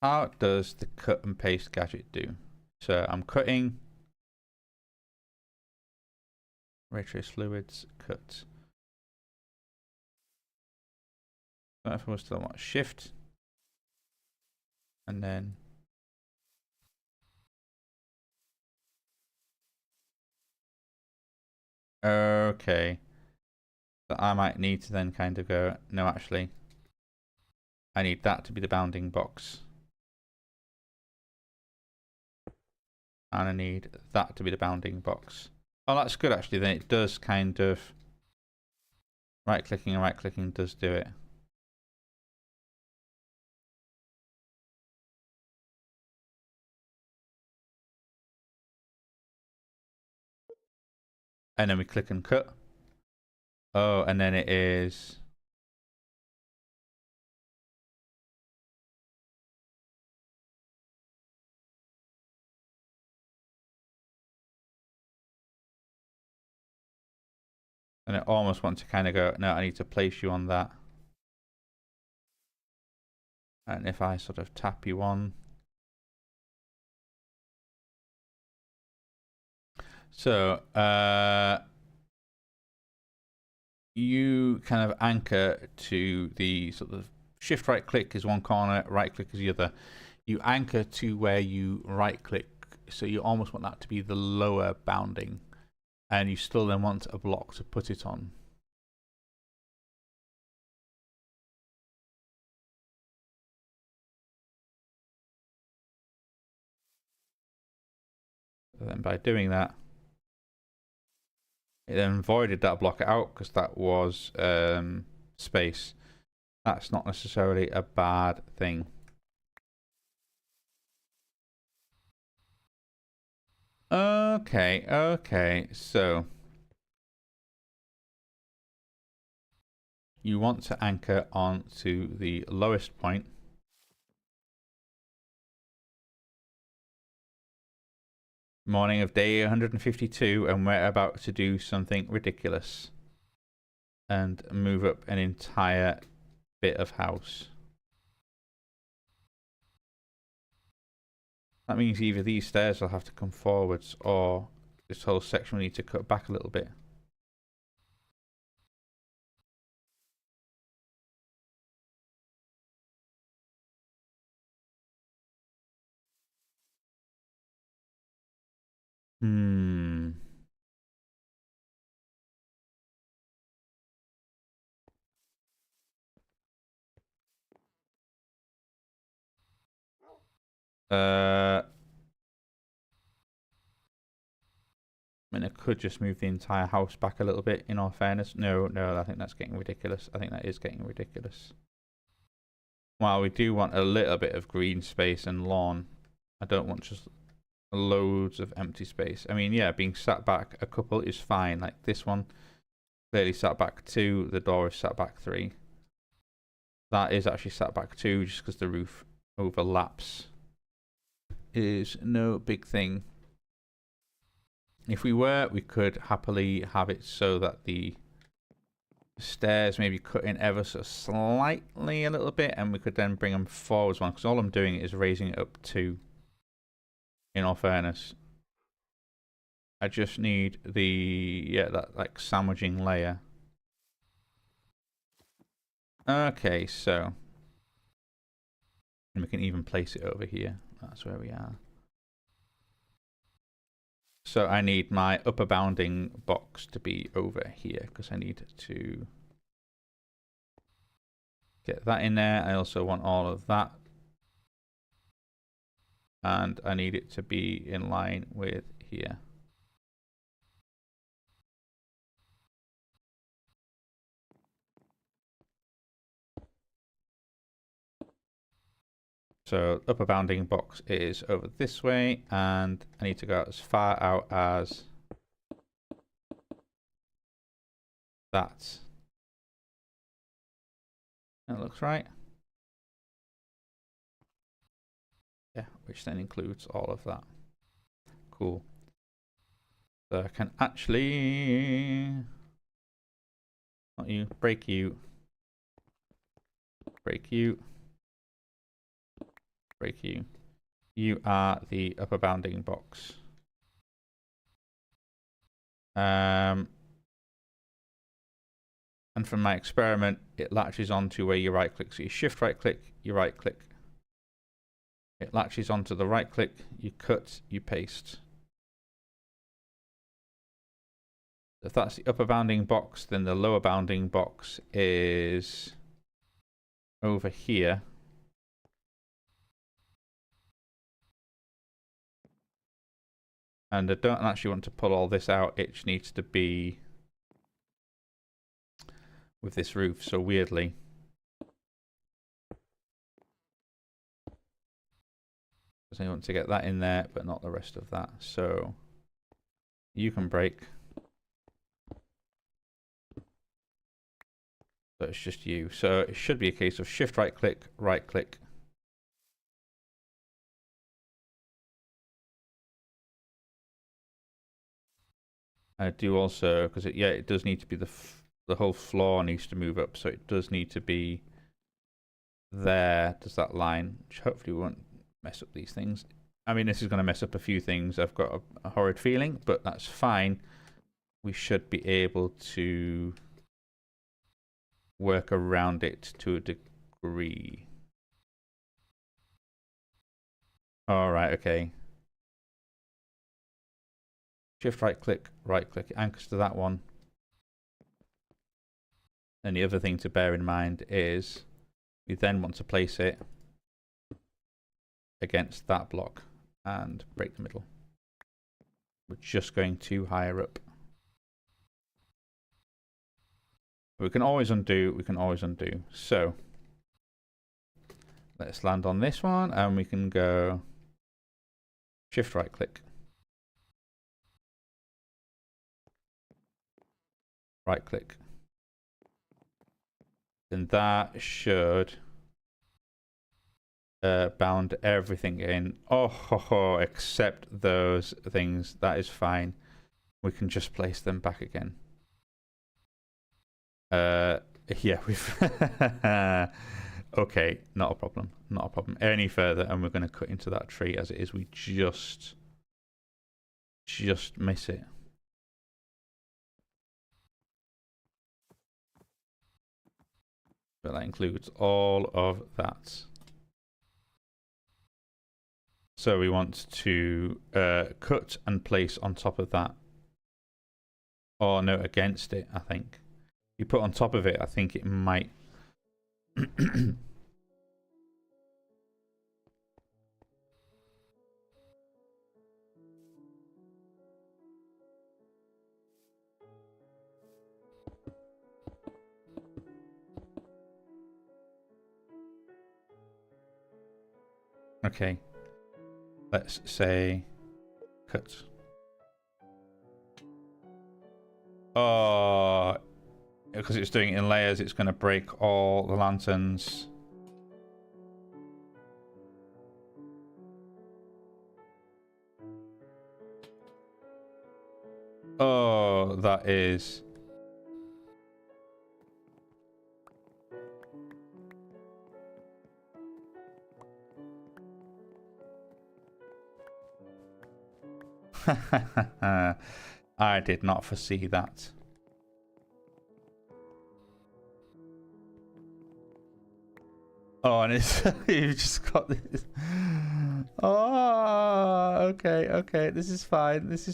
How does the cut and paste gadget do? So I'm cutting ray trace fluids, cut. So if I was to want shift and then okay. So I might need to then kind of go, no, actually, I need that to be the bounding box. And I need that to be the bounding box. Oh, that's good actually. Then it does kind of right clicking and right clicking does do it. And then we click and cut. Oh, and then it is... And it almost wants to kind of go, no, I need to place you on that. And if I sort of tap you on. So, you kind of anchor to the sort of shift right click is one corner, right click is the other. You anchor to where you right click. So you almost want that to be the lower bounding. And you still then want a block to put it on. And then by doing that, it then voided that block out because that was space. That's not necessarily a bad thing. Okay, so you want to anchor onto the lowest point. Morning of day 152, and we're about to do something ridiculous and move up an entire bit of house. That means either these stairs will have to come forwards or this whole section will need to cut back a little bit. I mean, I could just move the entire house back a little bit, in all fairness. No, I think that's getting ridiculous. I think that is getting ridiculous. While we do want a little bit of green space and lawn, I don't want just loads of empty space. I mean, yeah, being sat back a couple is fine. Like this one, clearly sat back 2, the door is sat back 3. That is actually sat back 2 just because the roof overlaps. Is no big thing. If we were, we could happily have it so that the stairs maybe cut in ever so slightly a little bit, and we could then bring them forwards one, because all I'm doing is raising it up 2, in all fairness. I just need the, yeah, that like sandwiching layer. Okay, so and we can even place it over here. That's where we are. So I need my upper bounding box to be over here because I need to get that in there. I also want all of that. And I need it to be in line with here. So upper bounding box is over this way, and I need to go as far out as that. That looks right. Yeah, which then includes all of that. Cool. So I can actually, not you, break you, break you, break you. You are the upper bounding box. And from my experiment, it latches onto where you right click. So you shift right click, you right click. It latches onto the right click, you cut, you paste. If that's the upper bounding box, then the lower bounding box is over here. And I don't actually want to pull all this out. It just needs to be with this roof. So weirdly, because I want to get that in there, but not the rest of that. So you can break. So it's just you. So it should be a case of shift right click, right click. I do also, because it does need to be the whole floor needs to move up, so it does need to be there. Does that line, which hopefully won't mess up these things. I mean, this is going to mess up a few things. I've got a horrid feeling, but that's fine. We should be able to work around it to a degree. All right, okay. Shift right click, it anchors to that one. And the other thing to bear in mind is we then want to place it against that block and break the middle. We're just going too higher up. We can always undo, So let's land on this one and we can go shift right click. Right click. And that should bound everything in. Oh, except those things. That is fine. We can just place them back again. Yeah, we've okay, not a problem. Any further and we're going to cut into that tree as it is. We just miss it. But that includes all of that. So we want to cut and place on top of that. Or no, against it, I think. You put on top of it, I think it might... Okay. Let's say cut. Oh, because it's doing it in layers, it's going to break all the lanterns. Oh, that is... I did not foresee that. Oh, and it's you've just got this. Oh, okay. This is fine. This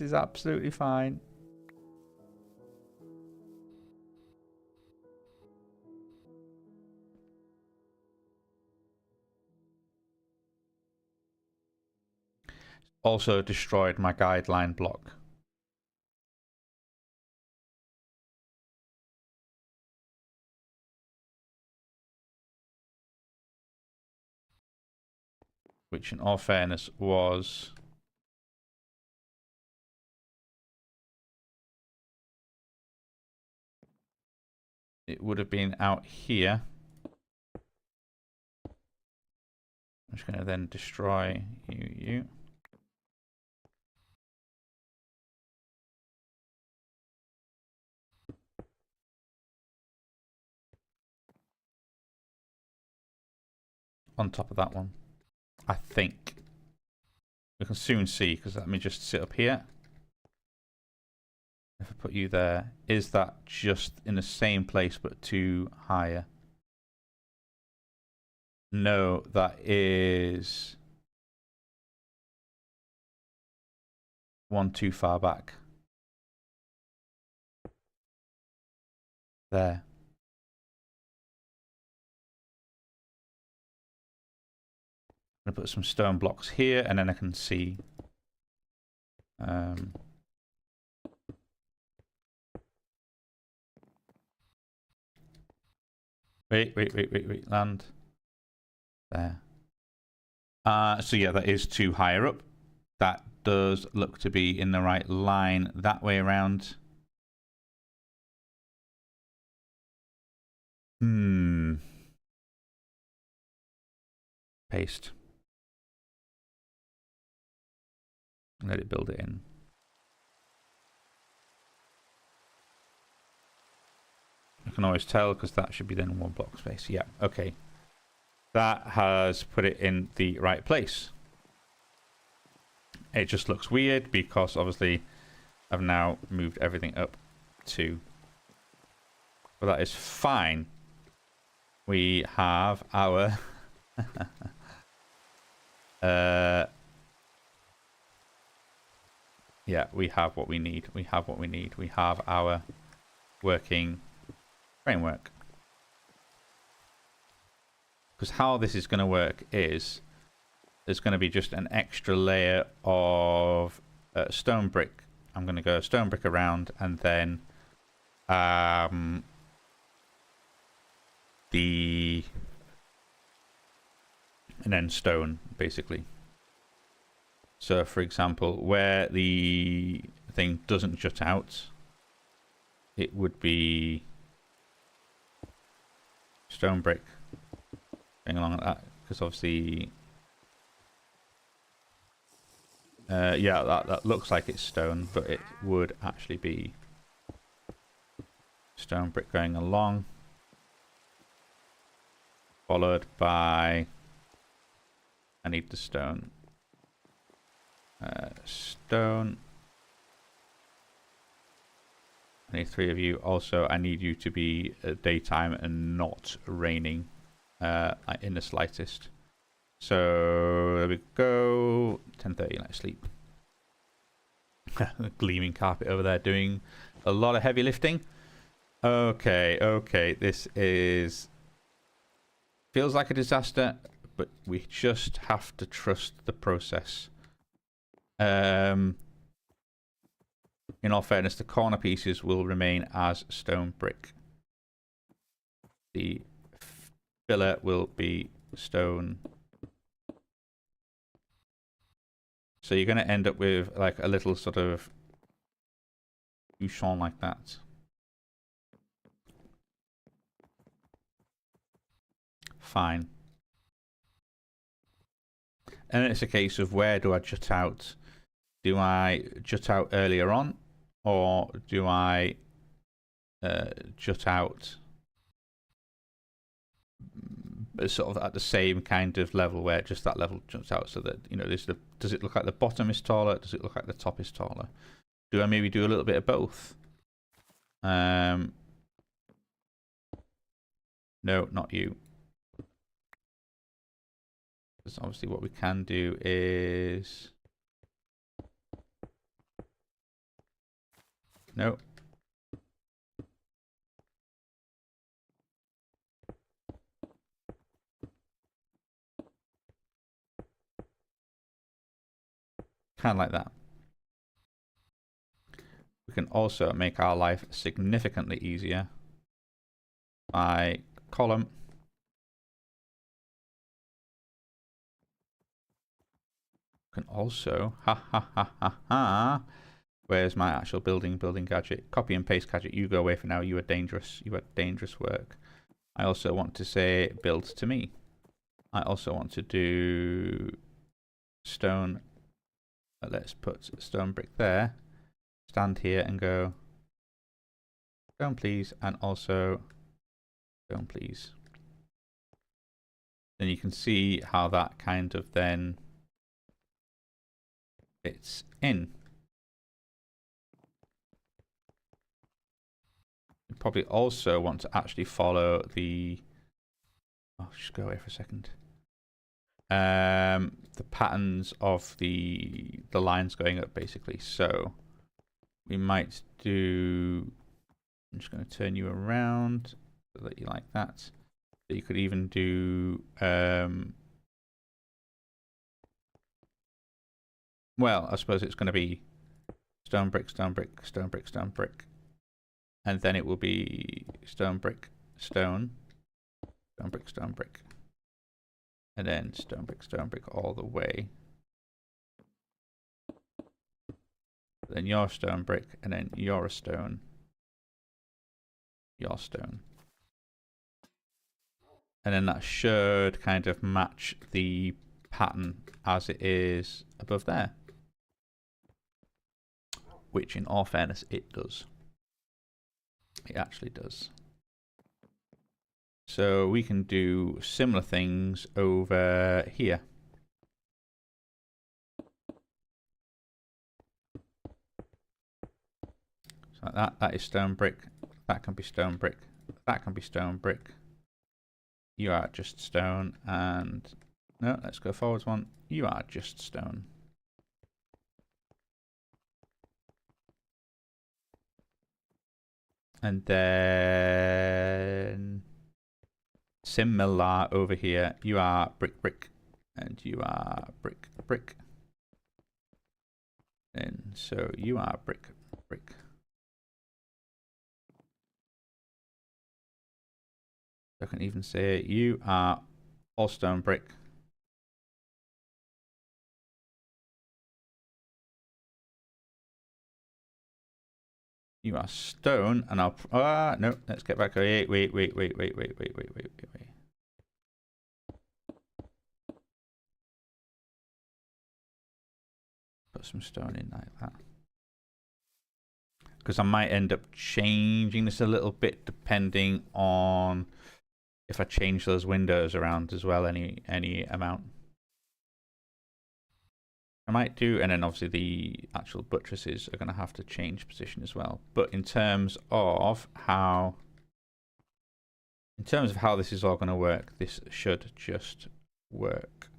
is absolutely fine. Also destroyed my guideline block. Which in all fairness was... It would have been out here. I'm just going to then destroy you. On top of that one, I think. We can soon see, because let me just sit up here. If I put you there, is that just in the same place but two higher? No, that is one too far back. There. I'm going to put some stone blocks here and then I can see. Wait, land. There. So yeah, that is too higher up. That does look to be in the right line that way around. Paste. Let it build it in. I can always tell because that should be then one block space. Yeah, okay. That has put it in the right place. It just looks weird because obviously I've now moved everything up to... But that is fine. We have our... yeah, we have what we need. We have what we need. We have our working framework. Because how this is going to work is there's going to be just an extra layer of stone brick. I'm going to go stone brick around, and then stone, basically. So, for example, where the thing doesn't jut out, it would be stone brick going along like that, because obviously, yeah, that looks like it's stone, but it would actually be stone brick going along, followed by, I need the stone. Stone. I need 3 of you. Also, I need you to be daytime and not raining in the slightest. So there we go. 10:30. Let's sleep. Gleaming carpet over there doing a lot of heavy lifting. Okay, okay. This feels like a disaster, but we just have to trust the process. In all fairness, the corner pieces will remain as stone brick. The filler will be stone. So you're going to end up with like a little sort of bouchon like that. Fine. And it's a case of where do I jut out? Do I jut out earlier on, or do I jut out sort of at the same kind of level where just that level juts out, so that, you know, does it look like the bottom is taller? Does it look like the top is taller? Do I maybe do a little bit of both? No, not you. Because obviously what we can do is... No. Kind of like that. We can also make our life significantly easier by column. We can also, where's my actual building gadget? Copy and paste gadget. You go away for now. You are dangerous. You are dangerous work. I also want to say build to me. I also want to do stone. Let's put stone brick there. Stand here and go stone please, and also stone please. Then you can see how that kind of then fits in. You probably also want to actually follow the... Oh, just go away for a second. The patterns of the lines going up, basically. So we might do... I'm just going to turn you around so that you like that. So you could even do... well, I suppose it's going to be stone brick, stone brick, stone brick, stone brick. And then it will be stone brick, stone, stone brick, stone brick. And then stone brick all the way. Then your stone brick, and then you're a stone. Your stone. And then that should kind of match the pattern as it is above there. Which, in all fairness, it does. It actually does. So we can do similar things over here. So like that is stone brick. That can be stone brick. That can be stone brick. You are just stone. And no, let's go forwards one. You are just stone. And then similar over here. You are brick, brick. And you are brick, brick. And so you are brick, brick. I can even say you are all stone brick. You are stone, and I'll. No, let's get back. Wait. Put some stone in like that. Because I might end up changing this a little bit depending on if I change those windows around as well, any amount. I might do, and then obviously the actual buttresses are going to have to change position as well. But in terms of how this is all going to work, this should just work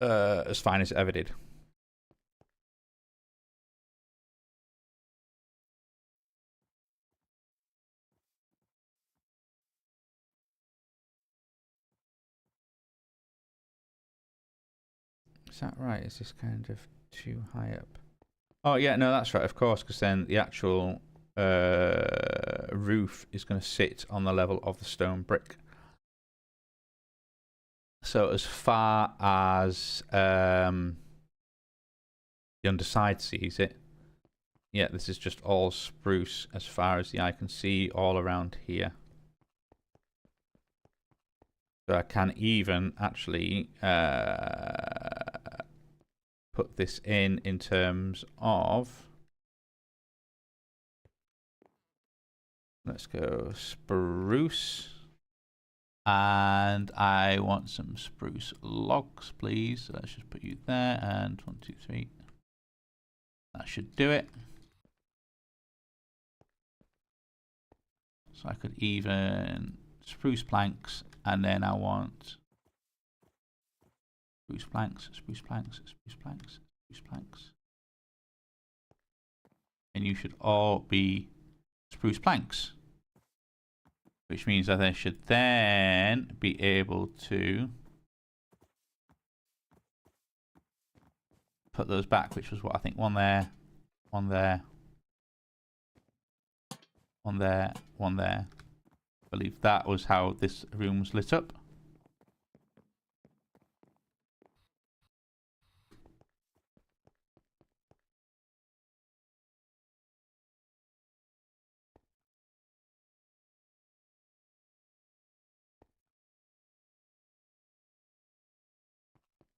as fine as it ever did. Is that right? Is this kind of too high up? Oh yeah, no, that's right, of course, because then the actual roof is going to sit on the level of the stone brick. So as far as the underside sees it, yeah, this is just all spruce as far as the eye can see all around here. So I can even actually put this in terms of, let's go spruce, and I want some spruce logs, please. So let's just put you there, and 1, 2, 3. That should do it. So I could even spruce planks, and then I want spruce planks, spruce planks, spruce planks, spruce planks. And you should all be spruce planks. Which means that I should then be able to put those back, which was what I think, one there, one there, one there, one there. I believe that was how this room was lit up.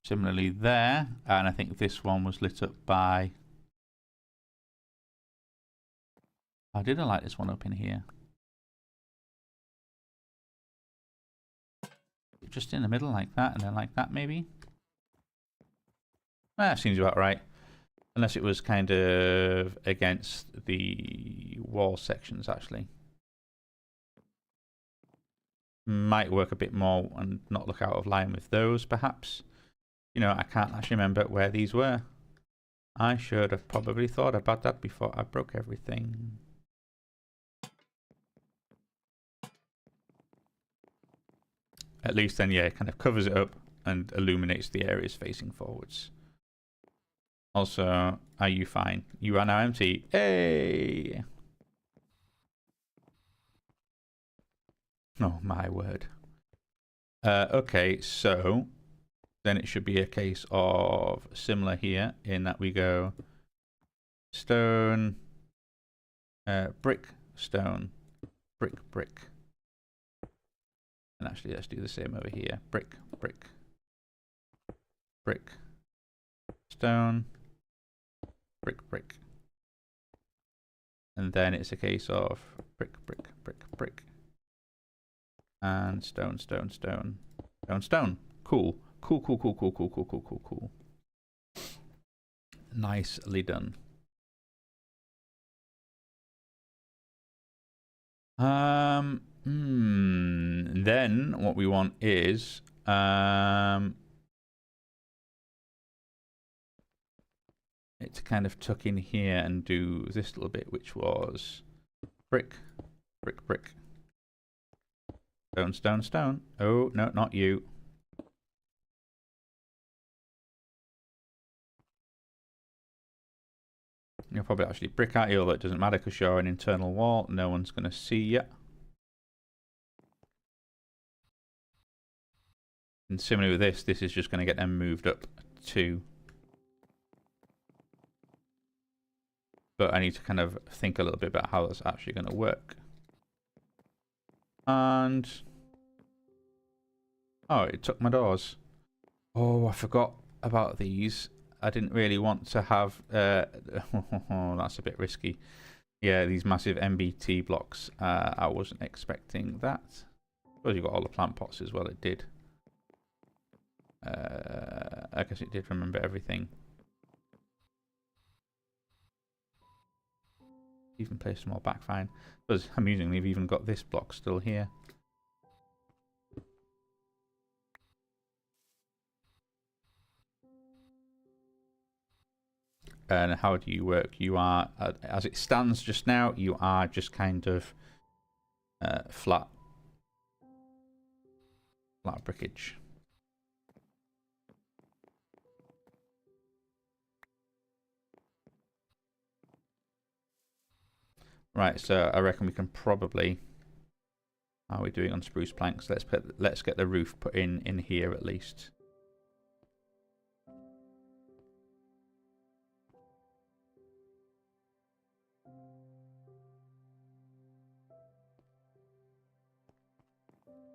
Similarly there, and I think this one was lit up by... I didn't light this one up in here. Just in the middle like that, and then like that maybe? That seems about right. Unless it was kind of against the wall sections, actually. Might work a bit more and not look out of line with those, perhaps. You know, I can't actually remember where these were. I should have probably thought about that before I broke everything. At least then, yeah, it kind of covers it up and illuminates the areas facing forwards. Also, are you fine? You are now empty. Hey! Oh, my word. Okay, so then it should be a case of similar here in that we go stone, brick, stone, brick, brick. And actually, let's do the same over here. Brick, brick, brick, stone, brick, brick. And then it's a case of brick, brick, brick, brick. And stone, stone, stone, stone, stone. Cool. Cool, cool, cool, cool, cool, cool, cool, cool, cool. Nicely done. Then what we want is it to kind of tuck in here and do this little bit, which was brick, brick, brick, stone, stone, stone. Oh no, not you. You'll probably actually brick at you, although it doesn't matter because you're an internal wall. No one's going to see you. And similarly with this, this is just going to get them moved up too. But I need to kind of think a little bit about how that's actually going to work. And... oh, it took my doors. Oh, I forgot about these. I didn't really want to have... oh, that's a bit risky. Yeah, these massive MBT blocks. I wasn't expecting that. I suppose you got all the plant pots as well. It did. I guess it did remember everything. Even place some more back, fine. Because amusingly, we've even got this block still here. And how do you work? You are, as it stands just now, you are just kind of flat brickage. Right, so I reckon we can probably... how are we doing on spruce planks? Let's get the roof put in here at least.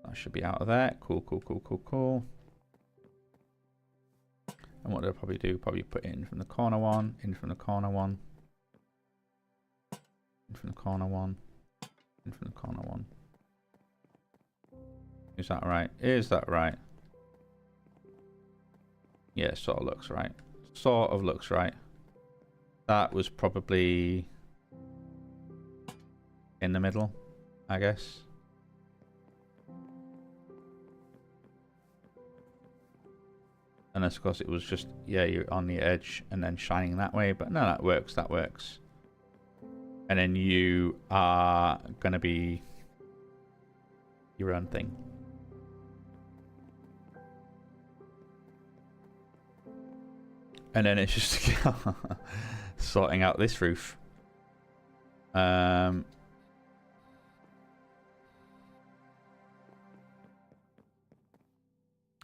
That should be out of there. Cool, cool, cool, cool, cool. And what do I probably do? Probably put in from the corner one, in from the corner one, in from the corner one, in from the corner one. Is that right? Is that right? Yeah, sort of looks right. Sort of looks right. That was probably in the middle, I guess. And of course it was just, yeah, you're on the edge and then shining that way. But no, that works, that works. And then you are going to be your own thing. And then it's just sorting out this roof.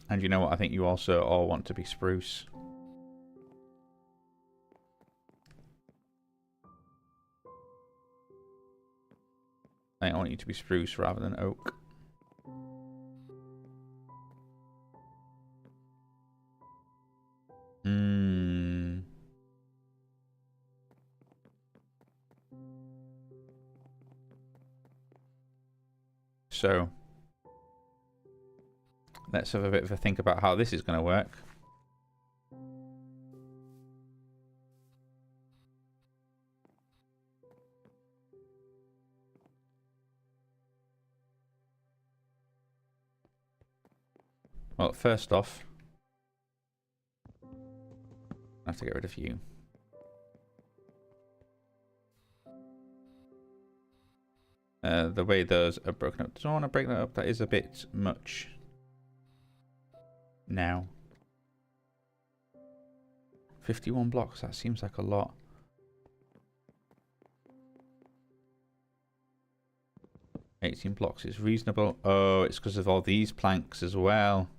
And you know what? I think you also all want to be spruce. I want you to be spruce rather than oak. So let's have a bit of a think about how this is going to work. Well, first off, I have to get rid of you. The way those are broken up. Don't want to break that up. That is a bit much. Now. 51 blocks. That seems like a lot. $18 blocks is reasonable. Oh, it's because of all these planks as well.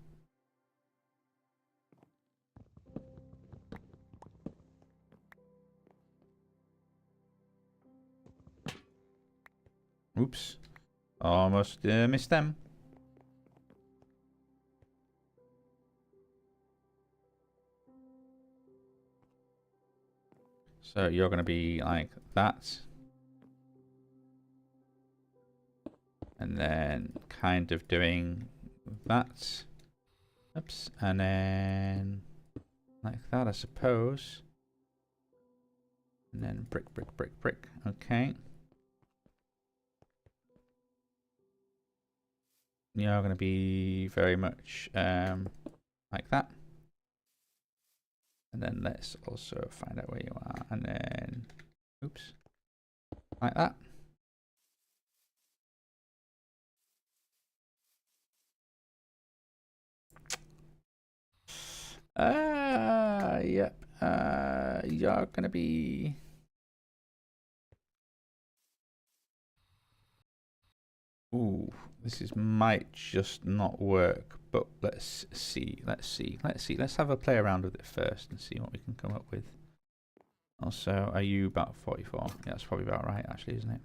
Oops. Almost missed them. So you're going to be like that. And then kind of doing that. Oops. And then like that, I suppose. And then brick, brick, brick, brick. Okay. You're going to be very much like that. And then let's also find out where you are. And then, oops, like that. Yep. You're gonna be. Ooh, this might just not work. But let's see. Let's have a play around with it first and see what we can come up with. Also, are you about 44? Yeah, that's probably about right, actually, isn't it?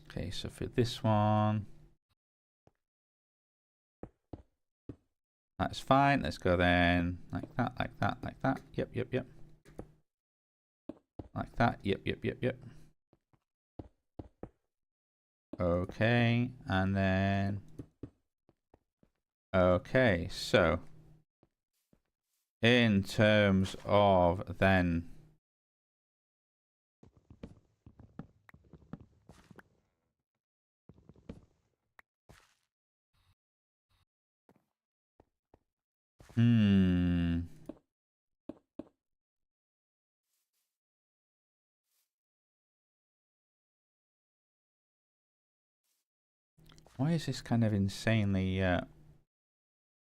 Okay, so for this one, that's fine. Let's go then like that, like that, like that. Yep, yep, yep. Like that. Yep, yep, yep, yep. Okay, and then okay, so in terms of then why is this kind of insanely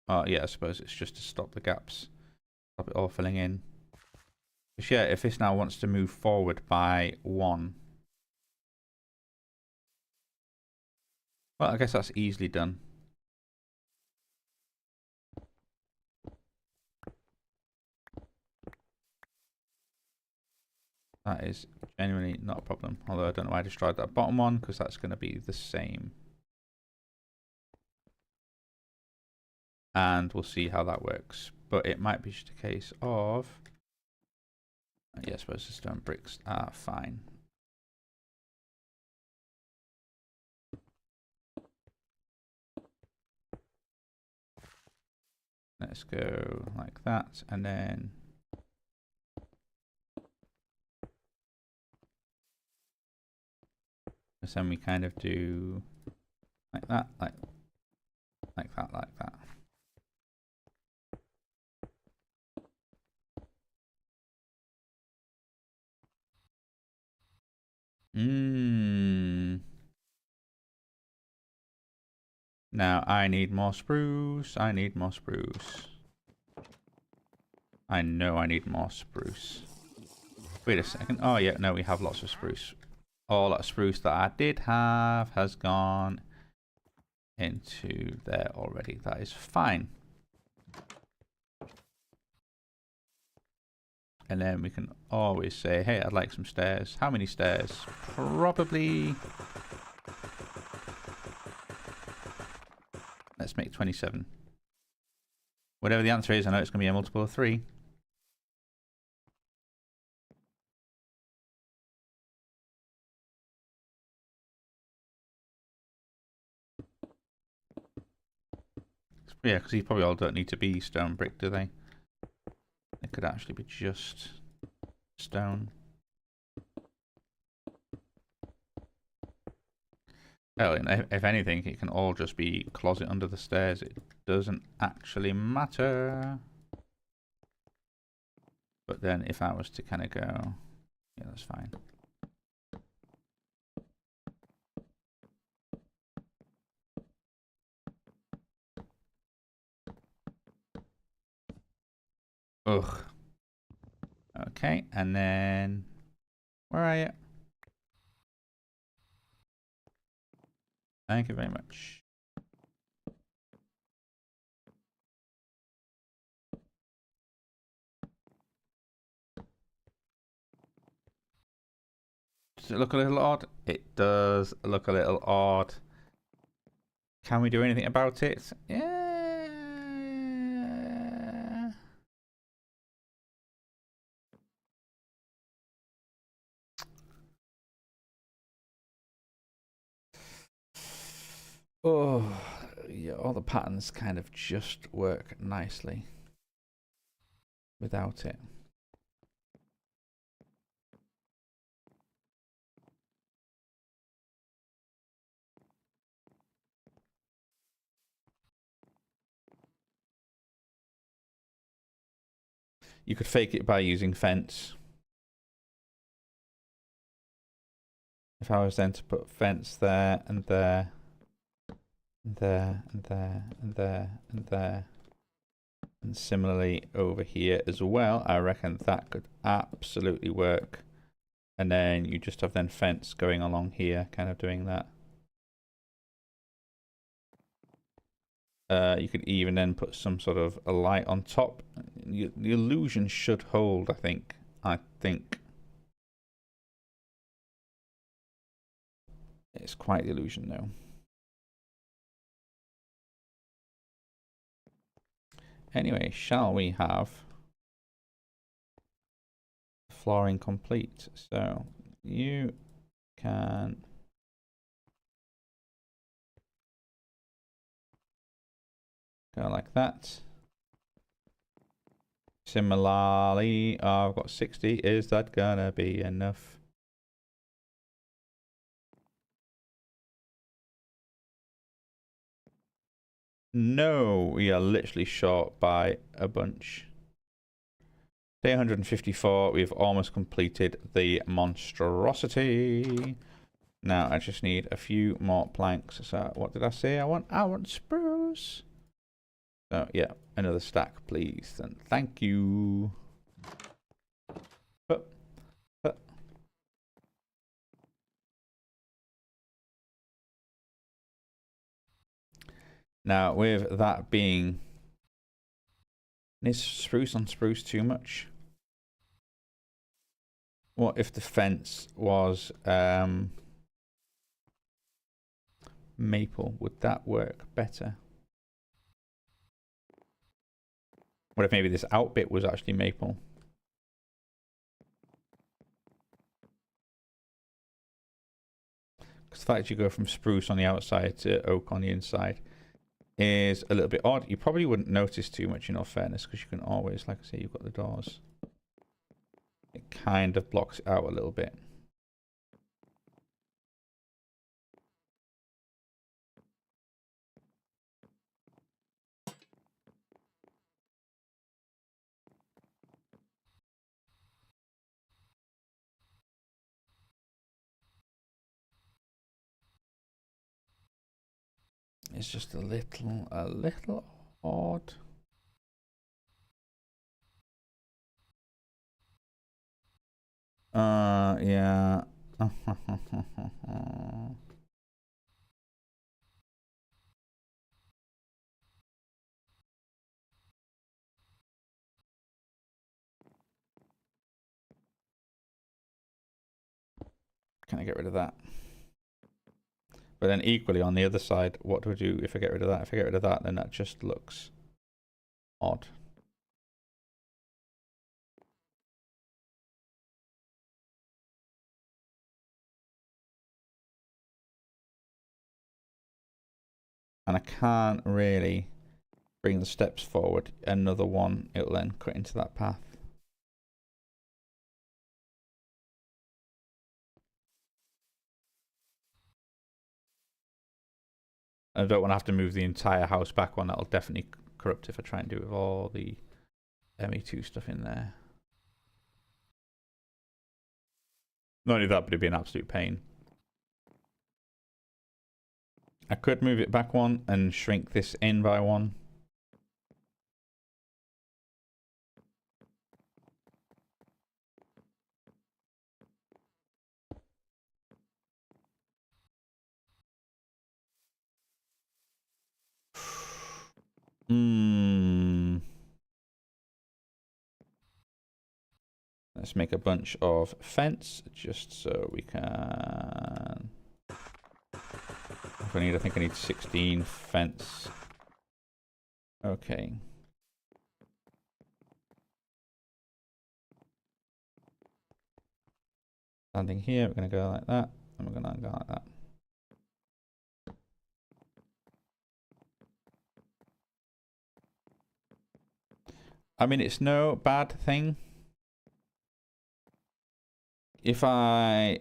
oh yeah, I suppose it's just to stop the gaps, stop it all filling in. But yeah, if this now wants to move forward by 1, well, I guess that's easily done. That is genuinely not a problem. Although I don't know why I destroyed that bottom one, because that's going to be the same. And we'll see how that works. But it might be just a case of... yeah, I suppose the stone bricks are fine. Let's go like that, and then... then we kind of do like that, like that, like that. Now I need more spruce. I need more spruce. I know I need more spruce. Wait a second. Oh yeah, no, we have lots of spruce. All that spruce that I did have has gone into there already. That is fine. And then we can always say, hey, I'd like some stairs. How many stairs? Probably... let's make 27. Whatever the answer is, I know it's going to be a multiple of 3. Yeah, because these probably all don't need to be stone brick, do they? It could actually be just stone. Hell, if anything, it can all just be closet under the stairs. It doesn't actually matter. But then if I was to kind of go... yeah, that's fine. Ugh. Okay, and then... where are you? Thank you very much. Does it look a little odd? It does look a little odd. Can we do anything about it? Yeah. Oh, yeah, all the patterns kind of just work nicely without it. You could fake it by using fence. If I was then to put fence there and there, and there and there and there and there, and similarly over here as well, I reckon that could absolutely work. And then you just have then fence going along here, kind of doing that. You could even then put some sort of a light on top. The illusion should hold, I think. It's quite the illusion though. Anyway, shall we have flooring complete? So you can go like that. Similarly, I've got 60. Is that gonna be enough? No, we are literally short by a bunch. Day 154, we've almost completed the monstrosity. Now I just need a few more planks. So what did I say I want? I want spruce. So yeah, another stack please, and thank you. Now with that being, is spruce on spruce too much? What if the fence was maple? Would that work better? What if maybe this out bit was actually maple? Because the fact you go from spruce on the outside to oak on the inside is a little bit odd. You probably wouldn't notice too much in all fairness, because you can always, like I say, you've got the doors. It kind of blocks it out a little bit. It's just a little odd. Yeah. Can I get rid of that? But then equally on the other side, what do I do if I get rid of that? If I get rid of that, then that just looks odd. And I can't really bring the steps forward. Another one, it'll then cut into that path. I don't want to have to move the entire house back one. That'll definitely corrupt if I try and do it with all the ME2 stuff in there. Not only that, but it'd be an absolute pain. I could move it back one and shrink this in by one. Let's make a bunch of fence just so we can I think I need 16 fence. Okay. Landing here, we're going to go like that, and we're going to go like that. I mean, it's no bad thing. If I...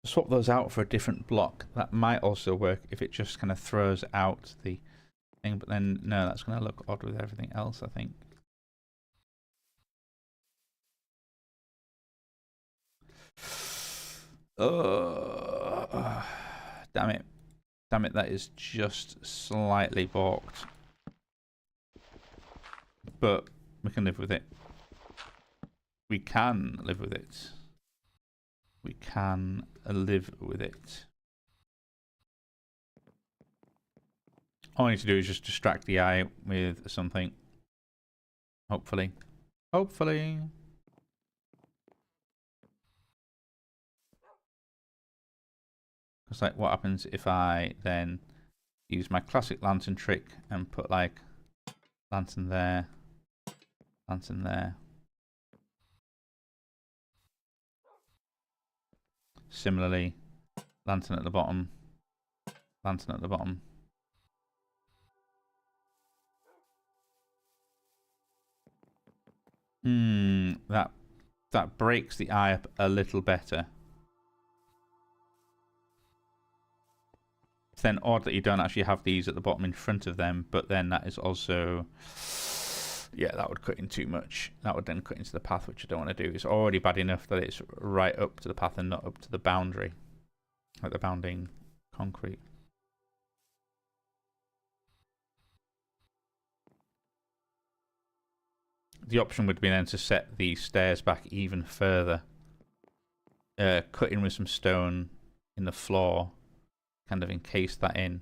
swap those out for a different block. That might also work if it just kind of throws out the thing, but then no, that's going to look odd with everything else, I think. Oh, damn it. Damn it, that is just slightly balked. But we can live with it. We can live with it. We can live with it. All I need to do is just distract the eye with something. Hopefully. Hopefully. Because like, what happens if I then use my classic lantern trick and put like lantern there, lantern there. Similarly, lantern at the bottom, lantern at the bottom. That breaks the eye up a little better. It's then odd that you don't actually have these at the bottom in front of them, but then that is also, yeah, that would cut in too much. That would then cut into the path, which I don't want to do. It's already bad enough that it's right up to the path and not up to the boundary, like the bounding concrete. The option would be then to set the stairs back even further, cut in with some stone in the floor, kind of encase that in,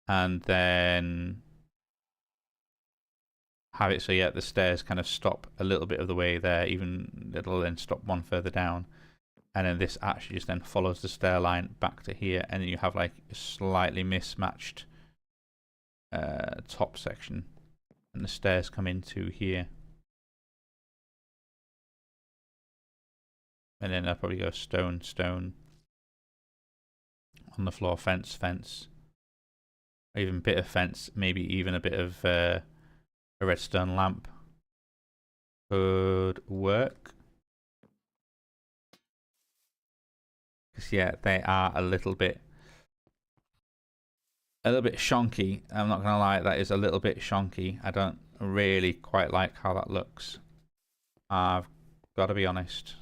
and then have it so yeah, the stairs kind of stop a little bit of the way there, even it'll then stop one further down, and then this actually just then follows the stair line back to here, and then you have like a slightly mismatched top section, and the stairs come into here, and then I'll probably go stone, stone on the floor, fence, fence, or even bit of fence, maybe even a bit of a redstone lamp could work. Because yeah, they are a little bit shonky. I'm not gonna lie, that is a little bit shonky. I don't really quite like how that looks. I've got to be honest.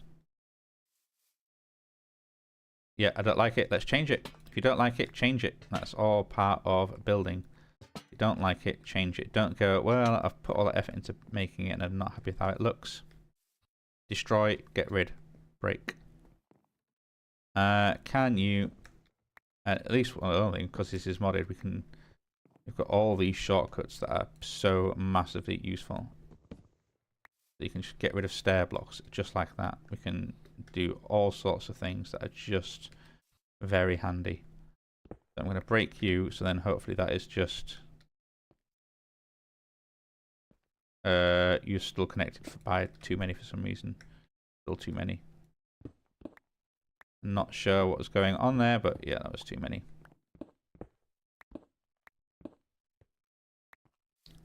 Yeah, I don't like it. Let's change it. If you don't like it, change it. That's all part of building. If you don't like it, change it. Don't go, well, I've put all that effort into making it and I'm not happy with how it looks. Destroy, get rid, break. Can you, at least, well, I don't think, because this is modded, we've got all these shortcuts that are so massively useful. You can just get rid of stair blocks just like that. We can do all sorts of things that are just very handy. So I'm going to break you, so then hopefully that is just you're still connected by too many for some reason. Still too many. Not sure what was going on there, but yeah, that was too many.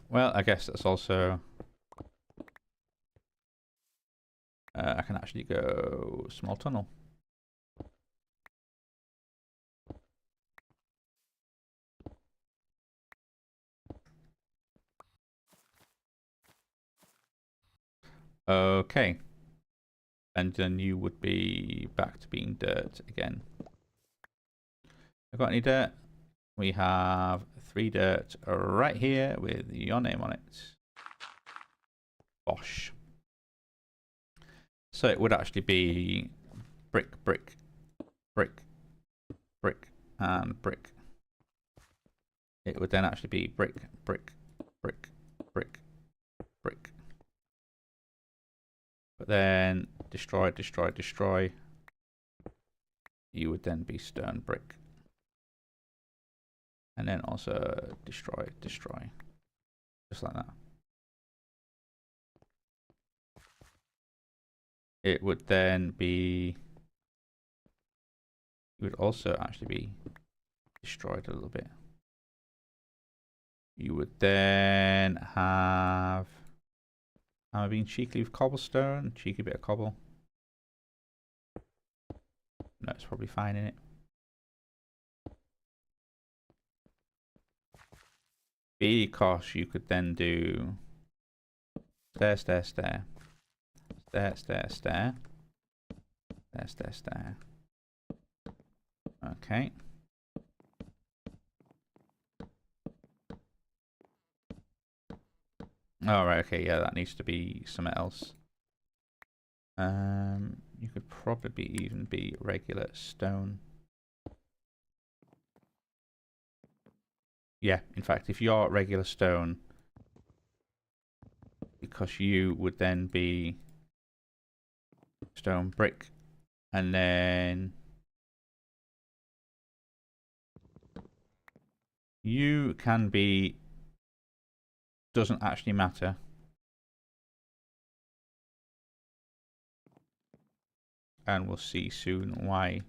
Well, I guess that's also I can actually go small tunnel. Okay. And then you would be back to being dirt again. I've got any dirt? We have 3 dirt right here with your name on it. Bosh. So it would actually be brick, brick, brick, brick, and brick. It would then actually be brick, brick, brick, brick, then destroy, destroy, destroy. You would then be stone brick. And then also destroy, destroy. Just like that. It would then be... It would also actually be destroyed a little bit. You would then have... Am I being cheeky with cobblestone? Cheeky bit of cobble. No, it's probably fine in it. Because you could then do stair, stair, stair. Stair, stair, stair. Stair, stair, stair. Okay. Oh, right, okay, yeah, that needs to be something else. You could probably even be regular stone. Yeah, in fact, if you're regular stone, because you would then be stone brick, and then you can be, doesn't actually matter. And we'll see soon why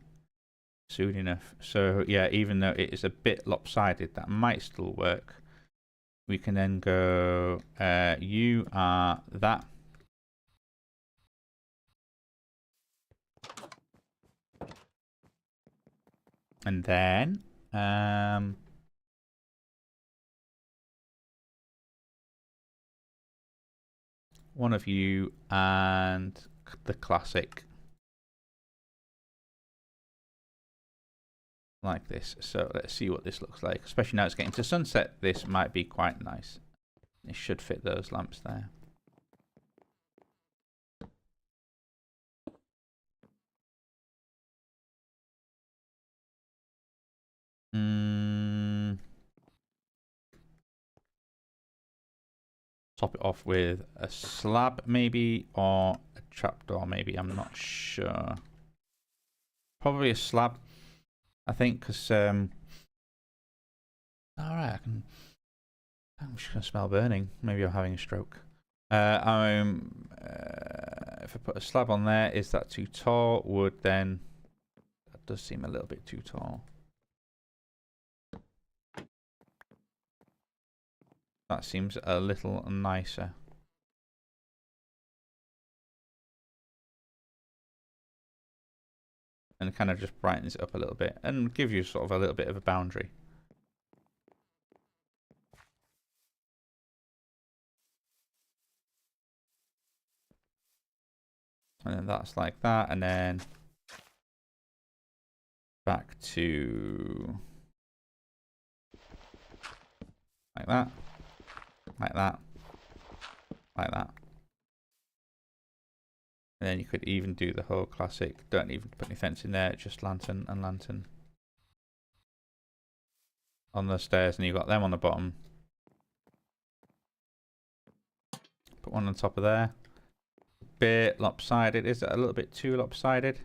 soon enough. So yeah, even though it is a bit lopsided, that might still work. We can then go, you are that. And then, one of you and the classic. Like this. So let's see what this looks like. Especially now it's getting to sunset, this might be quite nice. It should fit those lamps there. Top it off with a slab maybe, or a trapdoor maybe, I'm not sure. Probably a slab, I think, because alright, I'm just gonna smell burning. Maybe I'm having a stroke. If I put a slab on there, is that too tall? Wood then, that does seem a little bit too tall. That seems a little nicer. And kind of just brightens it up a little bit and gives you sort of a little bit of a boundary. And then that's like that, and then back to like that, like that, like that. And then you could even do the whole classic, don't even put any fence in there, just lantern and lantern on the stairs, and you've got them on the bottom. Put one on top of there. Bit lopsided. Is it a little bit too lopsided?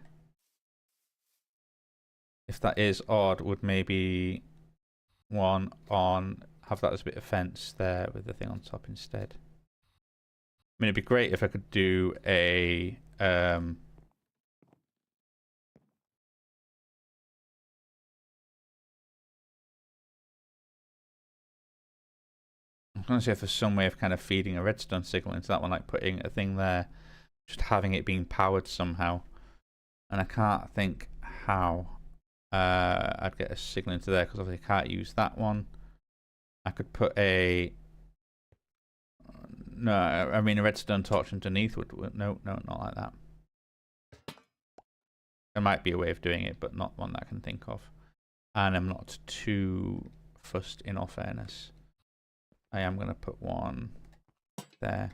If that is odd, would maybe one on, have that as a bit of fence there with the thing on top instead. I mean, it'd be great if I could do a I'm going to see if there's some way of kind of feeding a redstone signal into that one, like putting a thing there, just having it being powered somehow. And I can't think how I'd get a signal into there, because obviously I can't use that one. I could put a... No, I mean a redstone torch underneath would... No, not like that. There might be a way of doing it, but not one that I can think of. And I'm not too fussed, in all fairness. I am going to put one there.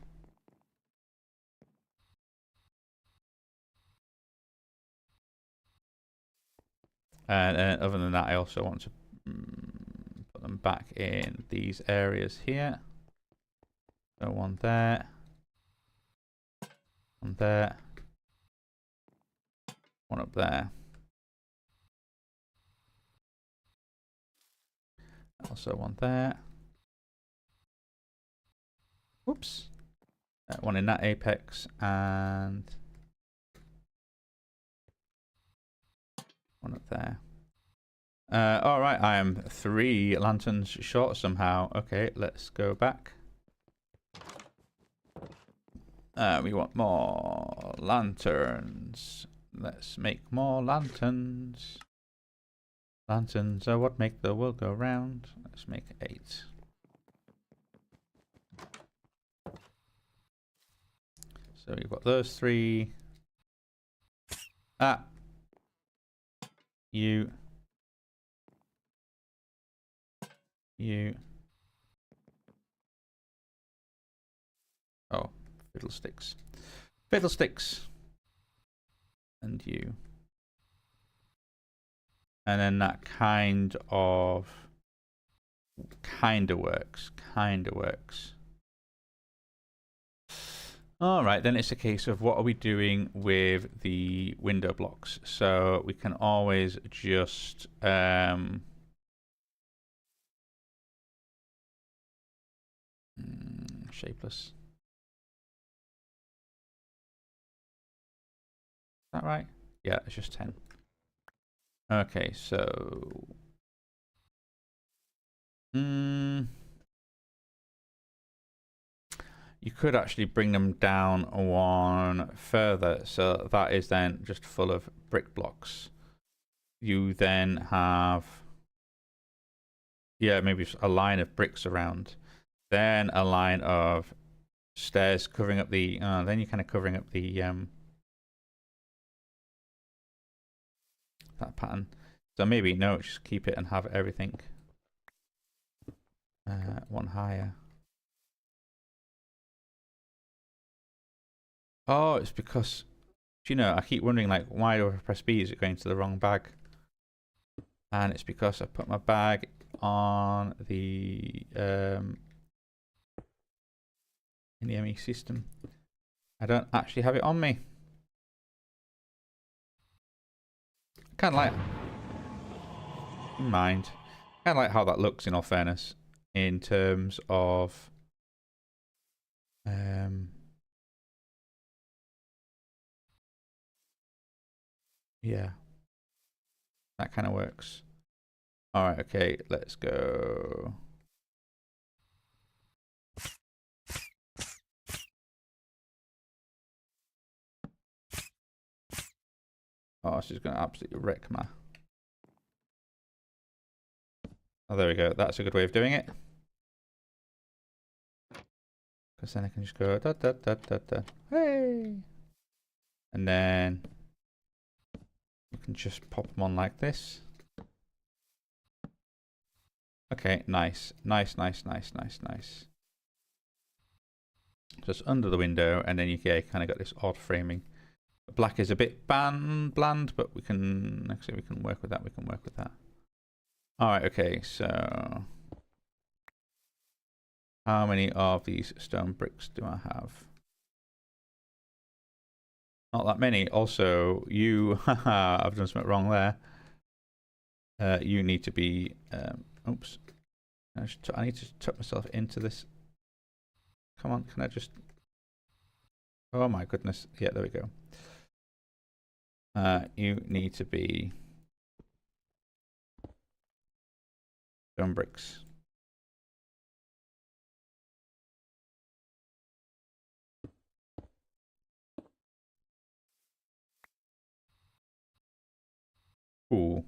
And other than that, I also want to put them back in these areas here. So one there. One there. One up there. Also one there. Whoops. One in that apex and one up there. Alright, I am 3 lanterns short somehow. Okay, let's go back. We want more lanterns. Let's make more lanterns. Lanterns are what make the world go round. Let's make 8. So we've got those 3. Ah. You. Oh, fiddlesticks. Fiddlesticks. And you. And then that kind of works. Alright, then it's a case of what are we doing with the window blocks. So we can always just shapeless. Is that right? Yeah, it's just 10. Okay, so you could actually bring them down one further, so that is then just full of brick blocks. You then have, yeah, maybe a line of bricks around, then a line of stairs covering up the, then you're kind of covering up the, that pattern. So maybe, no, just keep it and have everything one higher. Oh, it's because, you know, I keep wondering, like, why do I press B? Is it going to the wrong bag? And it's because I put my bag on the in the ME system. I don't actually have it on me. Kind of like, kind of like how that looks, in all fairness, in terms of yeah, that kind of works. All right, okay, let's go. Oh, she's going to absolutely wreck my... Oh, there we go. That's a good way of doing it. Because then I can just go da da da da da. Hey! And then you can just pop them on like this. Okay, nice. Nice. Just under the window, and then you kind of got this odd framing. Black is a bit bland, but we can actually work with that. All right, okay. So how many of these stone bricks do I have? Not that many. Also, you, I've done something wrong there. You need to be. Oops. I need to tuck myself into this. Come on, can I just? Oh my goodness. Yeah, there we go. You need to be stone bricks. Cool.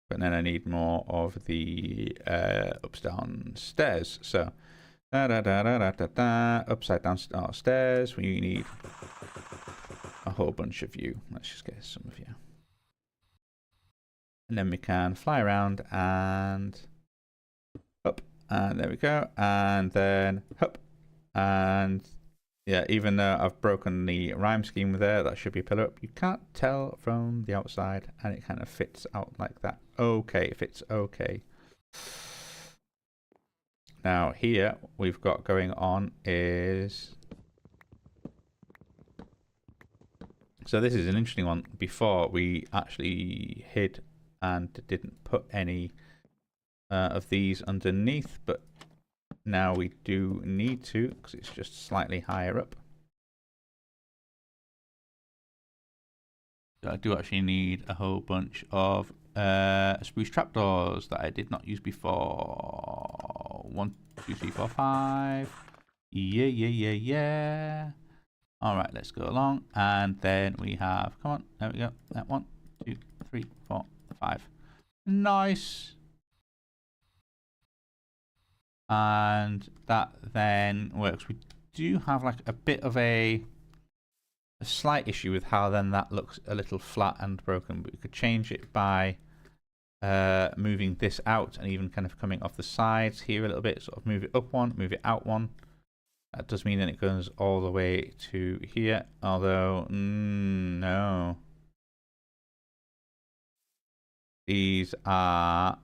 But then I need more of the ups down stairs. So upside down stairs. We need a whole bunch of you. Let's just get some of you. And then we can fly around and up. And there we go. And then up. And yeah, even though I've broken the rhyme scheme there, that should be a pillar up. You can't tell from the outside, and it kind of fits out like that. Okay, it fits okay. Now here we've got going on is So this is an interesting one. Before we actually hid and didn't put any of these underneath, but now we do need to because it's just slightly higher up. So I do actually need a whole bunch of spruce trapdoors that I did not use before. 1, 2, 3, 4, 5. Yeah. All right, let's go along. And then we have, come on, there we go. That 1, 2, 3, 4, 5. Nice. And that then works. We do have like a bit of a slight issue with how then that looks a little flat and broken, but we could change it by moving this out and even kind of coming off the sides here a little bit, sort of move it up one, move it out one. That does mean that it goes all the way to here, although no. These are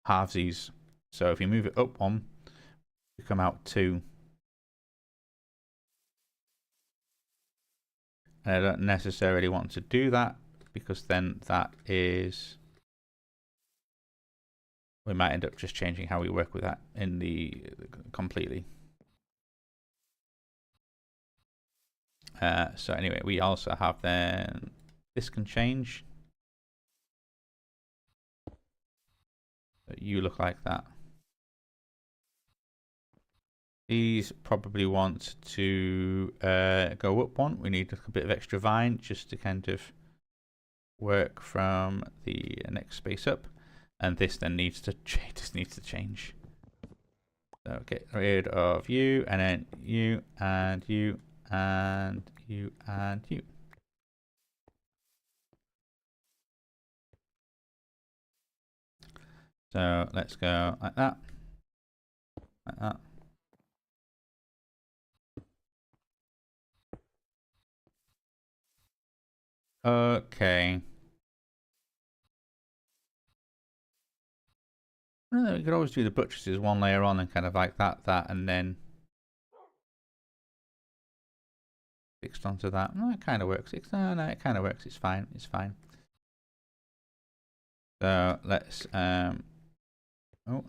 halvesies. So if you move it up one, you come out 2. And I don't necessarily want to do that because then that is, we might end up just changing how we work with that in the completely. So anyway, we also have then, this can change. So you look like that. These probably want to go up one. We need a bit of extra vine just to kind of work from the next space up. And this then needs to change. So get rid of you, and then you, and you, and you, and you. So let's go like that. Like that. Okay. Well, we could always do the buttresses one layer on and kind of like that, and then fixed onto that. No, it kind of works. No, it kind of works. It's fine. It's fine. So let's oh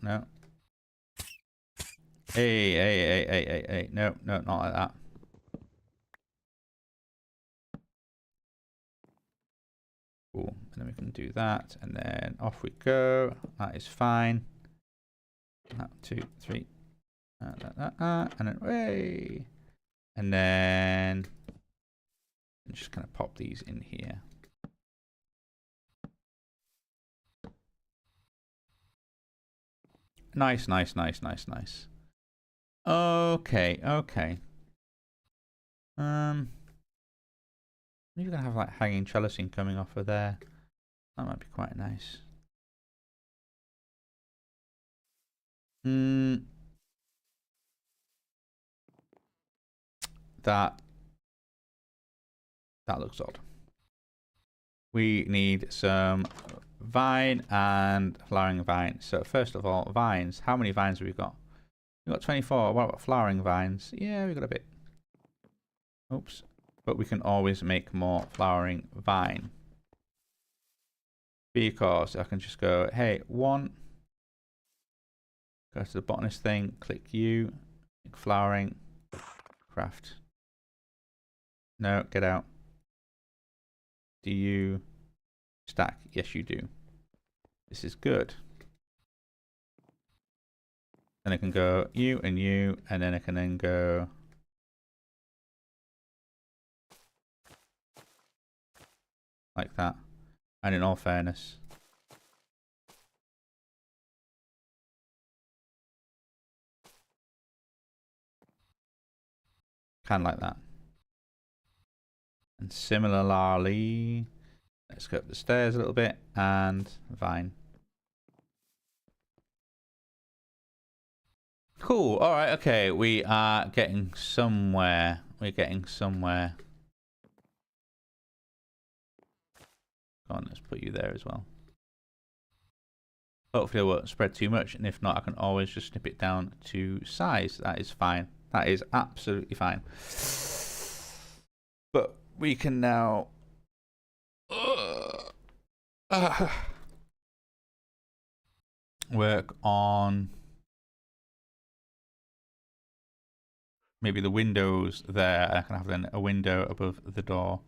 no. Hey. No, not like that. Cool. And then we can do that, and then off we go. That is fine. 1, 2, 3. And then way. And then just kind of pop these in here. Nice. Okay. You're gonna have like hanging trellising coming off of there. That might be quite nice. That looks odd. We need some vine and flowering vine. So first of all, vines. How many vines have we got? We've got 24. What about flowering vines? Yeah, we've got a bit. Oops. But we can always make more flowering vine. Because I can just go, hey, 1. Go to the botanist thing, click you, flowering, craft. No, get out. Do you stack? Yes, you do. This is good. Then I can go you, and then I can then go like that. And in all fairness, kind of like that. And similarly, let's go up the stairs a little bit and vine. Cool. All right. Okay. We are getting somewhere. We're getting somewhere. Go on. Let's put you there as well. Hopefully it won't spread too much. And if not, I can always just snip it down to size. That is fine. That is absolutely fine. But we can now work on maybe the windows there. I can have then a window above the door.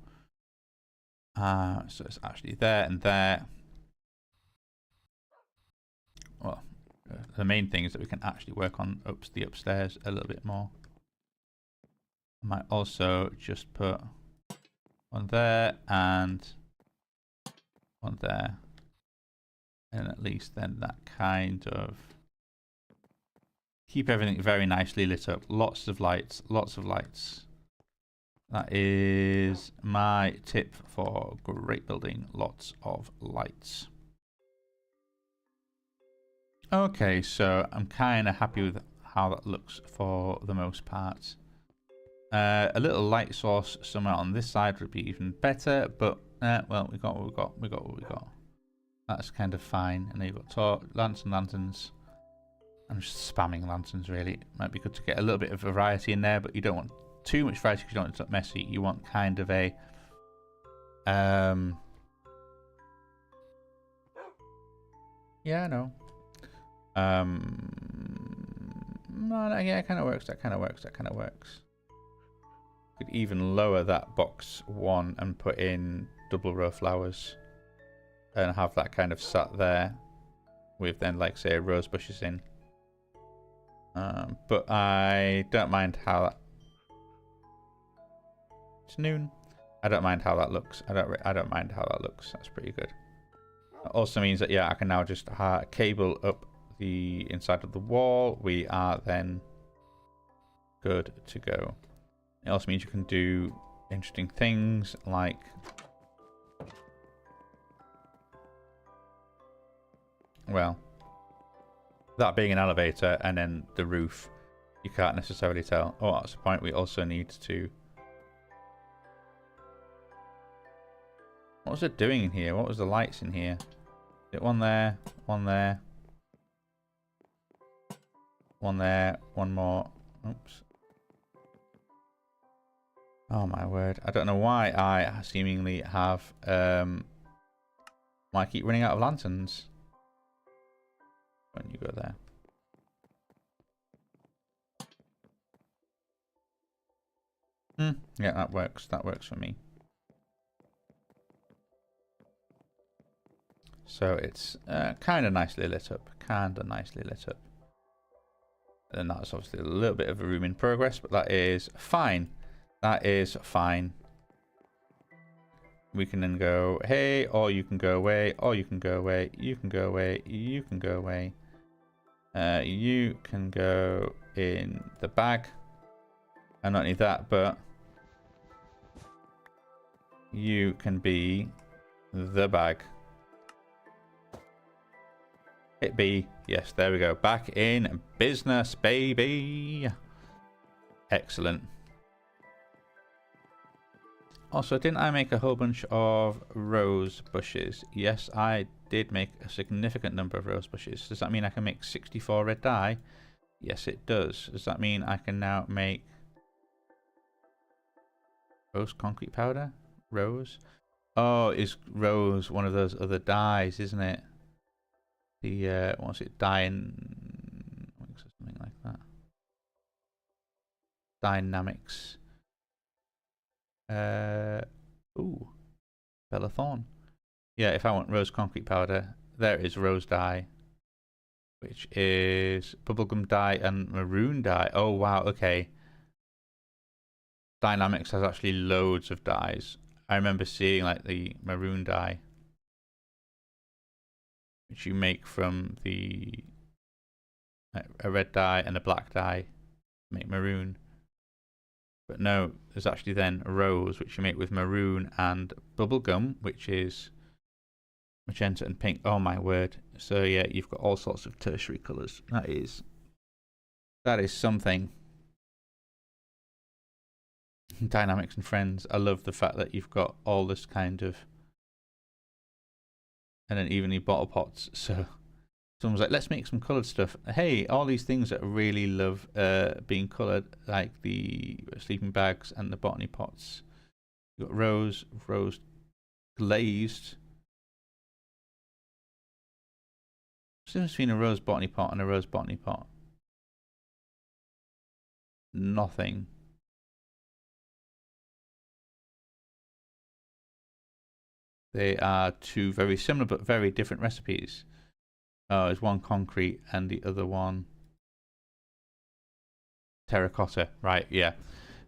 So it's actually there and there. Well, the main thing is that we can actually work on the upstairs a little bit more. I might also just put one there and one there. And at least then that kind of keep everything very nicely lit up. Lots of lights, lots of lights. That is my tip for great building. Lots of lights. Okay, so I'm kind of happy with how that looks for the most part. A little light source somewhere on this side would be even better, but well, we got what we got. That's kind of fine. And then you've got lanterns. I'm just spamming lanterns really. Might be good to get a little bit of variety in there, but you don't want too much variety because you don't want it to look messy. You want kind of a yeah, I know. No, yeah, it kind of works. That kind of works. Could even lower that box 1 and put in double row flowers and have that kind of sat there with then, like, say, rose bushes in. But I don't mind how that. It's noon. I don't mind how that looks. I don't mind how that looks. That's pretty good. That also means that, yeah, I can now just cable up the inside of the wall. We are then good to go. It also means you can do interesting things like well, that being an elevator and then the roof, you can't necessarily tell. Oh, that's the point. We also need to. What was it doing in here? What was the lights in here? Is it one there, one there, one there, one more. Oops. Oh my word. I don't know why I seemingly have why I keep running out of lanterns. When you go there. Yeah, that works. That works for me. So it's kind of nicely lit up. And that's obviously a little bit of a room in progress, but that is fine. That is fine. We can then go, hey, or you can go away, or you can go away, you can go away, you can go away. You can go in the bag. And not only that, but you can be the bag. Hit B. Yes, there we go. Back in business, baby. Excellent. Also, didn't I make a whole bunch of rose bushes? Yes, I did make a significant number of rose bushes. Does that mean I can make 64 red dye? Yes, it does. Does that mean I can now make rose concrete powder? Rose? Oh, is rose one of those other dyes, isn't it? The, what's it? Something like that. Dynamics. Ooh. Bella Thorn. Yeah, if I want rose concrete powder, there is rose dye, which is bubblegum dye and maroon dye. Oh, wow, okay. Dynamics has actually loads of dyes. I remember seeing like the maroon dye, which you make from the a red dye and a black dye, make maroon. But no, there's actually then rose, which you make with maroon and bubblegum, which is magenta and pink. Oh my word. So yeah, you've got all sorts of tertiary colours. That is something. Dynamics and friends. I love the fact that you've got all this kind of, and then even the bottle pots. So Someone's like, let's make some coloured stuff. Hey, all these things that I really love being coloured, like the sleeping bags and the botany pots. You've got rose glazed. What's the difference between a rose botany pot and a rose botany pot? Nothing. They are two very similar but very different recipes. Oh, there's one concrete and the other one terracotta. Right, yeah.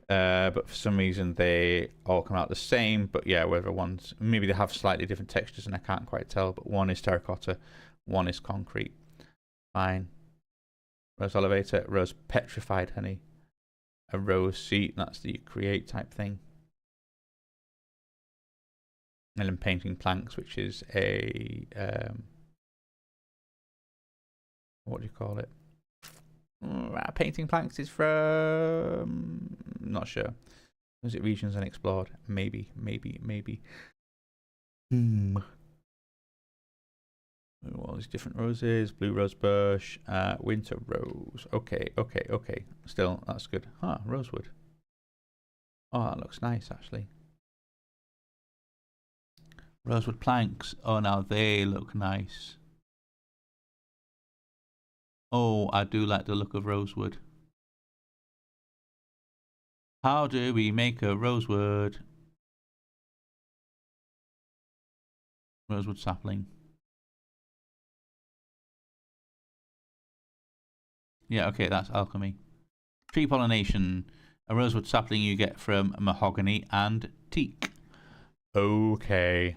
But for some reason they all come out the same. But yeah, whether one's... Maybe they have slightly different textures and I can't quite tell. But one is terracotta, one is concrete. Fine. Rose elevator, rose petrified honey. A rose seat, that's the create type thing. And then painting planks, which is a... what do you call it? Painting planks is from... not sure. Was it regions unexplored? Maybe. All these different roses. Blue rose bush. Winter rose. Okay. Still, that's good. Huh, rosewood. Oh, that looks nice, actually. Rosewood planks. Oh, now they look nice. Oh, I do like the look of rosewood. How do we make a rosewood? Rosewood sapling. Yeah, okay, that's alchemy. Tree pollination. A rosewood sapling you get from mahogany and teak. Okay.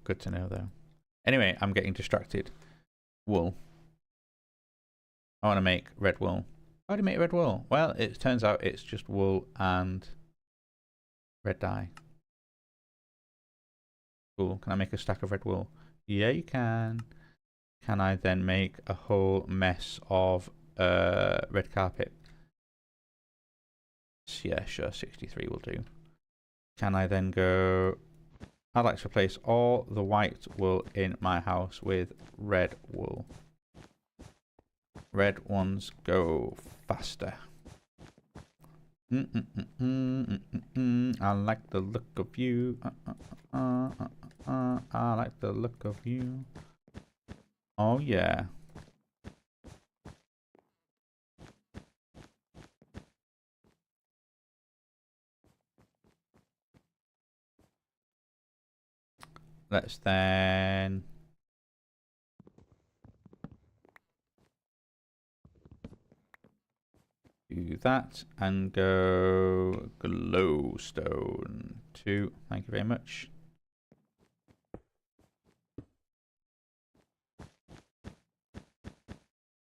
Good to know, though. Anyway, I'm getting distracted. Wool. I want to make red wool. How do you make red wool? Well, it turns out it's just wool and red dye. Cool. Can I make a stack of red wool? Yeah, you can. Can I then make a whole mess of red carpet? Yeah, sure. 63 will do. Can I then go... I'd like to replace all the white wool in my house with red wool. Red ones go faster. I like the look of you. I like the look of you. Oh yeah. Let's then do that and go glowstone 2. Thank you very much.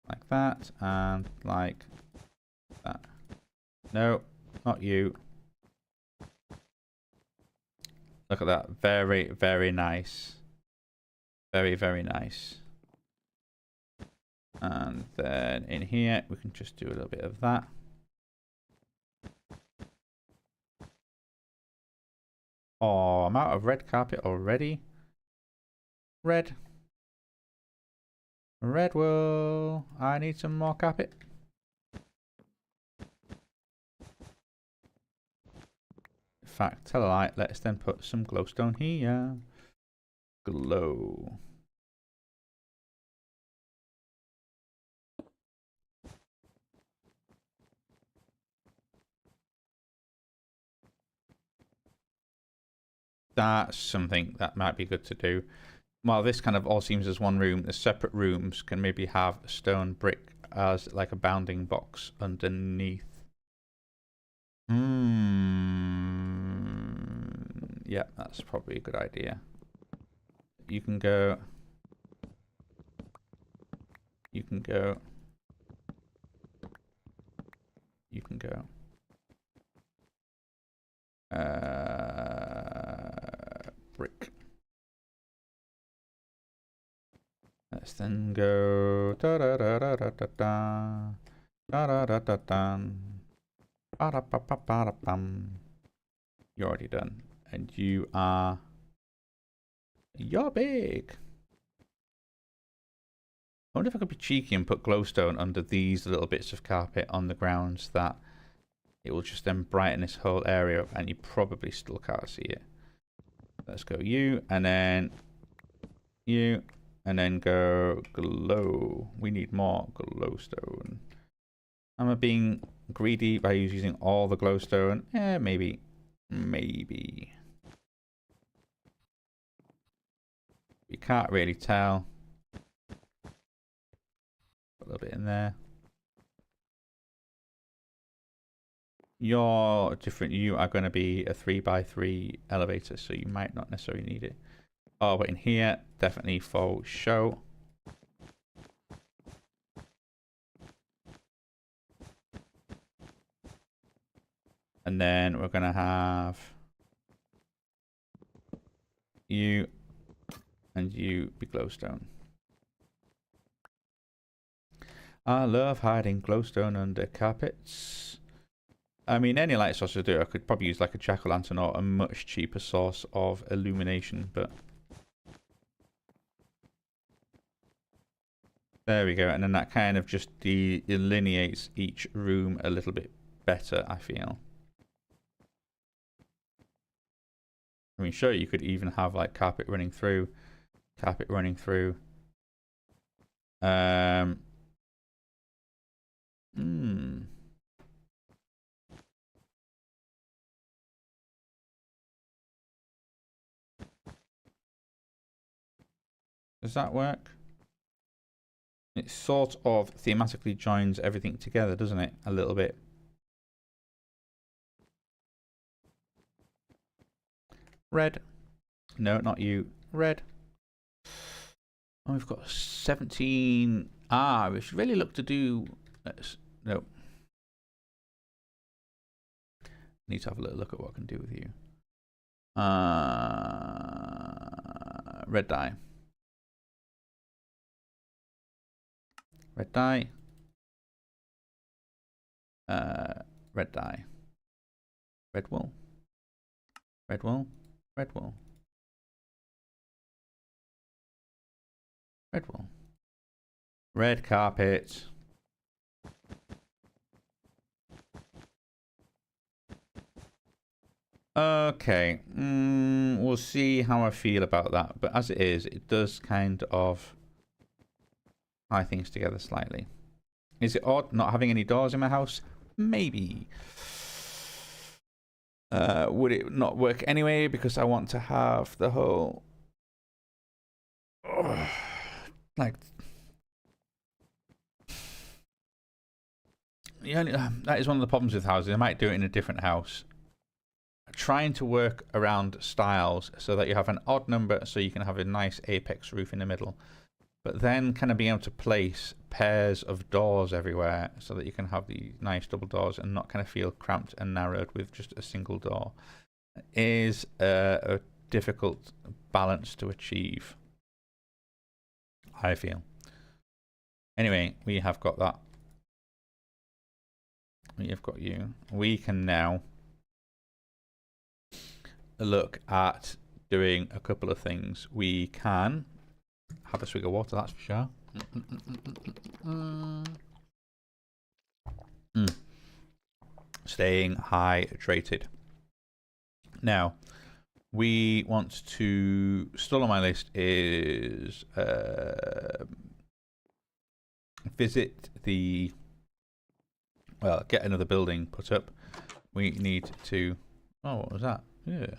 Like that and like that. No, not you. Look at that. Very, very nice. Very, very nice. And then in here, we can just do a little bit of that. Oh, I'm out of red carpet already. Red. Red wool. I need some more carpet. In fact, tell a lie. Let's then put some glowstone here. Glow. That's something that might be good to do. While this kind of all seems as one room, the separate rooms can maybe have a stone brick as like a bounding box underneath. Yeah, that's probably a good idea. You can go. You can go. You can go. Brick. Let's then go da da da da da da da da da da da da. You're already done, and you're big. I wonder if I could be cheeky and put glowstone under these little bits of carpet on the grounds that it will just then brighten this whole area up, and you probably still can't see it. Let's go you, and then you, and then go glow. We need more glowstone. Am I being greedy by using all the glowstone? Maybe. Maybe. You can't really tell. Put a little bit in there. You're different. You are going to be a 3x3 elevator, so you might not necessarily need it. Oh, but in here, definitely for show. And then we're going to have you and you be glowstone. I love hiding glowstone under carpets. I mean, any light source I do, I could probably use like a jack-o'-lantern or a much cheaper source of illumination, but there we go. And then that kind of just delineates each room a little bit better, I feel. I mean, sure, you could even have like carpet running through. Does that work? It sort of thematically joins everything together, doesn't it? A little bit. Red. No, not you. Red. Oh, we've got 17. Ah, we should really look to do... No. Need to have a little look at what I can do with you. Red dye. Red dye. Red dye. Red wool. Red wool. Red wool. Red wool. Red carpet. Okay, we'll see how I feel about that. But as it is, it does kind of tie things together slightly. Is it odd not having any doors in my house? Maybe. Would it not work anyway because I want to have the whole... like... Yeah, that is one of the problems with houses. I might do it in a different house. Trying to work around styles so that you have an odd number so you can have a nice apex roof in the middle, but then kind of being able to place pairs of doors everywhere so that you can have the nice double doors and not kind of feel cramped and narrowed with just a single door is a difficult balance to achieve, I feel. Anyway, we have got that. We have got you. We can now look at doing a couple of things. We can have a swig of water, that's for sure. Staying hydrated. Now, we want to... Still on my list is visit the... Well, get another building put up. We need to... Oh, what was that? Yeah.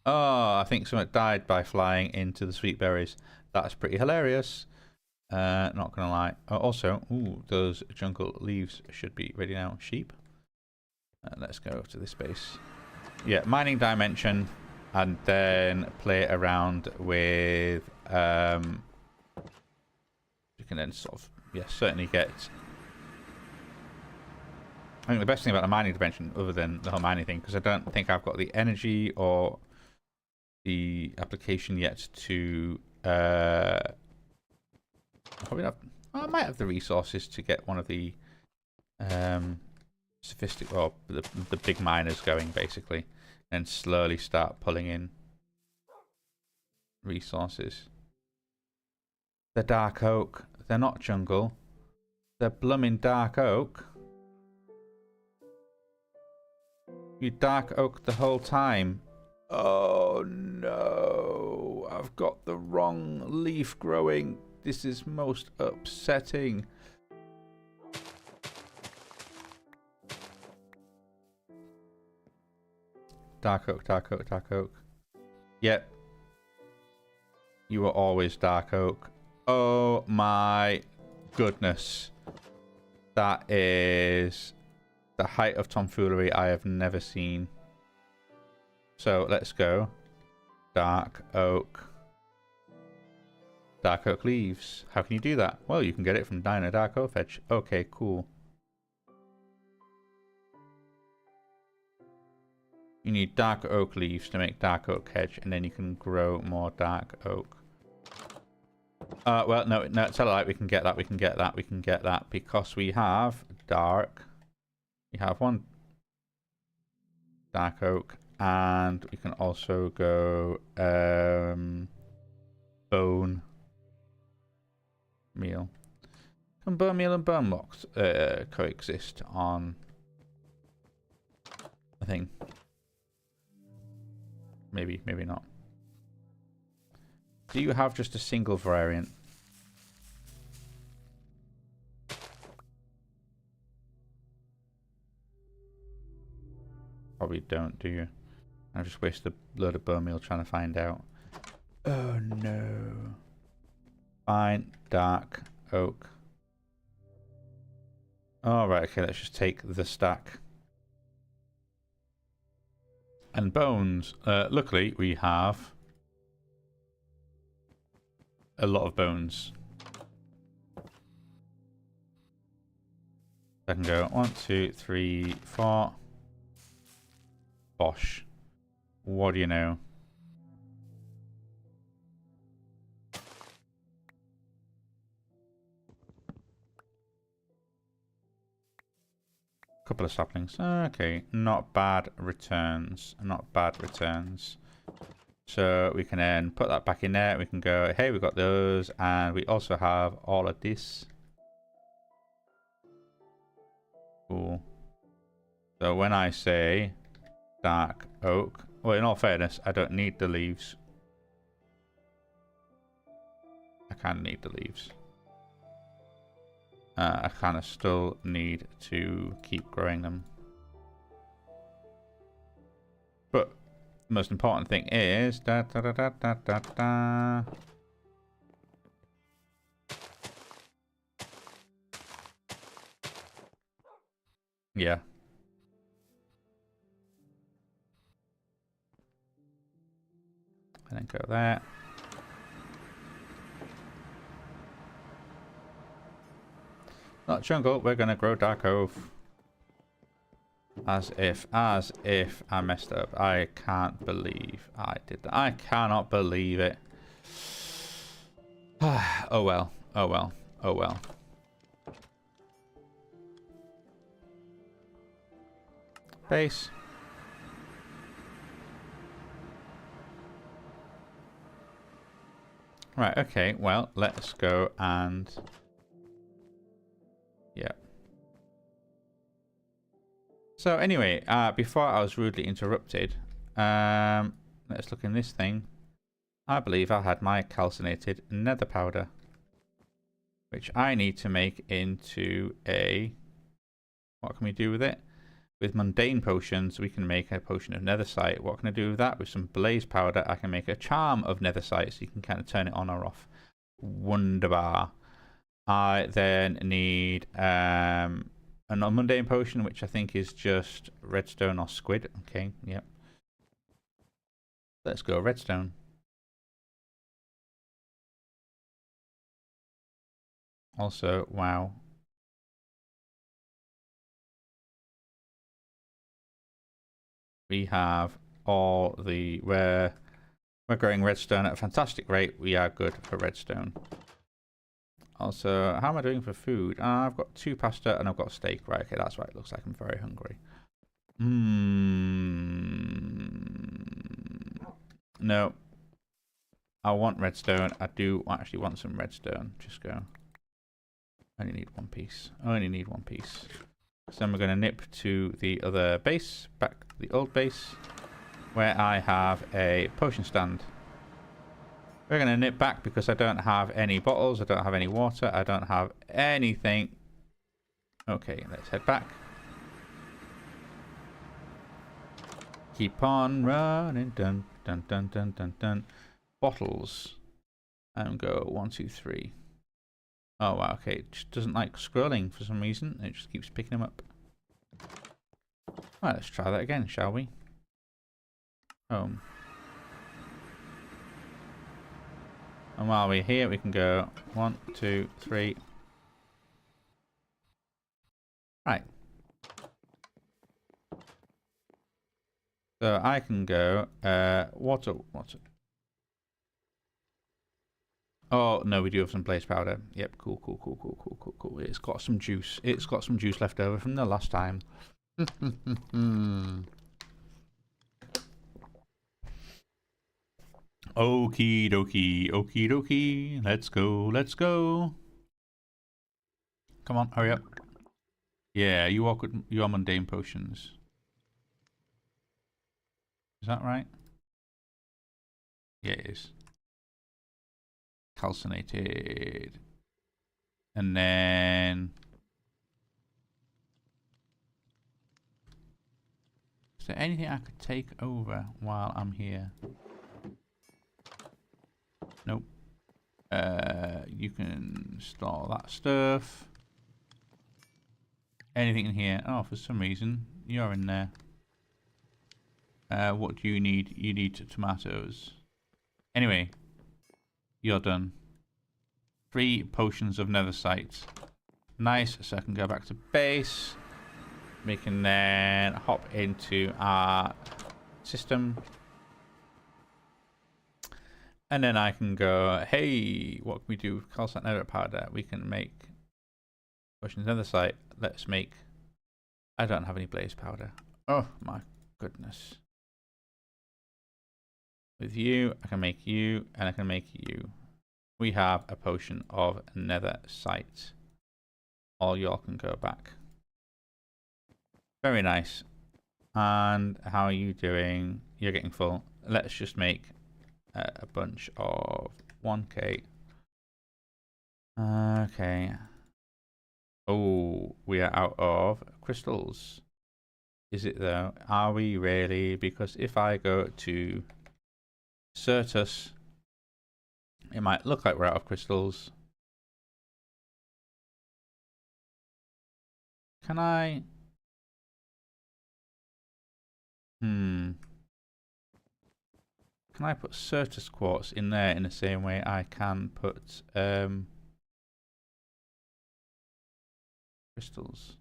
Oh, I think someone died by flying into the sweet berries. That's pretty hilarious. Not gonna lie. Also, ooh, those jungle leaves should be ready now. Sheep. Let's go to this base. Yeah, mining dimension, and then play around with. You can then sort of, yeah, certainly get. I think the best thing about the mining dimension, other than the whole mining thing, because I don't think I've got the energy or the application yet to probably not. I might have the resources to get one of the the big miners going basically, and slowly start pulling in resources. They're dark oak. They're not jungle. They're blooming dark oak. You dark oak the whole time. Oh no. I've got the wrong leaf growing. This is most upsetting. Dark oak, dark oak, dark oak. Yep. You were always dark oak. Oh my goodness. That is the height of tomfoolery I have never seen. So let's go. Dark oak. Dark oak leaves. How can you do that? Well, you can get it from Dino Dark Oak Edge. Okay, cool. You need dark oak leaves to make dark oak hedge, and then you can grow more dark oak. Well, no, tell it like we can get that, we can get that, we can get that, because we have dark. We have one dark oak, and we can also go bone meal. Can bone meal and bone blocks coexist on a thing? Maybe, maybe not. Do you have just a single variant? Probably don't, do you? I just wasted a load of bone meal trying to find out. Oh no. Fine, dark oak. Alright, okay, let's just take the stack. And bones. Luckily, we have a lot of bones. I can go 1, 2, 3, 4. Bosh. What do you know? Couple of saplings. Okay, not bad returns. Not bad returns. So we can then put that back in there. We can go, hey, we've got those. And we also have all of this. Cool. So when I say dark oak, well, in all fairness, I don't need the leaves. I kind of need the leaves. I kind of still need to keep growing them. But the most important thing is da da da da da da da. Yeah. And then go there. Not jungle, we're gonna grow dark oak. As if I messed up. I can't believe I did that. I cannot believe it. Oh well, oh well, oh well. Base. Right, okay, well, let's go and... yeah. So anyway, before I was rudely interrupted, let's look in this thing. I believe I had my calcinated nether powder, which I need to make into a... what can we do with it? With mundane potions, we can make a potion of netherite. What can I do with that? With some blaze powder, I can make a charm of netherite, so you can kind of turn it on or off. Wunderbar. I then need a non-mundane potion, which I think is just redstone or squid. Okay, yep. Let's go redstone. Also, wow. We have all the... we're growing redstone at a fantastic rate. We are good for redstone. Also, how am I doing for food? I've got 2 pasta and I've got steak. Right, okay, that's right. It looks like I'm very hungry. No. I want redstone. I do actually want some redstone. Just go. I only need one piece. I only need one piece. So then we're going to nip to the other base, back to the old base, where I have a potion stand. We're going to nip back because I don't have any bottles, I don't have any water, I don't have anything. Okay, let's head back. Keep on running, dun dun dun dun dun dun. Bottles. And go 1, 2, 3. Oh wow, okay, it just doesn't like scrolling for some reason. It just keeps picking them up. Right, let's try that again, shall we? Home. And while we're here, we can go 1, 2, 3. Right. So I can go water. Oh no, we do have some blaze powder. Yep, cool. It's got some juice. It's got some juice left over from the last time. Okie dokie. Let's go. Come on, hurry up. Yeah, you are good. You are mundane potions. Is that right? Yeah, it is. Calcinated. And then... Is there anything I could take over while I'm here? Nope. You can store that stuff. Anything in here? Oh, for some reason, you're in there. What do you need? You need tomatoes. Anyway, you're done. 3 potions of netherite. Nice, so I can go back to base. We can then hop into our system. And then I can go, hey, what can we do with calcite nether powder? We can make potions of netherite. Let's make... I don't have any blaze powder. Oh my goodness. With you, I can make you, and I can make you. We have a potion of netherite. All y'all can go back. Very nice. And how are you doing? You're getting full. Let's just make a bunch of 1k. Okay. Oh, we are out of crystals. Is it though? Are we really? Because if I go to Certus, it might look like we're out of crystals. Can I? Can I put Certus quartz in there in the same way I can put crystals?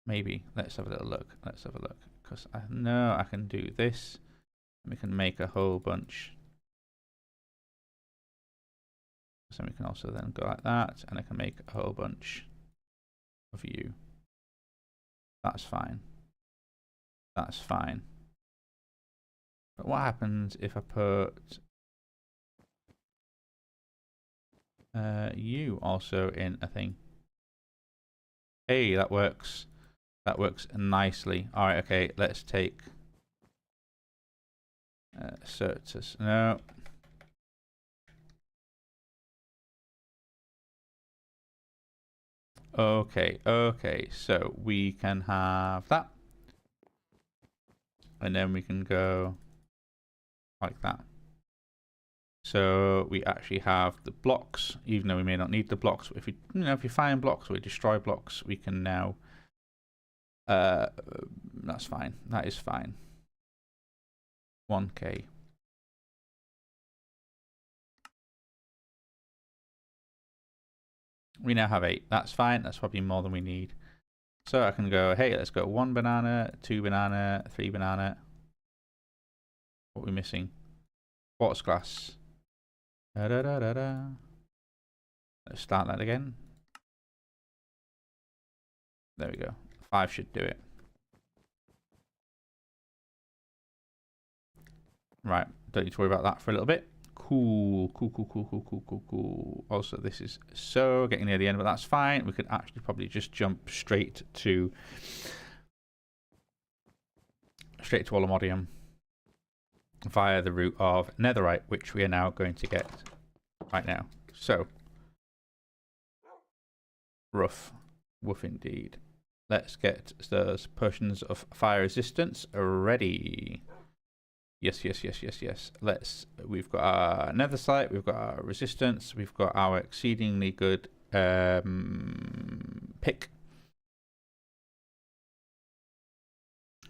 Maybe. Let's have a little look. Let's have a look. Because I know I can do this. And we can make a whole bunch. So we can also then go like that. And I can make a whole bunch of you. That's fine. That's fine. But what happens if I put you also in a thing? Hey, that works. That works nicely. Alright, okay, let's take Certus. No. Okay, so we can have that. And then we can go like that. So we actually have the blocks, even though we may not need the blocks. If we, if you find blocks or we destroy blocks, we can now. That's fine. That is fine. 1k. We now have 8. That's fine. That's probably more than we need. So I can go, hey, let's go 1 banana, 2 banana, 3 banana. What are we missing? Quartz glass. Da, da, da, da, da. Let's start that again. There we go. 5 should do it. Right. don't need to worry about that for a little bit. Cool. Also, this is so getting near the end, but that's fine. We could actually probably just jump straight to Alumodium via the route of Netherite, which we are now going to get right now. So, woof indeed. Let's get those potions of fire resistance ready. Yes. We've got our netherite, we've got our resistance, we've got our exceedingly good pick.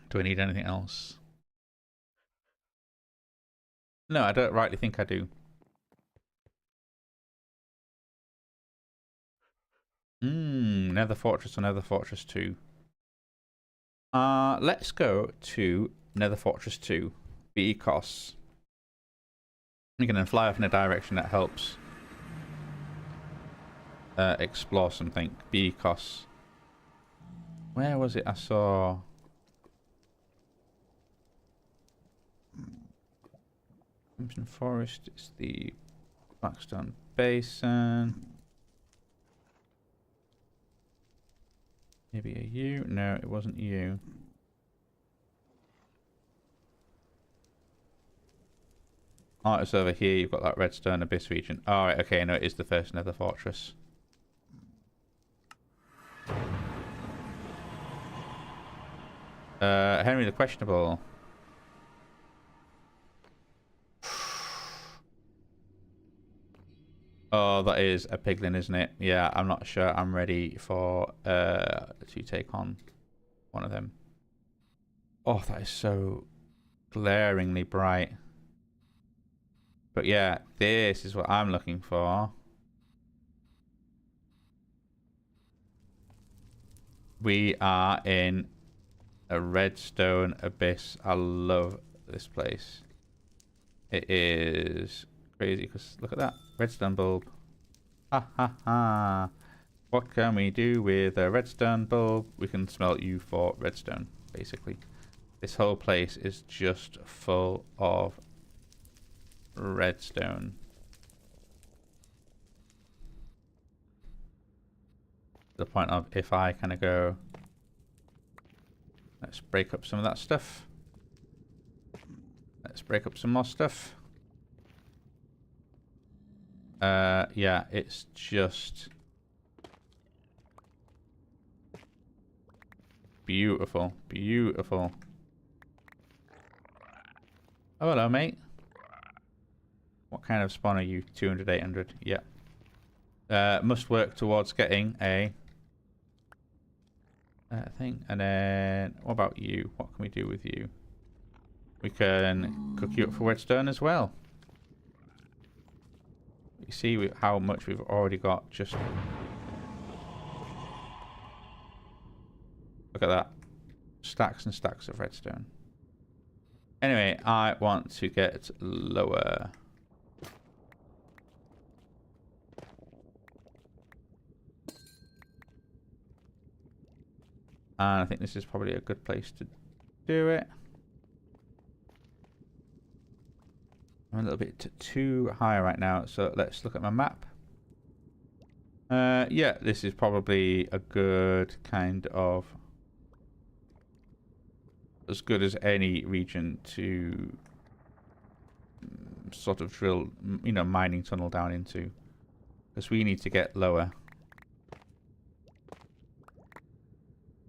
Do I need anything else? No, I don't rightly think I do. Nether Fortress or Nether Fortress 2. Let's go to Nether Fortress 2. Because you can then fly off in a direction that helps explore something. Because where was it I saw? Crimson Forest is the Blackstone Basin. Maybe a U? No, it wasn't you. Oh, it's over here. You've got that redstone abyss region. Oh, right, okay, no, it is the first Nether Fortress. Henry the Questionable. Oh, that is a piglin, isn't it? Yeah, I'm not sure I'm ready for to take on one of them. Oh, that is so glaringly bright. But yeah, this is what I'm looking for. We are in a redstone abyss. I love this place. It is crazy because look at that redstone bulb. Ha ha ha. What can we do with a redstone bulb? We can smelt you for redstone, basically. This whole place is just full of redstone. The point of if I kind of go, let's break up some of that stuff. Let's break up some more stuff. Yeah, it's just beautiful, beautiful. Oh, hello, mate. What kind of spawn are you? 200, 800. Yeah. Must work towards getting a thing. And then, what about you? What can we do with you? We can cook you up for redstone as well. You see how much we've already got. Just look at that. Stacks and stacks of redstone. Anyway, I want to get lower. And I think this is probably a good place to do it. I'm a little bit too high right now, so let's look at my map. Yeah, this is probably a good kind of as good as any region to sort of drill, you know, mining tunnel down into, because we need to get lower.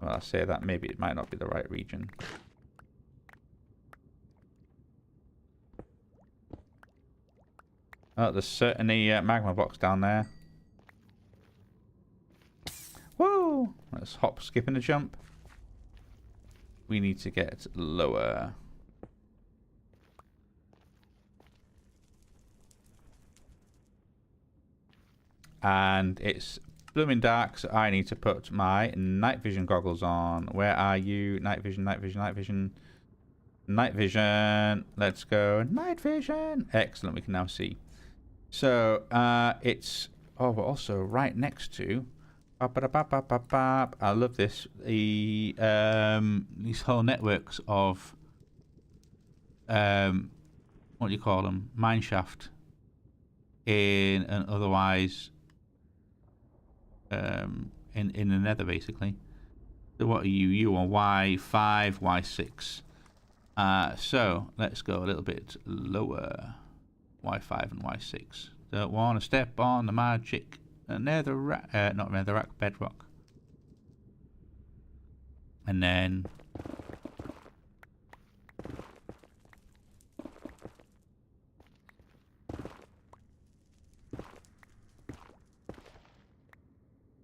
Well, I say that maybe it might not be the right region. Oh, there's certainly magma blocks down there. Woo! Let's hop, skip, and a jump. We need to get lower. And it's blooming dark, so I need to put my night vision goggles on. Where are you? Night vision, night vision, night vision. Night vision. Let's go. Night vision. Excellent, we can now see. So, it's... Oh, we're also right next to... I love this. The these whole networks of what do you call them? Mine shaft in an otherwise in the nether, basically. So what are you? You are Y5, Y6. So let's go a little bit lower. Y5 and Y6. Don't want to step on the magic netherrack, not netherrack, bedrock. And then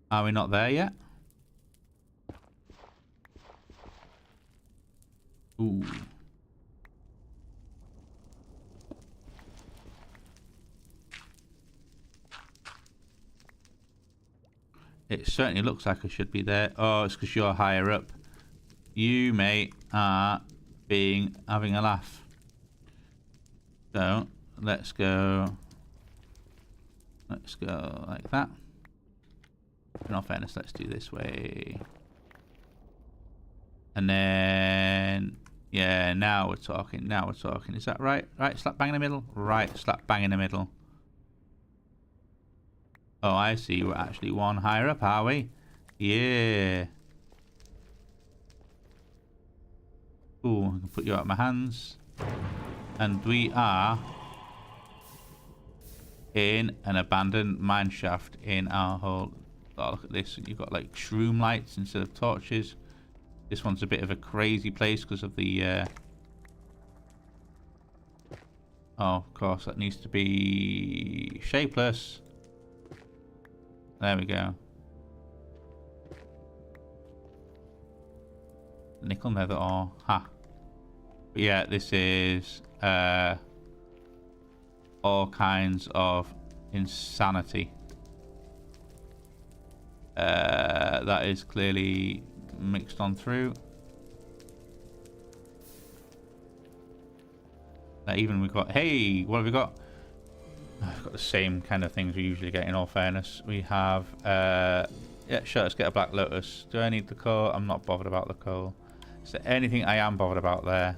are we not there yet? Ooh. It certainly looks like I should be there. Oh, it's because you're higher up. You, mate, are having a laugh. So, let's go. Let's go like that. In all fairness, let's do this way. And then, yeah, now we're talking. Now we're talking. Is that right? Right, slap bang in the middle. Right, slap bang in the middle. Oh, I see. We're actually one higher up, are we? Yeah. Ooh, I can put you out of my hands. And we are in an abandoned mine shaft in our hole. Oh, look at this. You've got like shroom lights instead of torches. This one's a bit of a crazy place because of the... Oh, of course, that needs to be shapeless. There we go. Nickel nether ore. Ha. But yeah, this is all kinds of insanity. That is clearly mixed on through. Even we've got... Hey, what have we got? I've got the same kind of things we usually get, in all fairness. We have... yeah, sure, let's get a black lotus. Do I need the coal? I'm not bothered about the coal. Is there anything I am bothered about there?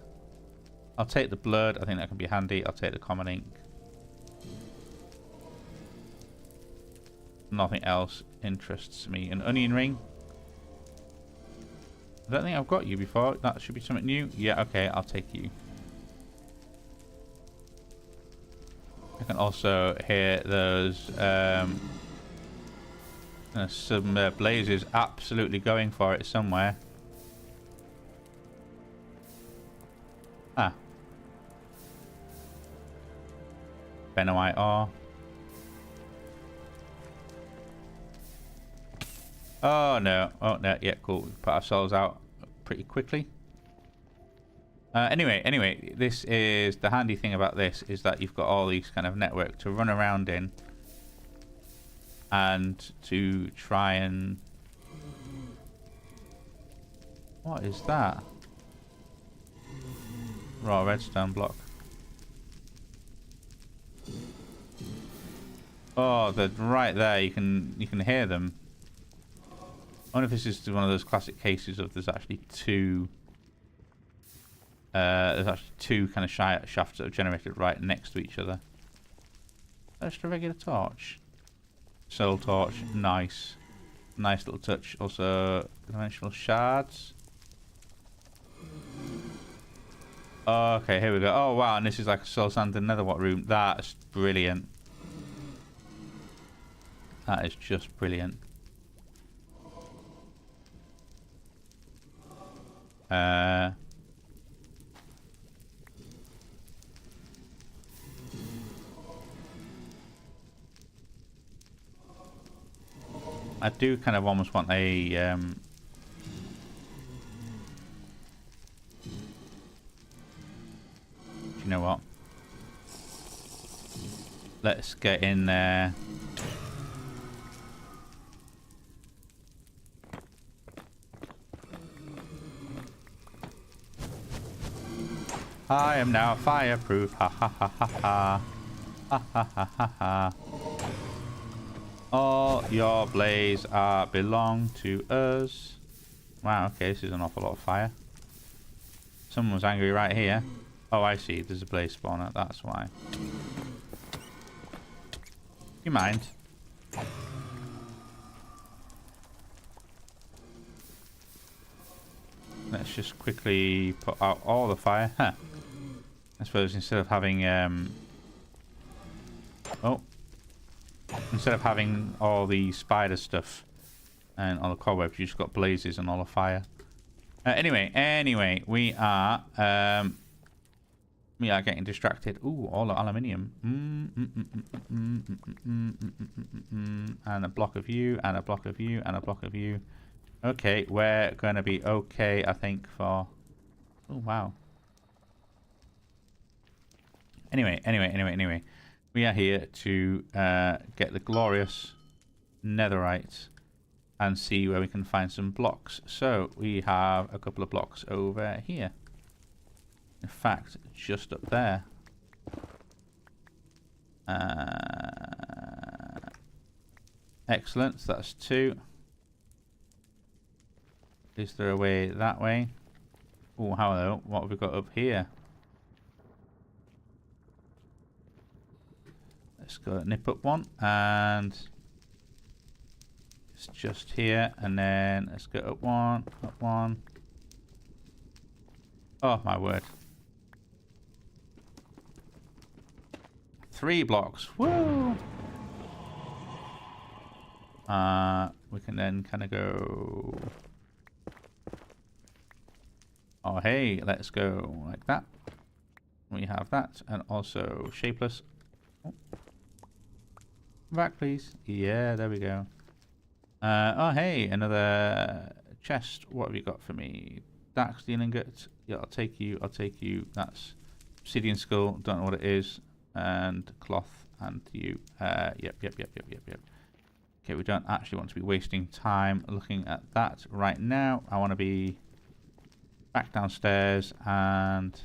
I'll take the blood. I think that can be handy. I'll take the common ink. Nothing else interests me. An onion ring. I don't think I've got you before. That should be something new. Yeah, okay, I'll take you. I can also hear those some blazes absolutely going for it somewhere. Ah. Benowite ore. Oh no. Oh no. Yeah, cool. We put ourselves out pretty quickly. Anyway, this is the handy thing about this is that you've got all these kind of network to run around in and to try and... What is that? Raw redstone block. Oh, they're right there. You can hear them. I wonder if this is one of those classic cases of there's actually two. There's actually two kind of shafts that are generated right next to each other. That's just a regular torch. Soul torch, nice. Nice little touch. Also, dimensional shards. Okay, here we go. Oh wow, and this is like a soul sand and nether what room. That's brilliant. That is just brilliant. I do kind of almost want a do you know what? Let's get in there. I am now fireproof. Ha ha ha ha ha. Ha ha ha ha ha. All your blaze belong to us. Wow, okay, this is an awful lot of fire. Someone's angry right here. Oh, I see. There's a blaze spawner. That's why. You mind? Let's just quickly put out all the fire. Huh. I suppose instead of having instead of having all the spider stuff and all the cobwebs, you just got blazes and all the fire. Anyway, we are getting distracted. Ooh, all the aluminium. And a block of you, and a block of you, and a block of you. Okay, we're going to be okay, I think, for... Oh, wow. Anyway. We are here to get the glorious netherite and see where we can find some blocks. So, we have a couple of blocks over here. In fact, just up there. Excellent, so that's 2. Is there a way that way? Oh, hello. What have we got up here? Let's go nip up one, and it's just here, and then let's go up one, up one. Oh my word. 3 blocks. Woo! We can then kind of go... Oh, hey, let's go like that. We have that, and also shapeless. Oh. Back, please. Yeah, there we go. Oh, hey, another chest. What have you got for me? Dark steel ingot. Yeah, I'll take you. I'll take you. That's obsidian skull. Don't know what it is. And cloth. And you. Yep. Okay, we don't actually want to be wasting time looking at that right now. I want to be back downstairs and...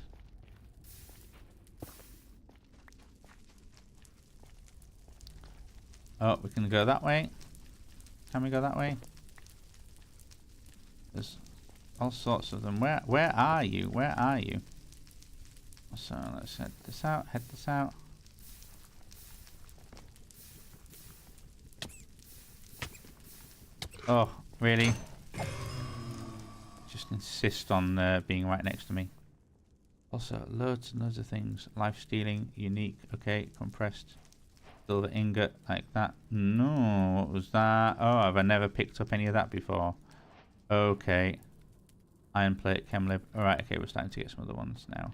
Oh, we can go that way. Can we go that way? There's all sorts of them. Where are you? Where are you? So let's head this out. Head this out. Oh, really? Just insist on being right next to me. Also, loads and loads of things. Life stealing, unique. Okay, compressed. Silver ingot, like that. No, what was that? Oh, have I never picked up any of that before? Okay. Iron plate, chemlib. Alright, okay, we're starting to get some other ones now.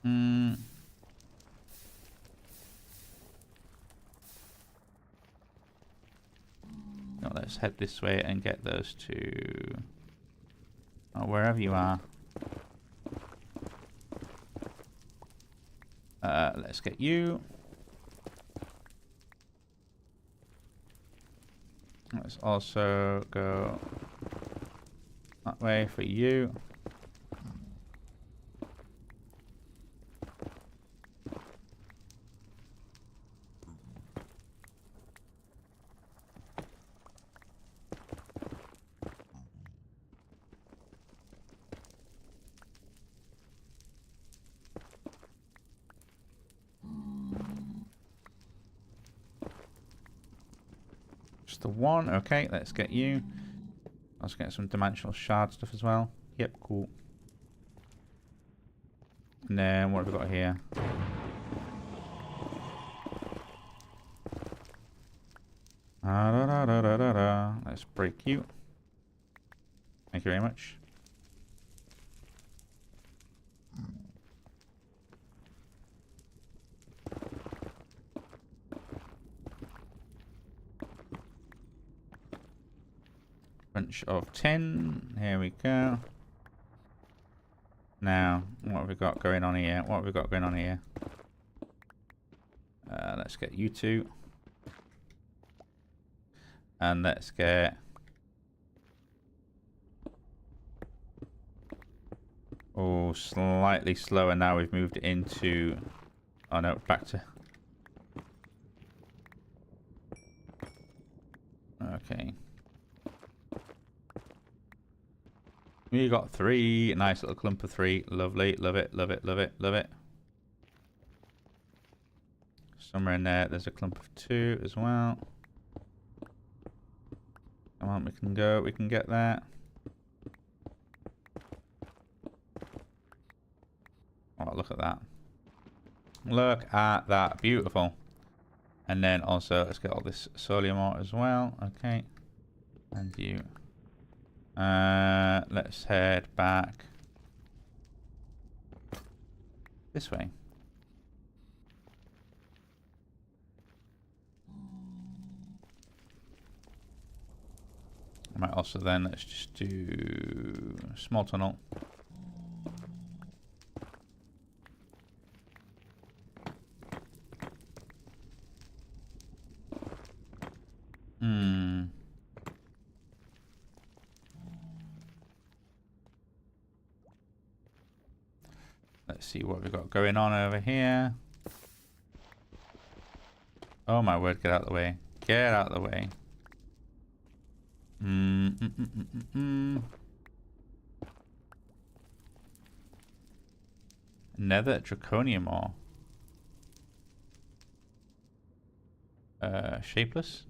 No, let's head this way and get those two. Oh, wherever you are. Let's get you. Let's also go that way for you. The one. Okay, let's get you. Let's get some dimensional shard stuff as well. Yep, cool. And then what have we got here? Let's break you. Thank you very much. Bunch of 10. Here we go. Now, what have we got going on here? What have we got going on here? Let's get you two. And let's get... Oh, slightly slower now. We've moved it into... Oh no, back to... Okay. We got 3. Nice little clump of 3. Lovely. Love it, love it, love it, love it. Somewhere in there, there's a clump of 2 as well. Come on, we can go. We can get there. Oh, look at that. Look at that. Beautiful. And then also, let's get all this solium ore as well. Okay. And you. Let's head back this way. I might also then, let's just do a small tunnel. Let's see what we've got going on over here. Oh my word, get out of the way. Get out of the way. Nether draconium ore. Shapeless?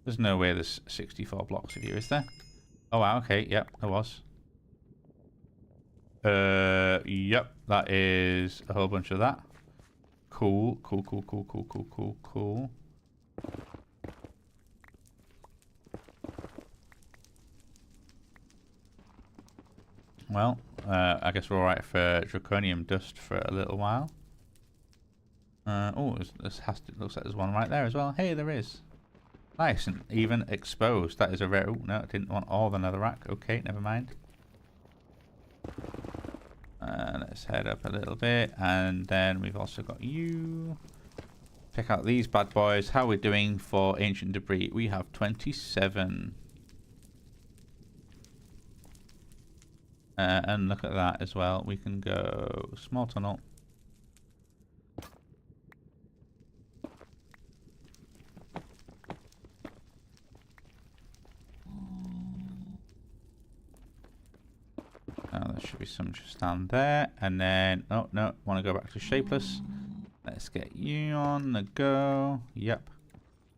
There's no way there's 64 blocks of you, is there? Oh wow, okay, yep, there was. Yep, that is a whole bunch of that. Cool, cool, cool, cool, cool, cool, cool, cool. Well, I guess we're alright for draconium dust for a little while. Oh, this has to, looks like there's one right there as well. Hey, there is. Nice and even exposed. That is a rare. Oh no, I didn't want all the netherrack. Okay, never mind. Let's head up a little bit, and then we've also got you. Check out these bad boys. How we're doing for ancient debris? We have 27. And look at that as well. We can go small tunnel. There should be some just down there. And then, oh no, want to go back to shapeless. Let's get you on the go. Yep.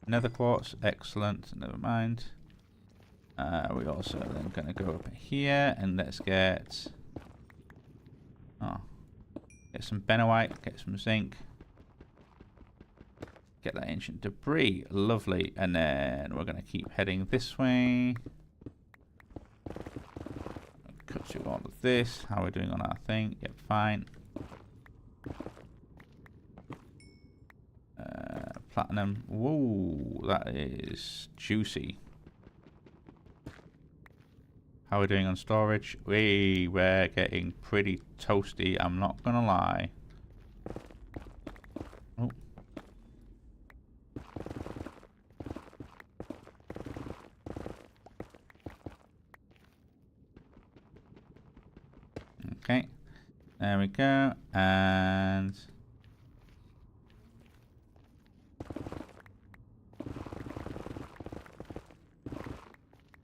Nether quartz, excellent. Never mind. We're also then going to go up here and let's get... Oh. Get some benowite, get some zinc. Get that ancient debris. Lovely. And then we're going to keep heading this way. Cut through all of this. How are we doing on our thing? Yep, fine. Platinum. Whoa, that is juicy. How are we doing on storage? We're getting pretty toasty, I'm not gonna lie. Oh. Okay, there we go, and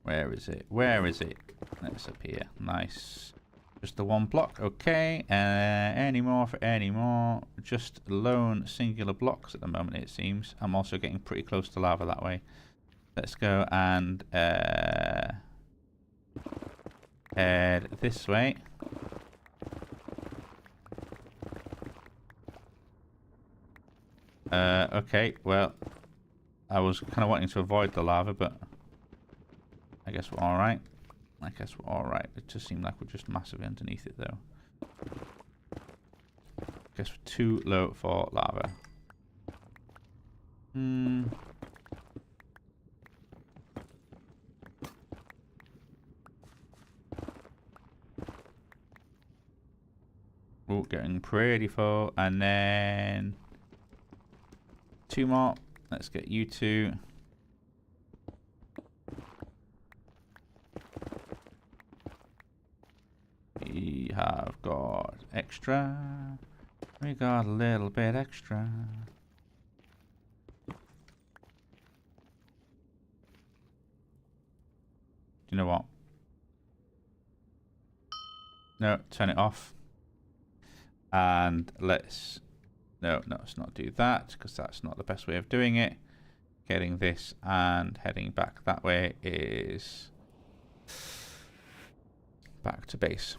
where is it? Where is it? That's up here. Nice. Just the one block. Okay. Any more for any more? Just lone singular blocks at the moment, it seems. I'm also getting pretty close to lava that way. Let's go and head this way. Okay. Well, I was kind of wanting to avoid the lava, but I guess we're alright. I guess we're alright. It just seemed like we're just massively underneath it though. I guess we're too low for lava. Oh, getting pretty full. And then 2 more. Let's get you 2. We have got extra. We got a little bit extra. You know what? No, turn it off. And let's... No, let's not do that, because that's not the best way of doing it. Getting this and heading back that way is... back to base.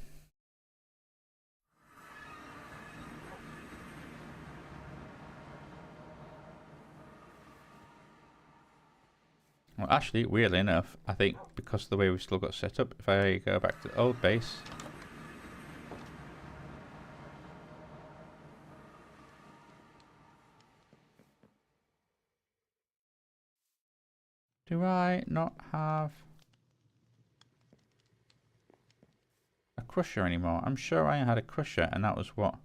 Well, actually, weirdly enough, I think because of the way we've still got set up, if I go back to the old base... Do I not have a crusher anymore? I'm sure I had a crusher, and that was what?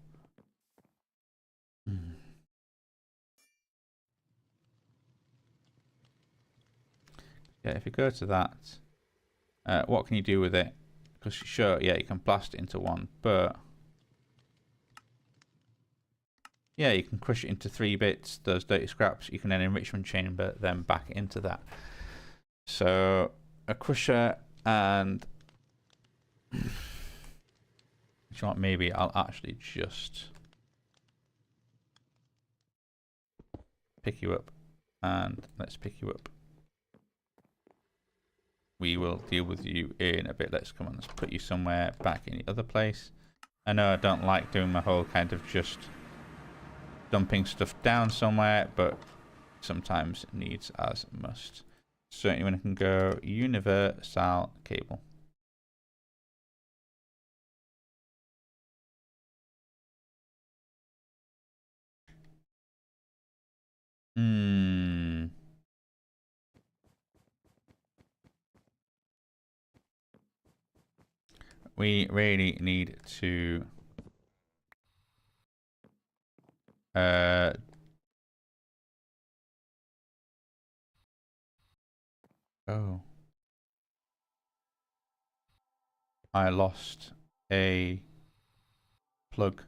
Yeah, if you go to that, what can you do with it? Because sure, yeah, you can blast it into one, but yeah, you can crush it into 3 bits. Those dirty scraps, you can then enrichment chamber them back into that. So a crusher and you know what, maybe I'll actually just pick you up, and let's pick you up. We will deal with you in a bit. Let's come on, let's put you somewhere back in the other place. I know I don't like doing my whole kind of just dumping stuff down somewhere, but sometimes it needs as must. Certainly when I can go universal cable. We really need to oh, I lost a plug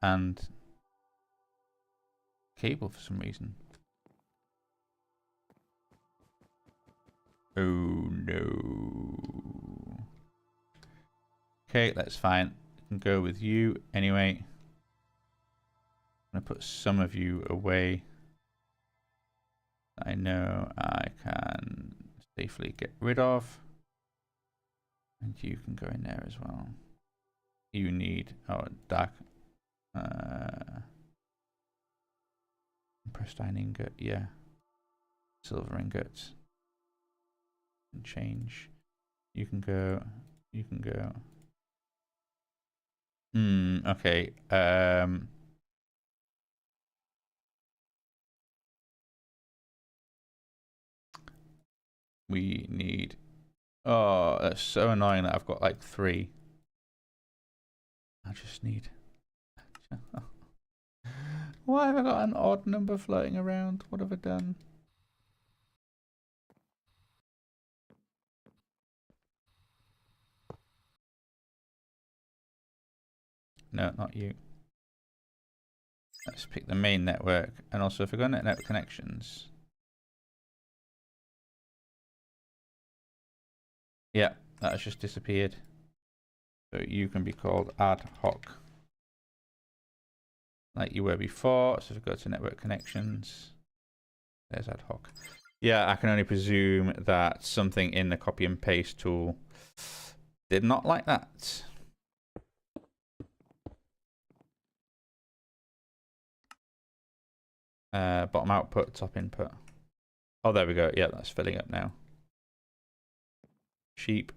and cable for some reason. Oh no. Okay, that's fine. I can go with you anyway. I'm going to put some of you away. I know I can safely get rid of. And you can go in there as well. You need, oh, dark. Pristine ingot, yeah. Silver ingots. And change. You can go. You can go. Okay. We need... Oh, that's so annoying that I've got like 3. I just need... Why have I got an odd number floating around? What have I done? No, not you. Let's pick the main network. And also, if we go to network connections... Yeah, that has just disappeared. So you can be called ad hoc. Like you were before. So if we go to network connections... There's ad hoc. Yeah, I can only presume that something in the copy and paste tool did not like that. Bottom output, top input. Oh, there we go. Yeah, that's filling up now. Sheep,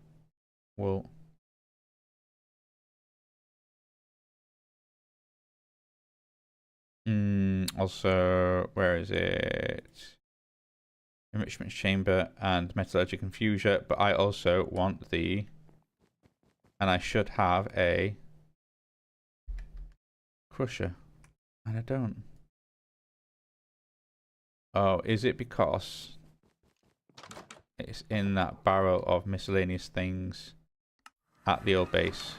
wool. Also, where is it? Enrichment chamber and metallurgic infuser. But I also want the... And I should have a crusher. And I don't. Oh, is it because it's in that barrel of miscellaneous things at the old base?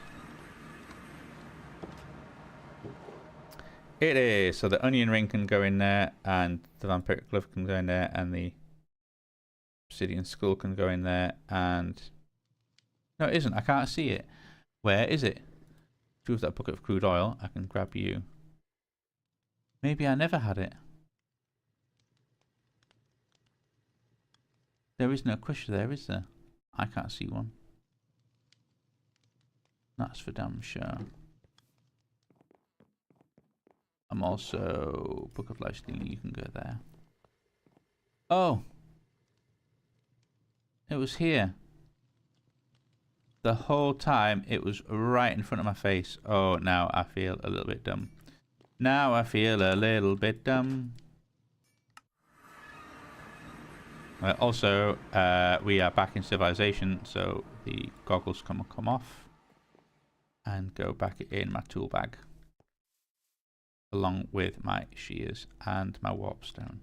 It is. So the onion ring can go in there, and the vampiric glove can go in there, and the obsidian skull can go in there, and no, it isn't. I can't see it. Where is it? Choose that bucket of crude oil. I can grab you. Maybe I never had it. There is no crusher there, is there? I can't see one. That's for damn sure. I'm also Book of Life Stealing. You can go there. Oh, it was here. The whole time it was right in front of my face. Oh, now I feel a little bit dumb. Now I feel a little bit dumb. Also, we are back in civilization, so the goggles come off and go back in my tool bag, along with my shears and my warp stone.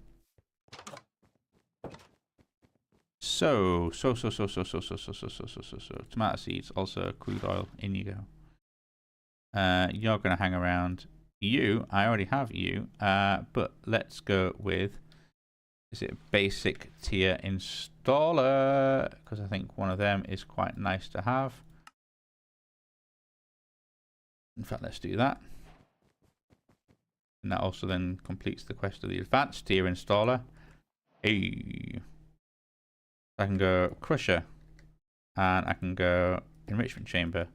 So, tomato seeds, also crude oil, in you go. You're going to hang around. You, I already have you, but let's go with, is it basic tier installer? Because I think one of them is quite nice to have. In fact, let's do that. And that also then completes the quest of the advanced tier installer. Hey. I can go crusher, and I can go enrichment chamber,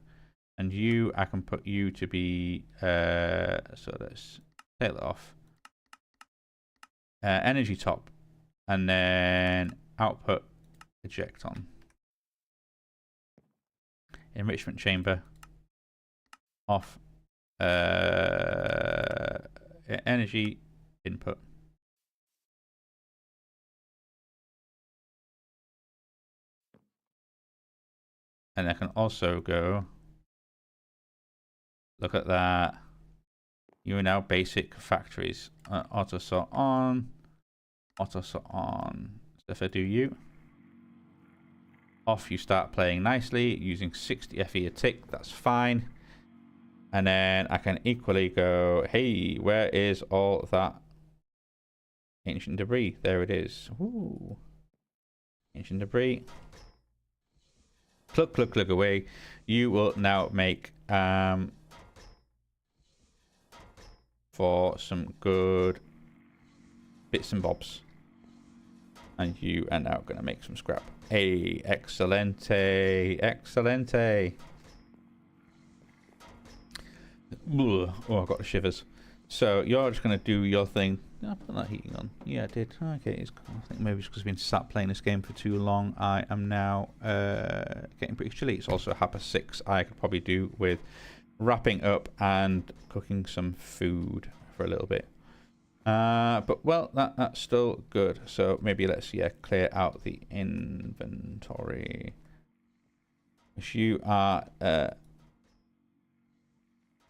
and you, I can put you to be, so let's take that off. Energy top, and then output eject on. Enrichment chamber off. Energy input. And I can also go, look at that. You are now basic factories. Auto sort on. Auto sort on. So if I do you, off you start playing nicely using 60 FE a tick. That's fine. And then I can equally go, hey, where is all that ancient debris? There it is. Ooh. Ancient debris. Cluck, cluck, cluck away. You will now make for some good bits and bobs. And you are now going to make some scrap. Hey, excelente, excelente. Oh, I've got the shivers. So you're just going to do your thing. Did I put that heating on? Yeah, I did. Okay, it's cool. I think maybe it's because I've been sat playing this game for too long. I am now getting pretty chilly. It's also 6:30. I could probably do with wrapping up and cooking some food for a little bit. But well, that's still good. So maybe let's clear out the inventory. If you are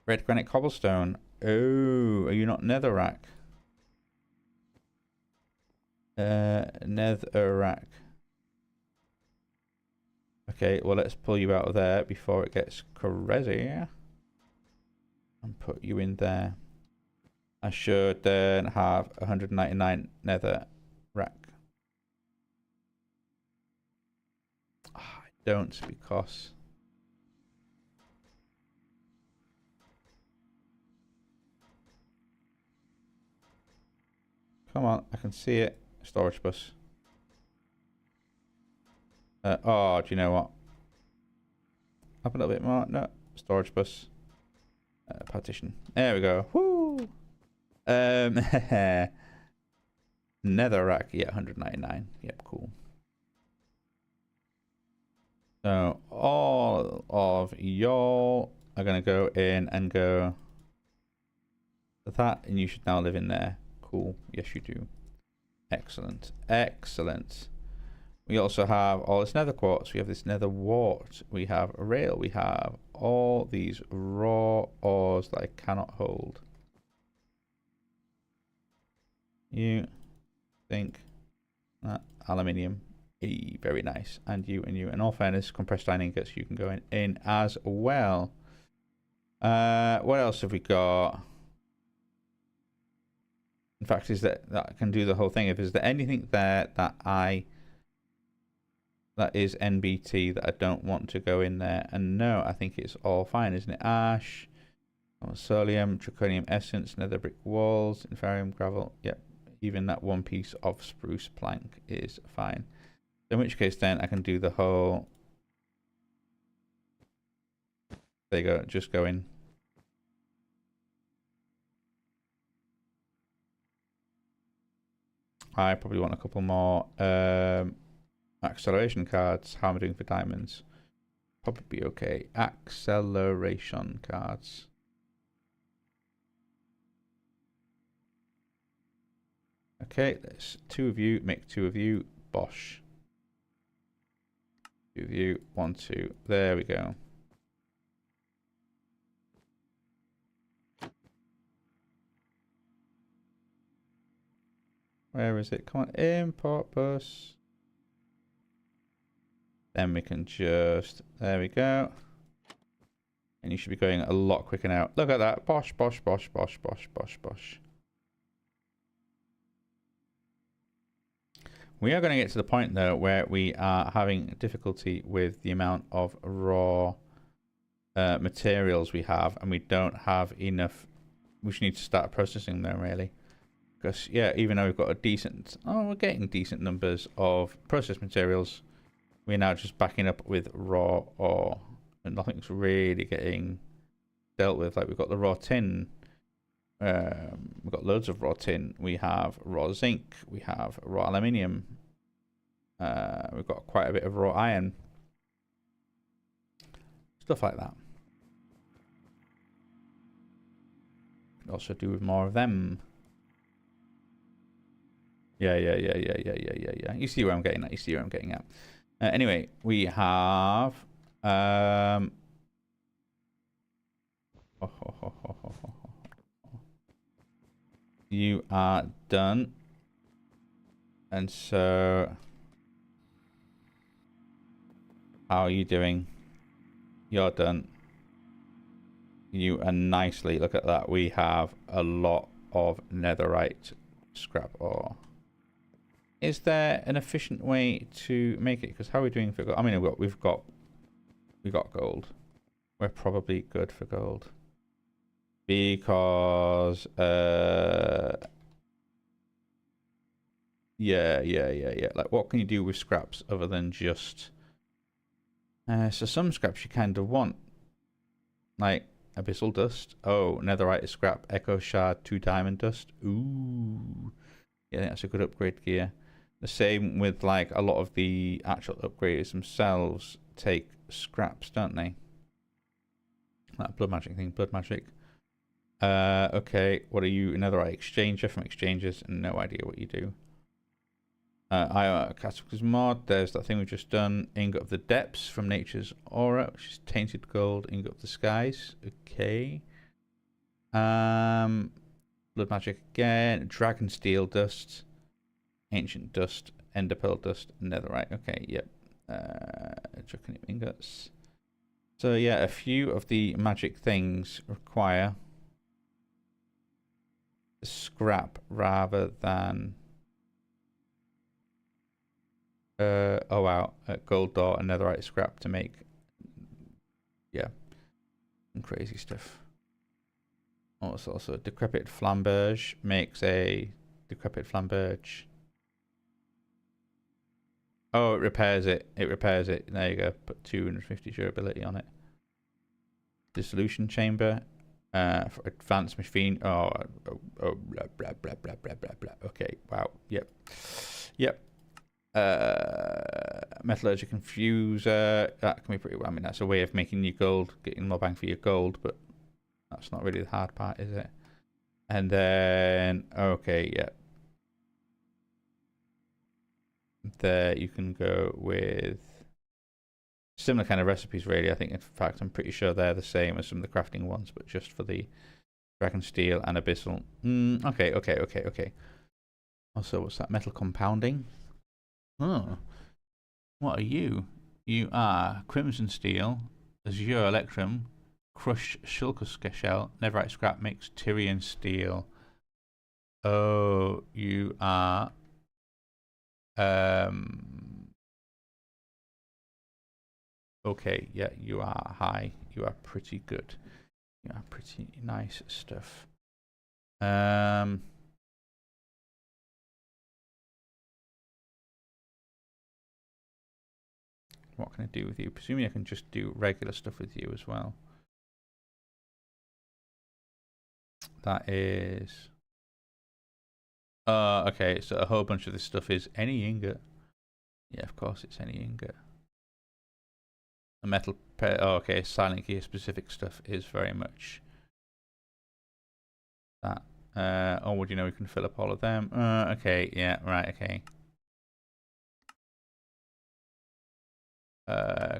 red granite cobblestone. Oh, are you not netherrack? Netherrack. Okay, well let's pull you out of there before it gets crazy. And put you in there. I should then have 199 nether rack. I don't, because come on, I can see it. Storage bus. Oh, do you know what? Up a little bit more. No, storage bus. Partition. There we go. Woo! Netherrack. Yeah, 199. Yep, cool. So all of y'all are gonna go in and go that, and you should now live in there. Cool. Yes, you do. Excellent. Excellent. We also have all this nether quartz. We have this nether wart. We have rail. We have all these raw ores that I cannot hold. You think that aluminium. Very nice. And you. In all fairness, compressed iron ingots you can go in as well. What else have we got? In fact, is that can do the whole thing. If is there anything there that I That is NBT that I don't want to go in there. And no, I think it's all fine, isn't it? Ash, solium, draconium essence, nether brick walls, inferium gravel. Yep, even that one piece of spruce plank is fine. In which case then I can do the whole... There you go, just go in. I probably want a couple more acceleration cards. How am I doing for diamonds? Probably be okay. Acceleration cards. Okay, there's 2 of you. Make 2 of you. Bosh. 2 of you. 1, 2. There we go. Where is it? Come on, import bus. Then we can just, there we go. And you should be going a lot quicker now. Look at that. Bosh, bosh, bosh, bosh, bosh, bosh, bosh. We are going to get to the point though where we are having difficulty with the amount of raw materials we have, and we don't have enough. We should need to start processing them really. Because, yeah, even though we've got a decent... Oh, we're getting decent numbers of processed materials. We're now just backing up with raw ore. And nothing's really getting dealt with. Like, we've got the raw tin. We've got loads of raw tin. We have raw zinc. We have raw aluminium. We've got quite a bit of raw iron. Stuff like that. Could also do with more of them. Yeah. You see where I'm getting at. You see where I'm getting at. Anyway, we have... You are done. And so... How are you doing? You're done. You are nicely... Look at that. We have a lot of netherite scrap ore. Is there an efficient way to make it? Because how are we doing for gold? I mean, we've got gold. We're probably good for gold. Because yeah. Like, what can you do with scraps other than just so some scraps you kind of want. Like abyssal dust. Oh, netherite is scrap, echo shard, 2 diamond dust. Ooh. Yeah, that's a good upgrade gear. The same with like a lot of the actual upgraders themselves take scraps, don't they? That blood magic thing, blood magic. Okay, what are you? Another exchanger from exchanges, and no idea what you do. Categories mod, there's that thing we've just done. Ingot of the depths from nature's aura, which is tainted gold. Ingot of the skies, okay. Blood magic again. Dragon steel dust. Ancient dust, ender pearl dust, netherite. Okay, yep. Draconium ingots. So yeah, a few of the magic things require scrap rather than oh wow, gold door and netherite scrap to make, yeah, some crazy stuff. Also decrepit flamberge makes a decrepit flamberge. Oh, it repairs it. It repairs it. There you go. Put 250 durability on it. Dissolution chamber. For advanced machine. Oh, blah, blah, blah, blah, blah, blah, blah. Okay, wow. Yep. Metallurgic infuser. That can be pretty well. I mean, that's a way of making your gold, getting more bang for your gold, but that's not really the hard part, is it? And then, okay, yeah. There you can go with similar kind of recipes really. I think in fact I'm pretty sure they're the same as some of the crafting ones, but just for the dragon steel and abyssal. Okay. Also, what's that? Metal compounding. Oh, what are you? You are crimson steel, azure electrum, crushed shulker shell, netherite scrap mix, Tyrian steel. Oh, you are Okay, yeah, you are high. You are pretty good. You are pretty nice stuff. What can I do with you? Presumably I can just do regular stuff with you as well. That is... okay, so a whole bunch of this stuff is any ingot. Yeah, of course it's any ingot. A metal... Oh, okay, silent gear specific stuff is very much that. Oh, would you know we can fill up all of them? Okay, yeah, right, okay.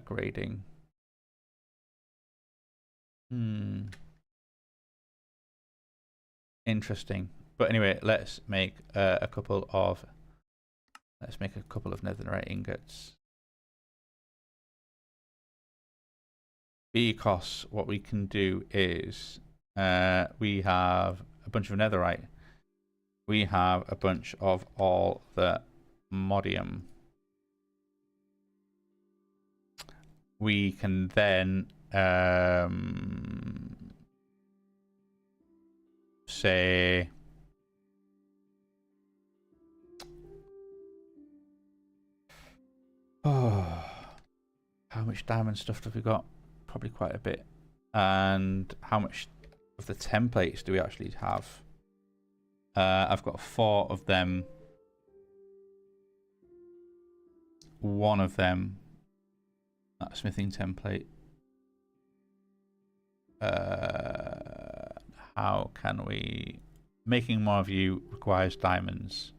Grading. Interesting. But anyway, let's make a couple of netherite ingots. Because what we can do is we have a bunch of netherite. We have a bunch of all the modium. We can then say how much diamond stuff have we got? Probably quite a bit. And how much of the templates do we actually have? I've got 4 of them. 1 of them, that smithing template. How can we... Making more of you requires diamonds.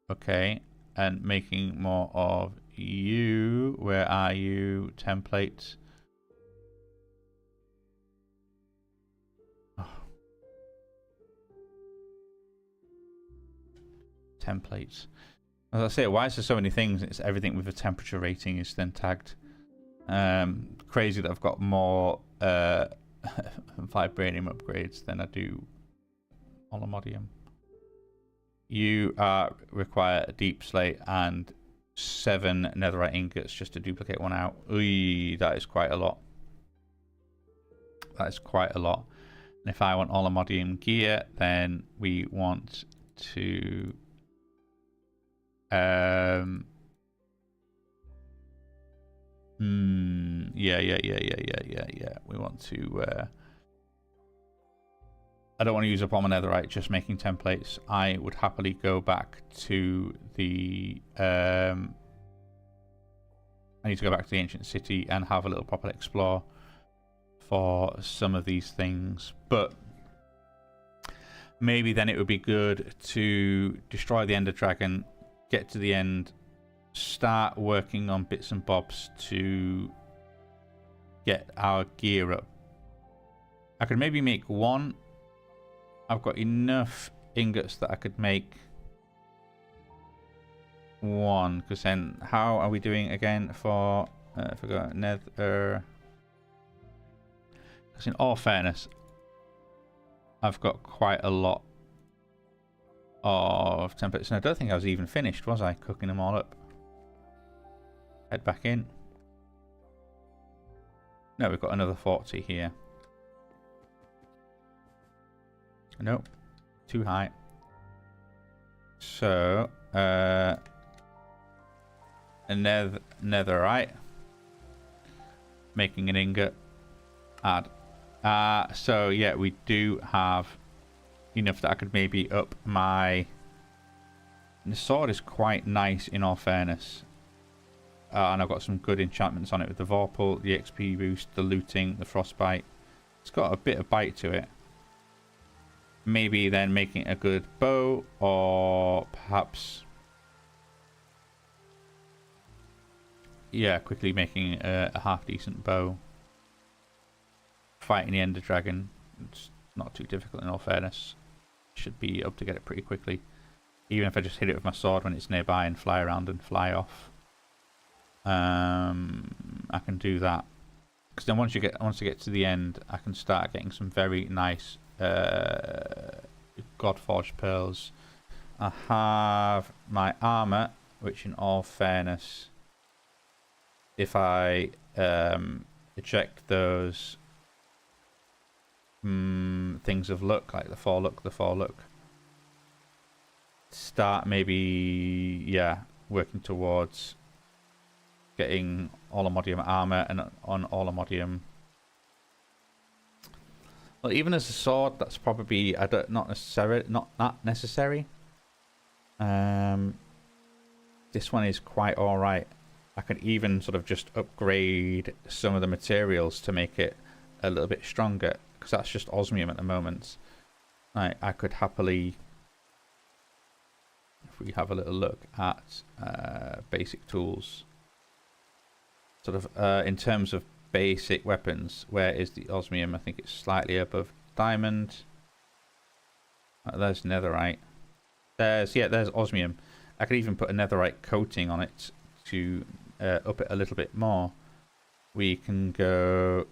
Okay, and making more of you. Where are you? Template. Oh. Templates. As I say, why is there so many things? It's everything with a temperature rating is then tagged. Crazy that I've got more vibranium upgrades than I do molybdenum. You require a deep slate and 7 netherite ingots just to duplicate one out. Ooh, that is quite a lot. That is quite a lot. And if I want molybdenum gear, then we want to yeah. We want to I don't want to use up all my netherite just making templates. I would happily go back to the I need to go back to the ancient city and have a little proper explore for some of these things, but maybe then it would be good to destroy the Ender Dragon, get to the end, start working on bits and bobs to get our gear up. I could maybe make 1. I've got enough ingots that I could make 1, because then how are we doing again for I forgot nether? Because in all fairness, I've got quite a lot of templates, and I don't think I was even finished, was I, cooking them all up? Head back in. No, we've got another 40 here. Nope, too high. So, netherite, making an ingot, add. So yeah, we do have enough that I could maybe up my... And the sword is quite nice in all fairness. And I've got some good enchantments on it with the Vorpal, the XP boost, the looting, the frostbite. It's got a bit of bite to it. Maybe then making a good bow, or perhaps... Yeah, quickly making a half-decent bow. Fighting the Ender Dragon. It's not too difficult in all fairness. Should be able to get it pretty quickly. Even if I just hit it with my sword when it's nearby and fly around and fly off. I can do that. Because then once I get to the end, I can start getting some very nice Godforged pearls. I have my armor, which in all fairness if I eject those things of luck, like the 4 luck, start maybe, yeah, working towards getting Allomodium armor and on Allomodium. Well, even as a sword, that's probably not necessary. This one is quite all right. I can even sort of just upgrade some of the materials to make it a little bit stronger, because that's just osmium at the moment. I could happily, if we have a little look at basic tools, sort of in terms of basic weapons, where is the osmium? I think it's slightly above diamond. There's netherite. There's osmium. I could even put a netherite coating on it to up it a little bit more. We can go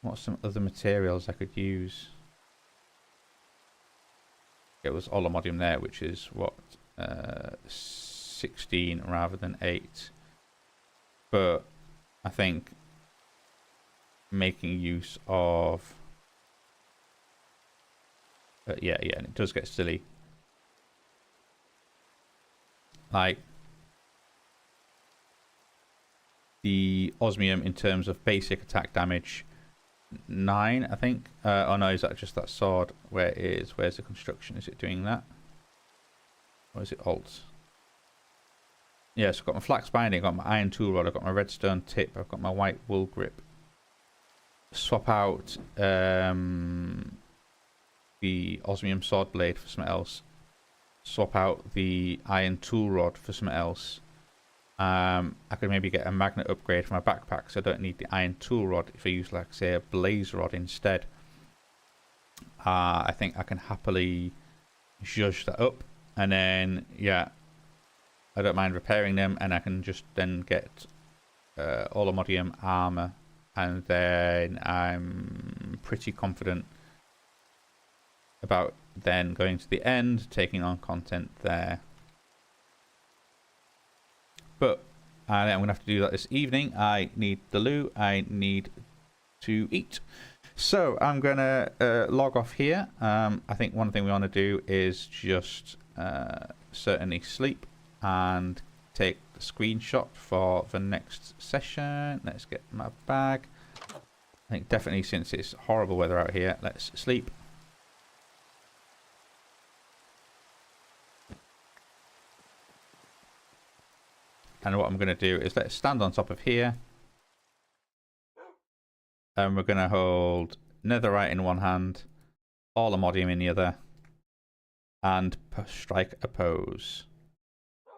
what's some other materials I could use? It was Allomodium there, which is what 16 rather than 8. But I think making use of yeah, and it does get silly. Like the osmium in terms of basic attack damage, 9, I think. Oh no, is that just that sword? Where's the construction? Is it doing that? Or is it alt? Yeah, so I've got my flax binding, I've got my iron tool rod, I've got my redstone tip, I've got my white wool grip. Swap out the osmium sword blade for something else. Swap out the iron tool rod for something else. I could maybe get a magnet upgrade for my backpack, so I don't need the iron tool rod if I use, like, say, a blaze rod instead. I think I can happily judge that up, and then, yeah, I don't mind repairing them, and I can just then get Allomodium armor, and then I'm pretty confident about then going to the end, taking on content there. But I'm going to have to do that this evening. I need the loo. I need to eat. So I'm going to log off here. I think one thing we want to do is just certainly sleep and take the screenshot for the next session. Let's get my bag. I think definitely, since it's horrible weather out here, let's sleep. And what I'm going to do is let's stand on top of here. And we're going to hold netherite in one hand, Allomodium in the other, and strike a pose.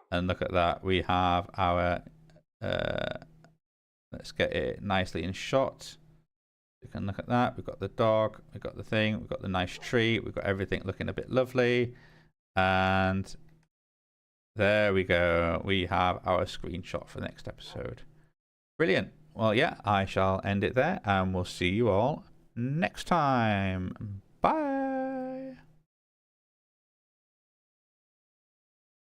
And look at that. We have our... let's get it nicely in shot. You can look at that. We've got the dog. We've got the thing. We've got the nice tree. We've got everything looking a bit lovely. And... there we go. We have our screenshot for the next episode. Brilliant. Well, yeah, I shall end it there, and we'll see you all next time.